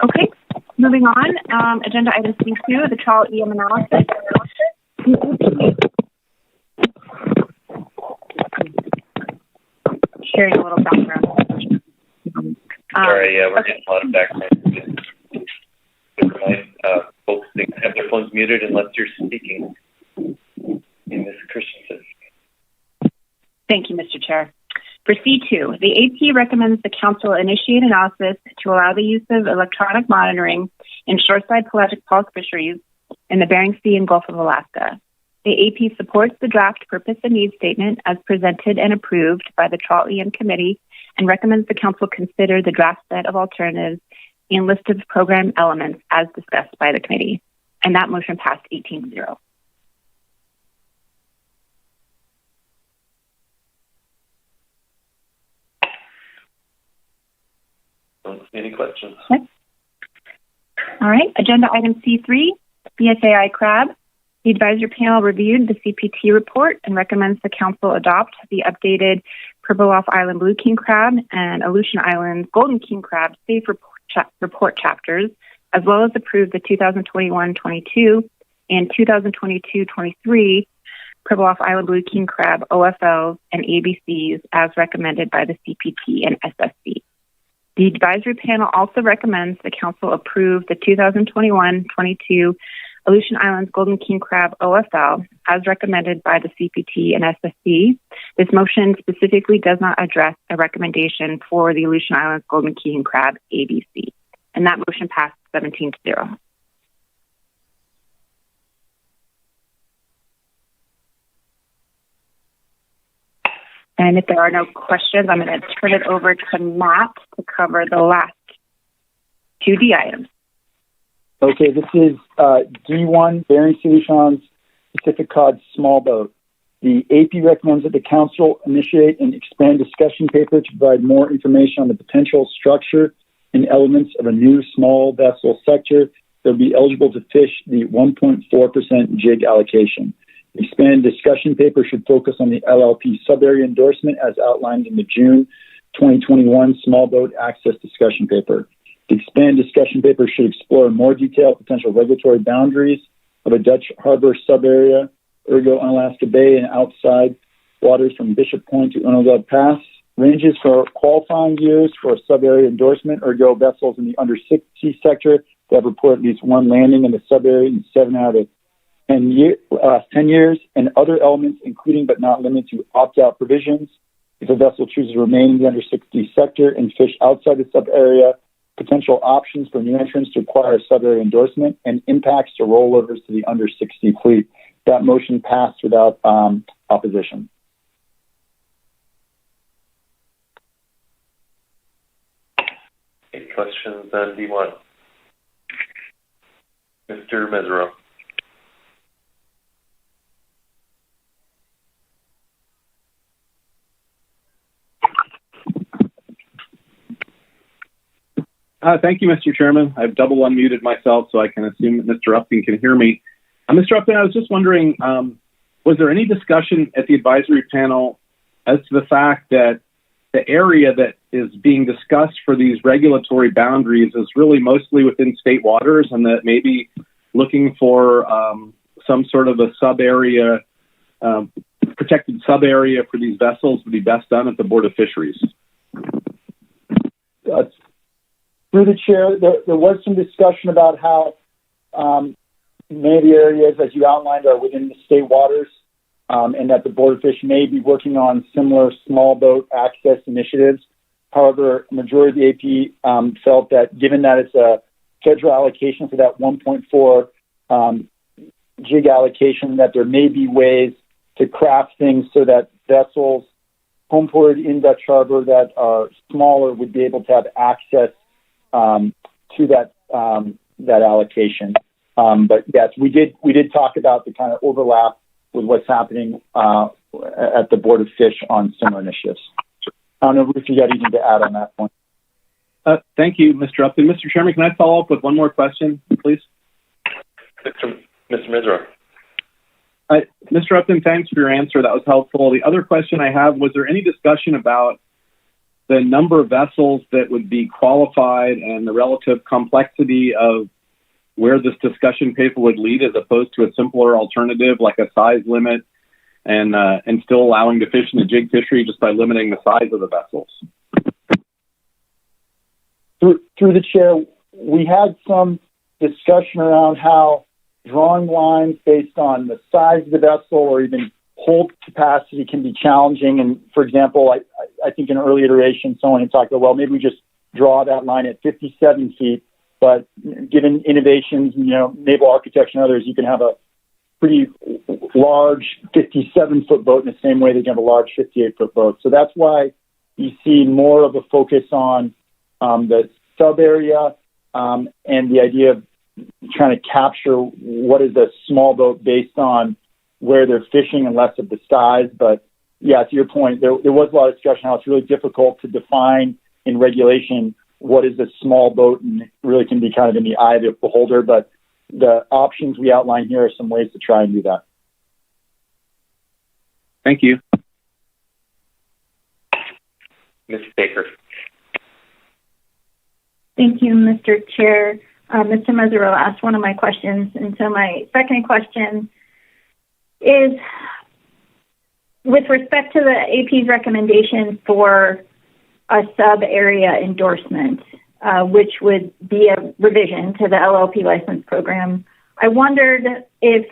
Okay, moving on. Agenda item C2, the trial EM analysis. Sharing a little background. Sorry, we're getting a lot of background. Remind folks to have their phones muted unless you're speaking. Ms. Christensen. Thank you, Mr. Chair. For C2, the AP recommends the Council initiate analysis to allow the use of electronic monitoring in shoreside pelagic pulse fisheries in the Bering Sea and Gulf of Alaska. The AP supports the draft purpose and needs statement as presented and approved by the Trawl EM Committee and recommends the Council consider the draft set of alternatives and list of program elements as discussed by the Committee. And that motion passed 18-0. Don't see any questions. Okay. All right. Agenda item C3, BSAI crab. The advisory panel reviewed the CPT report and recommends the Council adopt the updated Pribilof Island blue king crab and Aleutian Island golden king crab safe report chapters, as well as approve the 2021-22 and 2022-23 Pribilof Island blue king crab OFLs and ABCs as recommended by the CPT and SSC. The advisory panel also recommends the Council approve the 2021-22 Aleutian Islands Golden King Crab OFL as recommended by the CPT and SSC. This motion specifically does not address a recommendation for the Aleutian Islands Golden King Crab ABC. And that motion passed 17-0. And if there are no questions, I'm going to turn it over to Matt to cover the last 2D items. Okay, this is D1, Bering Sea Aleutian Islands Pacific Cod Small Boat. The AP recommends that the Council initiate and expand discussion paper to provide more information on the potential structure and elements of a new small vessel sector that will be eligible to fish the 1.4% jig allocation. The expanded discussion paper should focus on the LLP subarea endorsement as outlined in the June 2021 Small Boat Access Discussion Paper. The expanded discussion paper should explore in more detail potential regulatory boundaries of a Dutch harbor subarea, ergo Unalaska Bay, and outside waters from Bishop Point to Unalug Pass, ranges for qualifying years for a subarea endorsement, ergo vessels in the under 60 sector that have reported at least one landing in the subarea in 7 out of 10 years, and other elements including but not limited to opt-out provisions if a vessel chooses to remain in the under 60 sector and fish outside the sub-area, potential options for new entrants to acquire a sub-area endorsement, and impacts to rollovers to the under 60 fleet. That motion passed without opposition. Any questions on D1? Mr. Mesereau. Thank you, Mr. Chairman. I've double unmuted myself, so I can assume that Mr. Upton can hear me. Mr. Upton, I was just wondering, was there any discussion at the advisory panel as to the fact that the area that is being discussed for these regulatory boundaries is really mostly within state waters, and that maybe looking for some sort of a sub-area, protected sub-area for these vessels would be best done at the Board of Fisheries? Through the chair, there was some discussion about how many of the areas, as you outlined, are within the state waters, and that the Board of Fish may be working on similar small boat access initiatives. However, a majority of the AP felt that given that it's a federal allocation for that 1.4 gig allocation, that there may be ways to craft things so that vessels home ported in Dutch Harbor that are smaller would be able to have access to that allocation. But yes, we did talk about the kind of overlap with what's happening at the Board of Fish on similar initiatives. I don't know if you got anything to add on that point. Thank you, Mr. Upton. Mr. Chairman, can I follow up with one more question, please? Mr. Misra. Mr. Upton, thanks for your answer. That was helpful. The other question I have, was there any discussion about the number of vessels that would be qualified and the relative complexity of where this discussion paper would lead as opposed to a simpler alternative like a size limit and still allowing to fish in the jig fishery just by limiting the size of the vessels? Through the chair, we had some discussion around how drawing lines based on the size of the vessel or even hold capacity can be challenging. And for example, I think in an early iteration, someone had talked about, well, maybe we just draw that line at 57 feet. But given innovations, naval architecture and others, you can have a pretty large 57-foot boat in the same way that you can have a large 58-foot boat. So that's why you see more of a focus on the sub area and the idea of trying to capture what is a small boat based on where they're fishing and less of the size. But yeah, to your point, there was a lot of discussion how it's really difficult to define in regulation what is a small boat, and it really can be kind of in the eye of the beholder. But the options we outline here are some ways to try and do that. Thank you. Ms. Baker. Thank you, Mr. Chair. Mr. Mesereau asked one of my questions, and so my second question is with respect to the AP's recommendation for a sub-area endorsement, which would be a revision to the LLP license program. I wondered if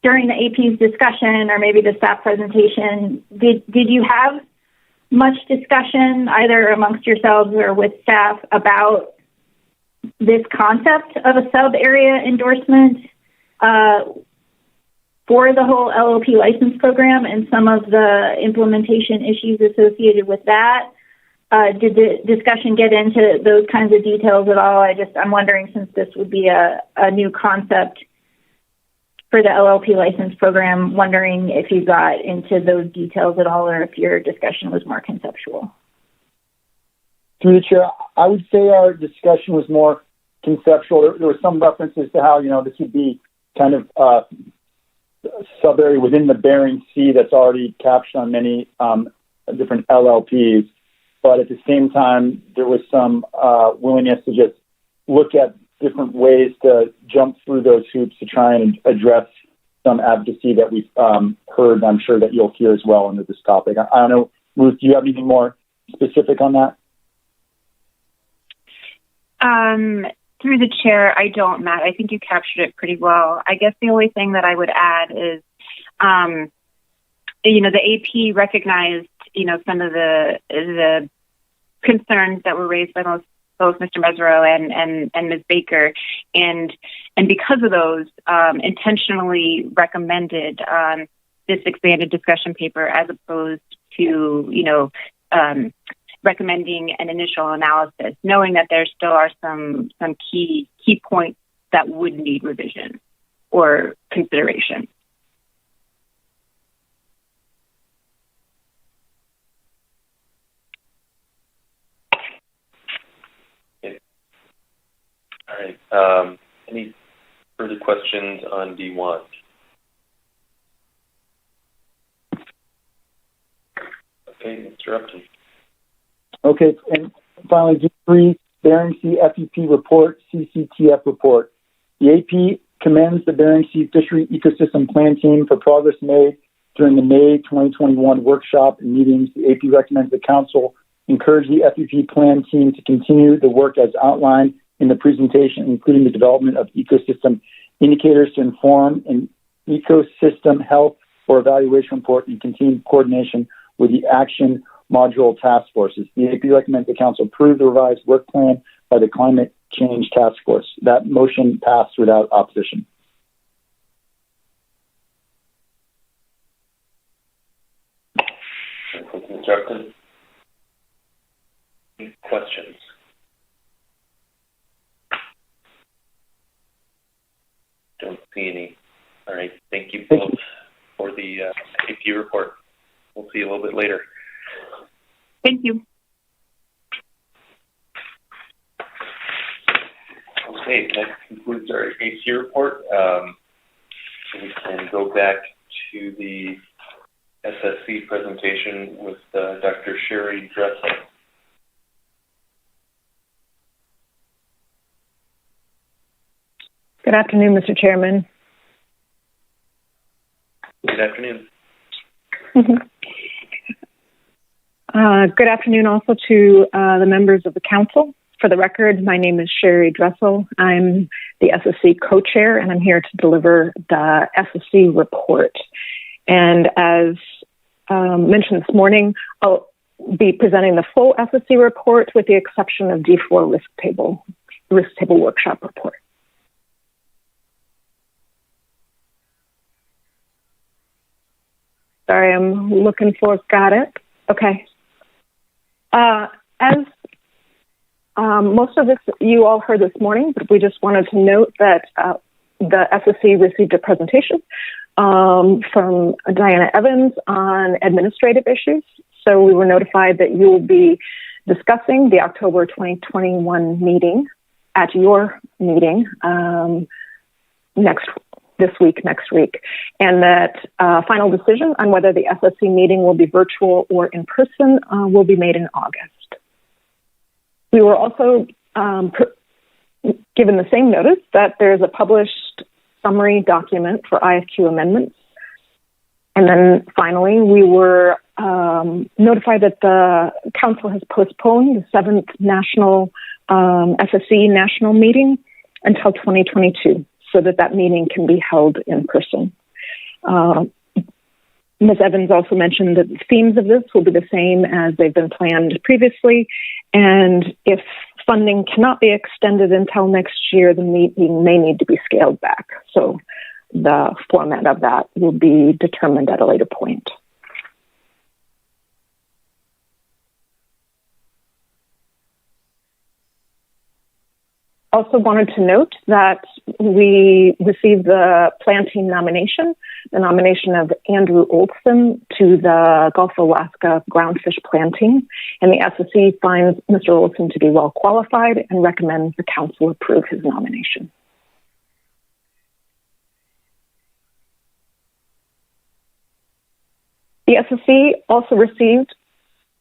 during the AP's discussion or maybe the staff presentation, did you have much discussion either amongst yourselves or with staff about this concept of a sub-area endorsement for the whole LLP license program and some of the implementation issues associated with that? Did the discussion get into those kinds of details at all? I'm wondering, since this would be a new concept for the LLP license program, wondering if you got into those details at all or if your discussion was more conceptual. Through the chair, I would say our discussion was more conceptual. There were some references to how, this would be kind of sub-area within the Bering Sea that's already captured on many different LLPs. But at the same time, there was some willingness to just look at different ways to jump through those hoops to try and address some advocacy that we've heard, and I'm sure that you'll hear as well under this topic. I don't know, Ruth, do you have anything more specific on that? Through the chair, I don't, Matt. I think you captured it pretty well. I guess the only thing that I would add is, the AP recognized, some of the concerns that were raised by both Mr. Mesereau and Ms. Baker, and because of those, intentionally recommended this expanded discussion paper as opposed to, recommending an initial analysis, knowing that there still are some key points that would need revision or consideration. right. Any further questions on D1? Okay, Mr. Upton. Okay, and finally, D3, Bering Sea FEP report, CCTF report. The AP commends the Bering Sea Fishery Ecosystem Plan team for progress made during the May 2021 workshop and meetings. The AP recommends the Council encourage the FEP Plan team to continue the work as outlined in the presentation, including the development of ecosystem indicators to inform an ecosystem health or evaluation report and continued coordination with the Action Module Task Forces. The AP recommends the Council approve the revised work plan by the Climate Change Task Force. That motion passed without opposition. Mr. Upton. Any questions? Don't see any. All right. Thank you both for the AP report. We'll see you a little bit later. Thank you. Okay, that concludes our AP report. We can go back to the SSC presentation with Dr. Sherry Dressel. Good afternoon, Mr. Chairman. Good afternoon. Good afternoon also to the members of the Council. For the record, my name is Sherry Dressel. I'm the SSC co-chair, and I'm here to deliver the SSC report. And as mentioned this morning, I'll be presenting the full SSC report with the exception of D4 risk table workshop report. Sorry, I'm looking for, got it. Okay. As most of this you all heard this morning, but we just wanted to note that the SSC received a presentation from Diana Evans on administrative issues. So we were notified that you will be discussing the October 2021 meeting at your meeting next week, and that final decision on whether the SSC meeting will be virtual or in person will be made in August. We were also given the same notice that there's a published summary document for IFQ amendments. And then finally, we were notified that the Council has postponed the 7th National SSC National Meeting until 2022, so that meeting can be held in person. Ms. Evans also mentioned that the themes of this will be the same as they've been planned previously, and if funding cannot be extended until next year, the meeting may need to be scaled back. So the format of that will be determined at a later point. Also wanted to note that we received the planting nomination, the nomination of Andrew Olson to the Gulf of Alaska groundfish planting, and the SSC finds Mr. Olson to be well qualified and recommends the Council approve his nomination. The SSC also received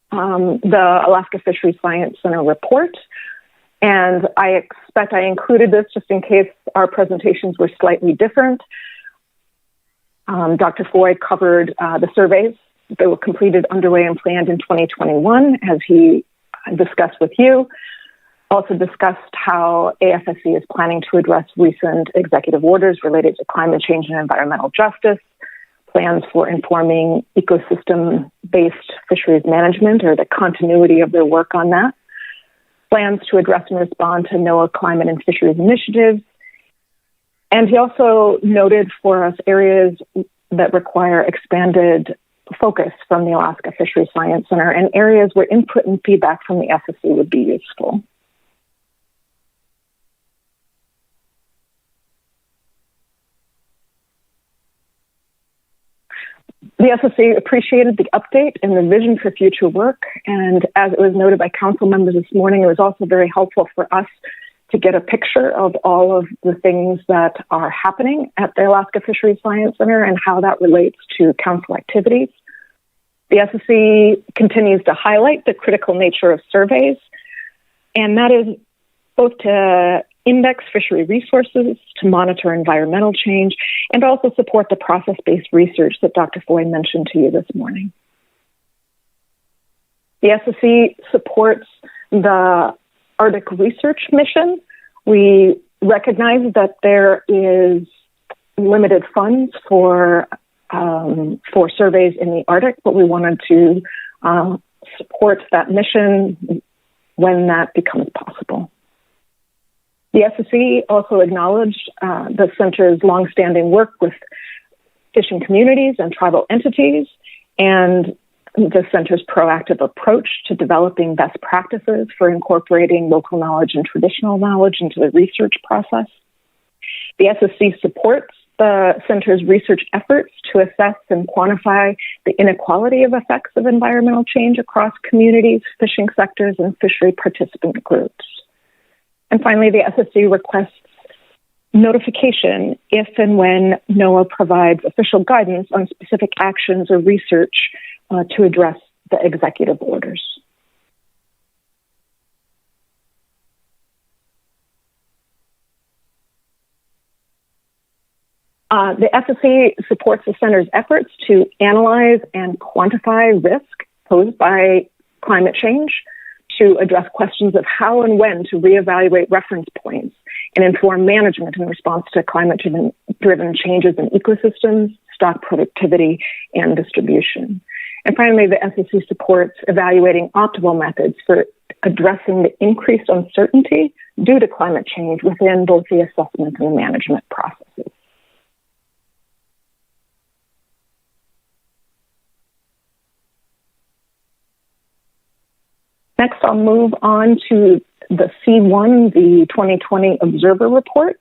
the Alaska Fisheries Science Center report, and I expect I included this just in case our presentations were slightly different. Dr. Foy covered the surveys that were completed, underway, and planned in 2021, as he discussed with you. Also discussed how AFSC is planning to address recent executive orders related to climate change and environmental justice, plans for informing ecosystem-based fisheries management, or the continuity of their work on that, plans to address and respond to NOAA climate and fisheries initiatives. And he also noted for us areas that require expanded focus from the Alaska Fisheries Science Center and areas where input and feedback from the SSC would be useful. The SSC appreciated the update and the vision for future work, and as it was noted by council members this morning, it was also very helpful for us to get a picture of all of the things that are happening at the Alaska Fisheries Science Center and how that relates to council activities. The SSC continues to highlight the critical nature of surveys, and that is both to index fishery resources, to monitor environmental change, and also support the process-based research that Dr. Foy mentioned to you this morning. The SSC supports the Arctic Research Mission. We recognize that there is limited funds for surveys in the Arctic, but we wanted to support that mission when that becomes possible. The SSC also acknowledged the Center's longstanding work with fishing communities and tribal entities, and the Center's proactive approach to developing best practices for incorporating local knowledge and traditional knowledge into the research process. The SSC supports the Center's research efforts to assess and quantify the inequality of effects of environmental change across communities, fishing sectors, and fishery participant groups. And finally, the SSC requests notification if and when NOAA provides official guidance on specific actions or research to address the executive orders. The SSC supports the Center's efforts to analyze and quantify risk posed by climate change, to address questions of how and when to reevaluate reference points and inform management in response to climate-driven changes in ecosystems, stock productivity, and distribution. And finally, the SSC supports evaluating optimal methods for addressing the increased uncertainty due to climate change within both the assessment and the management processes. Next, I'll move on to the C1, the 2020 Observer Report.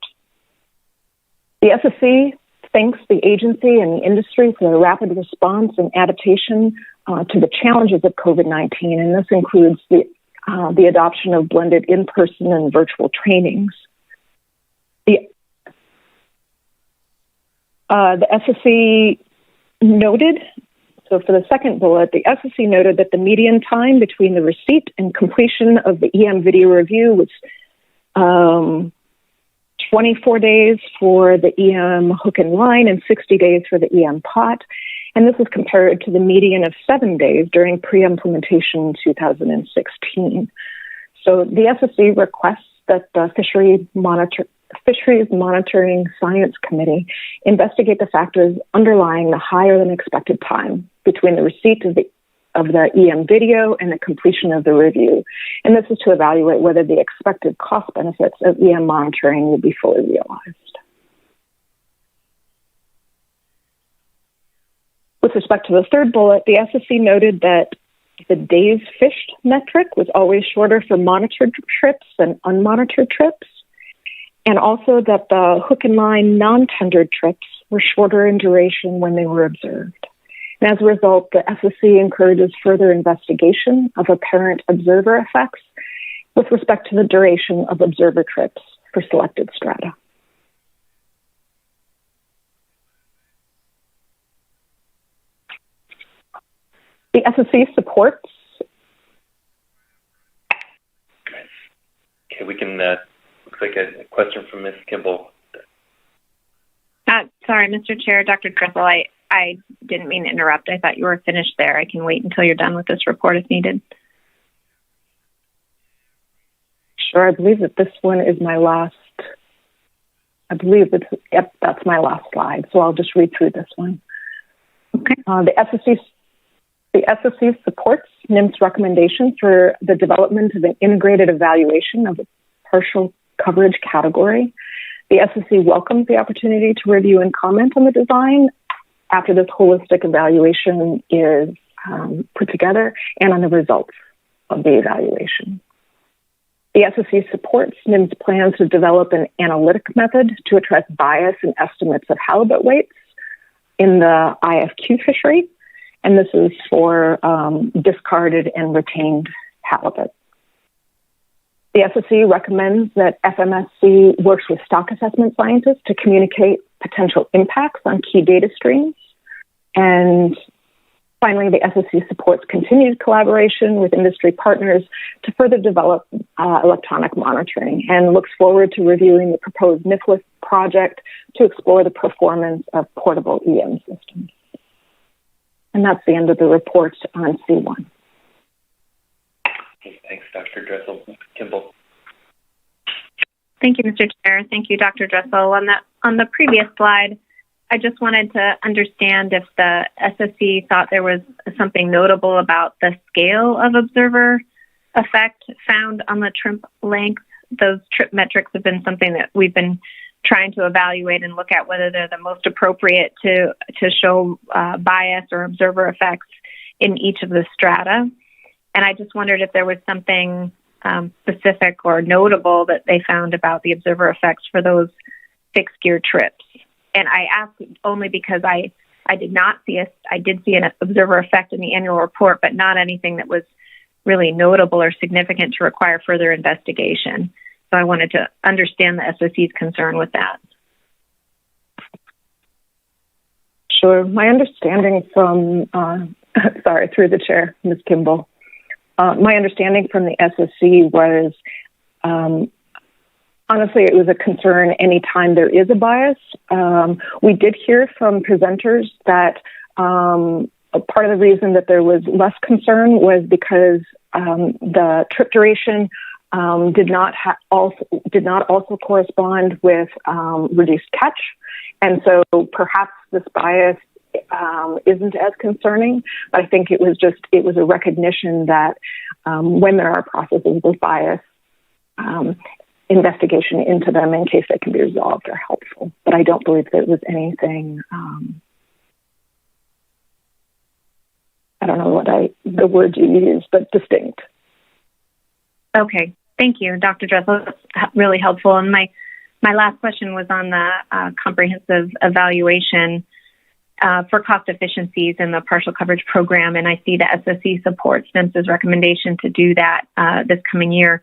The SSC thanks the agency and the industry for the rapid response and adaptation to the challenges of COVID-19, and this includes the adoption of blended in-person and virtual trainings. The SSC noted, so for the second bullet, the SSC noted that the median time between the receipt and completion of the EM video review was 24 days for the EM hook and line and 60 days for the EM pot. And this is compared to the median of 7 days during pre-implementation in 2016. So the SSC requests that the Fisheries Monitoring Science Committee investigate the factors underlying the higher than expected time between the receipt of the EM video and the completion of the review. And this is to evaluate whether the expected cost benefits of EM monitoring will be fully realized. With respect to the third bullet, the SSC noted that the days fished metric was always shorter for monitored trips than unmonitored trips, and also that the hook and line non-tendered trips were shorter in duration when they were observed. And as a result, the SSC encourages further investigation of apparent observer effects with respect to the duration of observer trips for selected strata. The SSC supports. Okay, we can, looks like a question from Ms. Kimball. Sorry, Mr. Chair, Dr. Dressel, I didn't mean to interrupt. I thought you were finished there. I can wait until you're done with this report if needed. Sure, I believe that this one is my last, yep, that's my last slide. So I'll just read through this one. Okay. The SSC supports NIMS recommendation for the development of an integrated evaluation of a partial coverage category. The SSC welcomes the opportunity to review and comment on the design after this holistic evaluation is put together and on the results of the evaluation. The SSC supports NIMS plans to develop an analytic method to address bias in estimates of halibut weights in the IFQ fishery, and this is for discarded and retained halibut. The SSC recommends that FMSC works with stock assessment scientists to communicate potential impacts on key data streams. And finally, the SSC supports continued collaboration with industry partners to further develop electronic monitoring and looks forward to reviewing the proposed NIFLS project to explore the performance of portable EM systems. And that's the end of the report on C1. Thanks, Dr. Dressel. Kimball. Thank you, Mr. Chair. Thank you, Dr. Dressel. On the previous slide, I just wanted to understand if the SSC thought there was something notable about the scale of observer effect found on the trip length. Those trip metrics have been something that we've been trying to evaluate and look at whether they're the most appropriate to show bias or observer effects in each of the strata. And I just wondered if there was something specific or notable that they found about the observer effects for those fixed gear trips. And I asked only because I did not see I did see an observer effect in the annual report, but not anything that was really notable or significant to require further investigation. So I wanted to understand the SSC's concern with that. Sure. My understanding from, through the chair, Ms. Kimball, my understanding from the SSC was, honestly, it was a concern anytime there is a bias. We did hear from presenters that part of the reason that there was less concern was because the trip duration did not also correspond with reduced catch, and so perhaps this bias isn't as concerning. But I think it was a recognition that when there are processes with bias, investigation into them in case they can be resolved are helpful. But I don't believe there was anything. I don't know what the word you used, but distinct. Okay, thank you, Dr. Dressel. That's really helpful. And my last question was on the comprehensive evaluation for cost efficiencies in the partial coverage program, and I see the SSC supports NIMS's recommendation to do that this coming year.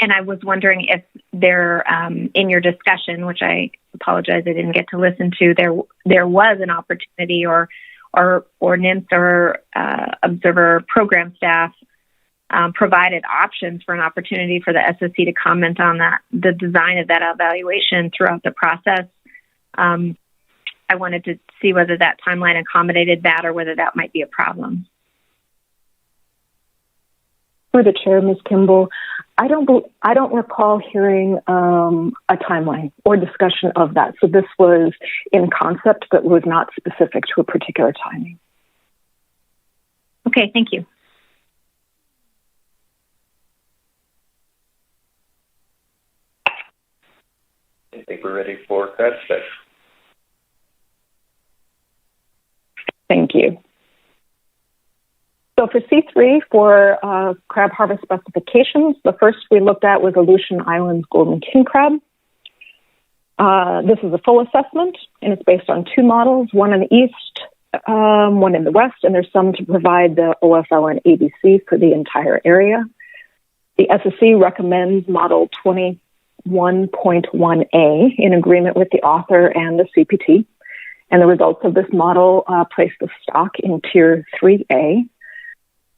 And I was wondering if there, in your discussion, which I apologize I didn't get to listen to, there was an opportunity or NIMS or observer program staff provided options for an opportunity for the SSC to comment on the design of that evaluation throughout the process. I wanted to see whether that timeline accommodated that or whether that might be a problem. For the chair, Ms. Kimball, I don't recall hearing a timeline or discussion of that. So this was in concept, but was not specific to a particular timing. Okay, thank you. I think we're ready for questions. Thank you. So for C3, for crab harvest specifications, the first we looked at was Aleutian Islands golden king crab. This is a full assessment, and it's based on two models, one in the east, one in the west, and there's some to provide the OFL and ABC for the entire area. The SSC recommends model 21.1A in agreement with the author and the CPT. And the results of this model place the stock in Tier 3A.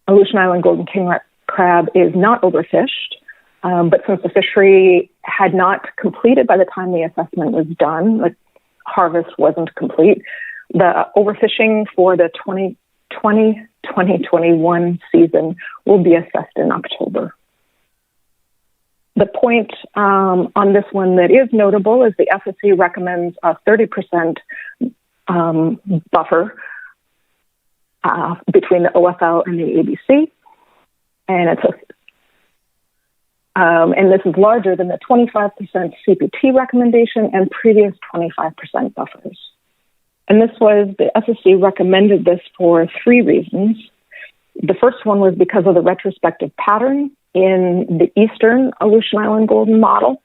Aleutian Island golden king crab is not overfished, but since the fishery had not completed by the time the assessment was done, the harvest wasn't complete, the overfishing for the 2020-2021 season will be assessed in October. The point on this one that is notable is the SSC recommends a 30% buffer between the OFL and the ABC, and and this is larger than the 25% CPT recommendation and previous 25% buffers. And the SSC recommended this for three reasons. The first one was because of the retrospective pattern in the Eastern Aleutian Island golden model.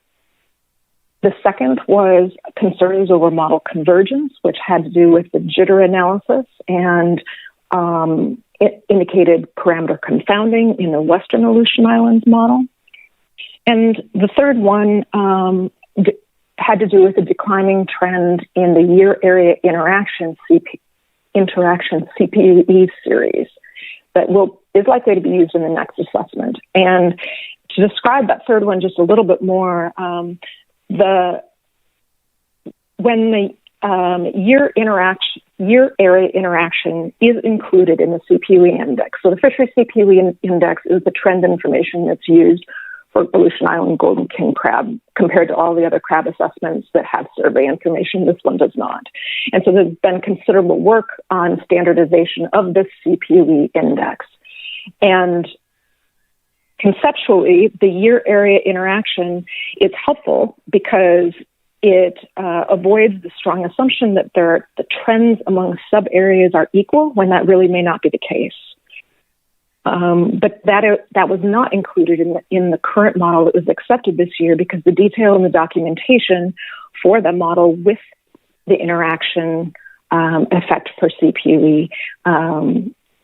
The second was concerns over model convergence, which had to do with the jitter analysis, and it indicated parameter confounding in the Western Aleutian Islands model. And the third one had to do with the declining trend in the year area interaction CPE series that is likely to be used in the next assessment. And to describe that third one just a little bit more, when the year area interaction is included in the CPUE index. So the fishery CPUE index is the trend information that's used for Aleutian Island golden king crab compared to all the other crab assessments that have survey information. This one does not. And so there's been considerable work on standardization of this CPUE index. And conceptually, the year area interaction is helpful because it avoids the strong assumption that the trends among sub-areas are equal when that really may not be the case. But that was not included in the current model that was accepted this year because the detail and the documentation for the model with the interaction effect for CPUE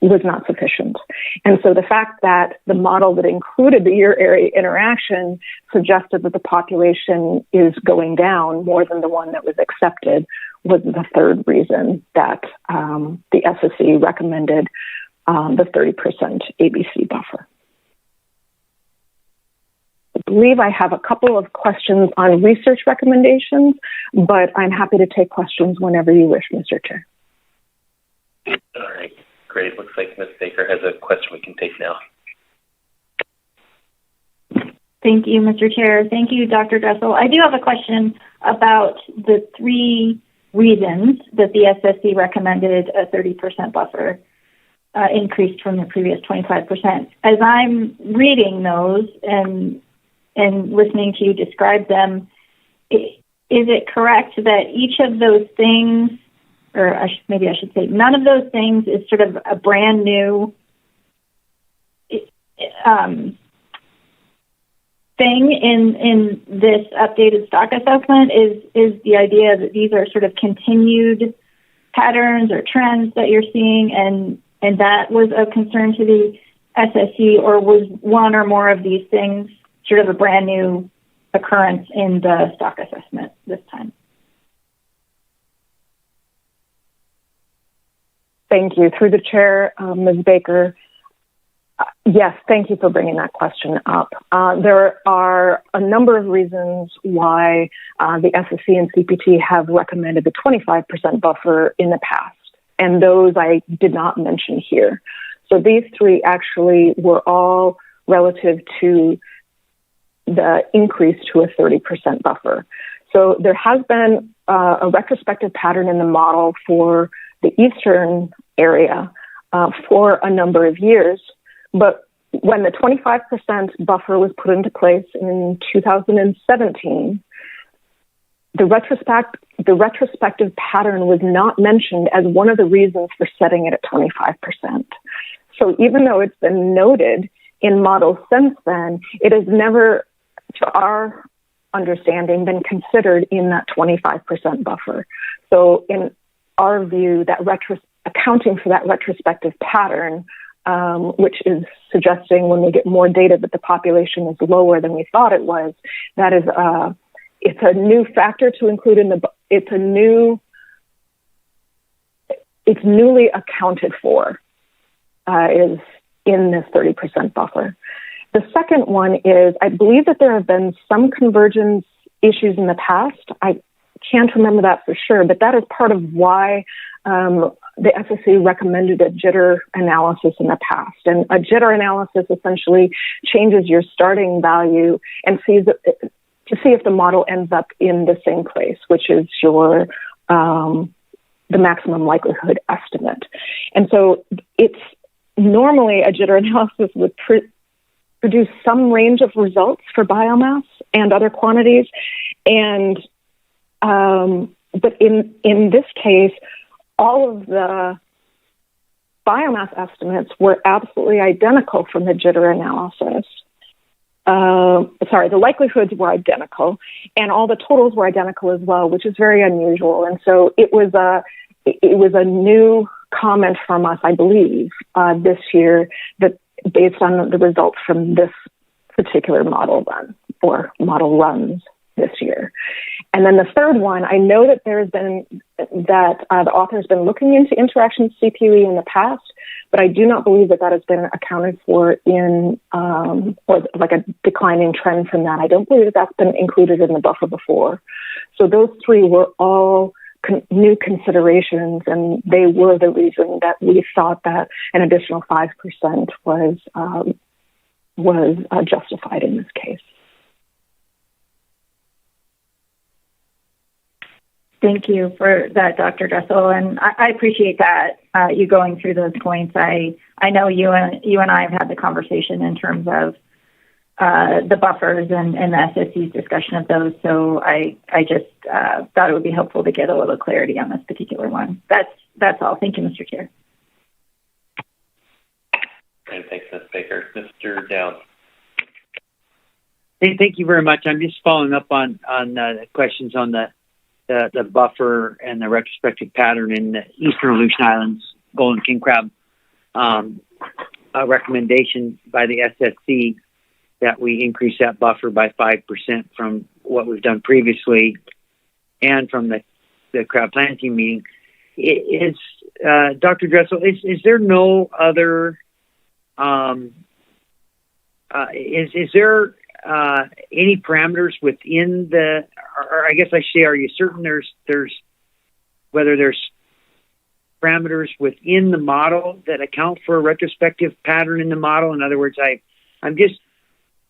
was not sufficient. And so the fact that the model that included the year area interaction suggested that the population is going down more than the one that was accepted was the third reason that the SSE recommended the 30% ABC buffer. I believe I have a couple of questions on research recommendations, but I'm happy to take questions whenever you wish, Mr. Chair. All right. Great. Looks like Ms. Baker has a question we can take now. Thank you, Mr. Chair. Thank you, Dr. Dressel. I do have a question about the 3 reasons that the SSC recommended a 30% buffer increased from the previous 25%. As I'm reading those and listening to you describe them, is it correct that each of those things, or maybe I should say none of those things, is sort of a brand new thing in this updated stock assessment? Is the idea that these are sort of continued patterns or trends that you're seeing, and that was a concern to the SSE, or was one or more of these things sort of a brand new occurrence in the stock assessment this time? Thank you. Through the chair, Ms. Baker, yes, thank you for bringing that question up. There are a number of reasons why the SSC and CPT have recommended the 25% buffer in the past, and those I did not mention here. So these 3 actually were all relative to the increase to a 30% buffer. So there has been a retrospective pattern in the model for the eastern area for a number of years, but when the 25% buffer was put into place in 2017, the retrospective pattern was not mentioned as one of the reasons for setting it at 25%. So even though it's been noted in models since then, it has never, to our understanding, been considered in that 25% buffer. So in our view, that accounting for that retrospective pattern, which is suggesting when we get more data that the population is lower than we thought it was, that is it's a new factor to include in it's newly accounted for is in this 30% buffer. The second one is, I believe that there have been some convergence issues in the past. I can't remember that for sure, but that is part of why the SSC recommended a jitter analysis in the past. And a jitter analysis essentially changes your starting value and sees to see if the model ends up in the same place, which is your the maximum likelihood estimate. And so it's normally a jitter analysis would produce some range of results for biomass and other quantities. And but in this case, all of the biomass estimates were absolutely identical from the jitter analysis. The likelihoods were identical, and all the totals were identical as well, which is very unusual. And so it was a new comment from us, I believe, this year, that based on the results from this particular model then. or model runs this year. And then the third one, I know that there's been that the author has been looking into interaction with CPUE in the past, but I do not believe that that has been accounted for in or like a declining trend from that. I don't believe that that's been included in the buffer before. So those three were all new considerations, and they were the reason that we thought that an additional 5% was justified in this case. Thank you for that, Dr. Dressel, and I appreciate that you going through those points. I know you and I have had the conversation in terms of the buffers and the SSC's discussion of those. So I just thought it would be helpful to get a little clarity on this particular one. That's all. Thank you, Mr. Chair. And thanks, Ms. Baker. Mr. Downs. Hey, thank you very much. I'm just following up on the questions on the buffer and the retrospective pattern in the Eastern Aleutian Islands golden king crab. A recommendation by the SSC that we increase that buffer by 5% from what we've done previously, and from the crab planting meeting. Is Dr. Dressel, is there no other? Is there any parameters within the, or I guess I should say, are you certain there's whether there's parameters within the model that account for a retrospective pattern in the model? In other words, I'm just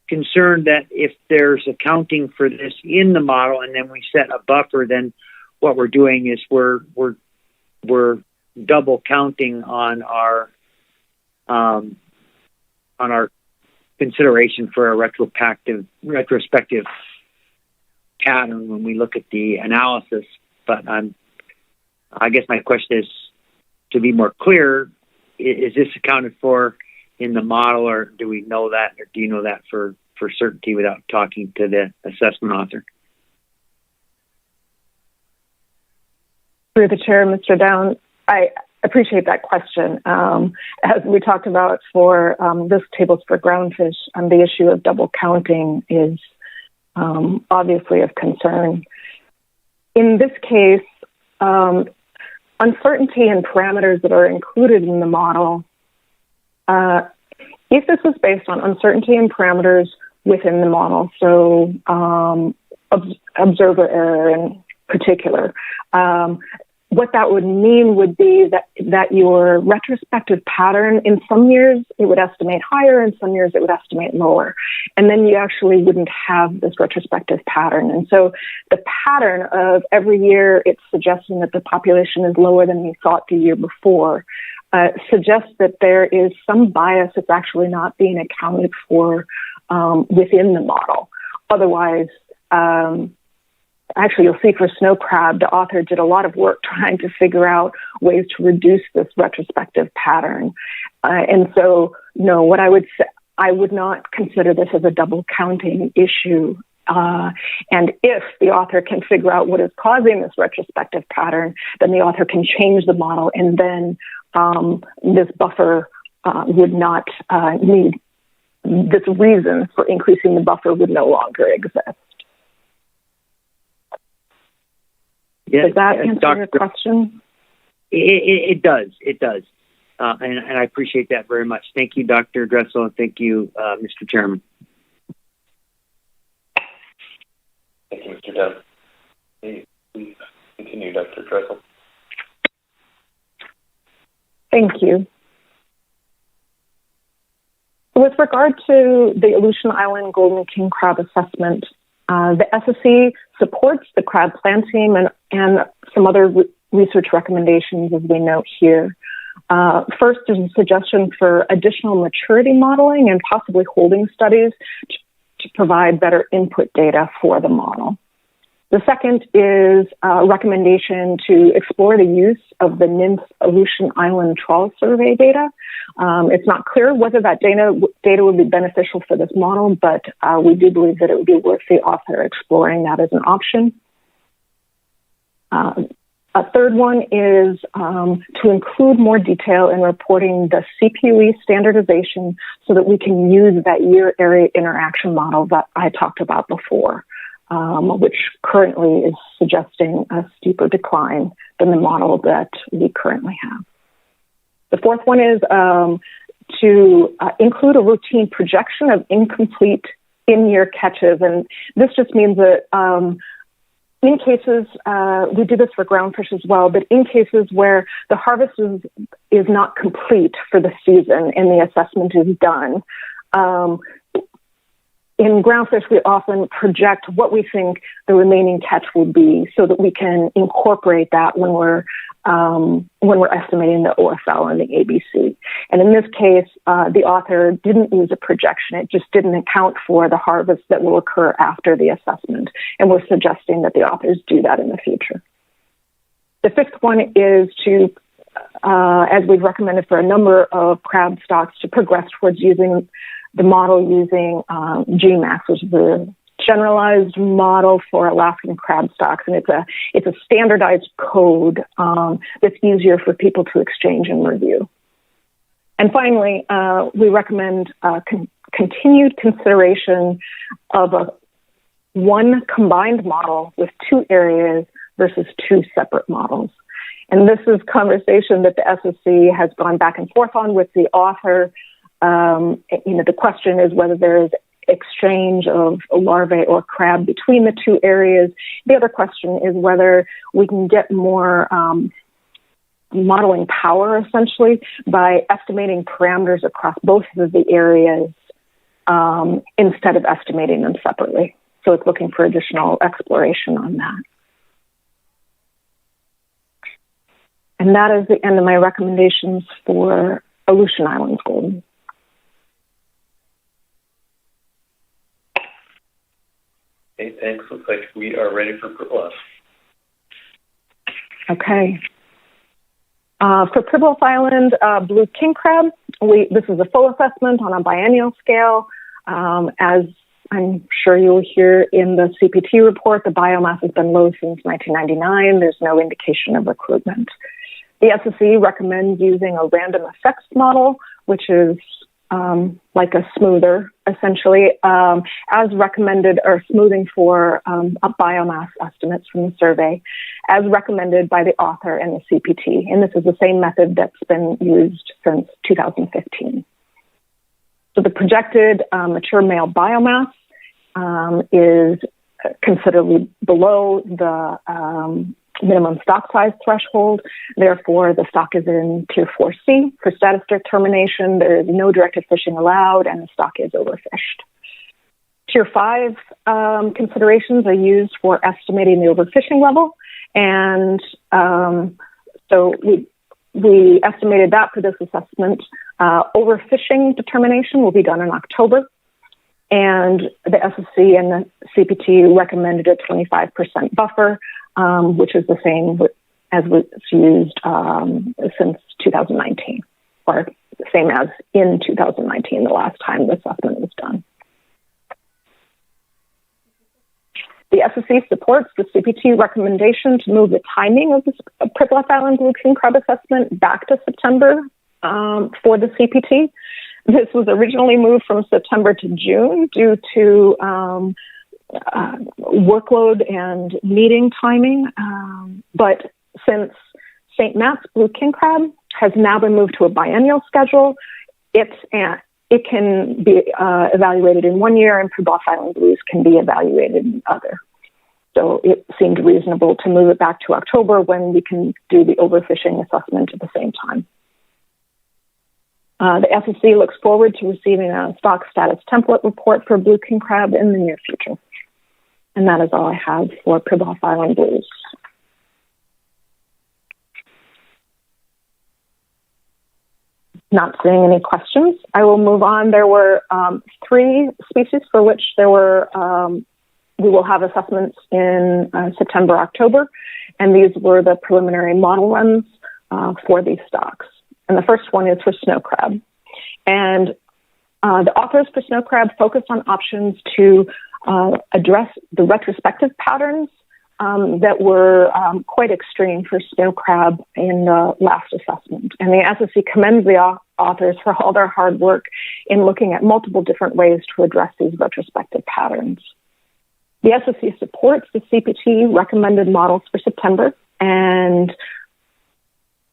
concerned that if there's accounting for this in the model and then we set a buffer, then what we're doing is we're double counting on our consideration for a retrospective pattern when we look at the analysis. But I guess my question is, to be more clear, is this accounted for in the model, or do we know that, or do you know that for certainty without talking to the assessment author? Through the chair, Mr. Downs, I appreciate that question. As we talked about for this tables for groundfish, the issue of double counting is obviously of concern. In this case, uncertainty and parameters that are included in the model, if this was based on uncertainty and parameters within the model, so observer error in particular, what that would mean would be that your retrospective pattern, in some years it would estimate higher, in some years it would estimate lower. And then you actually wouldn't have this retrospective pattern. And so the pattern of every year it's suggesting that the population is lower than you thought the year before suggests that there is some bias that's actually not being accounted for within the model. Otherwise, actually, you'll see for snow crab, the author did a lot of work trying to figure out ways to reduce this retrospective pattern. And so, no, what I would say, I would not consider this as a double counting issue. And if the author can figure out what is causing this retrospective pattern, then the author can change the model, and then this buffer would not need, this reason for increasing the buffer would no longer exist. Yeah, does that answer your question? It does. It does. And I appreciate that very much. Thank you, Dr. Dressel, and thank you, Mr. Chairman. Thank you, Mr. Dunn. Please continue, Dr. Dressel. Thank you. With regard to the Aleutian Island golden king crab assessment, the SSC supports the crab planting and some other research recommendations, as we note here. First, there's a suggestion for additional maturity modeling and possibly holding studies to provide better input data for the model. The second is a recommendation to explore the use of the NIMS Aleutian Island trawl survey data. It's not clear whether that data would be beneficial for this model, but we do believe that it would be worth the author exploring that as an option. A third one is to include more detail in reporting the CPUE standardization so that we can use that year area interaction model that I talked about before, which currently is suggesting a steeper decline than the model that we currently have. The fourth one is to include a routine projection of incomplete in-year catches. And this just means that in cases, we do this for groundfish as well, but in cases where the harvest is not complete for the season and the assessment is done, in groundfish, we often project what we think the remaining catch will be so that we can incorporate that when we're estimating the OFL and the ABC. And in this case, the author didn't use a projection. It just didn't account for the harvest that will occur after the assessment. And we're suggesting that the authors do that in the future. The fifth one is to, as we've recommended for a number of crab stocks, to progress towards using the model using GMAX, which is the generalized model for Alaskan crab stocks, and it's a standardized code that's easier for people to exchange and review. And finally, we recommend continued consideration of one combined model with two areas versus two separate models. And this is conversation that the SSC has gone back and forth on with the author. The question is whether there is exchange of larvae or crab between the two areas. The other question is whether we can get more modeling power, essentially, by estimating parameters across both of the areas instead of estimating them separately. So it's looking for additional exploration on that. And that is the end of my recommendations for Aleutian Islands Golden. Okay, thanks. Looks like we are ready for Pribilof. Okay. For Pribilof Island, blue king crab, this is a full assessment on a biennial scale. As I'm sure you'll hear in the CPT report, the biomass has been low since 1999. There's no indication of recruitment. The SSC recommends using a random effects model, which is like a smoother, essentially, as recommended, or smoothing for biomass estimates from the survey, as recommended by the author and the CPT. And this is the same method that's been used since 2015. So the projected mature male biomass is considerably below the minimum stock size threshold. Therefore, the stock is in Tier 4C. For status determination, there is no directed fishing allowed, and the stock is overfished. Tier 5 considerations are used for estimating the overfishing level, and so we estimated that for this assessment. Overfishing determination will be done in October, and the SSC and the CPT recommended a 25% buffer, which is the same as was used since 2019, or the same as in 2019, the last time the assessment was done. The SSC supports the CPT recommendation to move the timing of the Pribilof Island blue king crab assessment back to September for the CPT. This was originally moved from September to June due to workload and meeting timing. But since St. Matt's blue king crab has now been moved to a biennial schedule, it can be evaluated in 1 year, and Pribilof Island blues can be evaluated in other. So it seemed reasonable to move it back to October when we can do the overfishing assessment at the same time. The SSC looks forward to receiving a stock status template report for blue king crab in the near future. And that is all I have for Pribilof Island blues. Not seeing any questions. I will move on. There were 3 species for which there were, we will have assessments in September, October, and these were the preliminary model runs for these stocks. And the first one is for snow crab. And the authors for snow crab focused on options to address the retrospective patterns that were quite extreme for snow crab in the last assessment. And the SSC commends the authors for all their hard work in looking at multiple different ways to address these retrospective patterns. The SSC supports the CPT recommended models for September, and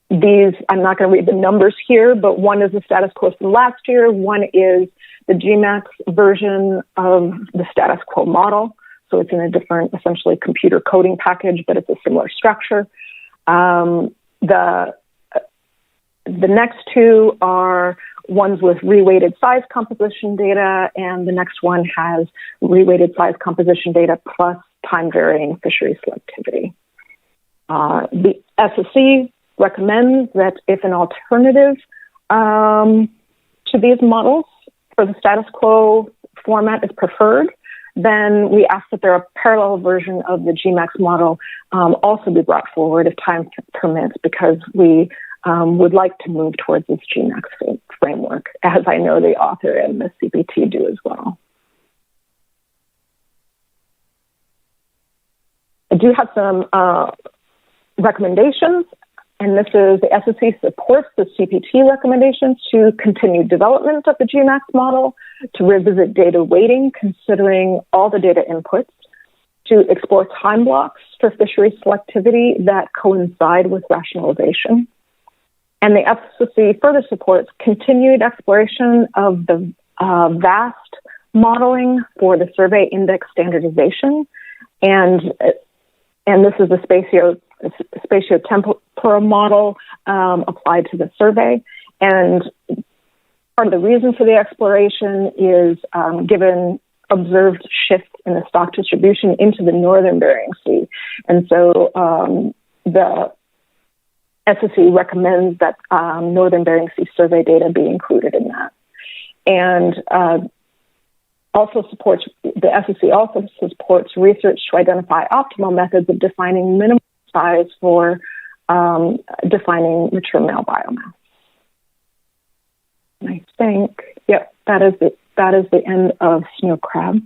these, I'm not going to read the numbers here, but one is the status quo from last year, one is the GMAX version of the status quo model. So it's in a different, essentially, computer coding package, but it's a similar structure. The next two are ones with reweighted size composition data, and the next one has reweighted size composition data plus time-varying fishery selectivity. The SSC recommends that if an alternative to these models for the status quo format is preferred, then we ask that a parallel version of the GMAX model also be brought forward if time permits, because we would like to move towards this GMAX framework, as I know the author and the CPT do as well. I do have some recommendations, and this is the SSC supports the CPT recommendations to continue development of the GMAX model, to revisit data weighting, considering all the data inputs, to explore time blocks for fishery selectivity that coincide with rationalization. And the FCC further supports continued exploration of the vast modeling for the survey index standardization. And this is the spatiotemporal model applied to the survey. And part of the reason for the exploration is given observed shifts in the stock distribution into the northern Bering Sea. And so the SSC recommends that northern Bering Sea survey data be included in that. And also supports, the SSC also supports research to identify optimal methods of defining minimum size for defining mature male biomass. I think, yep, that is the end of snow crab.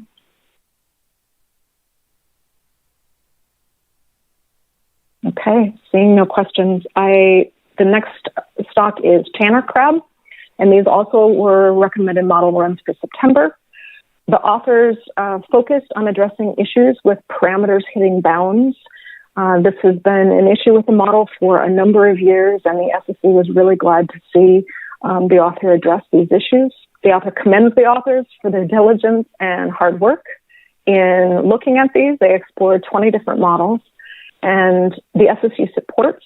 Okay, seeing no questions, the next stock is Tanner crab, and these also were recommended model runs for September. The authors focused on addressing issues with parameters hitting bounds. This has been an issue with the model for a number of years, and the SSC was really glad to see the author address these issues. The author commends the authors for their diligence and hard work in looking at these. They explored 20 different models, and the SSC supports,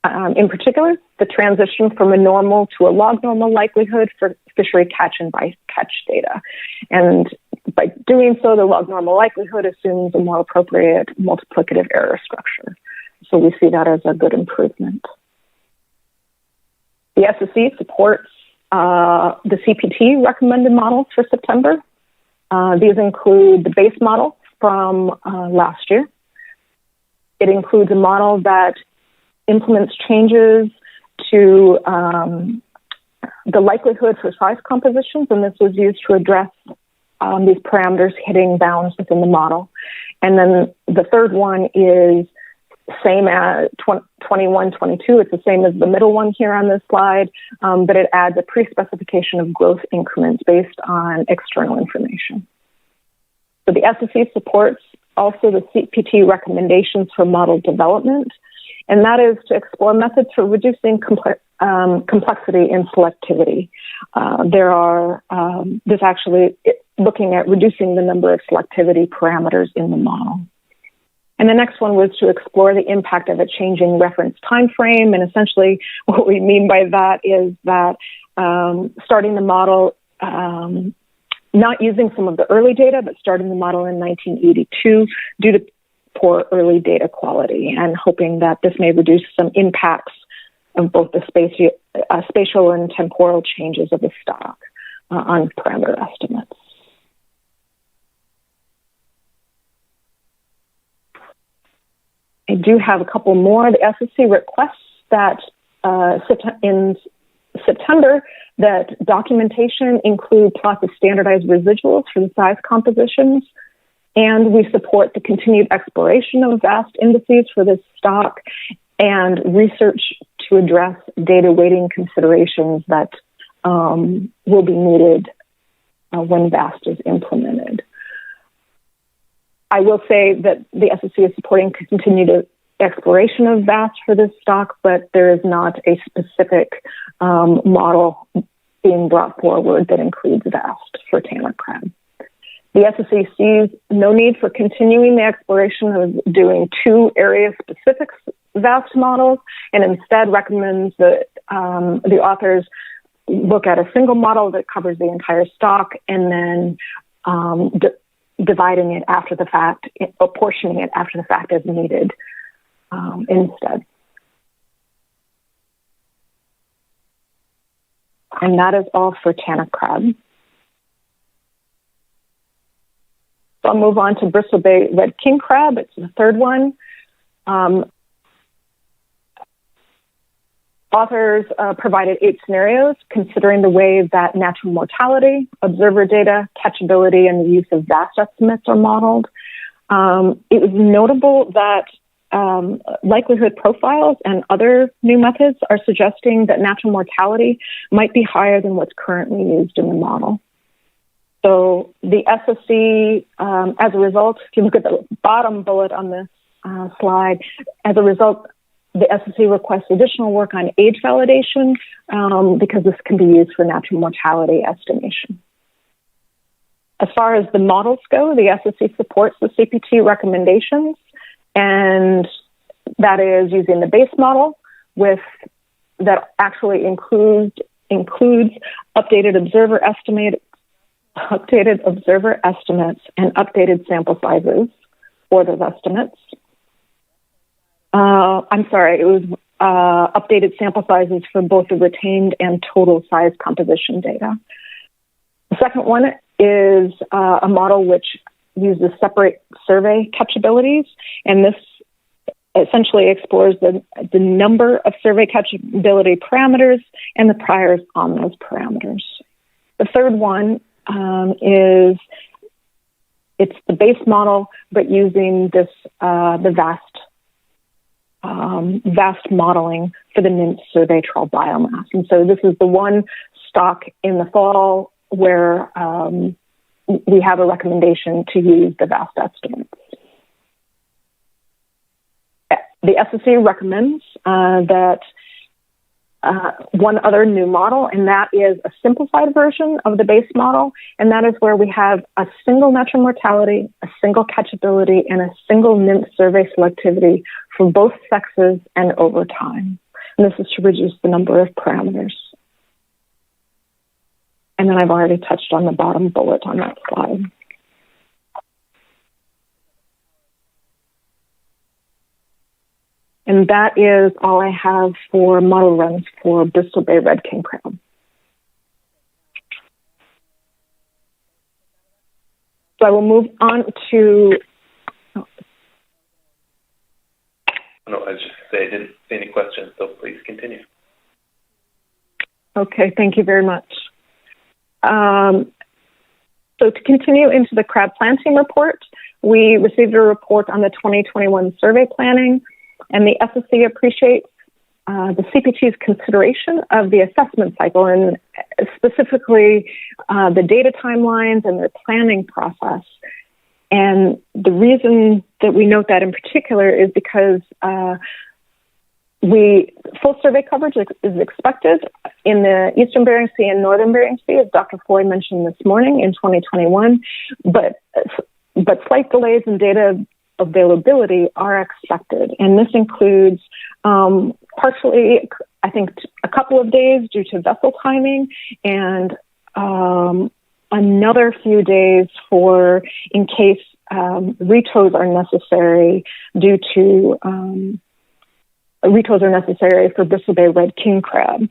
in particular, the transition from a normal to a log normal likelihood for fishery catch and bycatch data. And by doing so, the log normal likelihood assumes a more appropriate multiplicative error structure. So we see that as a good improvement. The SSC supports the CPT recommended models for September. These include the base model from last year. It includes a model that implements changes to the likelihood for size compositions, and this was used to address these parameters hitting bounds within the model. And then the third one is same as 21, 22. It's the same as the middle one here on this slide, but it adds a pre-specification of growth increments based on external information. So the SSC supports also the CPT recommendations for model development, and that is to explore methods for reducing complexity and selectivity. This actually looking at reducing the number of selectivity parameters in the model. And the next one was to explore the impact of a changing reference time frame. And essentially what we mean by that is that starting the model, not using some of the early data, but starting the model in 1982 due to poor early data quality, and hoping that this may reduce some impacts of both the spatial and temporal changes of the stock on parameter estimates. I do have a couple more. The SSC requests that in September that documentation include plots of standardized residuals for the size compositions, And we support the continued exploration of vast indices for this stock and research to address data weighting considerations that will be needed when VAST is implemented. I will say that the SSC is supporting continued exploration of VAST for this stock, but there is not a specific model being brought forward that includes VAST for Tanner crab. The SSC sees no need for continuing the exploration of doing 2 area-specific VAST models, and instead recommends that the authors look at a single model that covers the entire stock, and then dividing it after the fact, apportioning it after the fact as needed instead. And that is all for Tanner crab. So I'll move on to Bristol Bay red king crab. It's the third one. Authors provided 8 scenarios considering the way that natural mortality, observer data, catchability, and the use of VAST estimates are modeled. It was notable that likelihood profiles and other new methods are suggesting that natural mortality might be higher than what's currently used in the model. So the SSC, as a result, if you look at the bottom bullet on this slide, as a result, the SSC requests additional work on age validation because this can be used for natural mortality estimation. As far as the models go, the SSC supports the CPT recommendations, and that is using the base model that actually includes updated observer estimates and updated sample sizes for those estimates. It was updated sample sizes for both the retained and total size composition data. The second one is a model which uses separate survey catchabilities, and this essentially explores the number of survey catchability parameters and the priors on those parameters. The third one it's the base model, but using this the VAST modeling for the NIMS survey trawl biomass. And so this is the one stock in the fall where we have a recommendation to use the VAST estimates. The SSC recommends that one other new model, and that is a simplified version of the base model, and that is where we have a single natural mortality, a single catchability, and a single NIMS survey selectivity for both sexes and over time. And this is to reduce the number of parameters. And then I've already touched on the bottom bullet on that slide. And that is all I have for model runs for Bristol Bay red king crab. So I will move on to... No, I was just saying I didn't see any questions, so please continue. Okay, thank you very much. So to continue into the crab planting report, we received a report on the 2021 survey planning, and the SSC appreciates the CPT's consideration of the assessment cycle, and specifically the data timelines and their planning process. And the reason that we note that in particular is because full survey coverage is expected in the Eastern Bering Sea and Northern Bering Sea, as Dr. Foy mentioned this morning, in 2021, but slight delays in data availability are expected. And this includes partially, I think, a couple of days due to vessel timing, and another few days in case retows are necessary for Bristol Bay red king crab.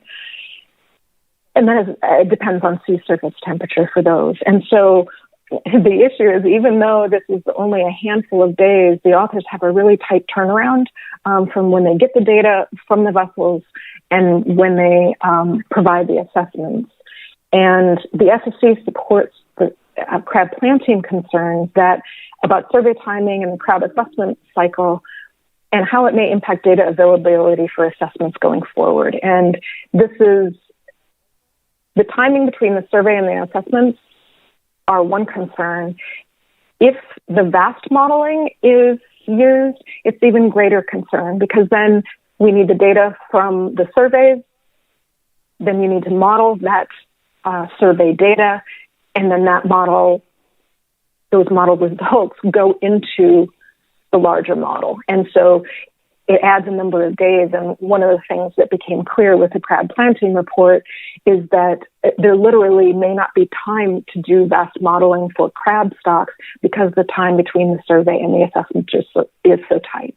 And it depends on sea surface temperature for those. And so the issue is, even though this is only a handful of days, the authors have a really tight turnaround from when they get the data from the vessels and when they provide the assessments. And the SSC supports the crab planting concerns that about survey timing and the crab assessment cycle and how it may impact data availability for assessments going forward. And this is the timing between the survey and the assessments are one concern. If the VAST modeling is used, it's even greater concern because then we need the data from the surveys, then you need to model that survey data, and then those model results go into the larger model. And so it adds a number of days. And one of the things that became clear with the crab planting report is that there literally may not be time to do vast modeling for crab stocks because the time between the survey and the assessment is so tight.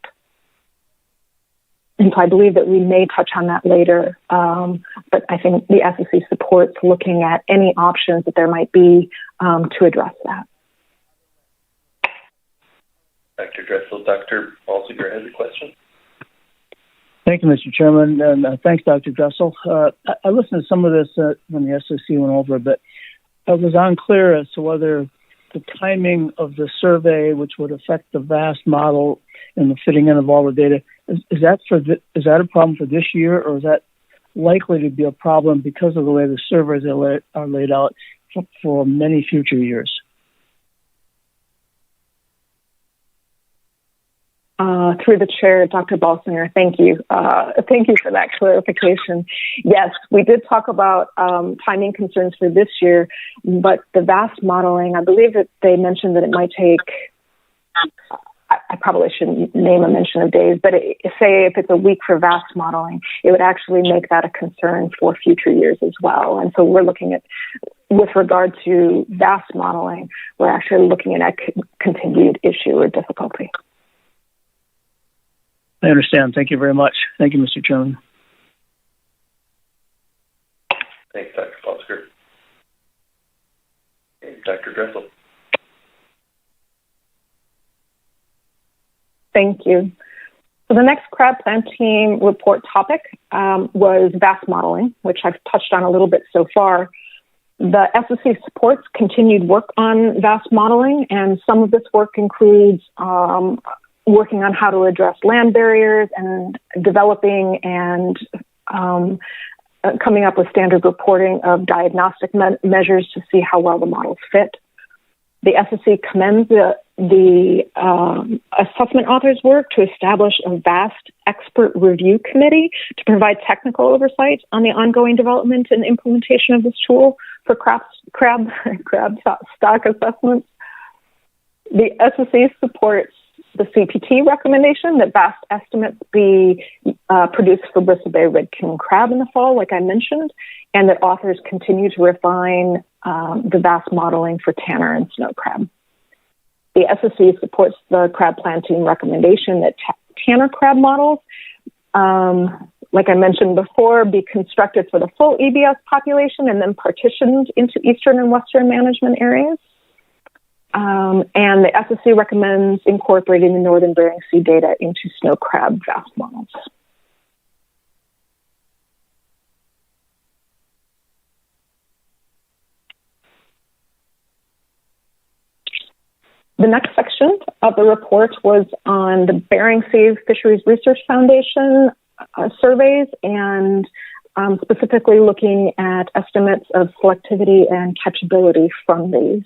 And so I believe that we may touch on that later, but I think the SSC supports looking at any options that there might be to address that. Dr. Dressel, Dr. Balsiger has a question. Thank you, Mr. Chairman, and thanks, Dr. Dressel. I listened to some of this when the SSC went over it, but I was unclear as to whether the timing of the survey, which would affect the VAST model and the fitting in of all the data, is that a problem for this year, or is that likely to be a problem because of the way the surveys are laid out for many future years? Through the chair, Dr. Balsinger, thank you. Thank you for that clarification. Yes, we did talk about timing concerns for this year, but the VAST modeling, I believe that they mentioned that it might take, I probably shouldn't name a mention of days, but say if it's a week for VAST modeling, it would actually make that a concern for future years as well. And so we're looking at, with regard to VAST modeling, we're actually looking at a continued issue or difficulty. I understand. Thank you very much. Thank you, Mr. Chairman. Thanks, Dr. Balsiger. Dr. Dressel. Thank you. So the next crab planting report topic was VAST modeling, which I've touched on a little bit so far. The SSC supports continued work on VAST modeling, and some of this work includes working on how to address land barriers and developing and coming up with standard reporting of diagnostic measures to see how well the models fit. The SSC commends the assessment authors' work to establish a VAST expert review committee to provide technical oversight on the ongoing development and implementation of this tool for crab stock assessments. The SSC supports the CPT recommendation that VAST estimates be produced for Bristol Bay red king crab in the fall, like I mentioned, and that authors continue to refine the VAST modeling for tanner and snow crab. The SSC supports the crab planting recommendation that tanner crab models, like I mentioned before, be constructed for the full EBS population and then partitioned into eastern and western management areas. And the SSC recommends incorporating the Northern Bering Sea data into snow crab VAST models. The next section of the report was on the Bering Sea Fisheries Research Foundation surveys and specifically looking at estimates of selectivity and catchability from these.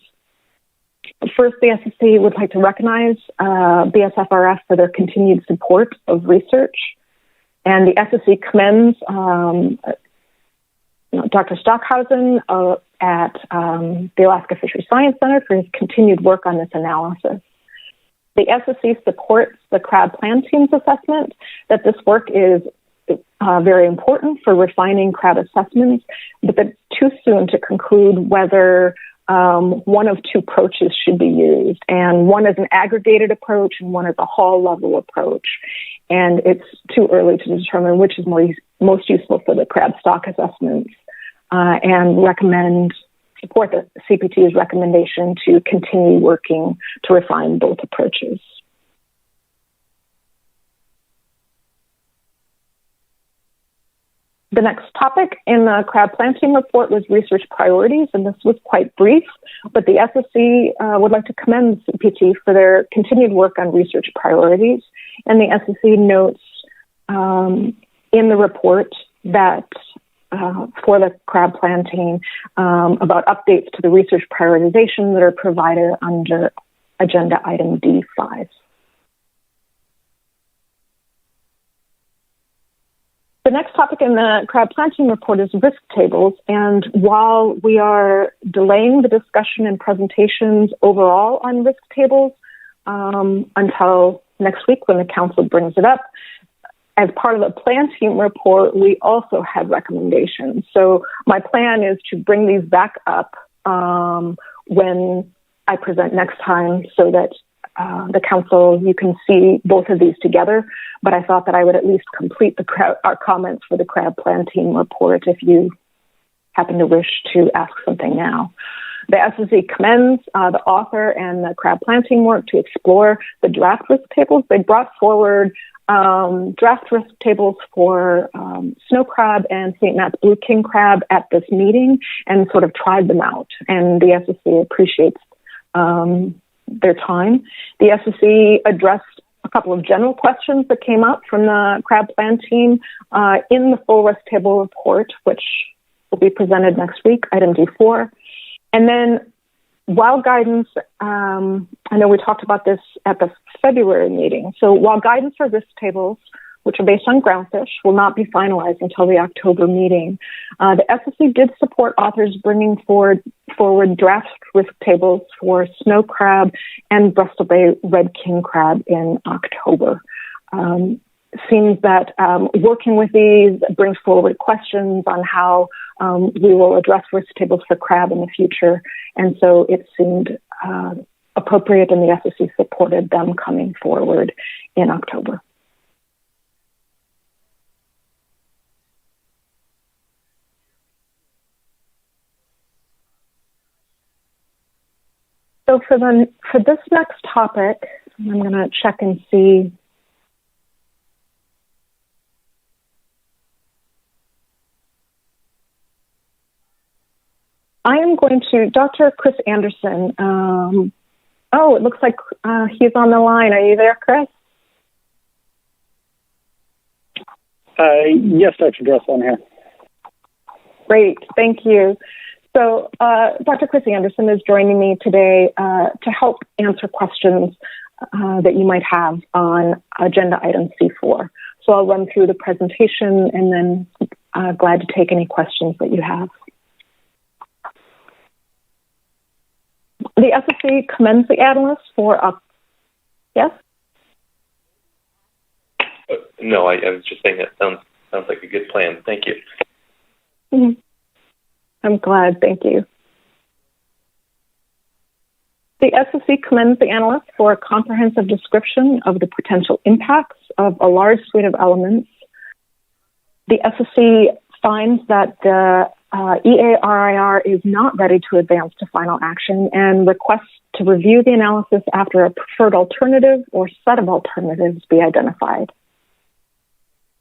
First, the SSC would like to recognize BSFRF for their continued support of research. And the SSC commends Dr. Stockhausen at the Alaska Fisheries Science Center for his continued work on this analysis. The SSC supports the crab planting's assessment that this work is very important for refining crab assessments, but that it's too soon to conclude whether one of two approaches should be used, and one is an aggregated approach and one is a hall level approach. And it's too early to determine which is most useful for the crab stock assessments, and support the CPT's recommendation to continue working to refine both approaches. The next topic in the crab planting report was research priorities, and this was quite brief, but the SSC would like to commend the CPT for their continued work on research priorities. And the SSC notes in the report that for the crab planting about updates to the research prioritization that are provided under agenda item D5. The next topic in the crab planting report is risk tables. And while we are delaying the discussion and presentations overall on risk tables until next week when the council brings it up, as part of the planting report, we also had recommendations. So my plan is to bring these back up when I present next time so that the council, you can see both of these together, but I thought that I would at least complete our comments for the crab planting report if you happen to wish to ask something now. The SSC commends the author and the crab planting work to explore the draft risk tables. They brought forward draft risk tables for snow crab and St. Matt's blue king crab at this meeting and sort of tried them out. And the SSC appreciates their time. The SSC addressed a couple of general questions that came up from the crab planting in the full risk table report, which will be presented next week, item D4. And then wild guidance, I know we talked about this at the February meeting. So wild guidance for risk tables, which are based on groundfish, will not be finalized until the October meeting. The SSC did support authors bringing forward draft risk tables for snow crab and Bristol Bay red king crab in October. Seems that working with these brings forward questions on how we will address risk tables for crab in the future. And so it seemed appropriate, and the SSC supported them coming forward in October. So for this next topic, I'm going to check and see. I am going to, Dr. Chris Anderson. It looks like he's on the line. Are you there, Chris? Yes, Dr. Dressel, I'm here. Great, thank you. So Dr. Chris Anderson is joining me today to help answer questions that you might have on agenda item C4. So I'll run through the presentation and then glad to take any questions that you have. The SSC commends the analysts for, yes? No, I was just saying that sounds like a good plan. Thank you. Mm-hmm. I'm glad. Thank you. The SSC commends the analysts for a comprehensive description of the potential impacts of a large suite of elements. The SSC finds that the EARIR is not ready to advance to final action and requests to review the analysis after a preferred alternative or set of alternatives be identified.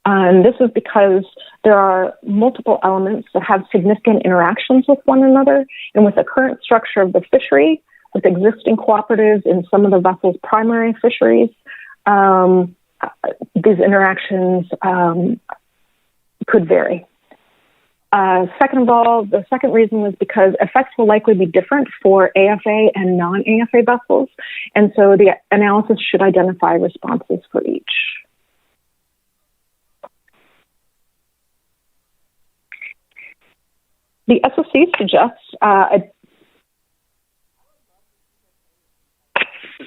And this is because there are multiple elements that have significant interactions with one another, and with the current structure of the fishery, with existing cooperatives in some of the vessel's primary fisheries, these interactions could vary. Second of all, the second reason was because effects will likely be different for AFA and non-AFA vessels, and so the analysis should identify responses for each. The SSC suggests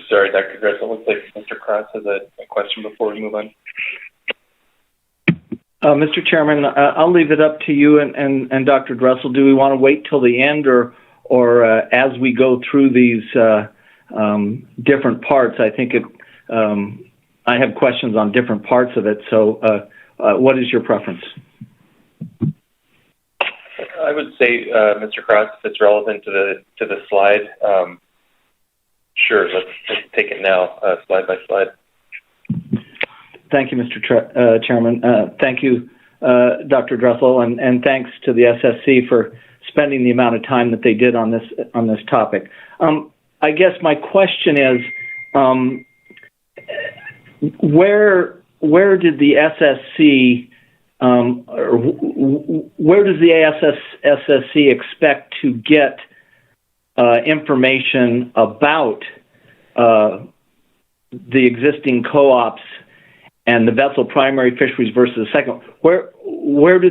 Sorry, Dr. Gress, it looks like Mr. Cross has a question before we move on. Mr. Chairman, I'll leave it up to you and Dr. Dressel. Do we want to wait till the end or as we go through these different parts? I think I have questions on different parts of it. So what is your preference? I would say, Mr. Cross, if it's relevant to the slide, sure, let's take it now, slide by slide. Thank you, Mr. Chairman. Thank you, Dr. Dressel, and thanks to the SSC for spending the amount of time that they did on this topic. I guess my question is, where did the SSC or where does the SSC expect to get information about the existing co-ops and the vessel primary fisheries versus the second? What do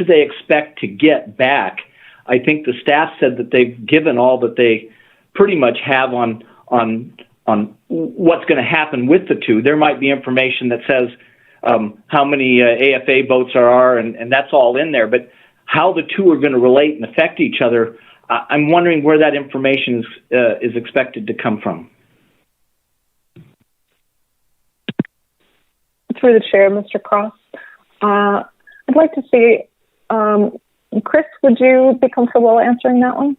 they expect to get back? I think the staff said that they've given all that they pretty much have on what's going to happen with the two. There might be information that says how many AFA boats there are, and that's all in there. But how the two are going to relate and affect each other, I'm wondering where that information is expected to come from. Through the chair, Mr. Cross, I'd like to see, Chris, would you be comfortable answering that one?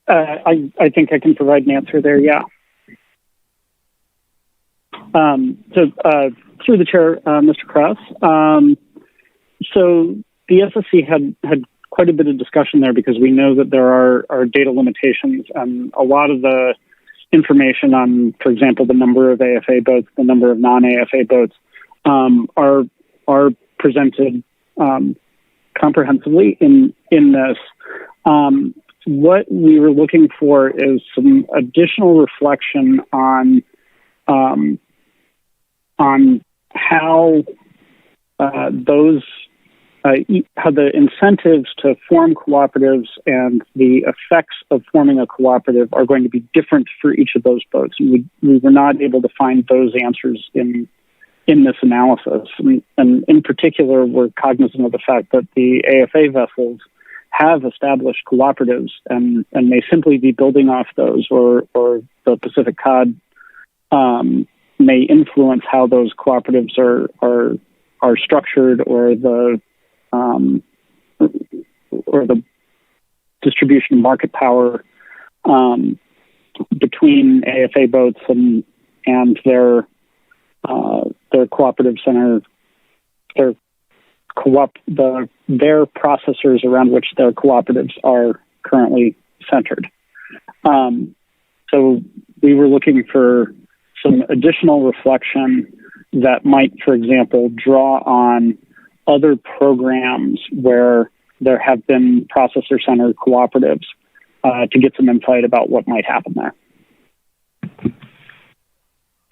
I think I can provide an answer there, yeah. Through the chair, Mr. Cross, so the SSC had quite a bit of discussion there because we know that there are data limitations, and a lot of the information on, for example, the number of AFA boats, the number of non-AFA boats, are presented comprehensively in this. What we were looking for is some additional reflection on how how the incentives to form cooperatives and the effects of forming a cooperative are going to be different for each of those boats. And we were not able to find those answers in this analysis. And in particular, we're cognizant of the fact that the AFA vessels have established cooperatives and may simply be building off those, or the Pacific Cod may influence how those cooperatives are structured, or the distribution of market power between AFA boats and their cooperative center, their processors around which their cooperatives are currently centered. So we were looking for some additional reflection that might, for example, draw on other programs where there have been processor-centered cooperatives to get some insight about what might happen there.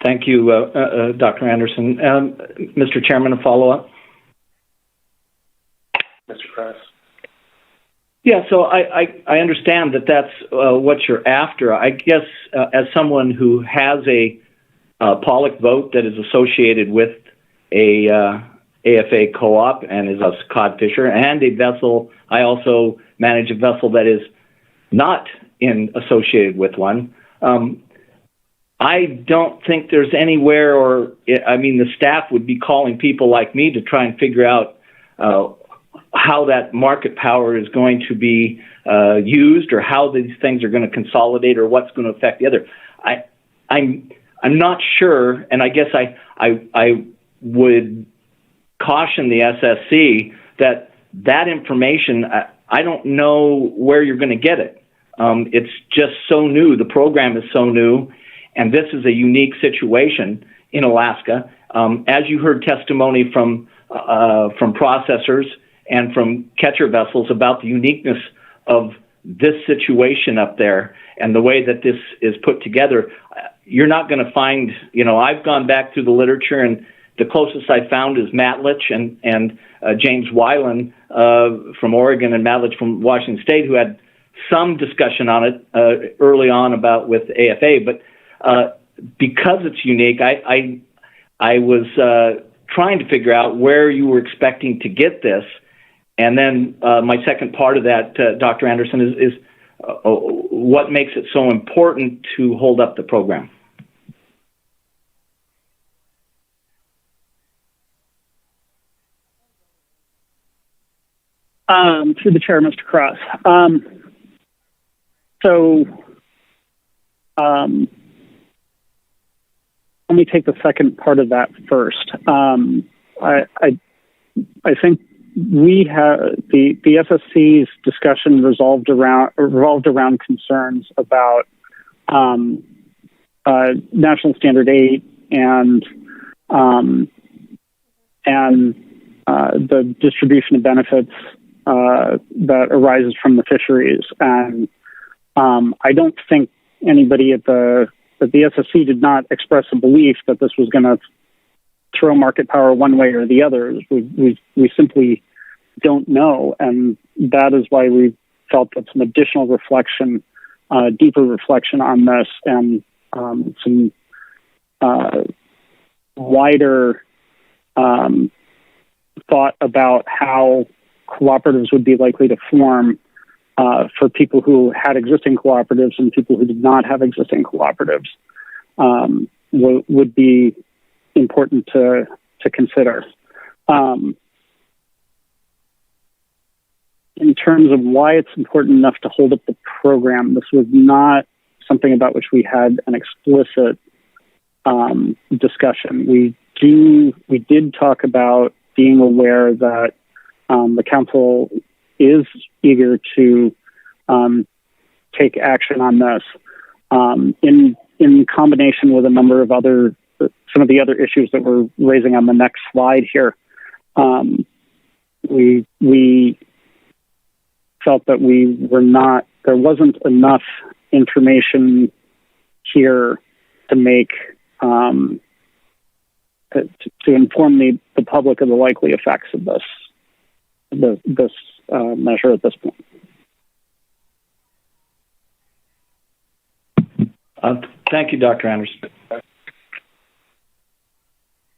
Thank you, Dr. Anderson. Mr. Chairman, a follow-up? Mr. Cross? Yeah, so I understand that that's what you're after. I guess as someone who has a pollock boat that is associated with a AFA co-op and is a cod fisher, and a vessel, I also manage a vessel that is not associated with one. I don't think there's anywhere, the staff would be calling people like me to try and figure out how that market power is going to be used, or how these things are going to consolidate, or what's going to affect the other. I'm not sure, and I guess I would caution the SSC that information, I don't know where you're going to get it. It's just so new. The program is so new, and this is a unique situation in Alaska. As you heard testimony from processors and from catcher vessels about the uniqueness of this situation up there and the way that this is put together, you're not going to find, I've gone back through the literature, and the closest I found is Matlich and James Weiland from Oregon, and Matlich from Washington State, who had some discussion on it early on about with AFA. But because it's unique, I was trying to figure out where you were expecting to get this. And then my second part of that, Dr. Anderson, is what makes it so important to hold up the program? Through the chair, Mr. Cross. Let me take the second part of that first. I think we have the FSC's discussion revolved around concerns about National Standard 8 and the distribution of benefits that arises from the fisheries. And I don't think anybody at the SSC did not express a belief that this was going to throw market power one way or the other. We simply don't know, and that is why we felt that some additional reflection, deeper reflection on this, and some wider thought about how cooperatives would be likely to form for people who had existing cooperatives and people who did not have existing cooperatives would be important to consider. In terms of why it's important enough to hold up the program, this was not something about which we had an explicit discussion. We did talk about being aware that the council is eager to take action on this in combination with a number of some of the other issues that we're raising on the next slide here. We felt that there wasn't enough information here to make to inform the public of the likely effects of this measure at this point. Thank you, Dr. Anderson. All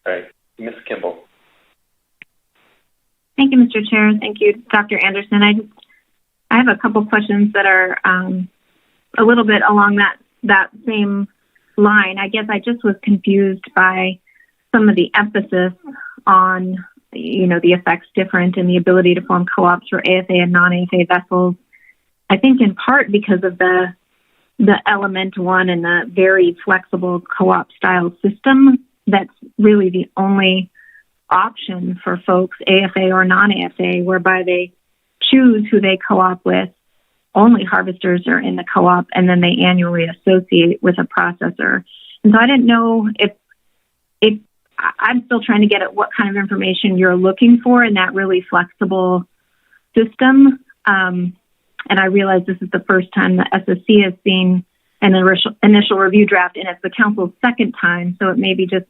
right, Ms. Kimball. Thank you, Mr. Chair. Thank you, Dr. Anderson. I have a couple questions that are a little bit along that same line. I guess I just was confused by some of the emphasis on, the effects different and the ability to form co-ops for AFA and non-AFA vessels. I think in part because of the element one and the very flexible co-op style system that's really the only option for folks, AFA or non-AFA, whereby they choose who they co-op with. Only harvesters are in the co-op, and then they annually associate with a processor. And so I didn't know if I'm still trying to get at what kind of information you're looking for in that really flexible system. And I realize this is the first time the SSC has seen an initial review draft, and it's the council's second time, so it may be just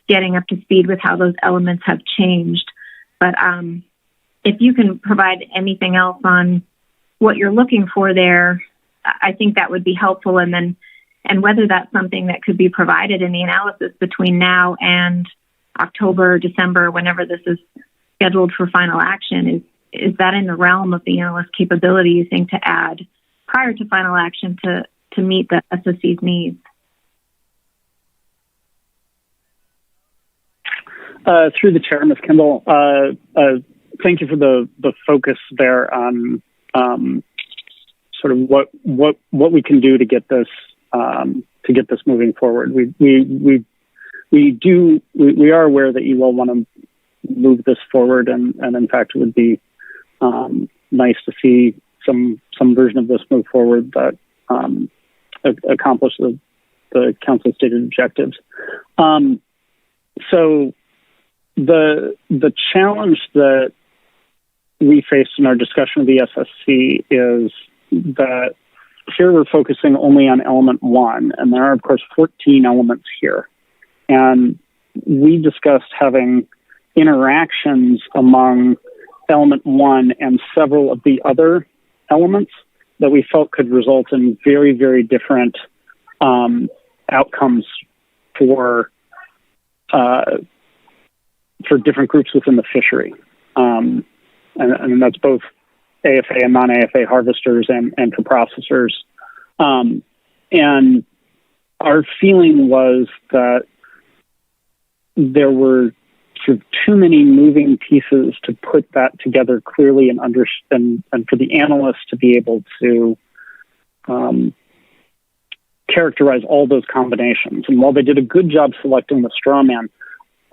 getting up to speed with how those elements have changed. But if you can provide anything else on what you're looking for there, I think that would be helpful. And whether that's something that could be provided in the analysis between now and October, December, whenever this is scheduled for final action, is that in the realm of the analyst capability, you think, to add prior to final action to meet the SSC's needs? Through the chair, Ms. Kimball, thank you for the focus there on sort of what we can do to get this moving forward. We are aware that you all want to move this forward, and in fact, it would be nice to see some version of this move forward that accomplishes the council's stated objectives. So the challenge that we faced in our discussion of the SSC is that here we're focusing only on element one, and there are, of course, 14 elements here. And we discussed having interactions among element one and several of the other elements that we felt could result in very, very different outcomes for different groups within the fishery. And that's both AFA and non-AFA harvesters and for processors. And our feeling was that there were sort of too many moving pieces to put that together clearly and for the analysts to be able to characterize all those combinations. And while they did a good job selecting the straw man,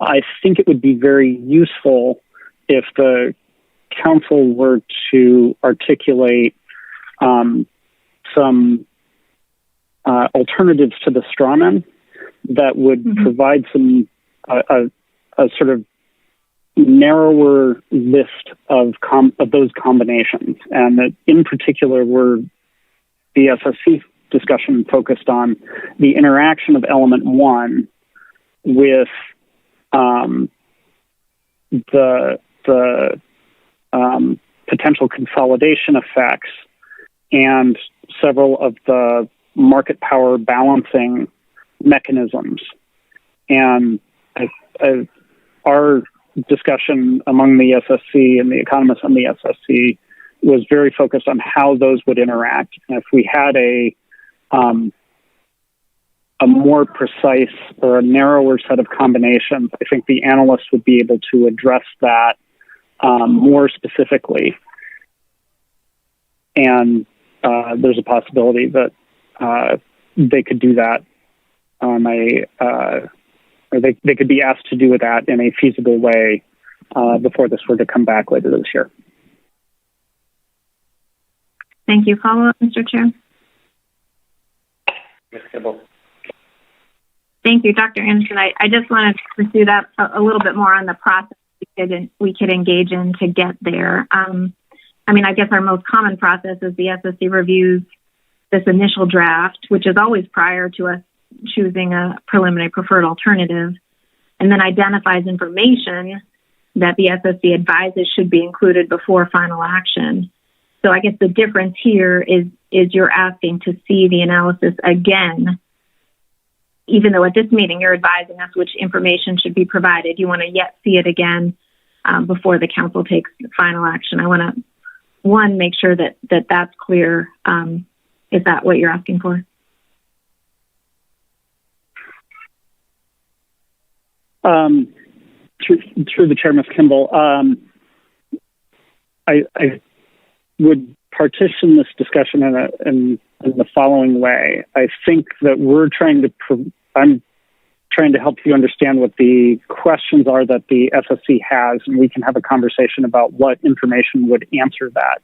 I think it would be very useful if the council were to articulate some alternatives to the straw man that would provide some a sort of narrower list of those combinations, and that in particular were the SSC discussion focused on the interaction of element 1 with the potential consolidation effects and several of the market power balancing mechanisms. And our discussion among the SSC and the economists on the SSC was very focused on how those would interact. And if we had a more precise or a narrower set of combinations, I think the analysts would be able to address that more specifically. And there's a possibility that they could do that on or they could be asked to do that in a feasible way before this were to come back later this year. Thank you. Follow-up, Mr. Chair? Ms. Kimball. Thank you, Dr. Anderson. I just wanted to pursue that a little bit more on the process we could engage in to get there. I guess our most common process is the SSC reviews this initial draft, which is always prior to us choosing a preliminary preferred alternative, and then identifies information that the SSC advises should be included before final action. So I guess the difference here is you're asking to see the analysis again, even though at this meeting you're advising us which information should be provided. You want to yet see it again before the council takes final action. I want to, one, make sure that that's clear. Is that what you're asking for? Through the chair, Ms. Kimball, I would partition this discussion in the following way. I think that I'm trying to help you understand what the questions are that the SSC has, and we can have a conversation about what information would answer that.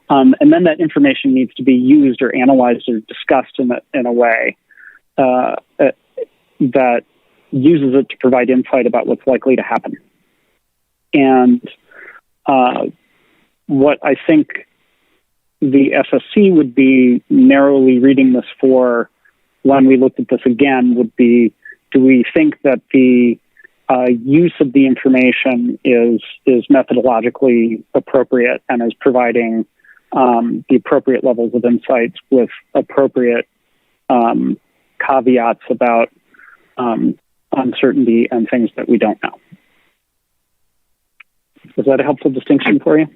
And then that information needs to be used or analyzed or discussed in a way that uses it to provide insight about what's likely to happen. And what I think the SSC would be narrowly reading this for when we looked at this again would be, do we think that the use of the information is methodologically appropriate and is providing the appropriate levels of insights with appropriate caveats about uncertainty and things that we don't know. Is that a helpful distinction for you?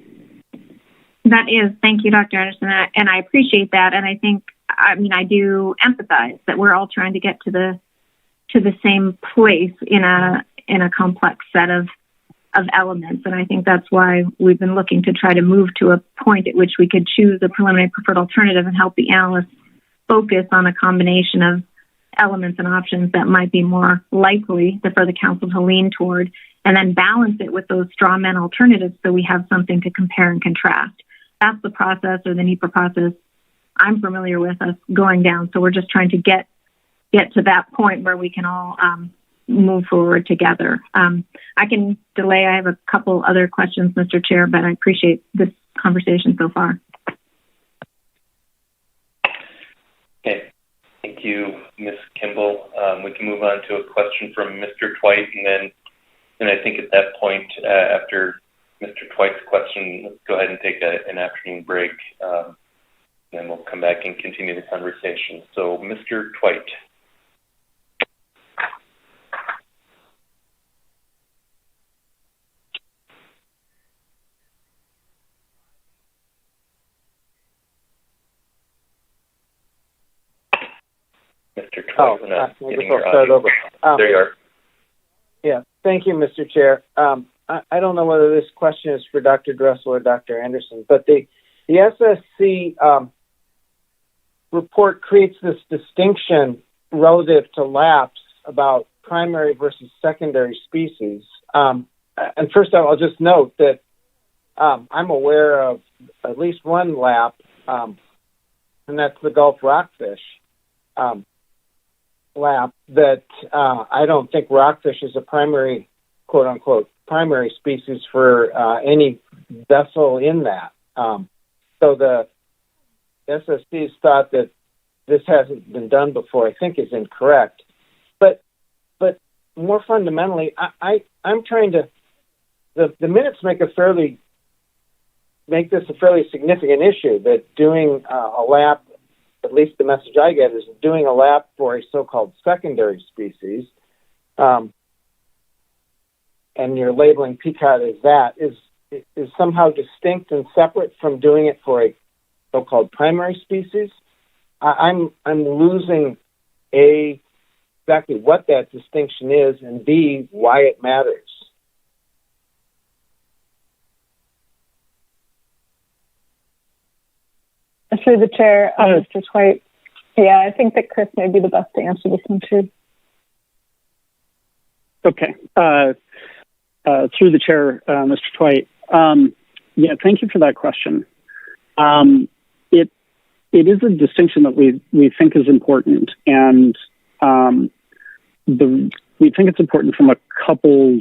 That is. Thank you, Dr. Anderson. And I appreciate that. And I think, I do empathize that we're all trying to get to the same place in a complex set of elements. And I think that's why we've been looking to try to move to a point at which we could choose a preliminary preferred alternative and help the analysts focus on a combination of elements and options that might be more likely for the council to lean toward, and then balance it with those straw man alternatives so we have something to compare and contrast. That's the process, or the NEPA process, I'm familiar with us going down. So we're just trying to get to that point where we can all move forward together. I can delay. I have a couple other questions, Mr. Chair, but I appreciate this conversation so far. Okay. Thank you, Ms. Kimball. We can move on to a question from Mr. Twite, and then I think at that point, after Mr. Twite's question, let's go ahead and take an afternoon break, and then we'll come back and continue the conversation. So, Mr. Twite. Mr. Twite, we're not getting your audio. There you are. Yeah, thank you, Mr. Chair. I don't know whether this question is for Dr. Dressel or Dr. Anderson, but the SSC report creates this distinction relative to lapse about primary versus secondary species. And first of all, I'll just note that I'm aware of at least one LAP, and that's the Gulf rockfish LAP, that I don't think rockfish is a primary, quote unquote, primary species for any vessel in that. So the SSC's thought that this hasn't been done before, I think, is incorrect. But more fundamentally, I'm trying to, the minutes make this a fairly significant issue, that doing a LAP, at least the message I get, is doing a LAP for a so-called secondary species, and you're labeling peacock as that, is somehow distinct and separate from doing it for a so-called primary species. I'm losing exactly what that distinction is, and B, why it matters. Through the chair, Mr. Twite. Yeah, I think that Chris may be the best to answer this one too. Okay. Through the chair, Mr. Twite. Yeah, thank you for that question. It is a distinction that we think is important, and we think it's important from a couple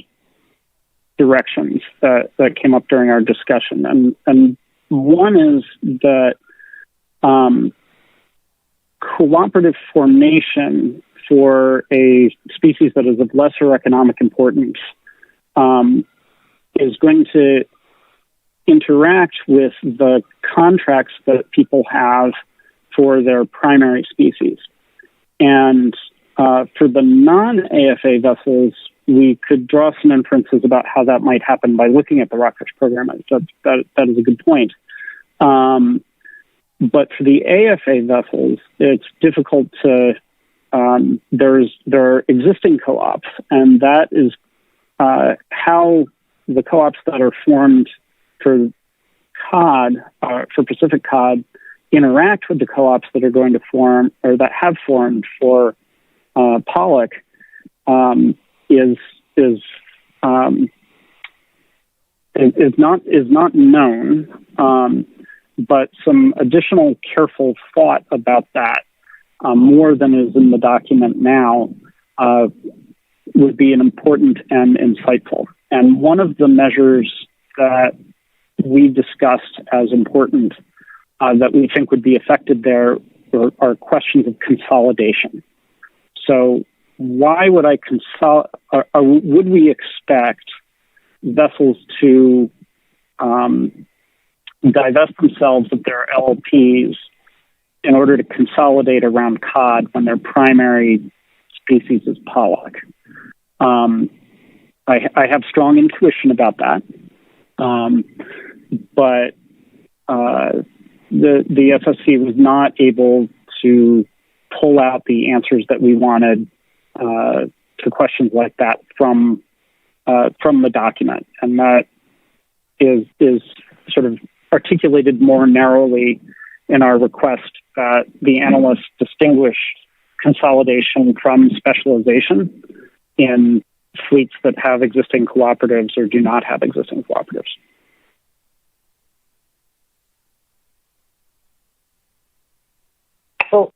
directions that came up during our discussion, and one is that cooperative formation for a species that is of lesser economic importance is going to interact with the contracts that people have for their primary species. And for the non-AFA vessels, we could draw some inferences about how that might happen by looking at the rockfish program. That is a good point. But for the AFA vessels, it's difficult to, there are existing co-ops, and that is how the co-ops that are formed for cod, for Pacific cod, interact with the co-ops that are going to form, or that have formed for pollock, is not known. But some additional careful thought about that, more than is in the document now, would be an important and insightful. And one of the measures that we discussed as important that we think would be affected there are questions of consolidation. So why would would we expect vessels to divest themselves of their LLPs in order to consolidate around cod when their primary species is pollock? I have strong intuition about that, but the SSC was not able to pull out the answers that we wanted to questions like that from the document, and that is sort of articulated more narrowly in our request that the analysts distinguish consolidation from specialization in fleets that have existing cooperatives or do not have existing cooperatives. So,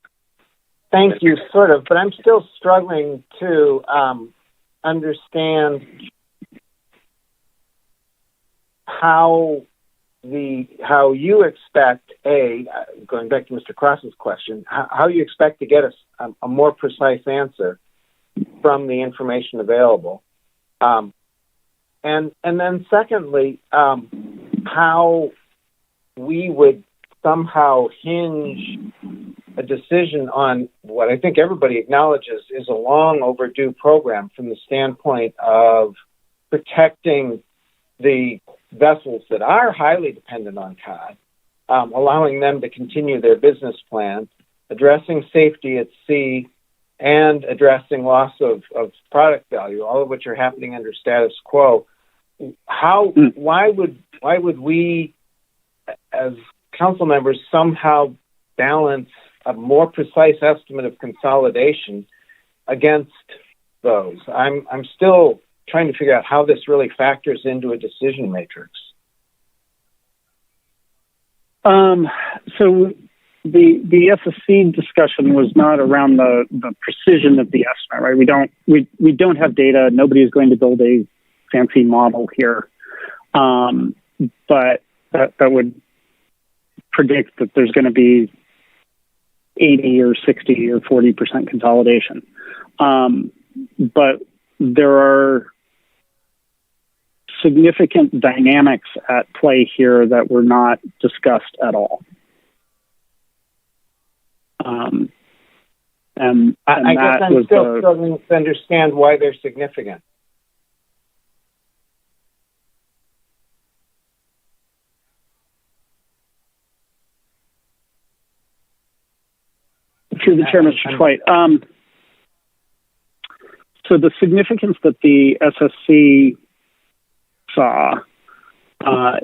thank you, sort of, but I'm still struggling to understand how you expect, going back to Mr. Cross's question, how you expect to get a more precise answer from the information available. And then secondly, how we would somehow hinge a decision on what I think everybody acknowledges is a long overdue program from the standpoint of protecting the vessels that are highly dependent on cod, allowing them to continue their business plan, addressing safety at sea, and addressing loss of product value, all of which are happening under status quo. Why would we, as council members, somehow balance a more precise estimate of consolidation against those? I'm still trying to figure out how this really factors into a decision matrix. So the SSC discussion was not around the precision of the estimate, right? We don't have data. Nobody is going to build a fancy model here, but that would predict that there's going to be 80 or 60 or 40% consolidation. But there are significant dynamics at play here that were not discussed at all. And I guess I'm still struggling to understand why they're significant. Through the chair, Mr. Twite. So the significance that the SSC saw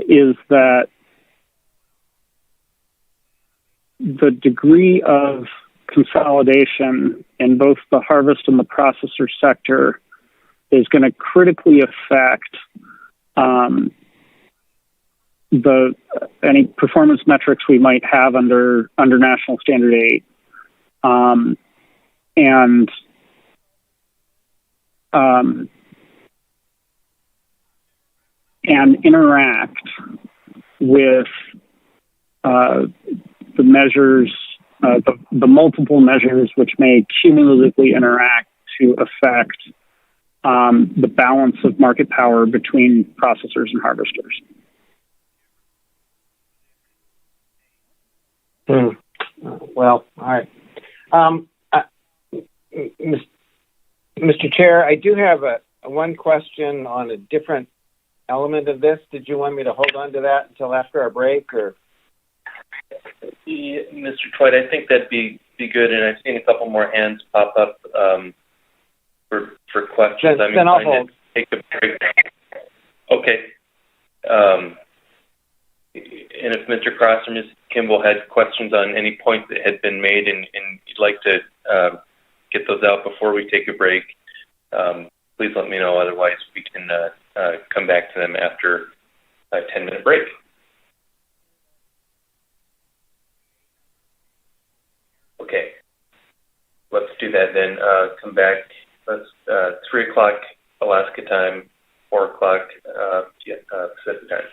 is that the degree of consolidation in both the harvest and the processor sector is going to critically affect any performance metrics we might have under National Standard 8. And interact with the measures, the multiple measures which may cumulatively interact to affect the balance of market power between processors and harvesters. Well, all right. Mr. Chair, I do have one question on a different element of this. Did you want me to hold on to that until after our break, or? Yeah, Mr. Twite, I think that'd be good, and I've seen a couple more hands pop up for questions. Then I'll hold. Take a break. Okay. And if Mr. Cross or Ms. Kimball had questions on any point that had been made and you'd like to get those out before we take a break, please let me know. Otherwise, we can come back to them after a 10-minute break. Okay. Let's do that then. Come back. Let's 3 o'clock Alaska time, 4 o'clock Pacific time.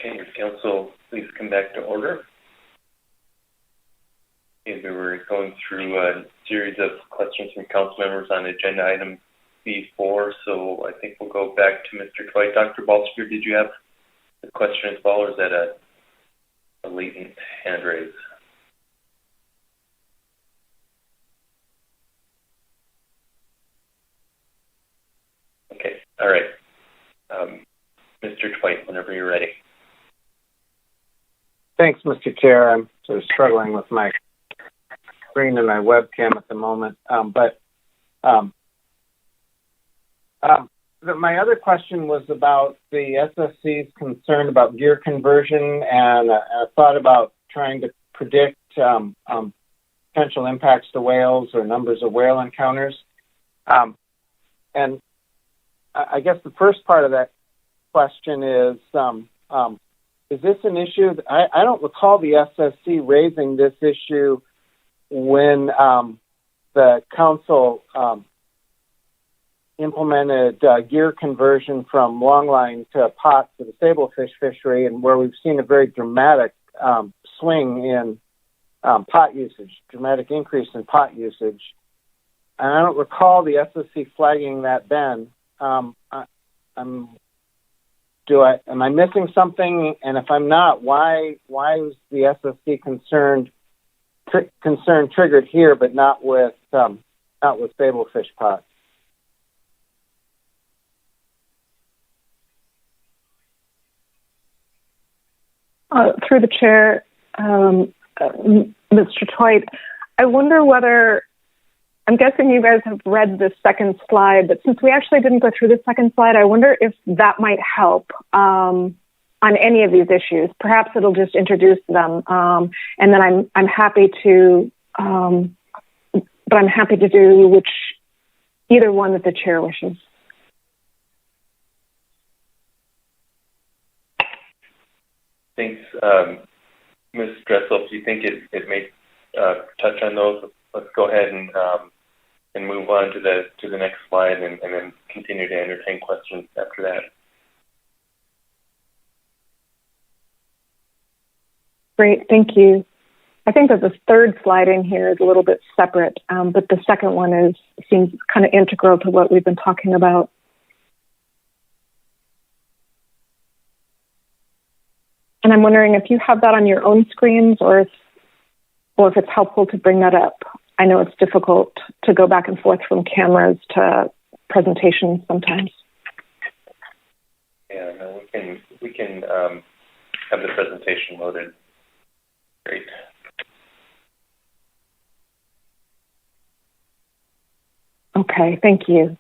Okay, Council, please come back to order. Okay, we were going through a series of questions from council members on agenda item B4, so I think we'll go back to Mr. Twite. Dr. Balspear, did you have a question as well, or is that a latent hand raise? Okay, all right. Mr. Twite, whenever you're ready. Thanks, Mr. Chair. I'm sort of struggling with my screen and my webcam at the moment. My other question was about the SSC's concern about gear conversion, and I thought about trying to predict potential impacts to whales or numbers of whale encounters. And I guess the first part of that question is this an issue? I don't recall the SSC raising this issue when the council implemented gear conversion from longline to pot for the sablefish fishery, and where we've seen a very dramatic swing in pot usage, dramatic increase in pot usage. And I don't recall the SSC flagging that then. Am I missing something? And if I'm not, why was the SSC concern triggered here, but not with sablefish pots? Through the chair, Mr. Twite, I wonder whether, I'm guessing you guys have read the second slide, but since we actually didn't go through the second slide, I wonder if that might help on any of these issues. Perhaps it'll just introduce them, and then I'm happy to, but I'm happy to do either one that the chair wishes. Thanks, Ms. Dressel. If you think it may touch on those, let's go ahead and move on to the next slide, and then continue to entertain questions after that. Great, thank you. I think that the third slide in here is a little bit separate, but the second one seems kind of integral to what we've been talking about. And I'm wondering if you have that on your own screens, or if it's helpful to bring that up. I know it's difficult to go back and forth from cameras to presentations sometimes. Yeah, no, we can have the presentation loaded. Great. Okay, thank you.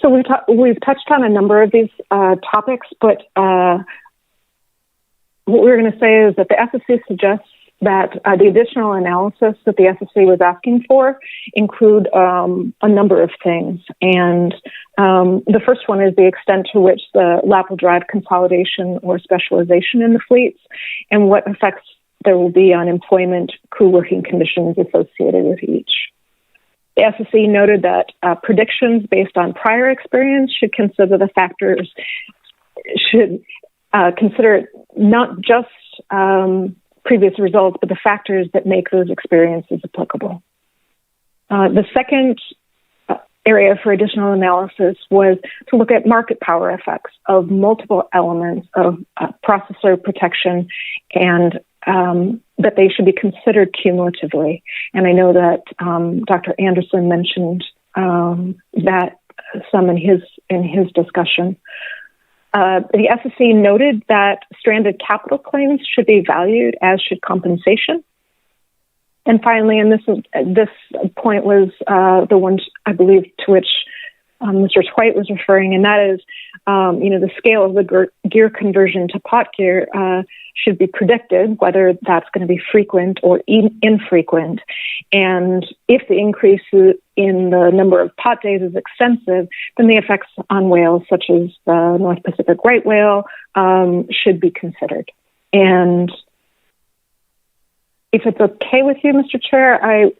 So we've touched on a number of these topics, but what we're going to say is that the SSC suggests that the additional analysis that the SSC was asking for include a number of things. And the first one is the extent to which the LAP will drive consolidation or specialization in the fleets, and what effects there will be on employment, crew working conditions associated with each. The SSC noted that predictions based on prior experience should consider consider not just previous results, but the factors that make those experiences applicable. The second area for additional analysis was to look at market power effects of multiple elements of processor protection, and that they should be considered cumulatively. And I know that Dr. Anderson mentioned that some in his discussion. The SSC noted that stranded capital claims should be valued, as should compensation. And finally, and this point was the one I believe to which Mr. Twite was referring, and that is, the scale of the gear conversion to pot gear should be predicted, whether that's going to be frequent or infrequent. And if the increase in the number of pot days is extensive, then the effects on whales, such as the North Pacific right whale, should be considered. And if it's okay with you, Mr. Chair,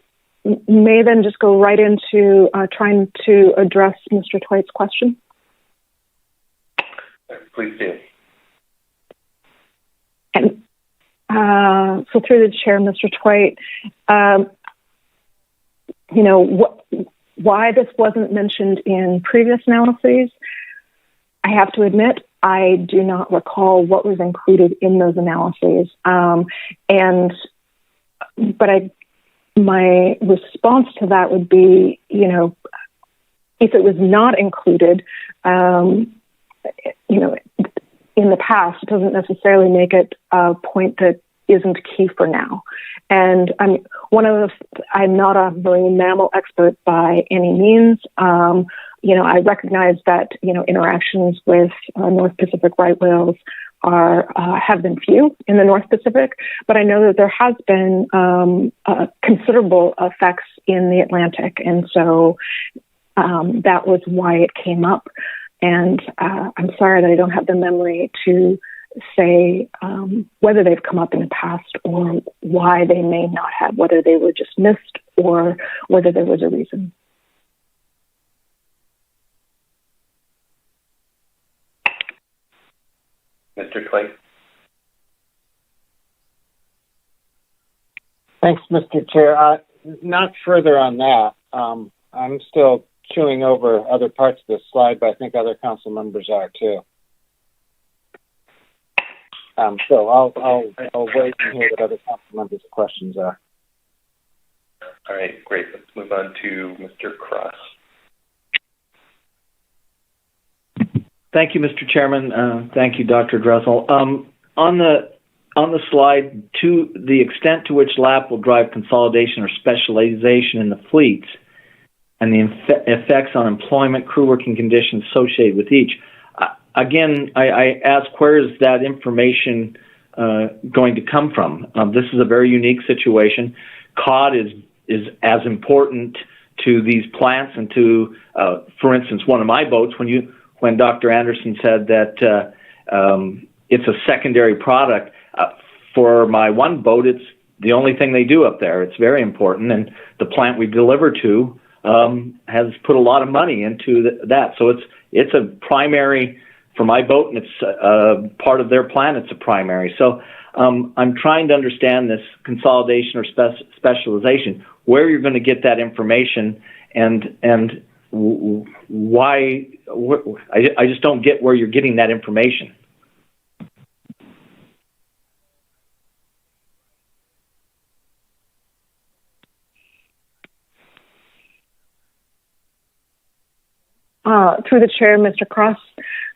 may then just go right into trying to address Mr. Twite's question. Please do. And so through the chair, Mr. Twite, why this wasn't mentioned in previous analyses, I have to admit, I do not recall what was included in those analyses. My response to that would be, if it was not included, in the past, it doesn't necessarily make it a point that isn't key for now. And I'm not a marine mammal expert by any means. I recognize that, interactions with North Pacific right whales have been few in the North Pacific, but I know that there has been considerable effects in the Atlantic. And so that was why it came up. And I'm sorry that I don't have the memory to say whether they've come up in the past or why they may not have, whether they were just missed or whether there was a reason. Mr. Clay. Thanks, Mr. Chair. Not further on that. I'm still chewing over other parts of this slide, but I think other council members are too. So I'll wait and hear what other council members' questions are. All right, great. Let's move on to Mr. Cross. Thank you, Mr. Chairman. Thank you, Dr. Dressel. On the slide, to the extent to which LAP will drive consolidation or specialization in the fleets and the effects on employment, crew working conditions associated with each. Again, I ask, where is that information going to come from? This is a very unique situation. cod is as important to these plants and to, for instance, one of my boats, when Dr. Anderson said that it's a secondary product, for my one boat, it's the only thing they do up there. It's very important, and the plant we deliver to has put a lot of money into that. So it's a primary for my boat, and it's part of their plan. It's a primary. So I'm trying to understand this consolidation or specialization, where you're going to get that information, and why. I just don't get where you're getting that information. Through the chair, Mr. Cross,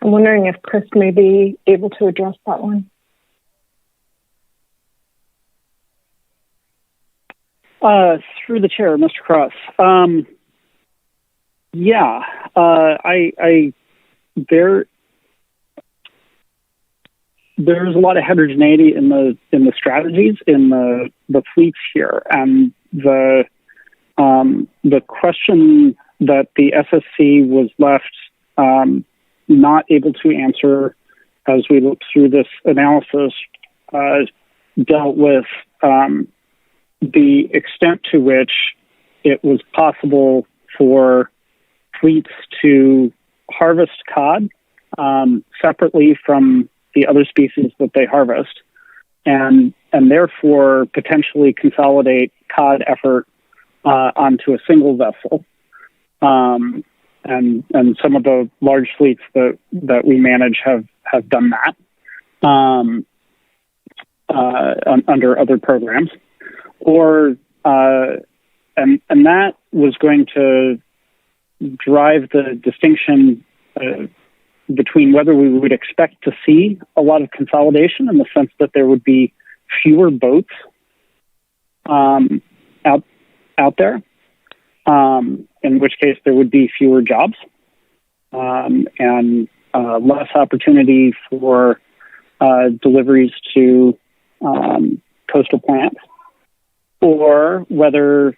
I'm wondering if Chris may be able to address that one. Through the chair, Mr. Cross. There's a lot of heterogeneity in the strategies in the fleets here, and the question that the SSC was left not able to answer as we looked through this analysis dealt with the extent to which it was possible for fleets to harvest cod separately from the other species that they harvest, and therefore potentially consolidate cod effort onto a single vessel. And some of the large fleets that we manage have done that under other programs, and that was going to drive the distinction between whether we would expect to see a lot of consolidation in the sense that there would be fewer boats out there. In which case there would be fewer jobs and less opportunity for deliveries to coastal plants, or whether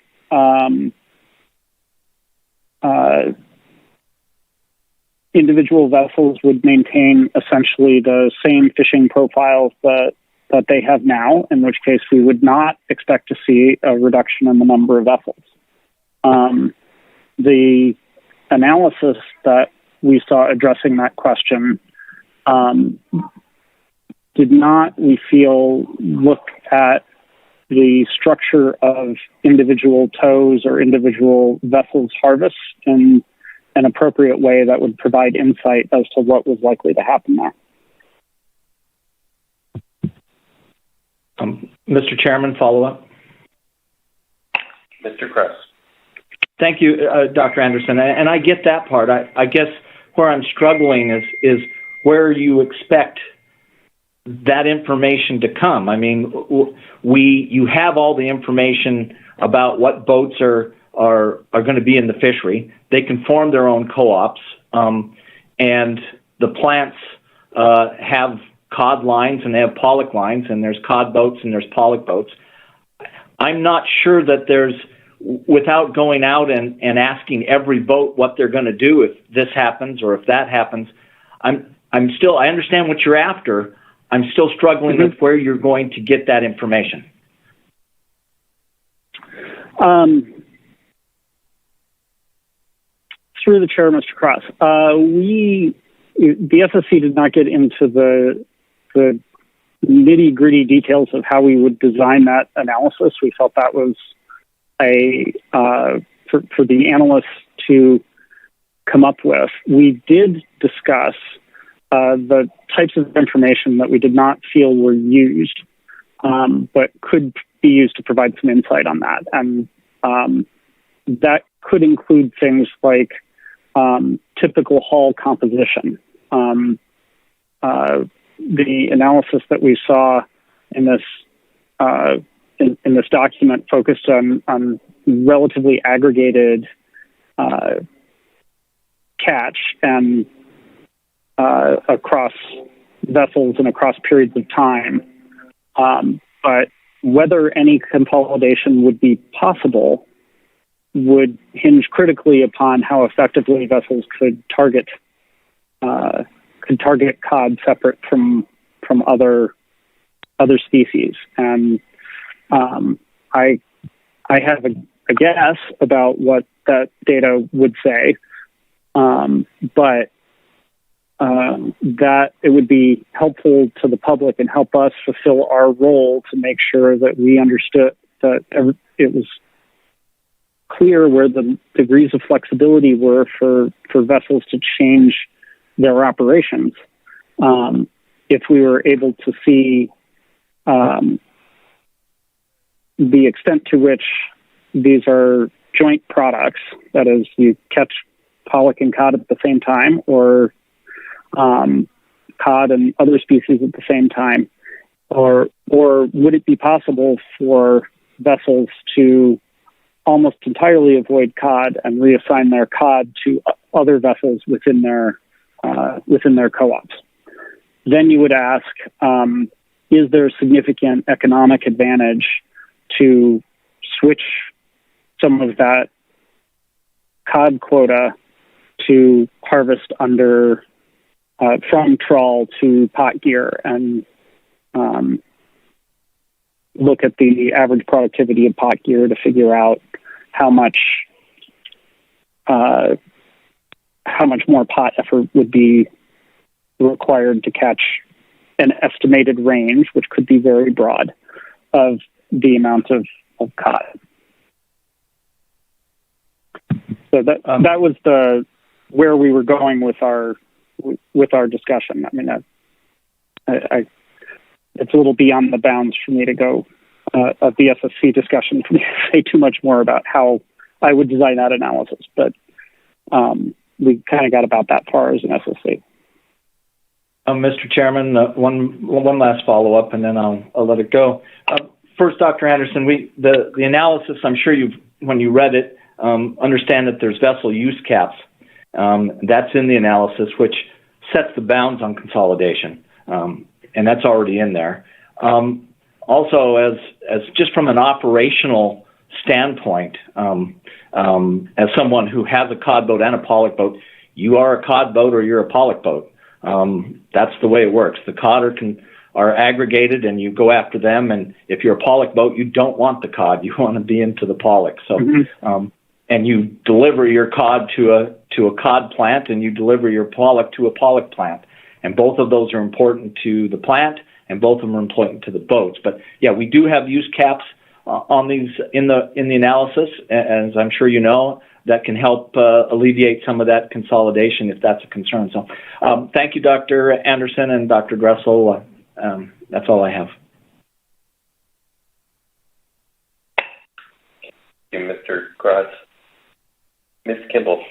individual vessels would maintain essentially the same fishing profiles that they have now, in which case we would not expect to see a reduction in the number of vessels. The analysis that we saw addressing that question did not, we feel, look at the structure of individual tows or individual vessels harvests in an appropriate way that would provide insight as to what was likely to happen there. Mr. Chairman, follow up. Mr. Kress. Thank you, Dr. Anderson. And I get that part. I guess where I'm struggling is where you expect that information to come. I mean, you have all the information about what boats are going to be in the fishery. They can form their own co-ops, and the plants have cod lines and they have pollock lines, and there's cod boats and there's pollock boats. I'm not sure that there's, without going out and asking every boat what they're going to do if this happens or if that happens, I understand what you're after. I'm still struggling with where you're going to get that information. Through the chair, Mr. Cross, the SSC did not get into the nitty-gritty details of how we would design that analysis. We felt that was for the analysts to come up with. We did discuss the types of information that we did not feel were used, but could be used to provide some insight on that. And that could include things like typical hull composition. The analysis that we saw in this in this document focused on relatively aggregated catch and across vessels and across periods of time. But whether any consolidation would be possible would hinge critically upon how effectively vessels could target cod separate from other species. And I have a guess about what that data would say, but that it would be helpful to the public and help us fulfill our role to make sure that we understood that it was clear where the degrees of flexibility were for vessels to change their operations. If we were able to see the extent to which these are joint products, that is, you catch pollock and cod at the same time, or cod and other species at the same time, or would it be possible for vessels to almost entirely avoid cod and reassign their cod to other vessels within their co-ops? Then you would ask, is there significant economic advantage to switch some of that cod quota to harvest under from trawl to pot gear and look at the average productivity of pot gear to figure out how much more pot effort would be required to catch an estimated range, which could be very broad, of the amount of cod. So that was where we were going with our discussion. I mean, it's a little beyond the bounds for me to go of the SSC discussion for me to say too much more about how I would design that analysis, but we kind of got about that far as an SSC. Mr. Chairman, one last follow-up, and then I'll let it go. First, Dr. Anderson, the analysis, I'm sure when you read it, understand that there's vessel use caps. That's in the analysis, which sets the bounds on consolidation, and that's already in there. Also, as just from an operational standpoint, as someone who has a cod boat and a pollock boat, you are a cod boat or you're a pollock boat. That's the way it works. The cod are aggregated, and you go after them. And if you're a pollock boat, you don't want the cod; you want to be into the pollock. So and you deliver your cod to a cod plant, and you deliver your pollock to a pollock plant. And both of those are important to the plant, and both of them are important to the boats. But yeah, we do have use caps on these in the analysis, as I'm sure you know, that can help alleviate some of that consolidation if that's a concern. So thank you, Dr. Anderson and Dr. Dressel. That's all I have. Thank you, Mr. Cross. Ms. Kimball.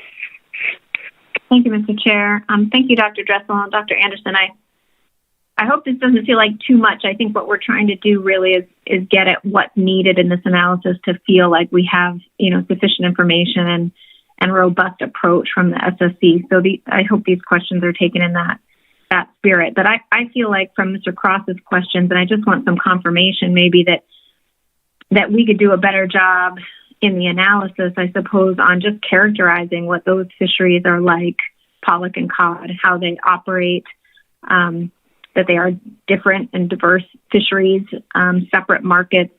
Thank you, Mr. Chair. Thank you, Dr. Dressel and Dr. Anderson. I hope this doesn't feel like too much. I think what we're trying to do really is get at what's needed in this analysis to feel like we have, sufficient information and robust approach from the SSC. So I hope these questions are taken in that spirit. But I feel like from Mr. Cross's questions, and I just want some confirmation maybe that we could do a better job in the analysis, I suppose, on just characterizing what those fisheries are like, pollock and cod, how they operate, that they are different and diverse fisheries, separate markets.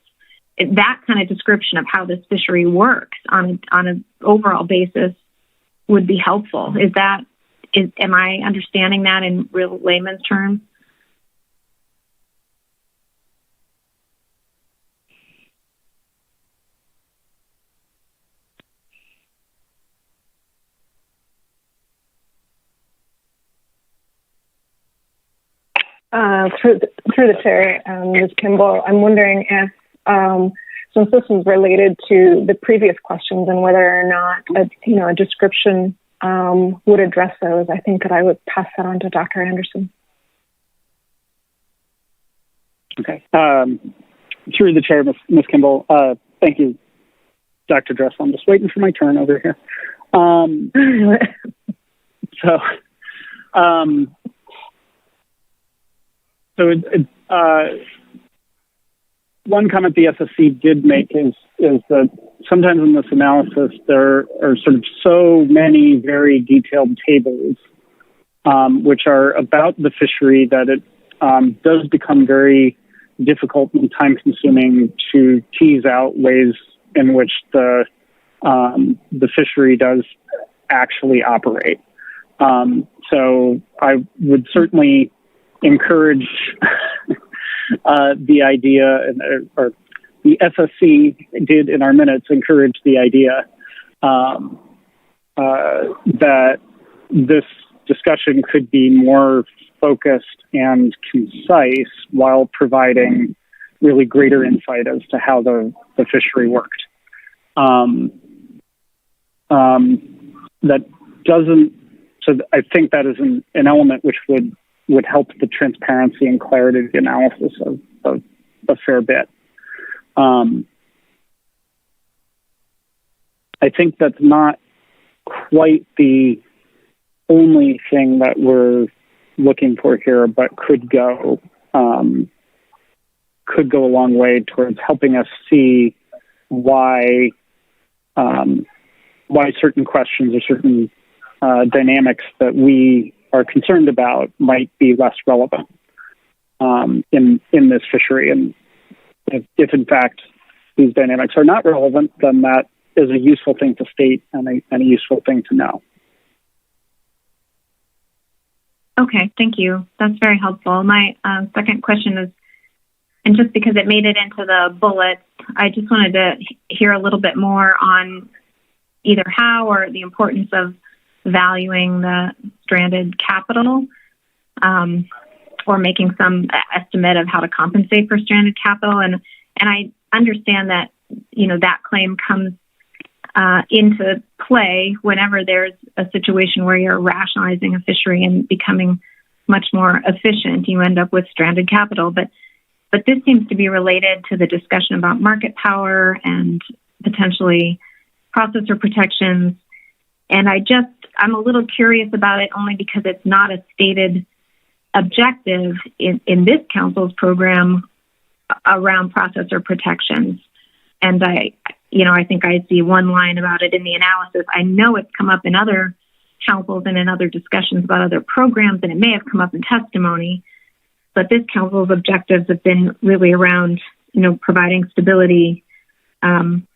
That kind of description of how this fishery works on an overall basis would be helpful. Am I understanding that in real layman's terms? Through the chair, Ms. Kimball, I'm wondering if, since this is related to the previous questions and whether or not a description would address those, I think that I would pass that on to Dr. Anderson. Okay. Through the chair, Ms. Kimball, thank you, Dr. Dressel. I'm just waiting for my turn over here. One comment the SSC did make is that sometimes in this analysis there are sort of so many very detailed tables which are about the fishery that it does become very difficult and time-consuming to tease out ways in which the fishery does actually operate. So I would certainly encourage the idea, or the SSC did in our minutes encourage the idea that this discussion could be more focused and concise while providing really greater insight as to how the fishery worked. That doesn't, so I think that is an element which would help the transparency and clarity of the analysis of a fair bit. I think that's not quite the only thing that we're looking for here, but could go a long way towards helping us see why certain questions or certain dynamics that we are concerned about might be less relevant in this fishery. And if in fact these dynamics are not relevant, then that is a useful thing to state and a useful thing to know. Okay, thank you. That's very helpful. My second question is, and just because it made it into the bullets, I just wanted to hear a little bit more on either how or the importance of valuing the stranded capital, or making some estimate of how to compensate for stranded capital. And I understand that, that claim comes into play whenever there's a situation where you're rationalizing a fishery and becoming much more efficient. You end up with stranded capital. But this seems to be related to the discussion about market power and potentially processor protections. And I'm a little curious about it only because it's not a stated objective in this council's program around processor protections. And I think I see one line about it in the analysis. I know it's come up in other councils and in other discussions about other programs, and it may have come up in testimony, but this council's objectives have been really around, providing stability,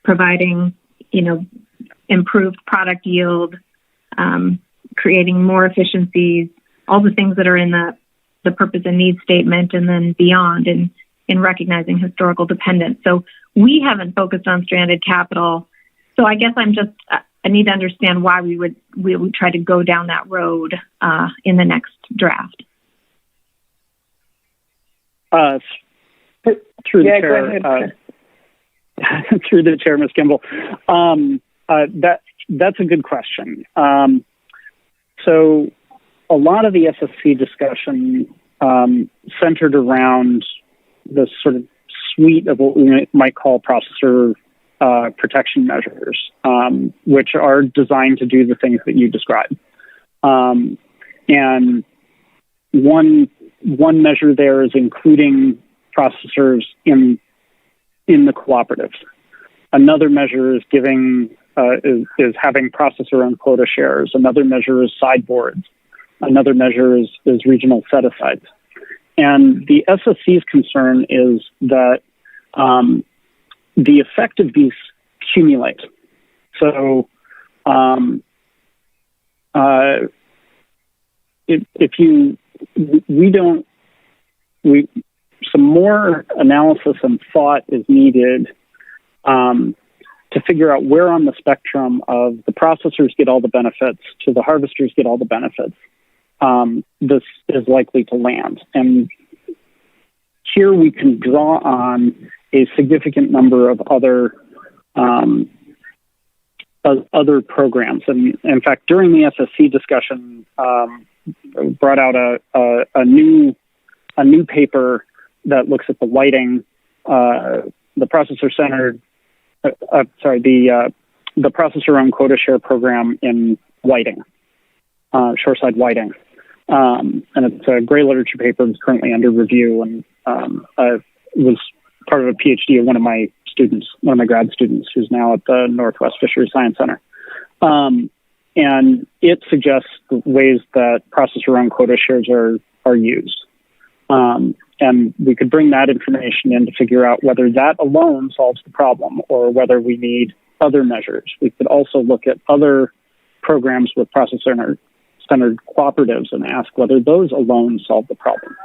providing, improved product yield, creating more efficiencies, all the things that are in the purpose and needs statement, and then beyond in recognizing historical dependence. So we haven't focused on stranded capital. So I guess I need to understand why we would try to go down that road in the next draft. Through the chair, through the chair, Ms. Kimball. That's a good question. So a lot of the SSC discussion centered around the sort of suite of what we might call processor protection measures, which are designed to do the things that you described. And one measure there is including processors in the cooperatives. Another measure is having processor-owned quota shares. Another measure is sideboards. Another measure is regional set-asides. And the SSC's concern is that the effect of these accumulate. So some more analysis and thought is needed to figure out where on the spectrum of the processors get all the benefits to the harvesters get all the benefits this is likely to land. And here we can draw on a significant number of other programs. And in fact, during the SSC discussion, brought out a new paper that looks at the whiting, the processor-centered, the processor-owned quota share program in whiting, shoreside whiting. And it's a gray literature paper that's currently under review, and I was part of a PhD of one of my grad students, who's now at the Northwest Fisheries Science Center. And it suggests ways that processor-owned quota shares are used. And we could bring that information in to figure out whether that alone solves the problem or whether we need other measures. We could also look at other programs with processor-centered cooperatives and ask whether those alone solve the problem.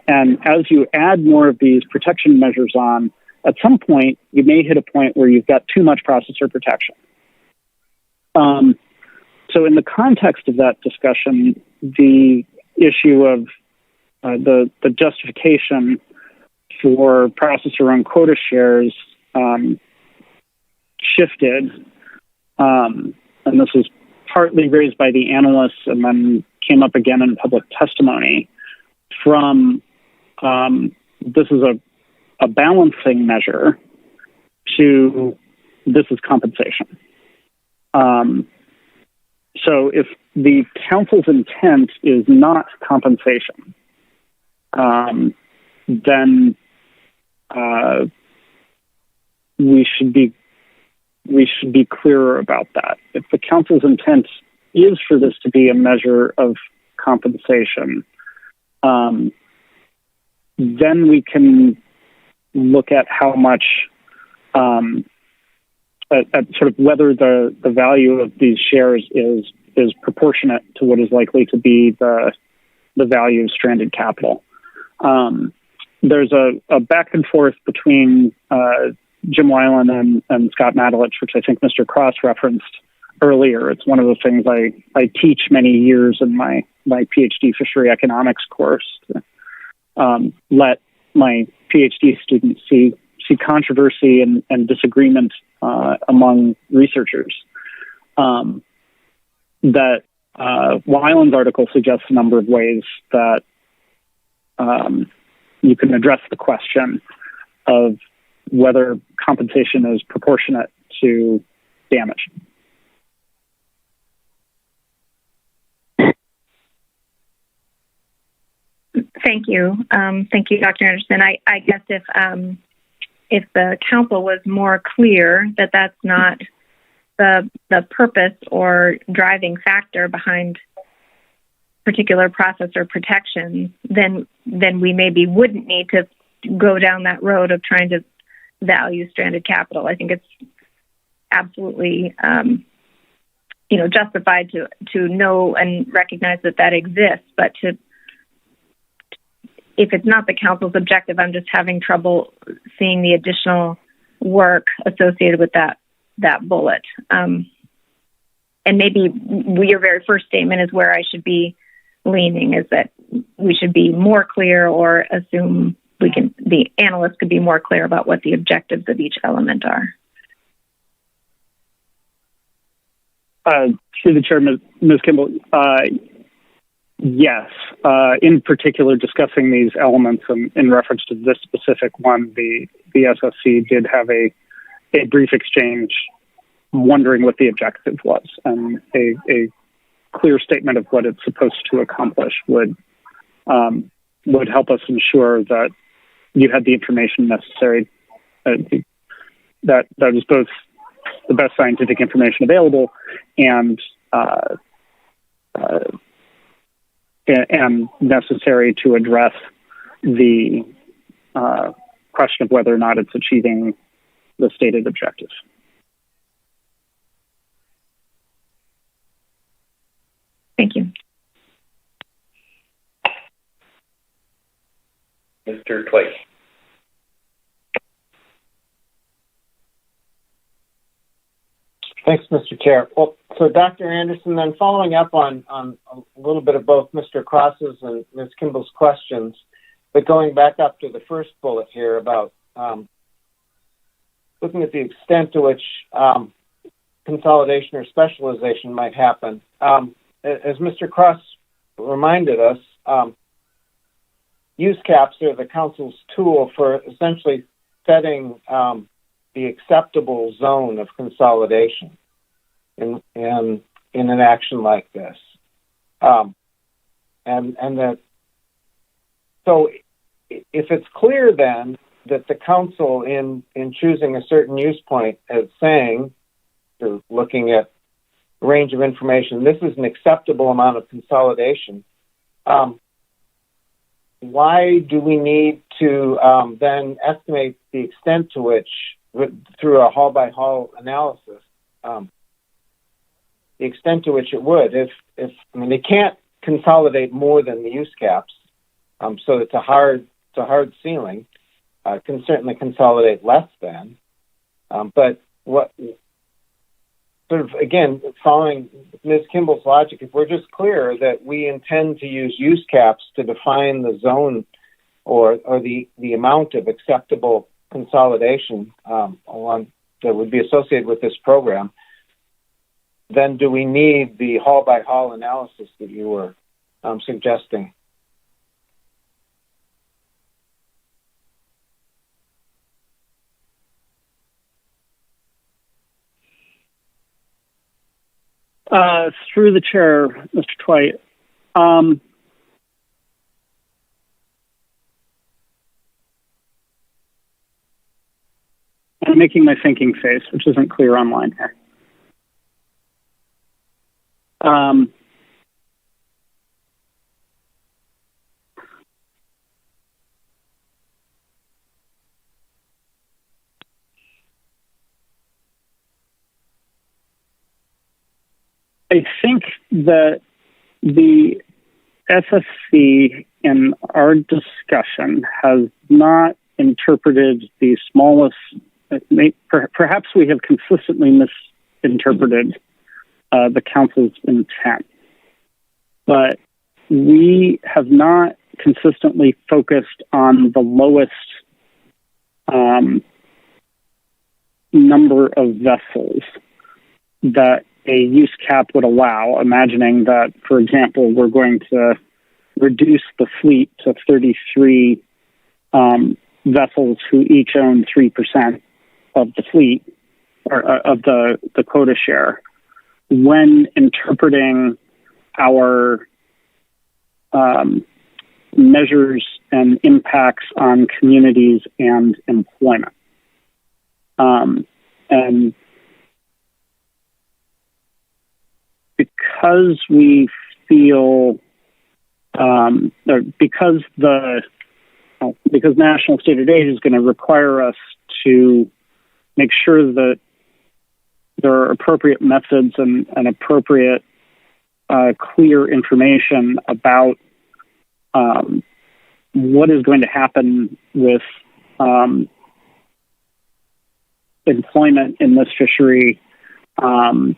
And as you add more of these protection measures on, at some point, you may hit a point where you've got too much processor protection. So in the context of that discussion, the issue of the justification for processor-owned quota shares shifted, and this was partly raised by the analysts and then came up again in public testimony, from this is a balancing measure to this is compensation. So if the council's intent is not compensation, then we should be clearer about that. If the council's intent is for this to be a measure of compensation, then we can look at how much, at sort of whether the value of these shares is proportionate to what is likely to be the value of stranded capital. There's a back and forth between Jim Weiland and Scott Matalich, which I think Mr. Cross referenced earlier. It's one of the things I teach many years in my PhD fishery economics course, to let my PhD students see controversy and disagreement among researchers. That Weiland's article suggests a number of ways that you can address the question of whether compensation is proportionate to damage. Thank you. Thank you, Dr. Anderson. I guess if the council was more clear that that's not the purpose or driving factor behind particular processor protection, then we maybe wouldn't need to go down that road of trying to value stranded capital. I think it's absolutely justified to know and recognize that exists. But if it's not the council's objective, I'm just having trouble seeing the additional work associated with that bullet. And maybe your very first statement is where I should be leaning, is that we should be more clear, or assume the analyst could be more clear about what the objectives of each element are. Through the chair, Ms. Kimball, yes. In particular, discussing these elements in reference to this specific one, the SSC did have a brief exchange wondering what the objective was, and a clear statement of what it's supposed to accomplish would help us ensure that you had the information necessary, that is both the best scientific information available and necessary to address the question of whether or not it's achieving the stated objectives. Thank you. Mr. Twice. Thanks, Mr. Chair. Well, so Dr. Anderson, then following up on a little bit of both Mr. Cross's and Ms. Kimball's questions, but going back up to the first bullet here about looking at the extent to which consolidation or specialization might happen. As Mr. Cross reminded us, use caps are the council's tool for essentially setting the acceptable zone of consolidation in an action like this, and that. So, if it's clear then that the council in choosing a certain use point as saying, or looking at a range of information, this is an acceptable amount of consolidation. Why do we need to then estimate the extent to which, through a hall-by-hall analysis, the extent to which it would, if they can't consolidate more than the use caps, so it's a hard ceiling. Can certainly consolidate less than, but what sort of, again, following Ms. Kimball's logic, if we're just clear that we intend to use use caps to define the zone or the amount of acceptable consolidation that would be associated with this program, then do we need the hall-by-hall analysis that you were suggesting? Through the chair, Mr. Twite, I'm making my thinking face, which isn't clear online here. I think that the SSC in our discussion has not interpreted the smallest, perhaps we have consistently misinterpreted the council's intent, but we have not consistently focused on the lowest number of vessels that a use cap would allow, imagining that, for example, we're going to reduce the fleet to 33 vessels who each own 3% of the fleet, or of the quota share. When interpreting our measures and impacts on communities and employment. And because we feel, because national stated aid is going to require us to make sure that there are appropriate methods and appropriate clear information about what is going to happen with employment in this fishery and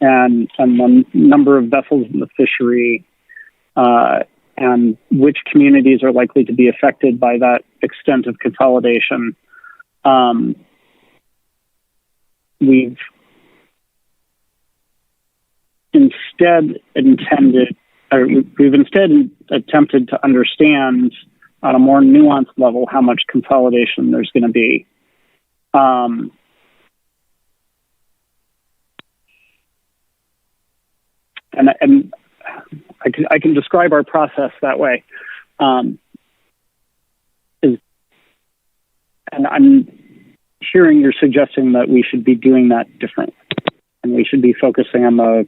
the number of vessels in the fishery and which communities are likely to be affected by that extent of consolidation. We've instead attempted to understand on a more nuanced level how much consolidation there's going to be. And I can describe our process that way. And I'm hearing you're suggesting that we should be doing that different, and we should be focusing on the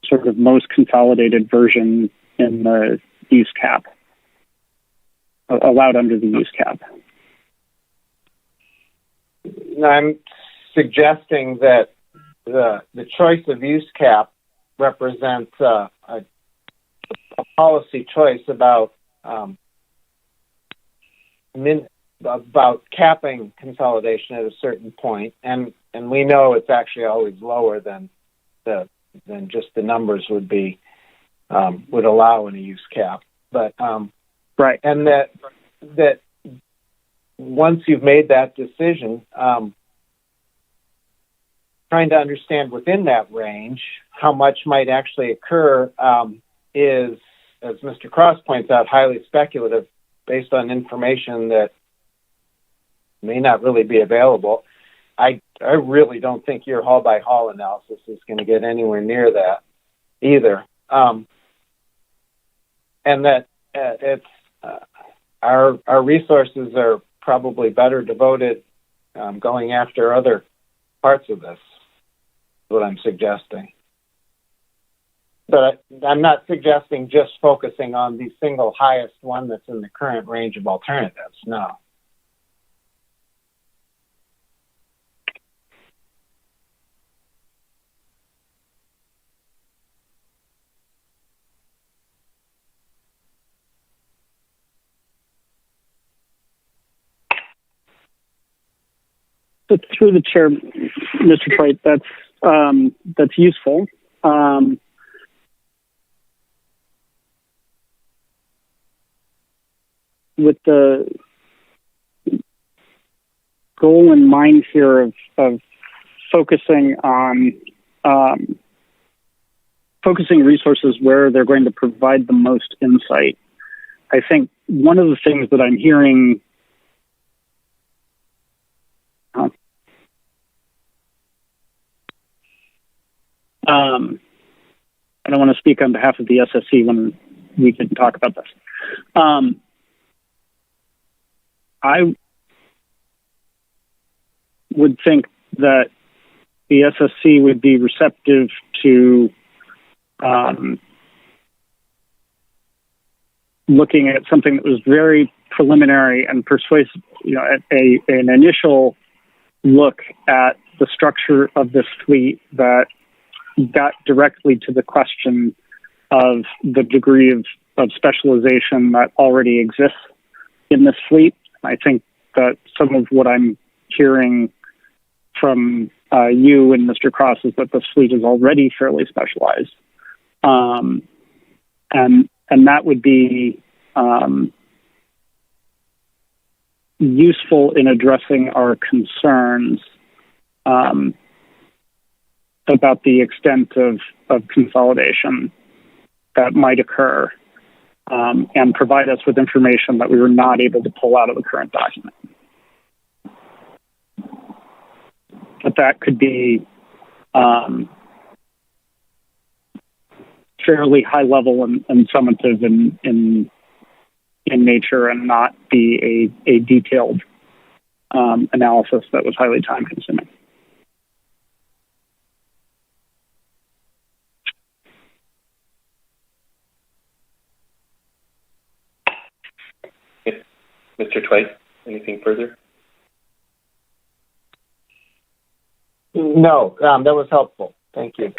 sort of most consolidated version in the use cap, allowed under the use cap. I'm suggesting that the choice of use cap represents a policy choice about capping consolidation at a certain point, and we know it's actually always lower than just the numbers would allow in a use cap. But right, and that once you've made that decision, trying to understand within that range how much might actually occur is, as Mr. Cross points out, highly speculative based on information that may not really be available. I really don't think your hall by hall analysis is going to get anywhere near that either. And that it's our resources are probably better devoted going after other parts of this, is what I'm suggesting. But I'm not suggesting just focusing on the single highest one that's in the current range of alternatives, no. But through the chair, Mr. Twite, that's useful. With the goal in mind here of focusing on focusing resources where they're going to provide the most insight, I think one of the things that I'm hearing I don't want to speak on behalf of the SSC when we can talk about this. I would think that the SSC would be receptive to looking at something that was very preliminary and persuasive, an initial look at the structure of this fleet that got directly to the question of the degree of specialization that already exists in this fleet. I think that some of what I'm hearing from you and Mr. Cross is that this fleet is already fairly specialized. And that would be useful in addressing our concerns about the extent of consolidation that might occur, and provide us with information that we were not able to pull out of the current document. But that could be fairly high level and summative in nature, and not be a detailed analysis that was highly time consuming. Mr. Twite, anything further? No, that was helpful. Thank you.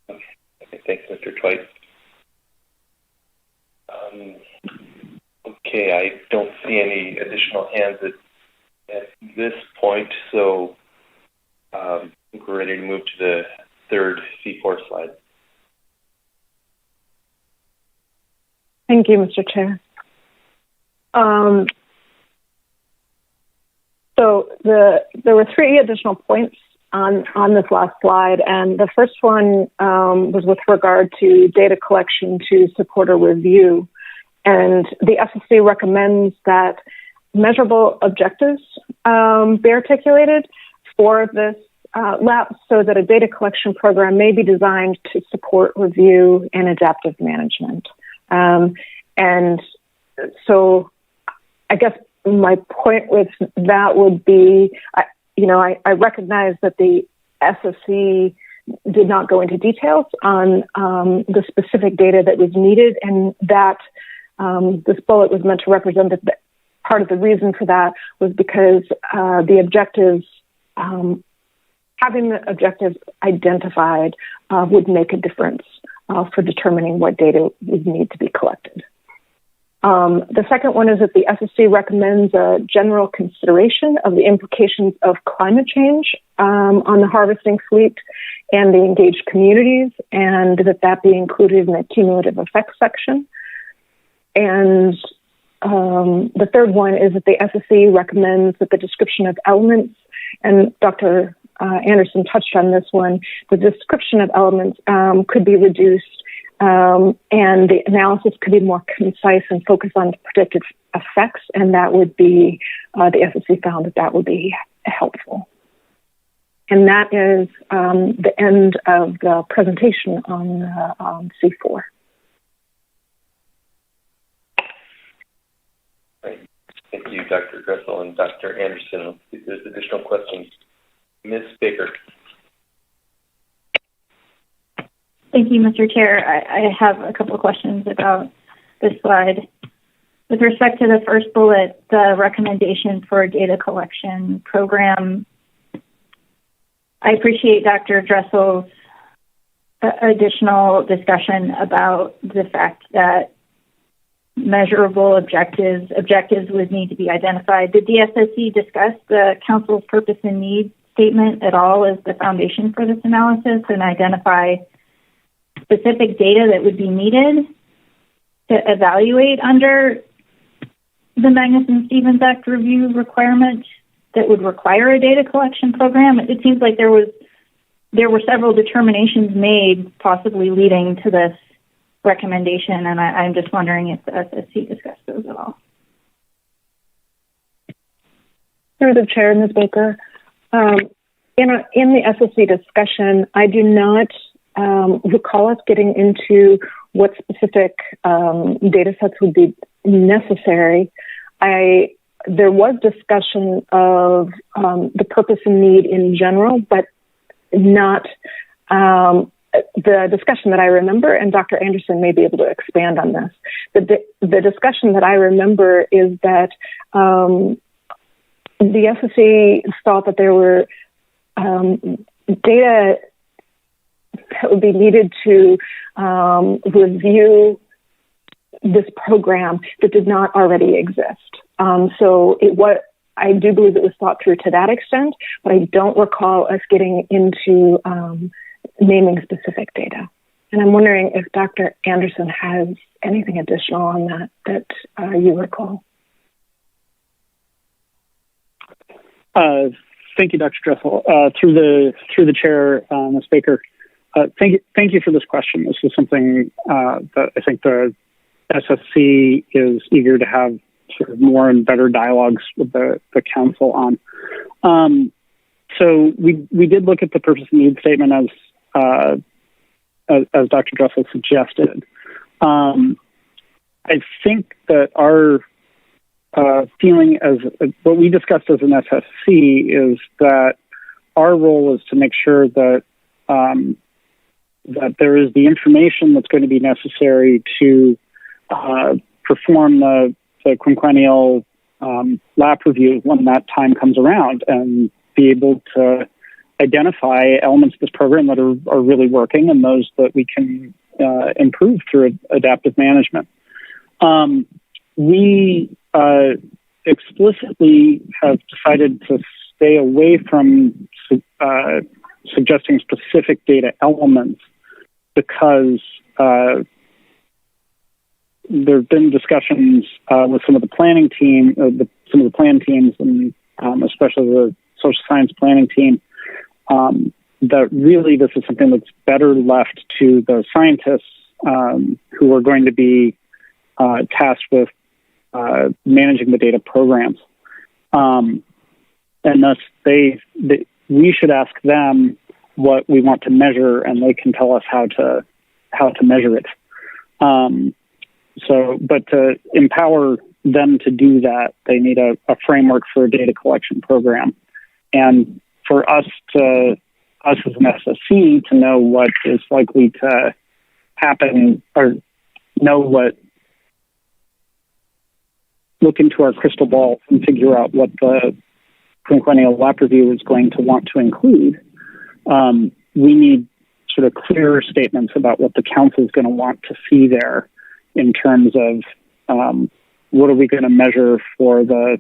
Okay, thanks, Mr. Twice. Okay, I don't see any additional hands at this point, so I think we're ready to move to the third C4 slide. Thank you, Mr. Chair. So there were three additional points on this last slide, and the first one was with regard to data collection to support a review. And the FSC recommends that measurable objectives be articulated for this lab so that a data collection program may be designed to support review and adaptive management. And so I guess my point with that would be, I recognize that the SSC did not go into details on the specific data that was needed, and that this bullet was meant to represent that part of the reason for that was because the objectives, having the objectives identified would make a difference for determining what data would need to be collected. The second one is that the SSC recommends a general consideration of the implications of climate change on the harvesting fleet and the engaged communities, and that be included in the cumulative effects section. And the third one is that the SSC recommends that the description of elements, and Dr. Anderson touched on this one, the description of elements could be reduced, and the analysis could be more concise and focus on predicted effects, and that would be, the SSC found that would be helpful. And that is the end of the presentation on C4. Great. Thank you, Dr. Dressel and Dr. Anderson. If there's additional questions, Ms. Baker. Thank you, Mr. Chair. I have a couple of questions about this slide. With respect to the first bullet, the recommendation for a data collection program, I appreciate Dr. Dressel's additional discussion about the fact that measurable objectives would need to be identified. Did the SSC discuss the Council's purpose and need statement at all as the foundation for this analysis and identify specific data that would be needed to evaluate under the Magnuson-Stevens Act review requirement that would require a data collection program? It seems like there were several determinations made possibly leading to this recommendation, and I'm just wondering if the SSC discussed those at all. Through the chair, Ms. Baker, in the SSC discussion, I do not recall us getting into what specific data sets would be necessary. There was discussion of the purpose and need in general, but not the discussion that I remember, and Dr. Anderson may be able to expand on this. The discussion that I remember is that the SSC thought that there were data that would be needed to review this program that did not already exist. I do believe it was thought through to that extent, but I don't recall us getting into naming specific data. And I'm wondering if Dr. Anderson has anything additional on that you recall. Thank you, Dr. Dressel. Through the chair, Ms. Baker, thank you for this question. This is something that I think the SSC is eager to have sort of more and better dialogues with the council on. So we did look at the purpose and need statement as Dr. Dressel suggested. I think that our feeling as what we discussed as an SSC is that our role is to make sure that that there is the information that's going to be necessary to perform the quinquennial lab review when that time comes around, and be able to identify elements of this program that are really working and those that we can improve through adaptive management. We explicitly have decided to stay away from suggesting specific data elements because there have been discussions with some of the planning team, some of the plan teams, and especially the social science planning team, that really this is something that's better left to the scientists who are going to be tasked with managing the data programs. And thus, we should ask them what we want to measure, and they can tell us how to measure it. But to empower them to do that, they need a framework for a data collection program. And for us as an SSC to know what is likely to happen, or look into our crystal ball and figure out what the quinquennial lab review is going to want to include, we need sort of clearer statements about what the council is going to want to see there in terms of what are we going to measure for the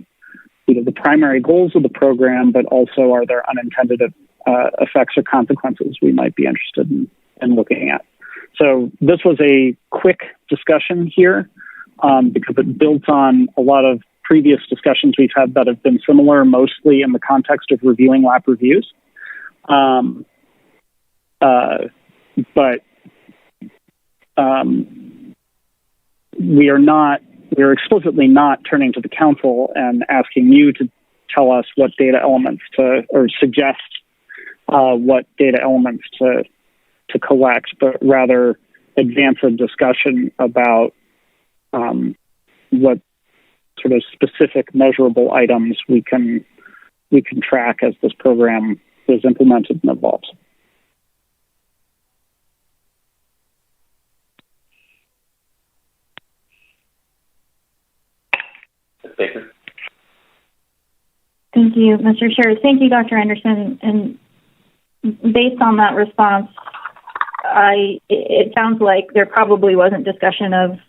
primary goals of the program, but also are there unintended effects or consequences we might be interested in looking at. So this was a quick discussion here because it built on a lot of previous discussions we've had that have been similar, mostly in the context of reviewing lab reviews. We are explicitly not turning to the council and asking you to tell us what data elements or suggest what data elements to collect, but rather advance a discussion about what sort of specific measurable items we can track as this program is implemented and evolves. Baker. Thank you, Mr. Chair. Thank you, Dr. Anderson. And based on that response, it sounds like there probably wasn't discussion of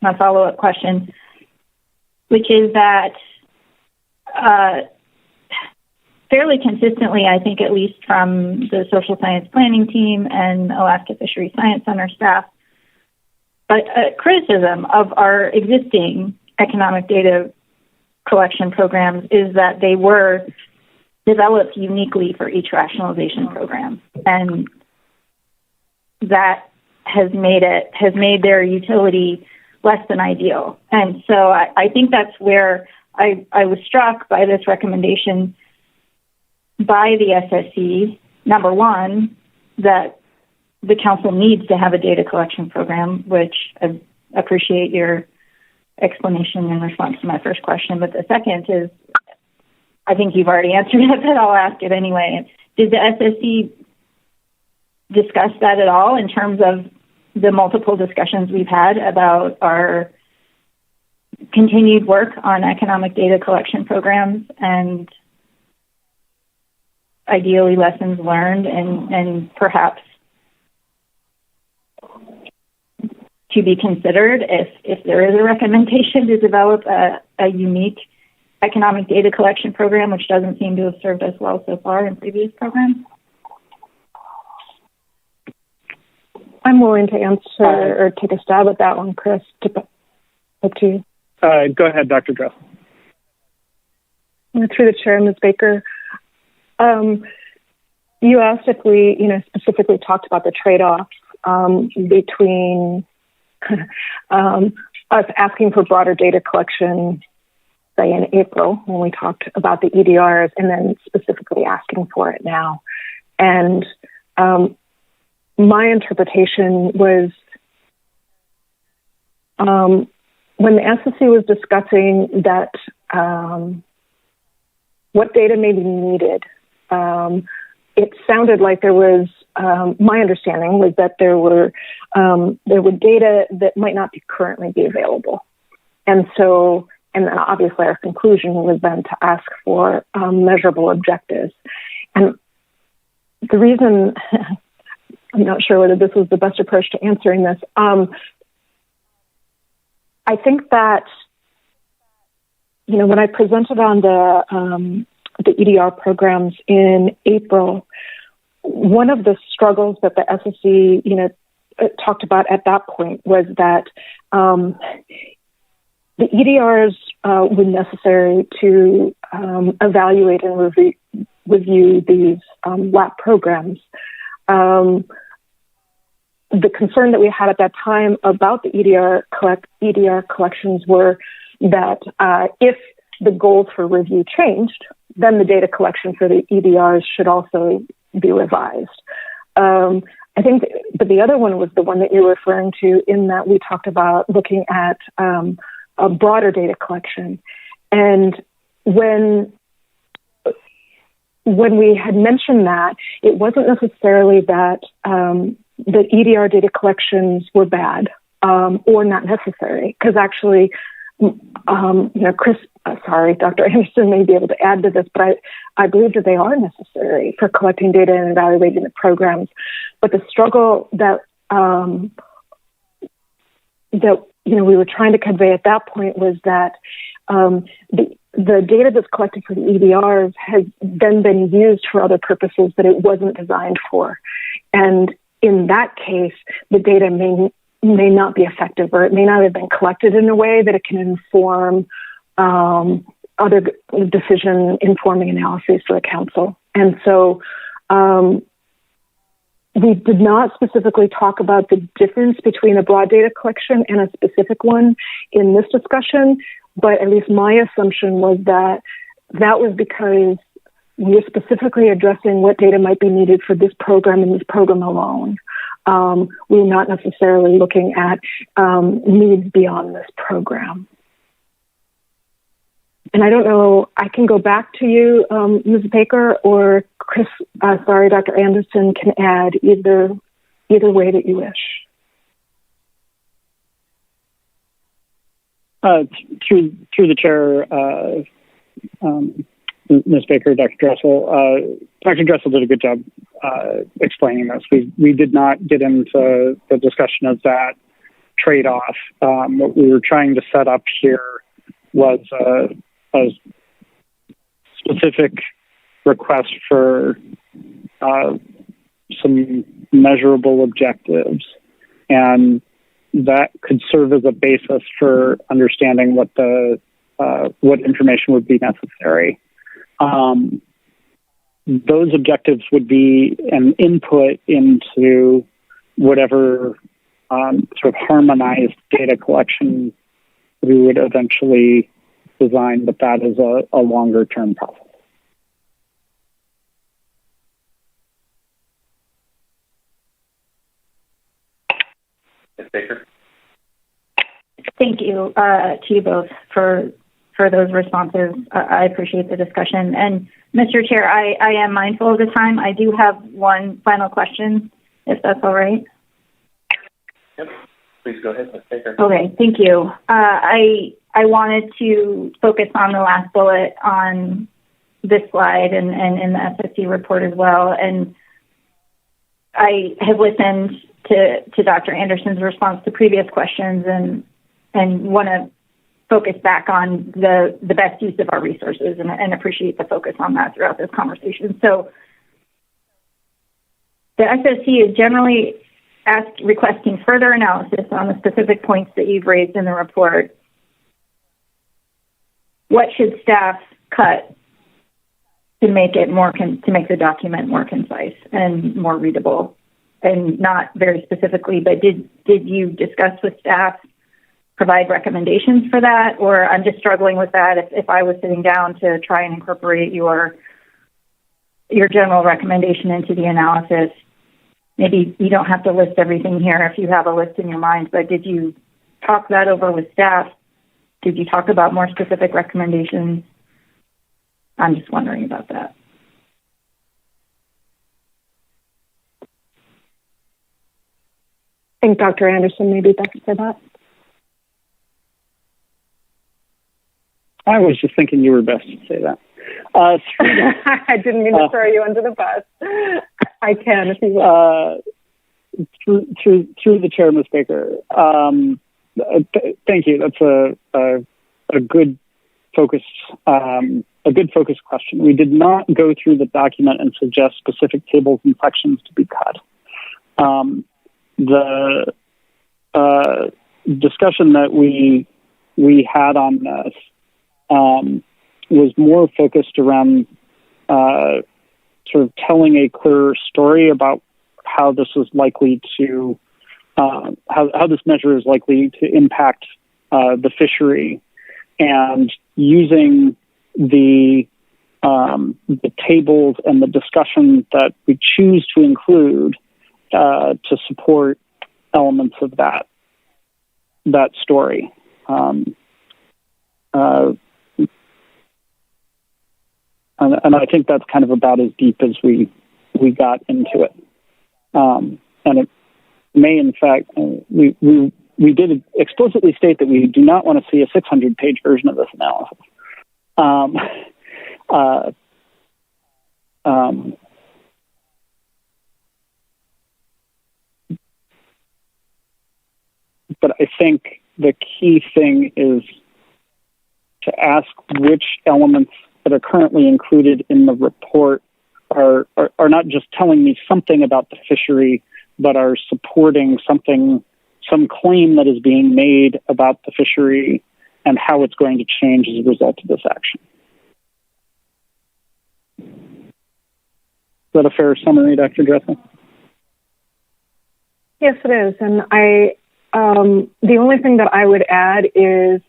my follow-up question, which is that fairly consistently, I think at least from the social science planning team and Alaska Fisheries Science Center staff, but criticism of our existing economic data collection programs is that they were developed uniquely for each rationalization program, and that has made their utility less than ideal. And so I think that's where I was struck by this recommendation by the SSC. Number one, that the council needs to have a data collection program, which I appreciate your explanation in response to my first question. But the second is, I think you've already answered it, but I'll ask it anyway. Did the SSC discuss that at all in terms of the multiple discussions we've had about our continued work on economic data collection programs and ideally lessons learned and perhaps to be considered if there is a recommendation to develop a unique economic data collection program, which doesn't seem to have served us well so far in previous programs? I'm willing to answer or take a stab at that one, Chris. Up to you. Go ahead, Dr. Dressel. Through the chair, Ms. Baker. You asked if we, specifically talked about the trade-offs between us asking for broader data collection, say in April when we talked about the EDRs, and then specifically asking for it now. And my interpretation was when the SSC was discussing that what data may be needed, it sounded like there was, my understanding was that there were data that might not currently be available. And then obviously our conclusion was then to ask for measurable objectives. And the reason I'm not sure whether this was the best approach to answering this. I think that, when I presented on the EDR programs in April, one of the struggles that the SSC, talked about at that point was that the EDRs were necessary to evaluate and review these LAP programs. The concern that we had at that time about the EDR collections were that if the goals for review changed, then the data collection for the EDRs should also be revised. I think, but the other one was the one that you're referring to, in that we talked about looking at a broader data collection. And when we had mentioned that, it wasn't necessarily that the EDR data collections were bad or not necessary, because actually, Dr. Anderson may be able to add to this, but I believe that they are necessary for collecting data and evaluating the programs. But the struggle that we were trying to convey at that point was that the data that's collected for the EDRs has then been used for other purposes that it wasn't designed for. And in that case, the data may not be effective, or it may not have been collected in a way that it can inform other decision-informing analyses for the council. And so we did not specifically talk about the difference between a broad data collection and a specific one in this discussion, but at least my assumption was that that was because we were specifically addressing what data might be needed for this program and this program alone. We were not necessarily looking at needs beyond this program. And I don't know, I can go back to you, Ms. Baker, or Dr. Anderson can add either way that you wish. Through the chair, Ms. Baker, Dr. Dressel. Dr. Dressel did a good job explaining this. We did not get into the discussion of that trade-off. What we were trying to set up here was a specific request for some measurable objectives, and that could serve as a basis for understanding what information would be necessary. Those objectives would be an input into whatever sort of harmonized data collection we would eventually design, but that is a longer term process. Ms. Baker? Thank you to you both for those responses. I appreciate the discussion. And Mr. Chair, I am mindful of the time. I do have one final question, if that's all right. Yep. Please go ahead, Ms. Baker. Okay, thank you. I wanted to focus on the last bullet on this slide and in the SSC report as well. And I have listened to Dr. Anderson's response to previous questions and want to focus back on the best use of our resources and appreciate the focus on that throughout this conversation. So the SSC is generally requesting further analysis on the specific points that you've raised in the report. What should staff cut to make it to make the document more concise and more readable? And not very specifically, but did you discuss with staff, provide recommendations for that? Or I'm just struggling with that if I was sitting down to try and incorporate your general recommendation into the analysis. Maybe you don't have to list everything here if you have a list in your mind, but did you talk that over with staff? Did you talk about more specific recommendations? I'm just wondering about that. I think Dr. Anderson may be best for that. I was just thinking you were best to say that. I didn't mean to throw you under the bus. I can, if you through the chair, Ms. Baker. Thank you. That's a good focus. A good focus question. We did not go through the document and suggest specific tables and sections to be cut. The discussion that we had on this was more focused around sort of telling a clearer story about how this is likely to how this measure is likely to impact the fishery, and using the tables and the discussion that we choose to include to support elements of that story. And I think that's kind of about as deep as we got into it. And it may, in fact, we did explicitly state that we do not want to see a 600-page version of this analysis. But I think the key thing is to ask which elements that are currently included in the report are not just telling me something about the fishery, but are supporting some claim that is being made about the fishery and how it's going to change as a result of this action. Is that a fair summary, Dr. Dressel? Yes, it is. And the only thing that I would add is,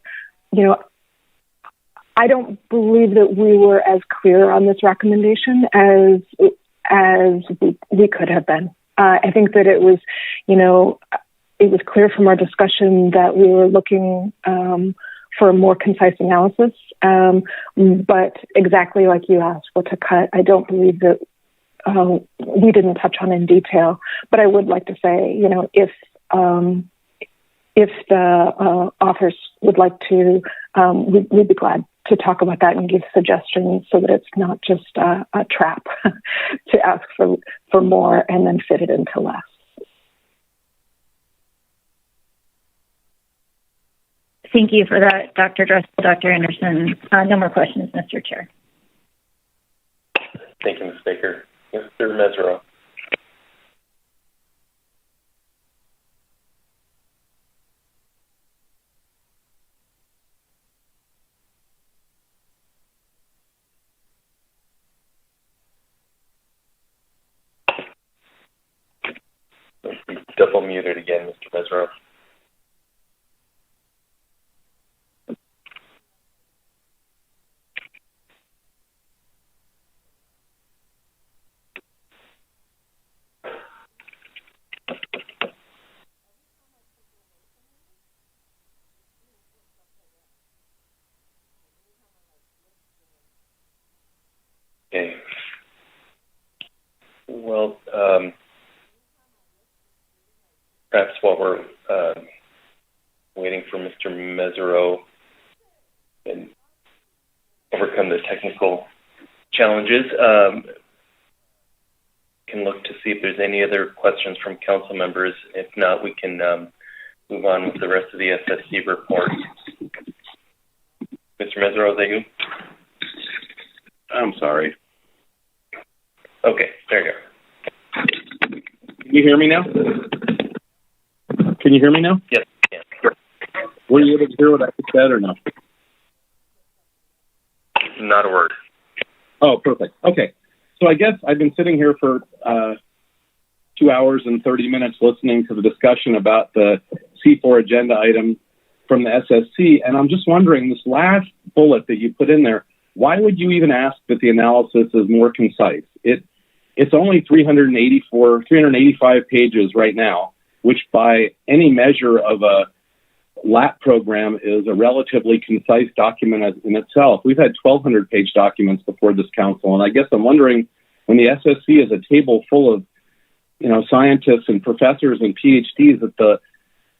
I don't believe that we were as clear on this recommendation as we could have been. I think that it was clear from our discussion that we were looking for a more concise analysis. But exactly like you asked, what to cut, I don't believe that we didn't touch on in detail. But I would like to say, if the authors would like to, we'd be glad to talk about that and give suggestions so that it's not just a trap to ask for more and then fit it into less. Thank you for that, Dr. Dressel, Dr. Anderson. No more questions, Mr. Chair. Thank you, Ms. Baker. Mr. Mesereau. Double muted again, Mr. Mesereau. Okay. Well, perhaps while we're waiting for Mr. Mesereau and overcome the technical challenges, can look to see if there's any other questions from council members. If not, we can move on with the rest of the SSC report. Mr. Mesereau, is that you? I'm sorry. Okay, there you go. Can you hear me now? Can you hear me now? Yes. Were you able to hear what I said or no? Not a word. Oh, perfect. Okay. So I guess I've been sitting here for 2 hours and 30 minutes listening to the discussion about the C4 agenda item from the SSC, and I'm just wondering, this last bullet that you put in there, why would you even ask that the analysis is more concise? It's only 385 pages right now, which by any measure of a LAP program is a relatively concise document in itself. We've had 1,200-page documents before this council, and I guess I'm wondering, when the SSC is a table full of, scientists and professors and PhDs, that the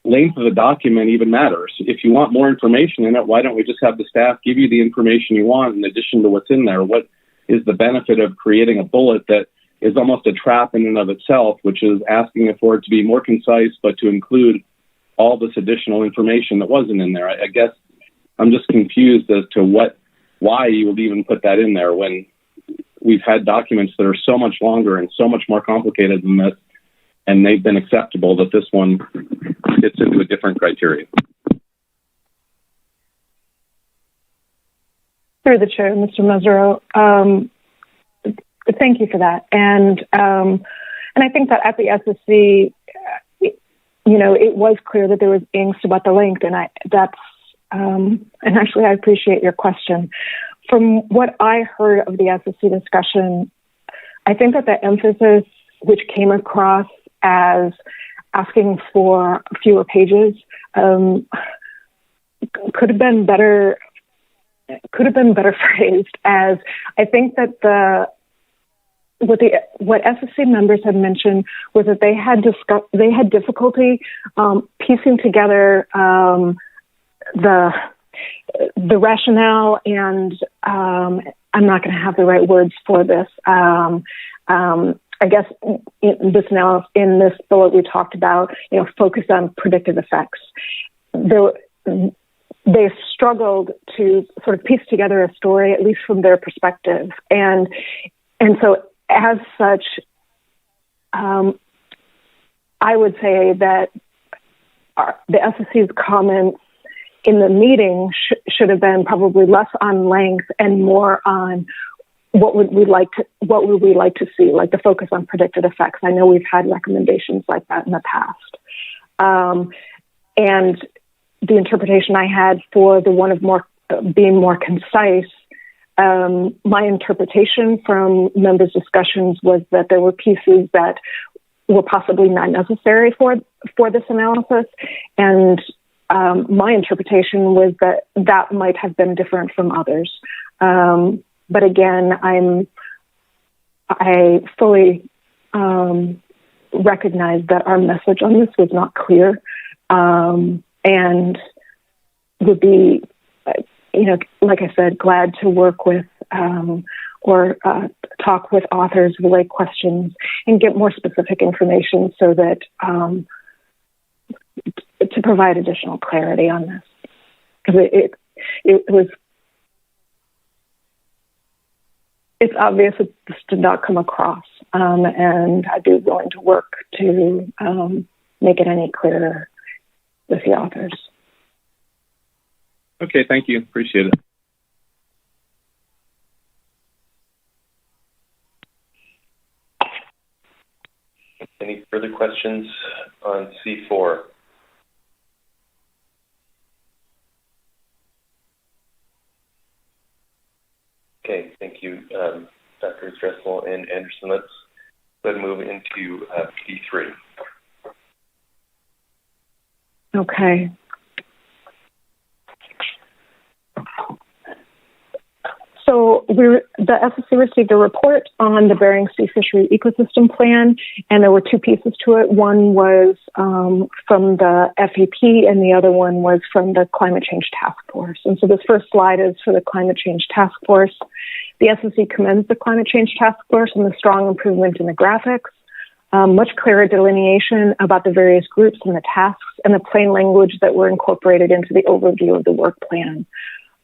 length of the document even matters. If you want more information in it, why don't we just have the staff give you the information you want in addition to what's in there? What is the benefit of creating a bullet that is almost a trap in and of itself, which is asking for it to be more concise, but to include all this additional information that wasn't in there. I guess I'm just confused as to why you would even put that in there when we've had documents that are so much longer and so much more complicated than this, and they've been acceptable, that this one fits into a different criteria. Through the chair, Mr. Mazzaro, thank you for that. And I think that at the SSC, it was clear that there was angst about the length, and and actually I appreciate your question. From what I heard of the SSC discussion, I think that the emphasis, which came across as asking for fewer pages, could have been better phrased as, I think that what SSC members had mentioned was that they had difficulty piecing together the rationale, and I'm not going to have the right words for this. I guess in this bullet we talked about, focus on predictive effects. They struggled to sort of piece together a story, at least from their perspective, and so as such, I would say that the SSC's comments in the meeting should have been probably less on length and more on what would we like to see, like the focus on predicted effects. I know we've had recommendations like that in the past, and the interpretation I had for the one of being more concise. My interpretation from members' discussions was that there were pieces that were possibly not necessary for this analysis, and my interpretation was that might have been different from others. But again, I fully recognize that our message on this was not clear, and would be, like I said, glad to work with or talk with authors, relay questions, and get more specific information so that to provide additional clarity on this, because it's obvious that this did not come across, and I'd be willing to work to make it any clearer with the authors. Okay, thank you. Appreciate it. Any further questions on C4? Okay, thank you, Dr. Dressel and Anderson. Let's move into P3. Okay. So the SSC received a report on the Bering Sea Fishery Ecosystem Plan, and there were two pieces to it. One was from the FEP, and the other one was from the Climate Change Task Force. And so this first slide is for the Climate Change Task Force. The SSC commends the Climate Change Task Force on the strong improvement in the graphics, much clearer delineation about the various groups and the tasks, and the plain language that were incorporated into the overview of the work plan.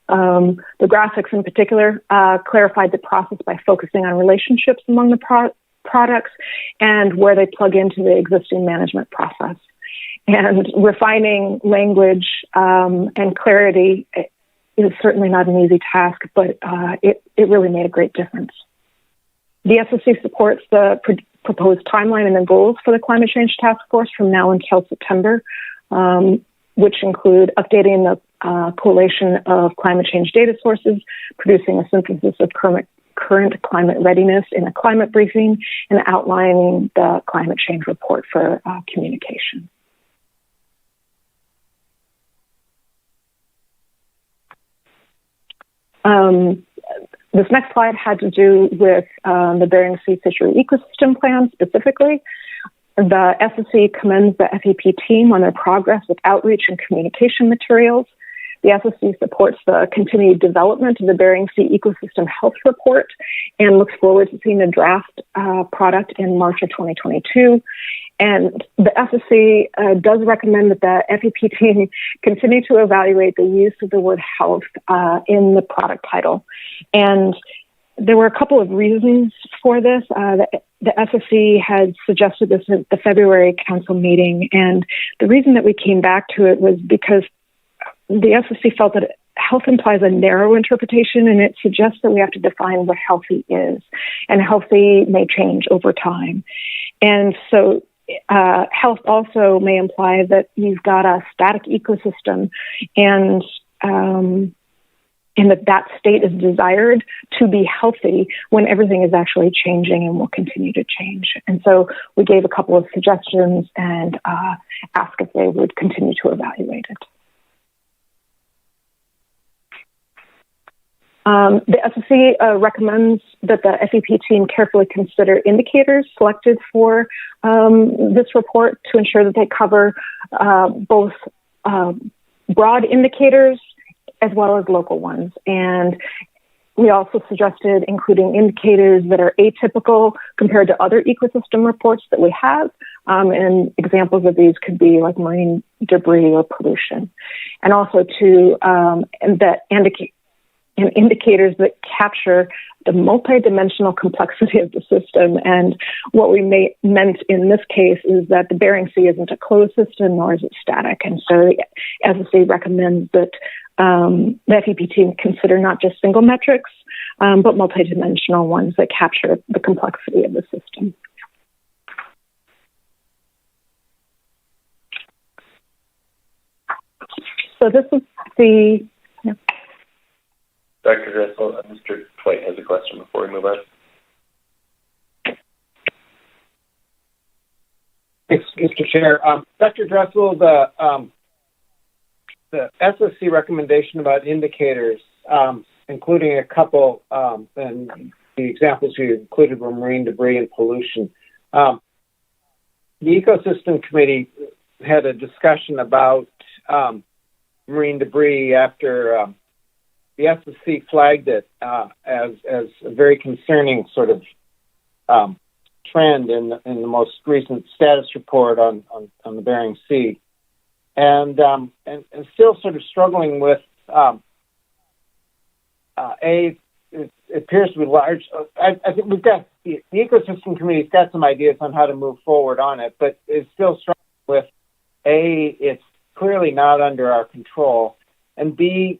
The graphics in particular clarified the process by focusing on relationships among the products and where they plug into the existing management process. And refining language and clarity is certainly not an easy task, but it really made a great difference. The SSC supports the proposed timeline and the goals for the Climate Change Task Force from now until September, which include updating the collation of climate change data sources, producing a synthesis of current climate readiness in a climate briefing, and outlining the climate change report for communication. This next slide had to do with the Bering Sea Fishery Ecosystem Plan specifically. The SSC commends the FEP team on their progress with outreach and communication materials. The SSC supports the continued development of the Bering Sea Ecosystem Health Report and looks forward to seeing a draft product in March of 2022. And the SSC does recommend that the FEP team continue to evaluate the use of the word health in the product title. And there were a couple of reasons for this. The SSC had suggested this at the February council meeting, and the reason that we came back to it was because the SSC felt that health implies a narrow interpretation, and it suggests that we have to define what healthy is, and healthy may change over time. And so health also may imply that you've got a static ecosystem, and that state is desired to be healthy when everything is actually changing and will continue to change. And so we gave a couple of suggestions and asked if they would continue to evaluate it. The SSC recommends that the FEP team carefully consider indicators selected for this report to ensure that they cover both broad indicators as well as local ones. And we also suggested including indicators that are atypical compared to other ecosystem reports that we have. And examples of these could be like marine debris or pollution. And also to indicators that capture the multidimensional complexity of the system. And what we meant in this case is that the Bering Sea isn't a closed system, nor is it static. And so the SSC recommends that the FEP team consider not just single metrics, but multidimensional ones that capture the complexity of the system. So this is the... Yeah. Dr. Dressel, Mr. Twite has a question before we move on. Thanks, Mr. Chair. Dr. Dressel, the SSC recommendation about indicators, including a couple, and the examples you included were marine debris and pollution. The Ecosystem Committee had a discussion about marine debris after the SSC flagged it as a very concerning sort of trend in the most recent status report on the Bering Sea. And still sort of struggling with, it appears to be large. I think we've got, the Ecosystem Committee's got some ideas on how to move forward on it, but it's still struggling with, it's clearly not under our control, and B,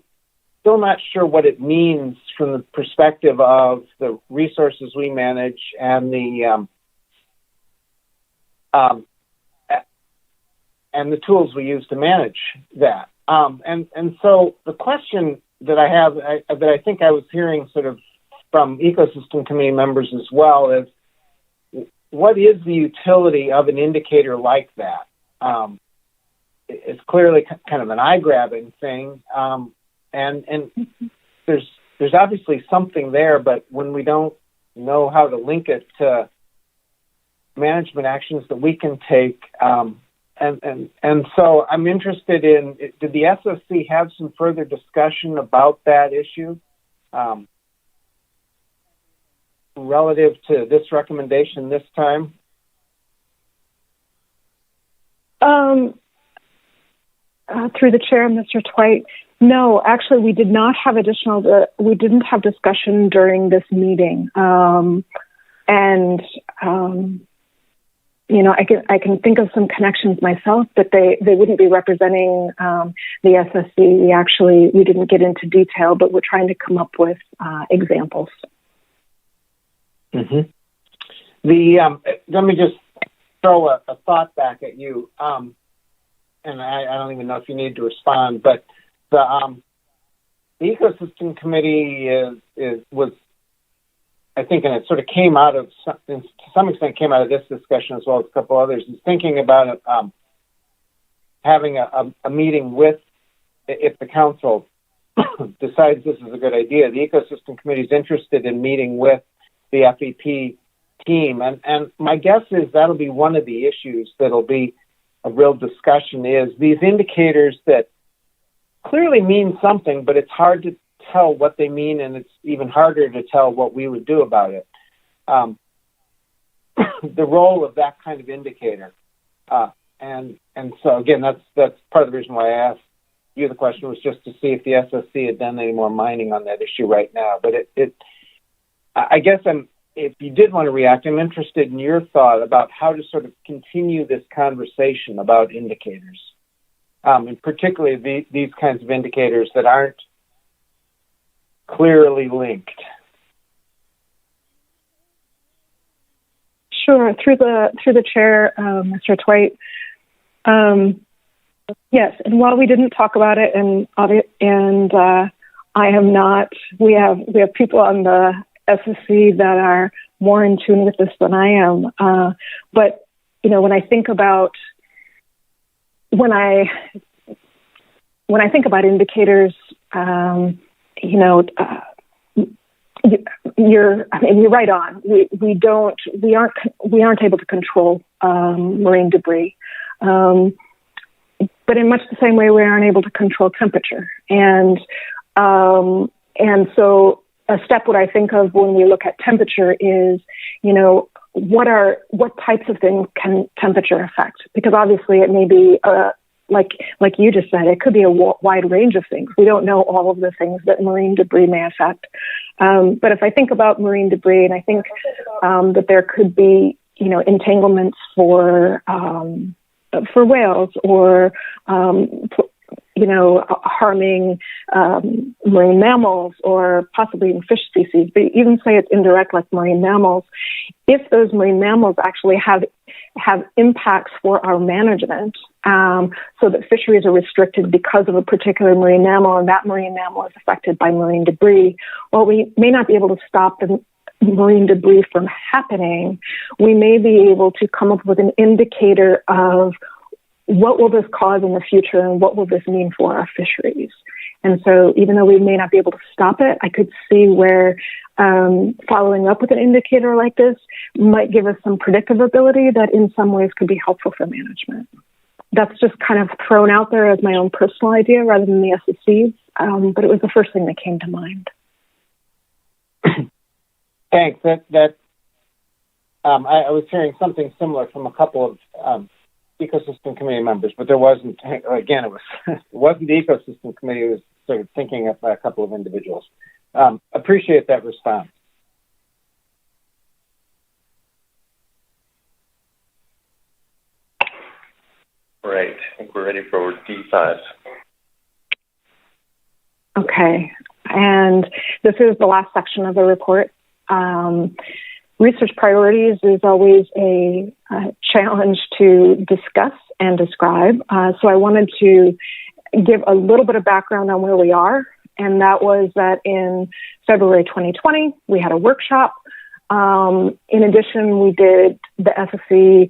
still not sure what it means from the perspective of the resources we manage and the tools we use to manage that. And so the question that I have, that I think I was hearing sort of from Ecosystem Committee members as well, is what is the utility of an indicator like that? It's clearly kind of an eye-grabbing thing, and there's obviously something there, but when we don't know how to link it to management actions that we can take, and so I'm interested in, did the SSC have some further discussion about that issue relative to this recommendation this time? Through the chair, Mr. Twite, no, actually, we did not have we didn't have discussion during this meeting. You know, I can think of some connections myself, but they wouldn't be representing the SSC. We didn't get into detail, but we're trying to come up with examples. Mm-hmm. Let me just throw a thought back at you, and I don't even know if you need to respond, but the Ecosystem Committee was, I think, and it sort of came out of, to some extent came out of this discussion as well as a couple others, is thinking about having a meeting with, if the council decides this is a good idea, the Ecosystem Committee is interested in meeting with the FEP team. And my guess is that'll be one of the issues that'll be a real discussion, is these indicators that clearly mean something, but it's hard to tell what they mean, and it's even harder to tell what we would do about it. The role of that kind of indicator. And so, again, that's part of the reason why I asked you the question, was just to see if the SSC had done any more mining on that issue right now. But I guess if you did want to react, I'm interested in your thought about how to sort of continue this conversation about indicators, and particularly these kinds of indicators that aren't clearly linked. Sure, through the chair, Mr. Twite. Yes, and while we didn't talk about it, and I am not, we have people on the SSC that are more in tune with this than I am. But when I think about indicators, you're right on. We aren't able to control marine debris. But in much the same way, we aren't able to control temperature. And so a step what I think of when we look at temperature is, what types of things can temperature affect? Because obviously it may be, like you just said, it could be a wide range of things. We don't know all of the things that marine debris may affect. But if I think about marine debris, and I think that there could be, entanglements for whales, or harming marine mammals, or possibly even fish species, but even say it's indirect like marine mammals. If those marine mammals actually have impacts for our management, so that fisheries are restricted because of a particular marine mammal, and that marine mammal is affected by marine debris, while we may not be able to stop the marine debris from happening, we may be able to come up with an indicator of what will this cause in the future, and what will this mean for our fisheries. And so even though we may not be able to stop it, I could see where following up with an indicator like this might give us some predictive ability that in some ways could be helpful for management. That's just kind of thrown out there as my own personal idea rather than the SSC's, but it was the first thing that came to mind. Thanks. I was hearing something similar from a couple of ecosystem committee members, but there wasn't. Again, it wasn't the ecosystem committee. It was sort of thinking of a couple of individuals. Appreciate that response. Right. I think we're ready for D5. Okay. And this is the last section of the report. Research priorities is always a challenge to discuss and describe. So I wanted to give a little bit of background on where we are. And that was that in February 2020, we had a workshop. In addition, we did the SSC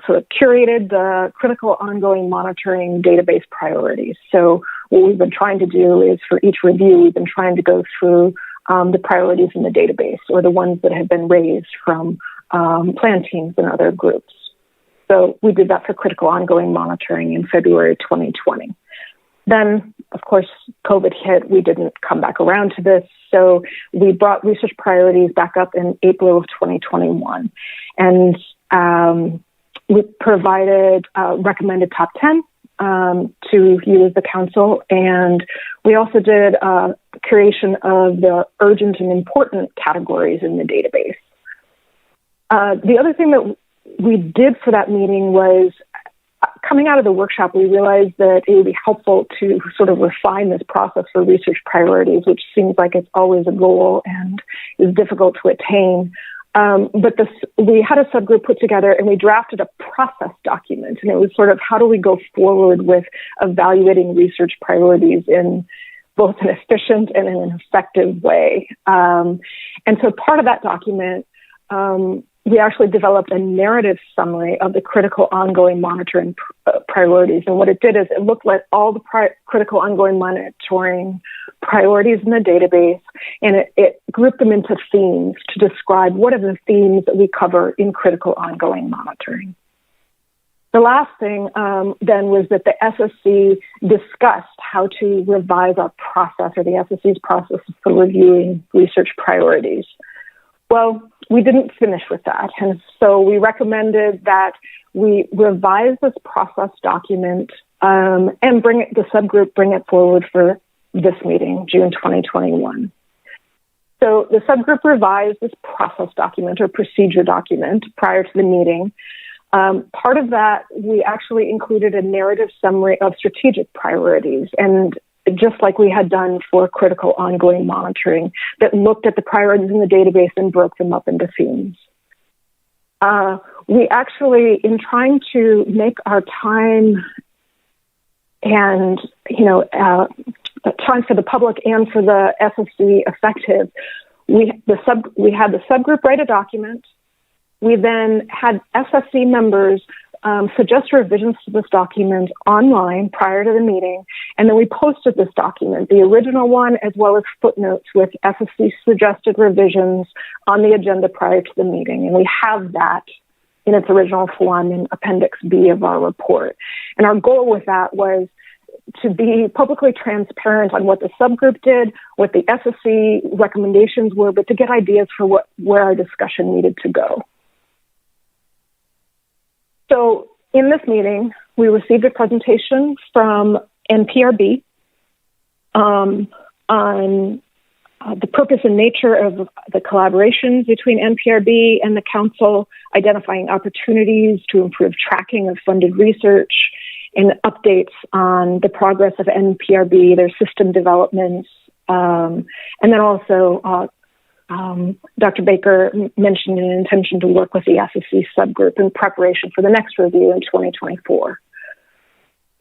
sort of curated the critical ongoing monitoring database priorities. So what we've been trying to do is for each review, we've been trying to go through the priorities in the database, or the ones that have been raised from plan teams and other groups. So we did that for critical ongoing monitoring in February 2020. Then, of course, COVID hit. We didn't come back around to this. So we brought research priorities back up in April of 2021. And we provided recommended top 10 to you as the council. And we also did curation of the urgent and important categories in the database. The other thing that we did for that meeting was, coming out of the workshop, we realized that it would be helpful to sort of refine this process for research priorities, which seems like it's always a goal and is difficult to attain. But we had a subgroup put together, and we drafted a process document. And it was sort of, how do we go forward with evaluating research priorities in both an efficient and in an effective way? And so part of that document, we actually developed a narrative summary of the critical ongoing monitoring priorities. And what it did is it looked at all the critical ongoing monitoring priorities in the database, and it grouped them into themes to describe what are the themes that we cover in critical ongoing monitoring. The last thing then was that the SSC discussed how to revise our process, or the SSC's process for reviewing research priorities. Well, we didn't finish with that, and so we recommended that we revise this process document and the subgroup bring it forward for this meeting, June 2021. So the subgroup revised this process document or procedure document prior to the meeting. Part of that, we actually included a narrative summary of strategic priorities, and just like we had done for critical ongoing monitoring, that looked at the priorities in the database and broke them up into themes. We actually, in trying to make our time and, time for the public and for the SSC effective, we had the subgroup write a document. We then had SSC members suggest revisions to this document online prior to the meeting, and then we posted this document, the original one, as well as footnotes with SSC suggested revisions on the agenda prior to the meeting. And we have that in its original form in Appendix B of our report. And our goal with that was to be publicly transparent on what the subgroup did, what the SSC recommendations were, but to get ideas for where our discussion needed to go. So in this meeting, we received a presentation from NPRB on the purpose and nature of the collaborations between NPRB and the Council, identifying opportunities to improve tracking of funded research, and updates on the progress of NPRB, their system developments, and then also Dr. Baker mentioned an intention to work with the SSC subgroup in preparation for the next review in 2024.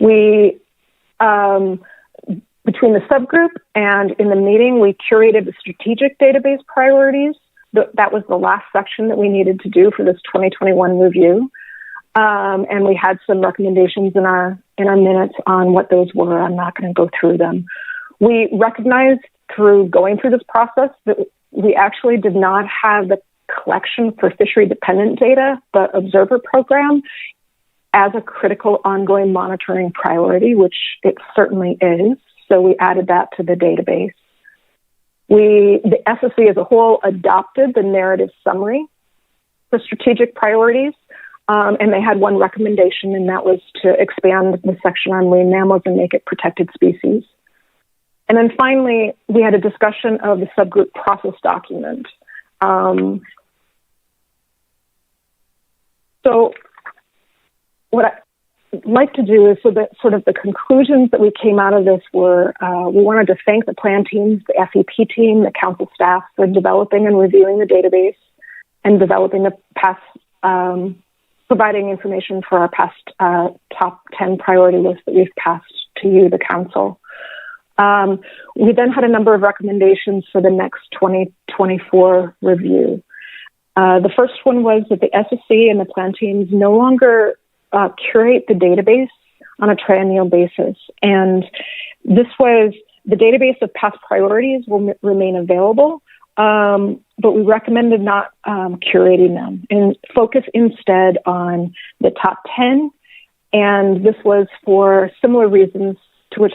We, between the subgroup and in the meeting, we curated the strategic database priorities. That was the last section that we needed to do for this 2021 review. And we had some recommendations in our minutes on what those were. I'm not going to go through them. We recognized through going through this process that we actually did not have the collection for fishery-dependent data, the observer program, as a critical ongoing monitoring priority, which it certainly is. So we added that to the database. The SSC as a whole adopted the narrative summary for strategic priorities, and they had one recommendation, and that was to expand the section on marine mammals and make it protected species. And then finally, we had a discussion of the subgroup process document. So what I'd like to do is, so that sort of the conclusions that we came out of this were, we wanted to thank the plan teams, the FEP team, the council staff for developing and reviewing the database and developing the past, providing information for our past top 10 priority list that we've passed to you, the council. We then had a number of recommendations for the next 2024 review. The first one was that the SSC and the plan teams no longer curate the database on a triennial basis. And this was, the database of past priorities will remain available, but we recommended not curating them and focus instead on the top 10. And this was for similar reasons to which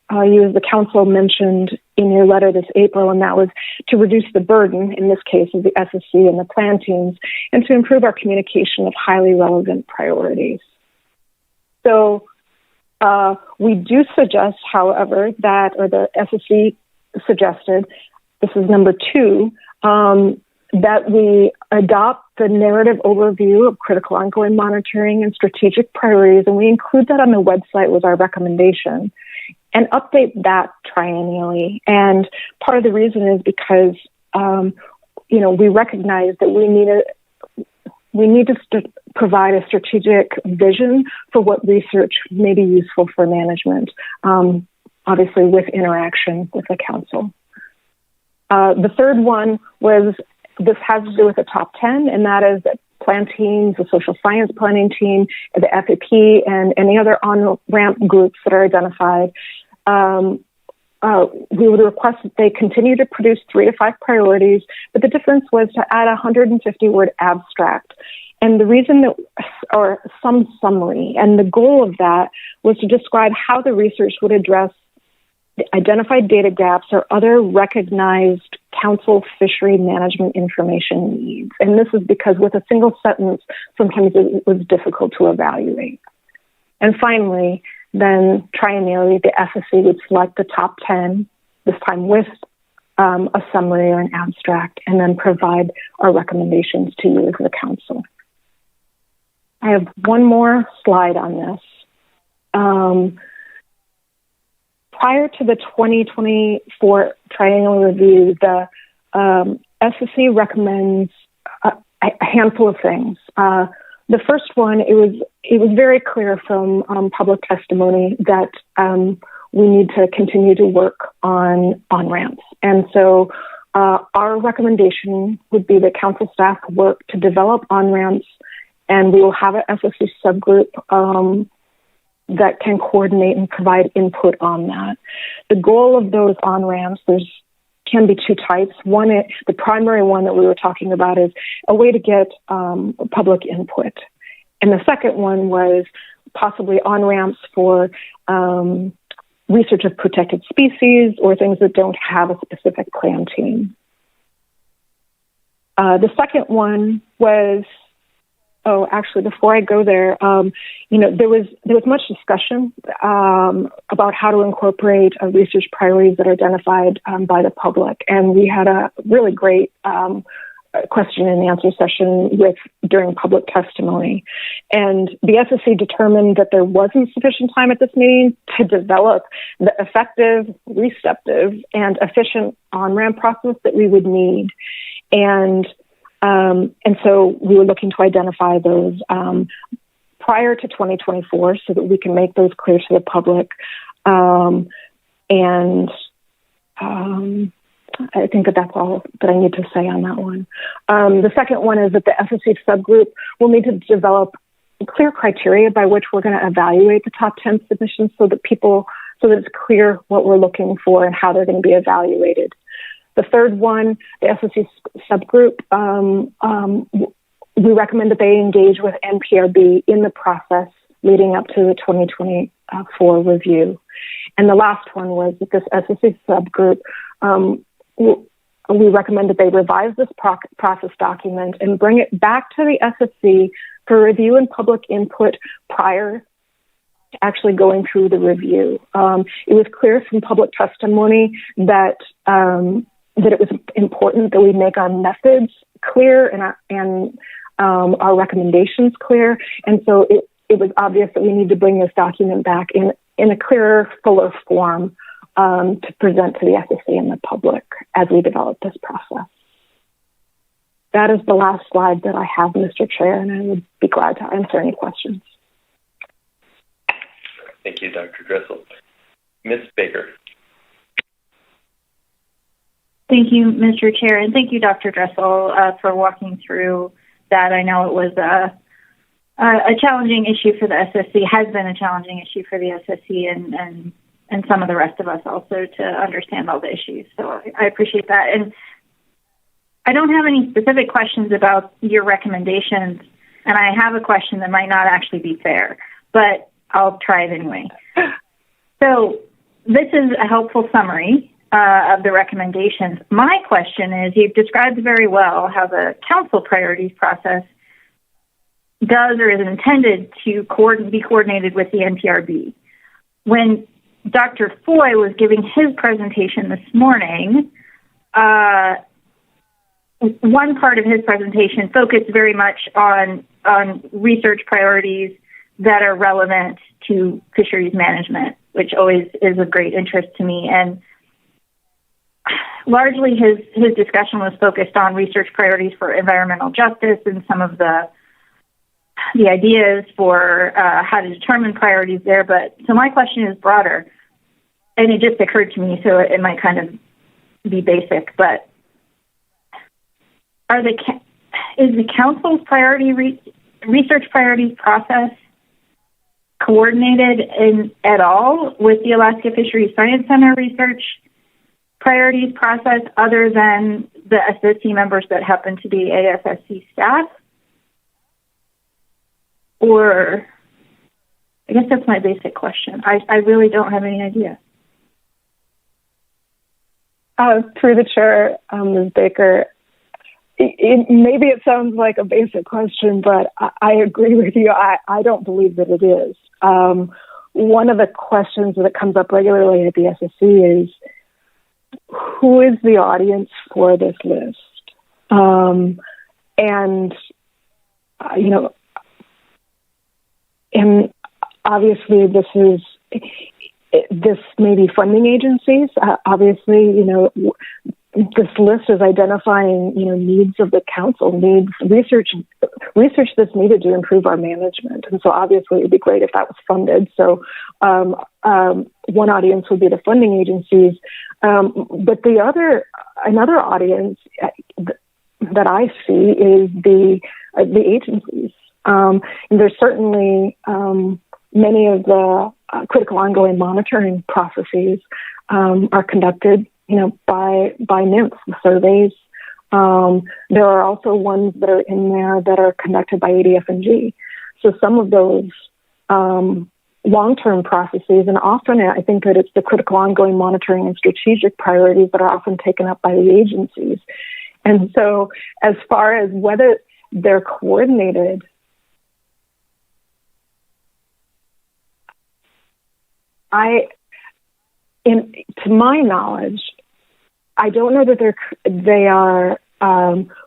you as the council mentioned in your letter this April, and that was to reduce the burden, in this case of the SSC and the plan teams, and to improve our communication of highly relevant priorities. So we do suggest, however, that, or the SSC suggested, this is number 2, that we adopt the narrative overview of critical ongoing monitoring and strategic priorities, and we include that on the website with our recommendation, and update that triennially. And part of the reason is because, we recognize that we need to provide a strategic vision for what research may be useful for management, obviously with interaction with the council. The third one was, this has to do with the top 10, and that is that plan teams, the social science planning team, the FAP, and any other on-ramp groups that are identified, we would request that they continue to produce 3 to 5 priorities, but the difference was to add a 150-word abstract. And the reason that, or some summary, and the goal of that was to describe how the research would address the identified data gaps or other recognized council fishery management information needs. And this is because with a single sentence, sometimes it was difficult to evaluate. And finally, then triennially, the FSC would select the top 10, this time with a summary or an abstract, and then provide our recommendations to you as the council. I have one more slide on this. Prior to the 2024 triennial review, the SSC recommends a handful of things. The first one, it was very clear from public testimony that we need to continue to work on ramps. And so our recommendation would be that council staff work to develop on-ramps, and we will have an SSC subgroup that can coordinate and provide input on that. The goal of those on-ramps, can be two types. One, the primary one that we were talking about is a way to get public input. And the second one was possibly on-ramps for research of protected species or things that don't have a specific plan team. The second one was, actually, before I go there, there was much discussion about how to incorporate research priorities that are identified by the public, and we had a really great question and answer session during public testimony. And the SSC determined that there wasn't sufficient time at this meeting to develop the effective, receptive, and efficient on-ramp process that we would need. And so we were looking to identify those prior to 2024 so that we can make those clear to the public. I think that's all that I need to say on that one. The second one is that the SSC subgroup will need to develop clear criteria by which we're going to evaluate the top 10 submissions so that it's clear what we're looking for and how they're going to be evaluated. The third one, the SSC subgroup, we recommend that they engage with NPRB in the process leading up to the 2024 review. And the last one was that this SSC subgroup, we recommend that they revise this process document and bring it back to the SSC for review and public input prior to actually going through the review. It was clear from public testimony that it was important that we make our methods clear and our recommendations clear. And so it was obvious that we need to bring this document back in a clearer, fuller form to present to the SSC and the public as we develop this process. That is the last slide that I have, Mr. Chair, and I would be glad to answer any questions. Thank you, Dr. Dressel. Ms. Baker. Thank you, Mr. Chair, and thank you, Dr. Dressel, for walking through that. I know it was a challenging issue for the SSC, has been a challenging issue for the SSC and some of the rest of us also to understand all the issues. So I appreciate that. And I don't have any specific questions about your recommendations, and I have a question that might not actually be fair, but I'll try it anyway. So this is a helpful summary of the recommendations. My question is, you've described very well how the council priorities process does or is intended to be coordinated with the NPRB. When Dr. Foy was giving his presentation this morning, one part of his presentation focused very much on research priorities that are relevant to fisheries management, which always is of great interest to me. And largely his discussion was focused on research priorities for environmental justice and some of the ideas for how to determine priorities there. But so my question is broader, and it just occurred to me, so it might kind of be basic, but is the council's research priorities process coordinated at all with the Alaska Fisheries Science Center research priorities process other than the SSC members that happen to be AFSC staff? Or I guess that's my basic question. I really don't have any idea. Through the chair, Ms. Baker, maybe it sounds like a basic question, but I agree with you. I don't believe that it is. One of the questions that comes up regularly at the SSC is, who is the audience for this list? And obviously this may be funding agencies. Obviously, this list is identifying, needs of the council, needs research that's needed to improve our management. And so obviously it would be great if that was funded. So one audience would be the funding agencies. But another audience that I see is the agencies. And there's certainly many of the critical ongoing monitoring processes are conducted, by NIMS, the surveys. There are also ones that are in there that are conducted by ADF&G. So some of those long-term processes, and often I think that it's the critical ongoing monitoring and strategic priorities that are often taken up by the agencies. And so as far as whether they're coordinated, to my knowledge, I don't know that they are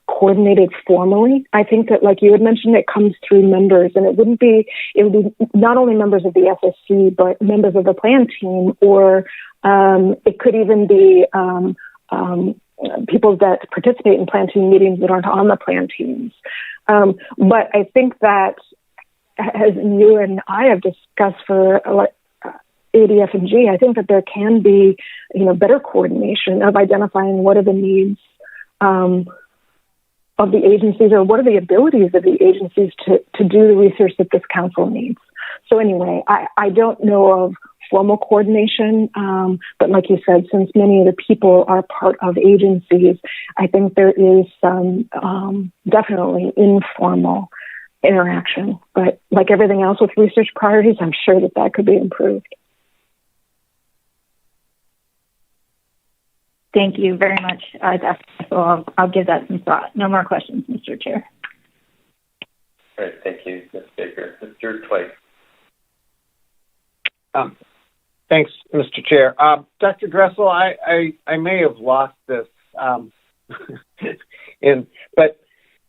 coordinated formally. I think that, like you had mentioned, it comes through members, and it would be not only members of the SSC, but members of the plan team, or it could even be people that participate in plan team meetings that aren't on the plan teams. But I think that, as you and I have discussed for ADF&G, I think that there can be, better coordination of identifying what are the needs of the agencies, or what are the abilities of the agencies to do the research that this council needs. So anyway, I don't know of formal coordination, but like you said, since many of the people are part of agencies, I think there is some definitely informal interaction. But like everything else with research priorities, I'm sure that could be improved. Thank you very much. I'll give that some thought. No more questions, Mr. Chair. All right, thank you, Ms. Baker. Mr. Twite. Thanks, Mr. Chair. Dr. Dressel, I may have lost this, but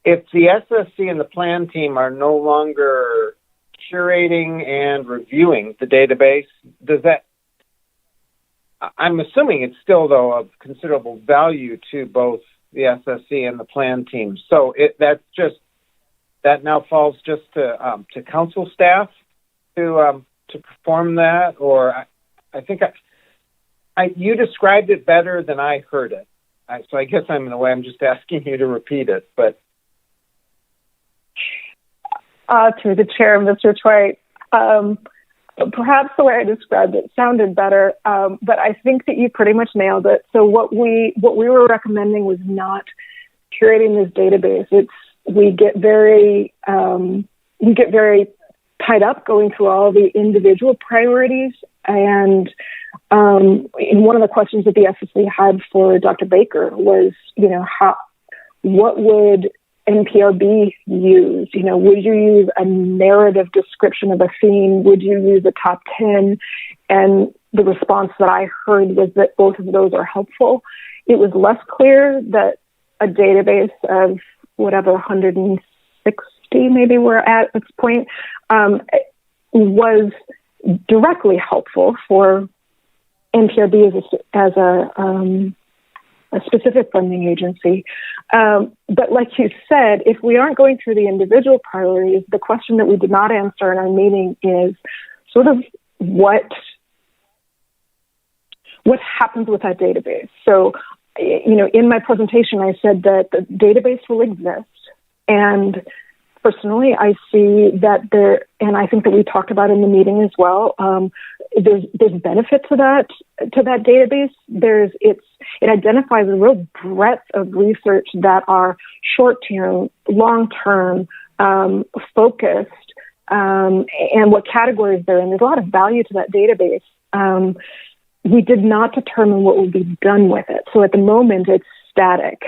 if the SSC and the plan team are no longer curating and reviewing the database, does that? I'm assuming it's still, though, of considerable value to both the SSC and the plan team. So that now falls just to council staff to perform that, or I think you described it better than I heard it. So I guess in a way I'm just asking you to repeat it. But through the chair, Mr. Twite. Perhaps the way I described it sounded better, but I think that you pretty much nailed it. So what we were recommending was not curating this database. We get very tied up going through all the individual priorities. And in one of the questions that the SSC had for Dr. Baker was, what would NPRB use? Would you use a narrative description of a theme? Would you use a top 10? And the response that I heard was that both of those are helpful. It was less clear that a database of whatever 160 maybe we're at this point was directly helpful for NPRB as a specific funding agency. But like you said, if we aren't going through the individual priorities, the question that we did not answer in our meeting is sort of what happens with that database. So, in my presentation, I said that the database will exist. And personally, I see that there, and I think that we talked about in the meeting as well, there's benefit to that database. It identifies a real breadth of research that are short-term, long-term, focused, and what categories they're in. There's a lot of value to that database. We did not determine what would be done with it. So at the moment, it's static.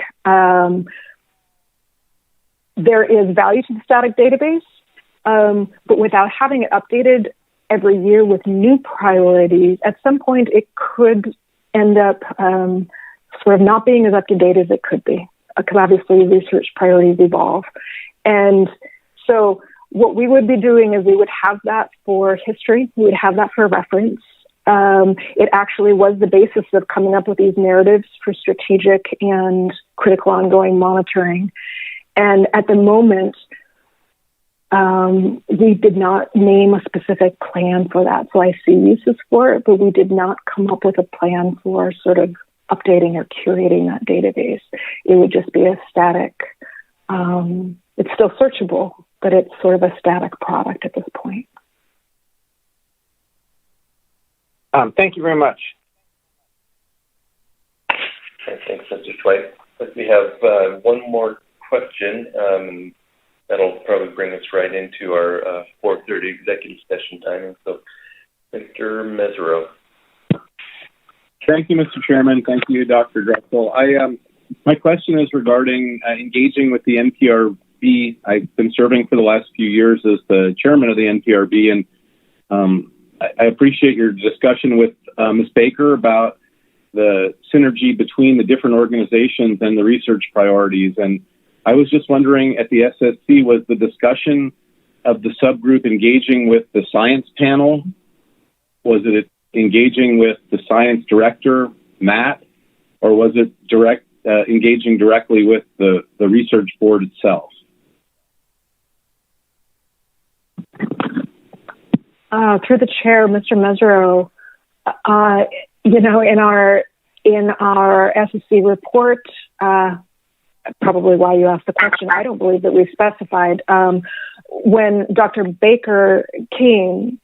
There is value to the static database, but without having it updated every year with new priorities, at some point it could end up sort of not being as up to date as it could be, because obviously research priorities evolve. And so what we would be doing is we would have that for history, we would have that for reference. It actually was the basis of coming up with these narratives for strategic and critical ongoing monitoring. And at the moment, we did not name a specific plan for that. So I see uses for it, but we did not come up with a plan for sort of updating or curating that database. It would just be a static, it's still searchable, but it's sort of a static product at this point. Thank you very much. Thanks, Mr. Dwight. We have one more question. That'll probably bring us right into our 4:30 executive session timing. So, Mr. Mesereau. Thank you, Mr. Chairman. Thank you, Dr. Dressel. My question is regarding engaging with the NPRB. I've been serving for the last few years as the chairman of the NPRB, and I appreciate your discussion with Ms. Baker about the synergy between the different organizations and the research priorities. And I was just wondering, at the SSC, was the discussion of the subgroup engaging with the science panel? Was it engaging with the science director, Matt, or was it engaging directly with the research board itself? Through the chair, Mr. Mesereau, in our SSC report, probably why you asked the question, I don't believe that we specified. When Dr. Baker came,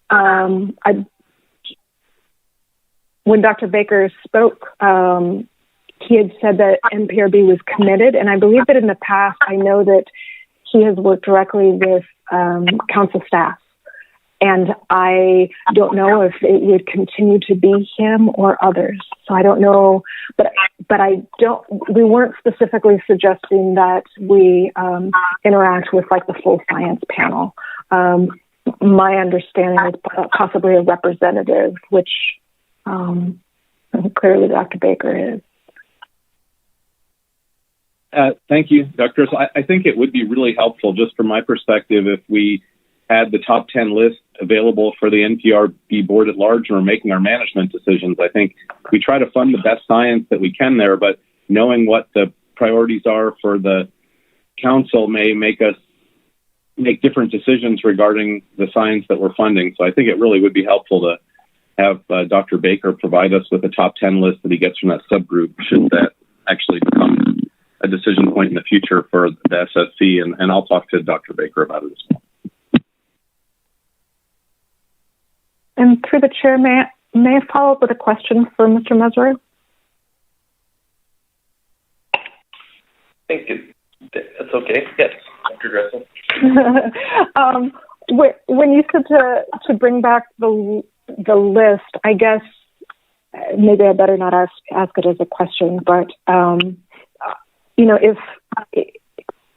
when Dr. Baker spoke, he had said that NPRB was committed, and I believe that in the past, I know that he has worked directly with council staff. And I don't know if it would continue to be him or others. So I don't know, but we weren't specifically suggesting that we interact with like the full science panel. My understanding is possibly a representative, which clearly Dr. Baker is. Thank you, Dr. I think it would be really helpful, just from my perspective, if we had the top 10 list available for the NPRB board at large when we're making our management decisions. I think we try to fund the best science that we can there, but knowing what the priorities are for the council may make us make different decisions regarding the science that we're funding. So I think it really would be helpful to have Dr. Baker provide us with a top 10 list that he gets from that subgroup, should that actually become a decision point in the future for the SSC. And I'll talk to Dr. Baker about it as well. And through the chair, may I follow up with a question for Mr. Mesereau? I think it's okay. Yes, Dr. Dressel. When you said to bring back the list, I guess maybe I better not ask it as a question, but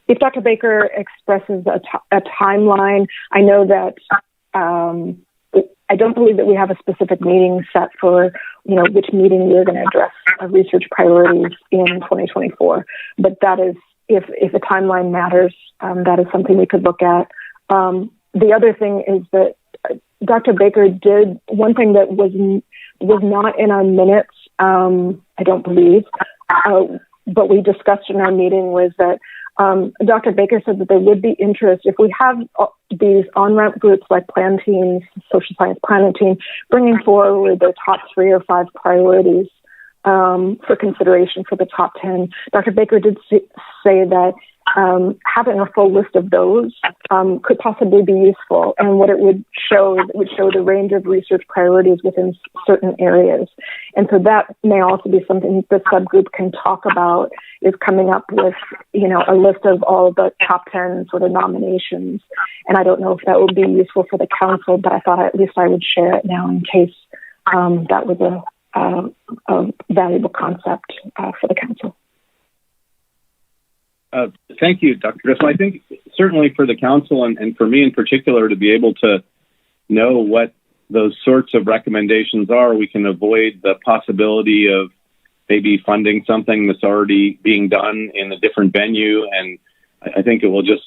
if Dr. Baker expresses a timeline, I know that. I don't believe that we have a specific meeting set for, which meeting we're going to address research priorities in 2024. But that is, if a timeline matters, that is something we could look at. The other thing is that Dr. Baker did one thing that was not in our minutes, I don't believe, but we discussed in our meeting was that Dr. Baker said that there would be interest if we have these on-ramp groups like plan teams, social science planning team, bringing forward the top 3 or 5 priorities for consideration for the top 10. Dr. Baker did say that having a full list of those could possibly be useful, and what it would show the range of research priorities within certain areas. And so that may also be something the subgroup can talk about, is coming up with, a list of all of the top 10 sort of nominations. And I don't know if that would be useful for the council, but I thought at least I would share it now in case that was a valuable concept for the council. Thank you, Dr. Driscoll. I think certainly for the council and for me in particular to be able to know what those sorts of recommendations are, we can avoid the possibility of maybe funding something that's already being done in a different venue. And I think it will just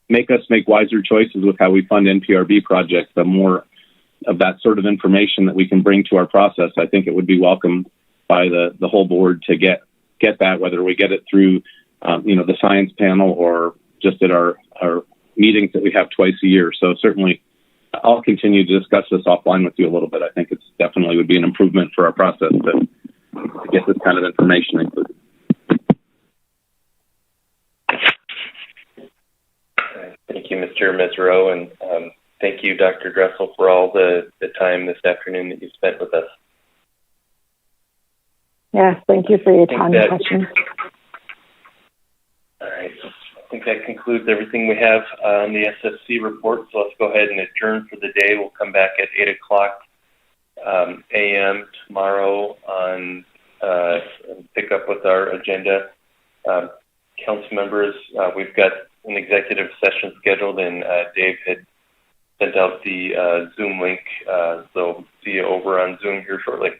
make us make wiser choices with how we fund NPRB projects. The more of that sort of information that we can bring to our process, I think it would be welcomed by the whole board to get that, whether we get it through the science panel or just at our meetings that we have twice a year. So certainly I'll continue to discuss this offline with you a little bit. I think it's definitely would be an improvement for our process to get this kind of information included. Thank you, Mr. Mesereau, and thank you, Dr. Dressel, for all the time this afternoon that you spent with us. Yes, thank you for your time and questions. All right. I think that concludes everything we have on the SFC report. So let's go ahead and adjourn for the day. We'll come back at 8 o'clock a.m. tomorrow and pick up with our agenda. Council members, we've got an executive session scheduled, and Dave had sent out the Zoom link. So see you over on Zoom here shortly.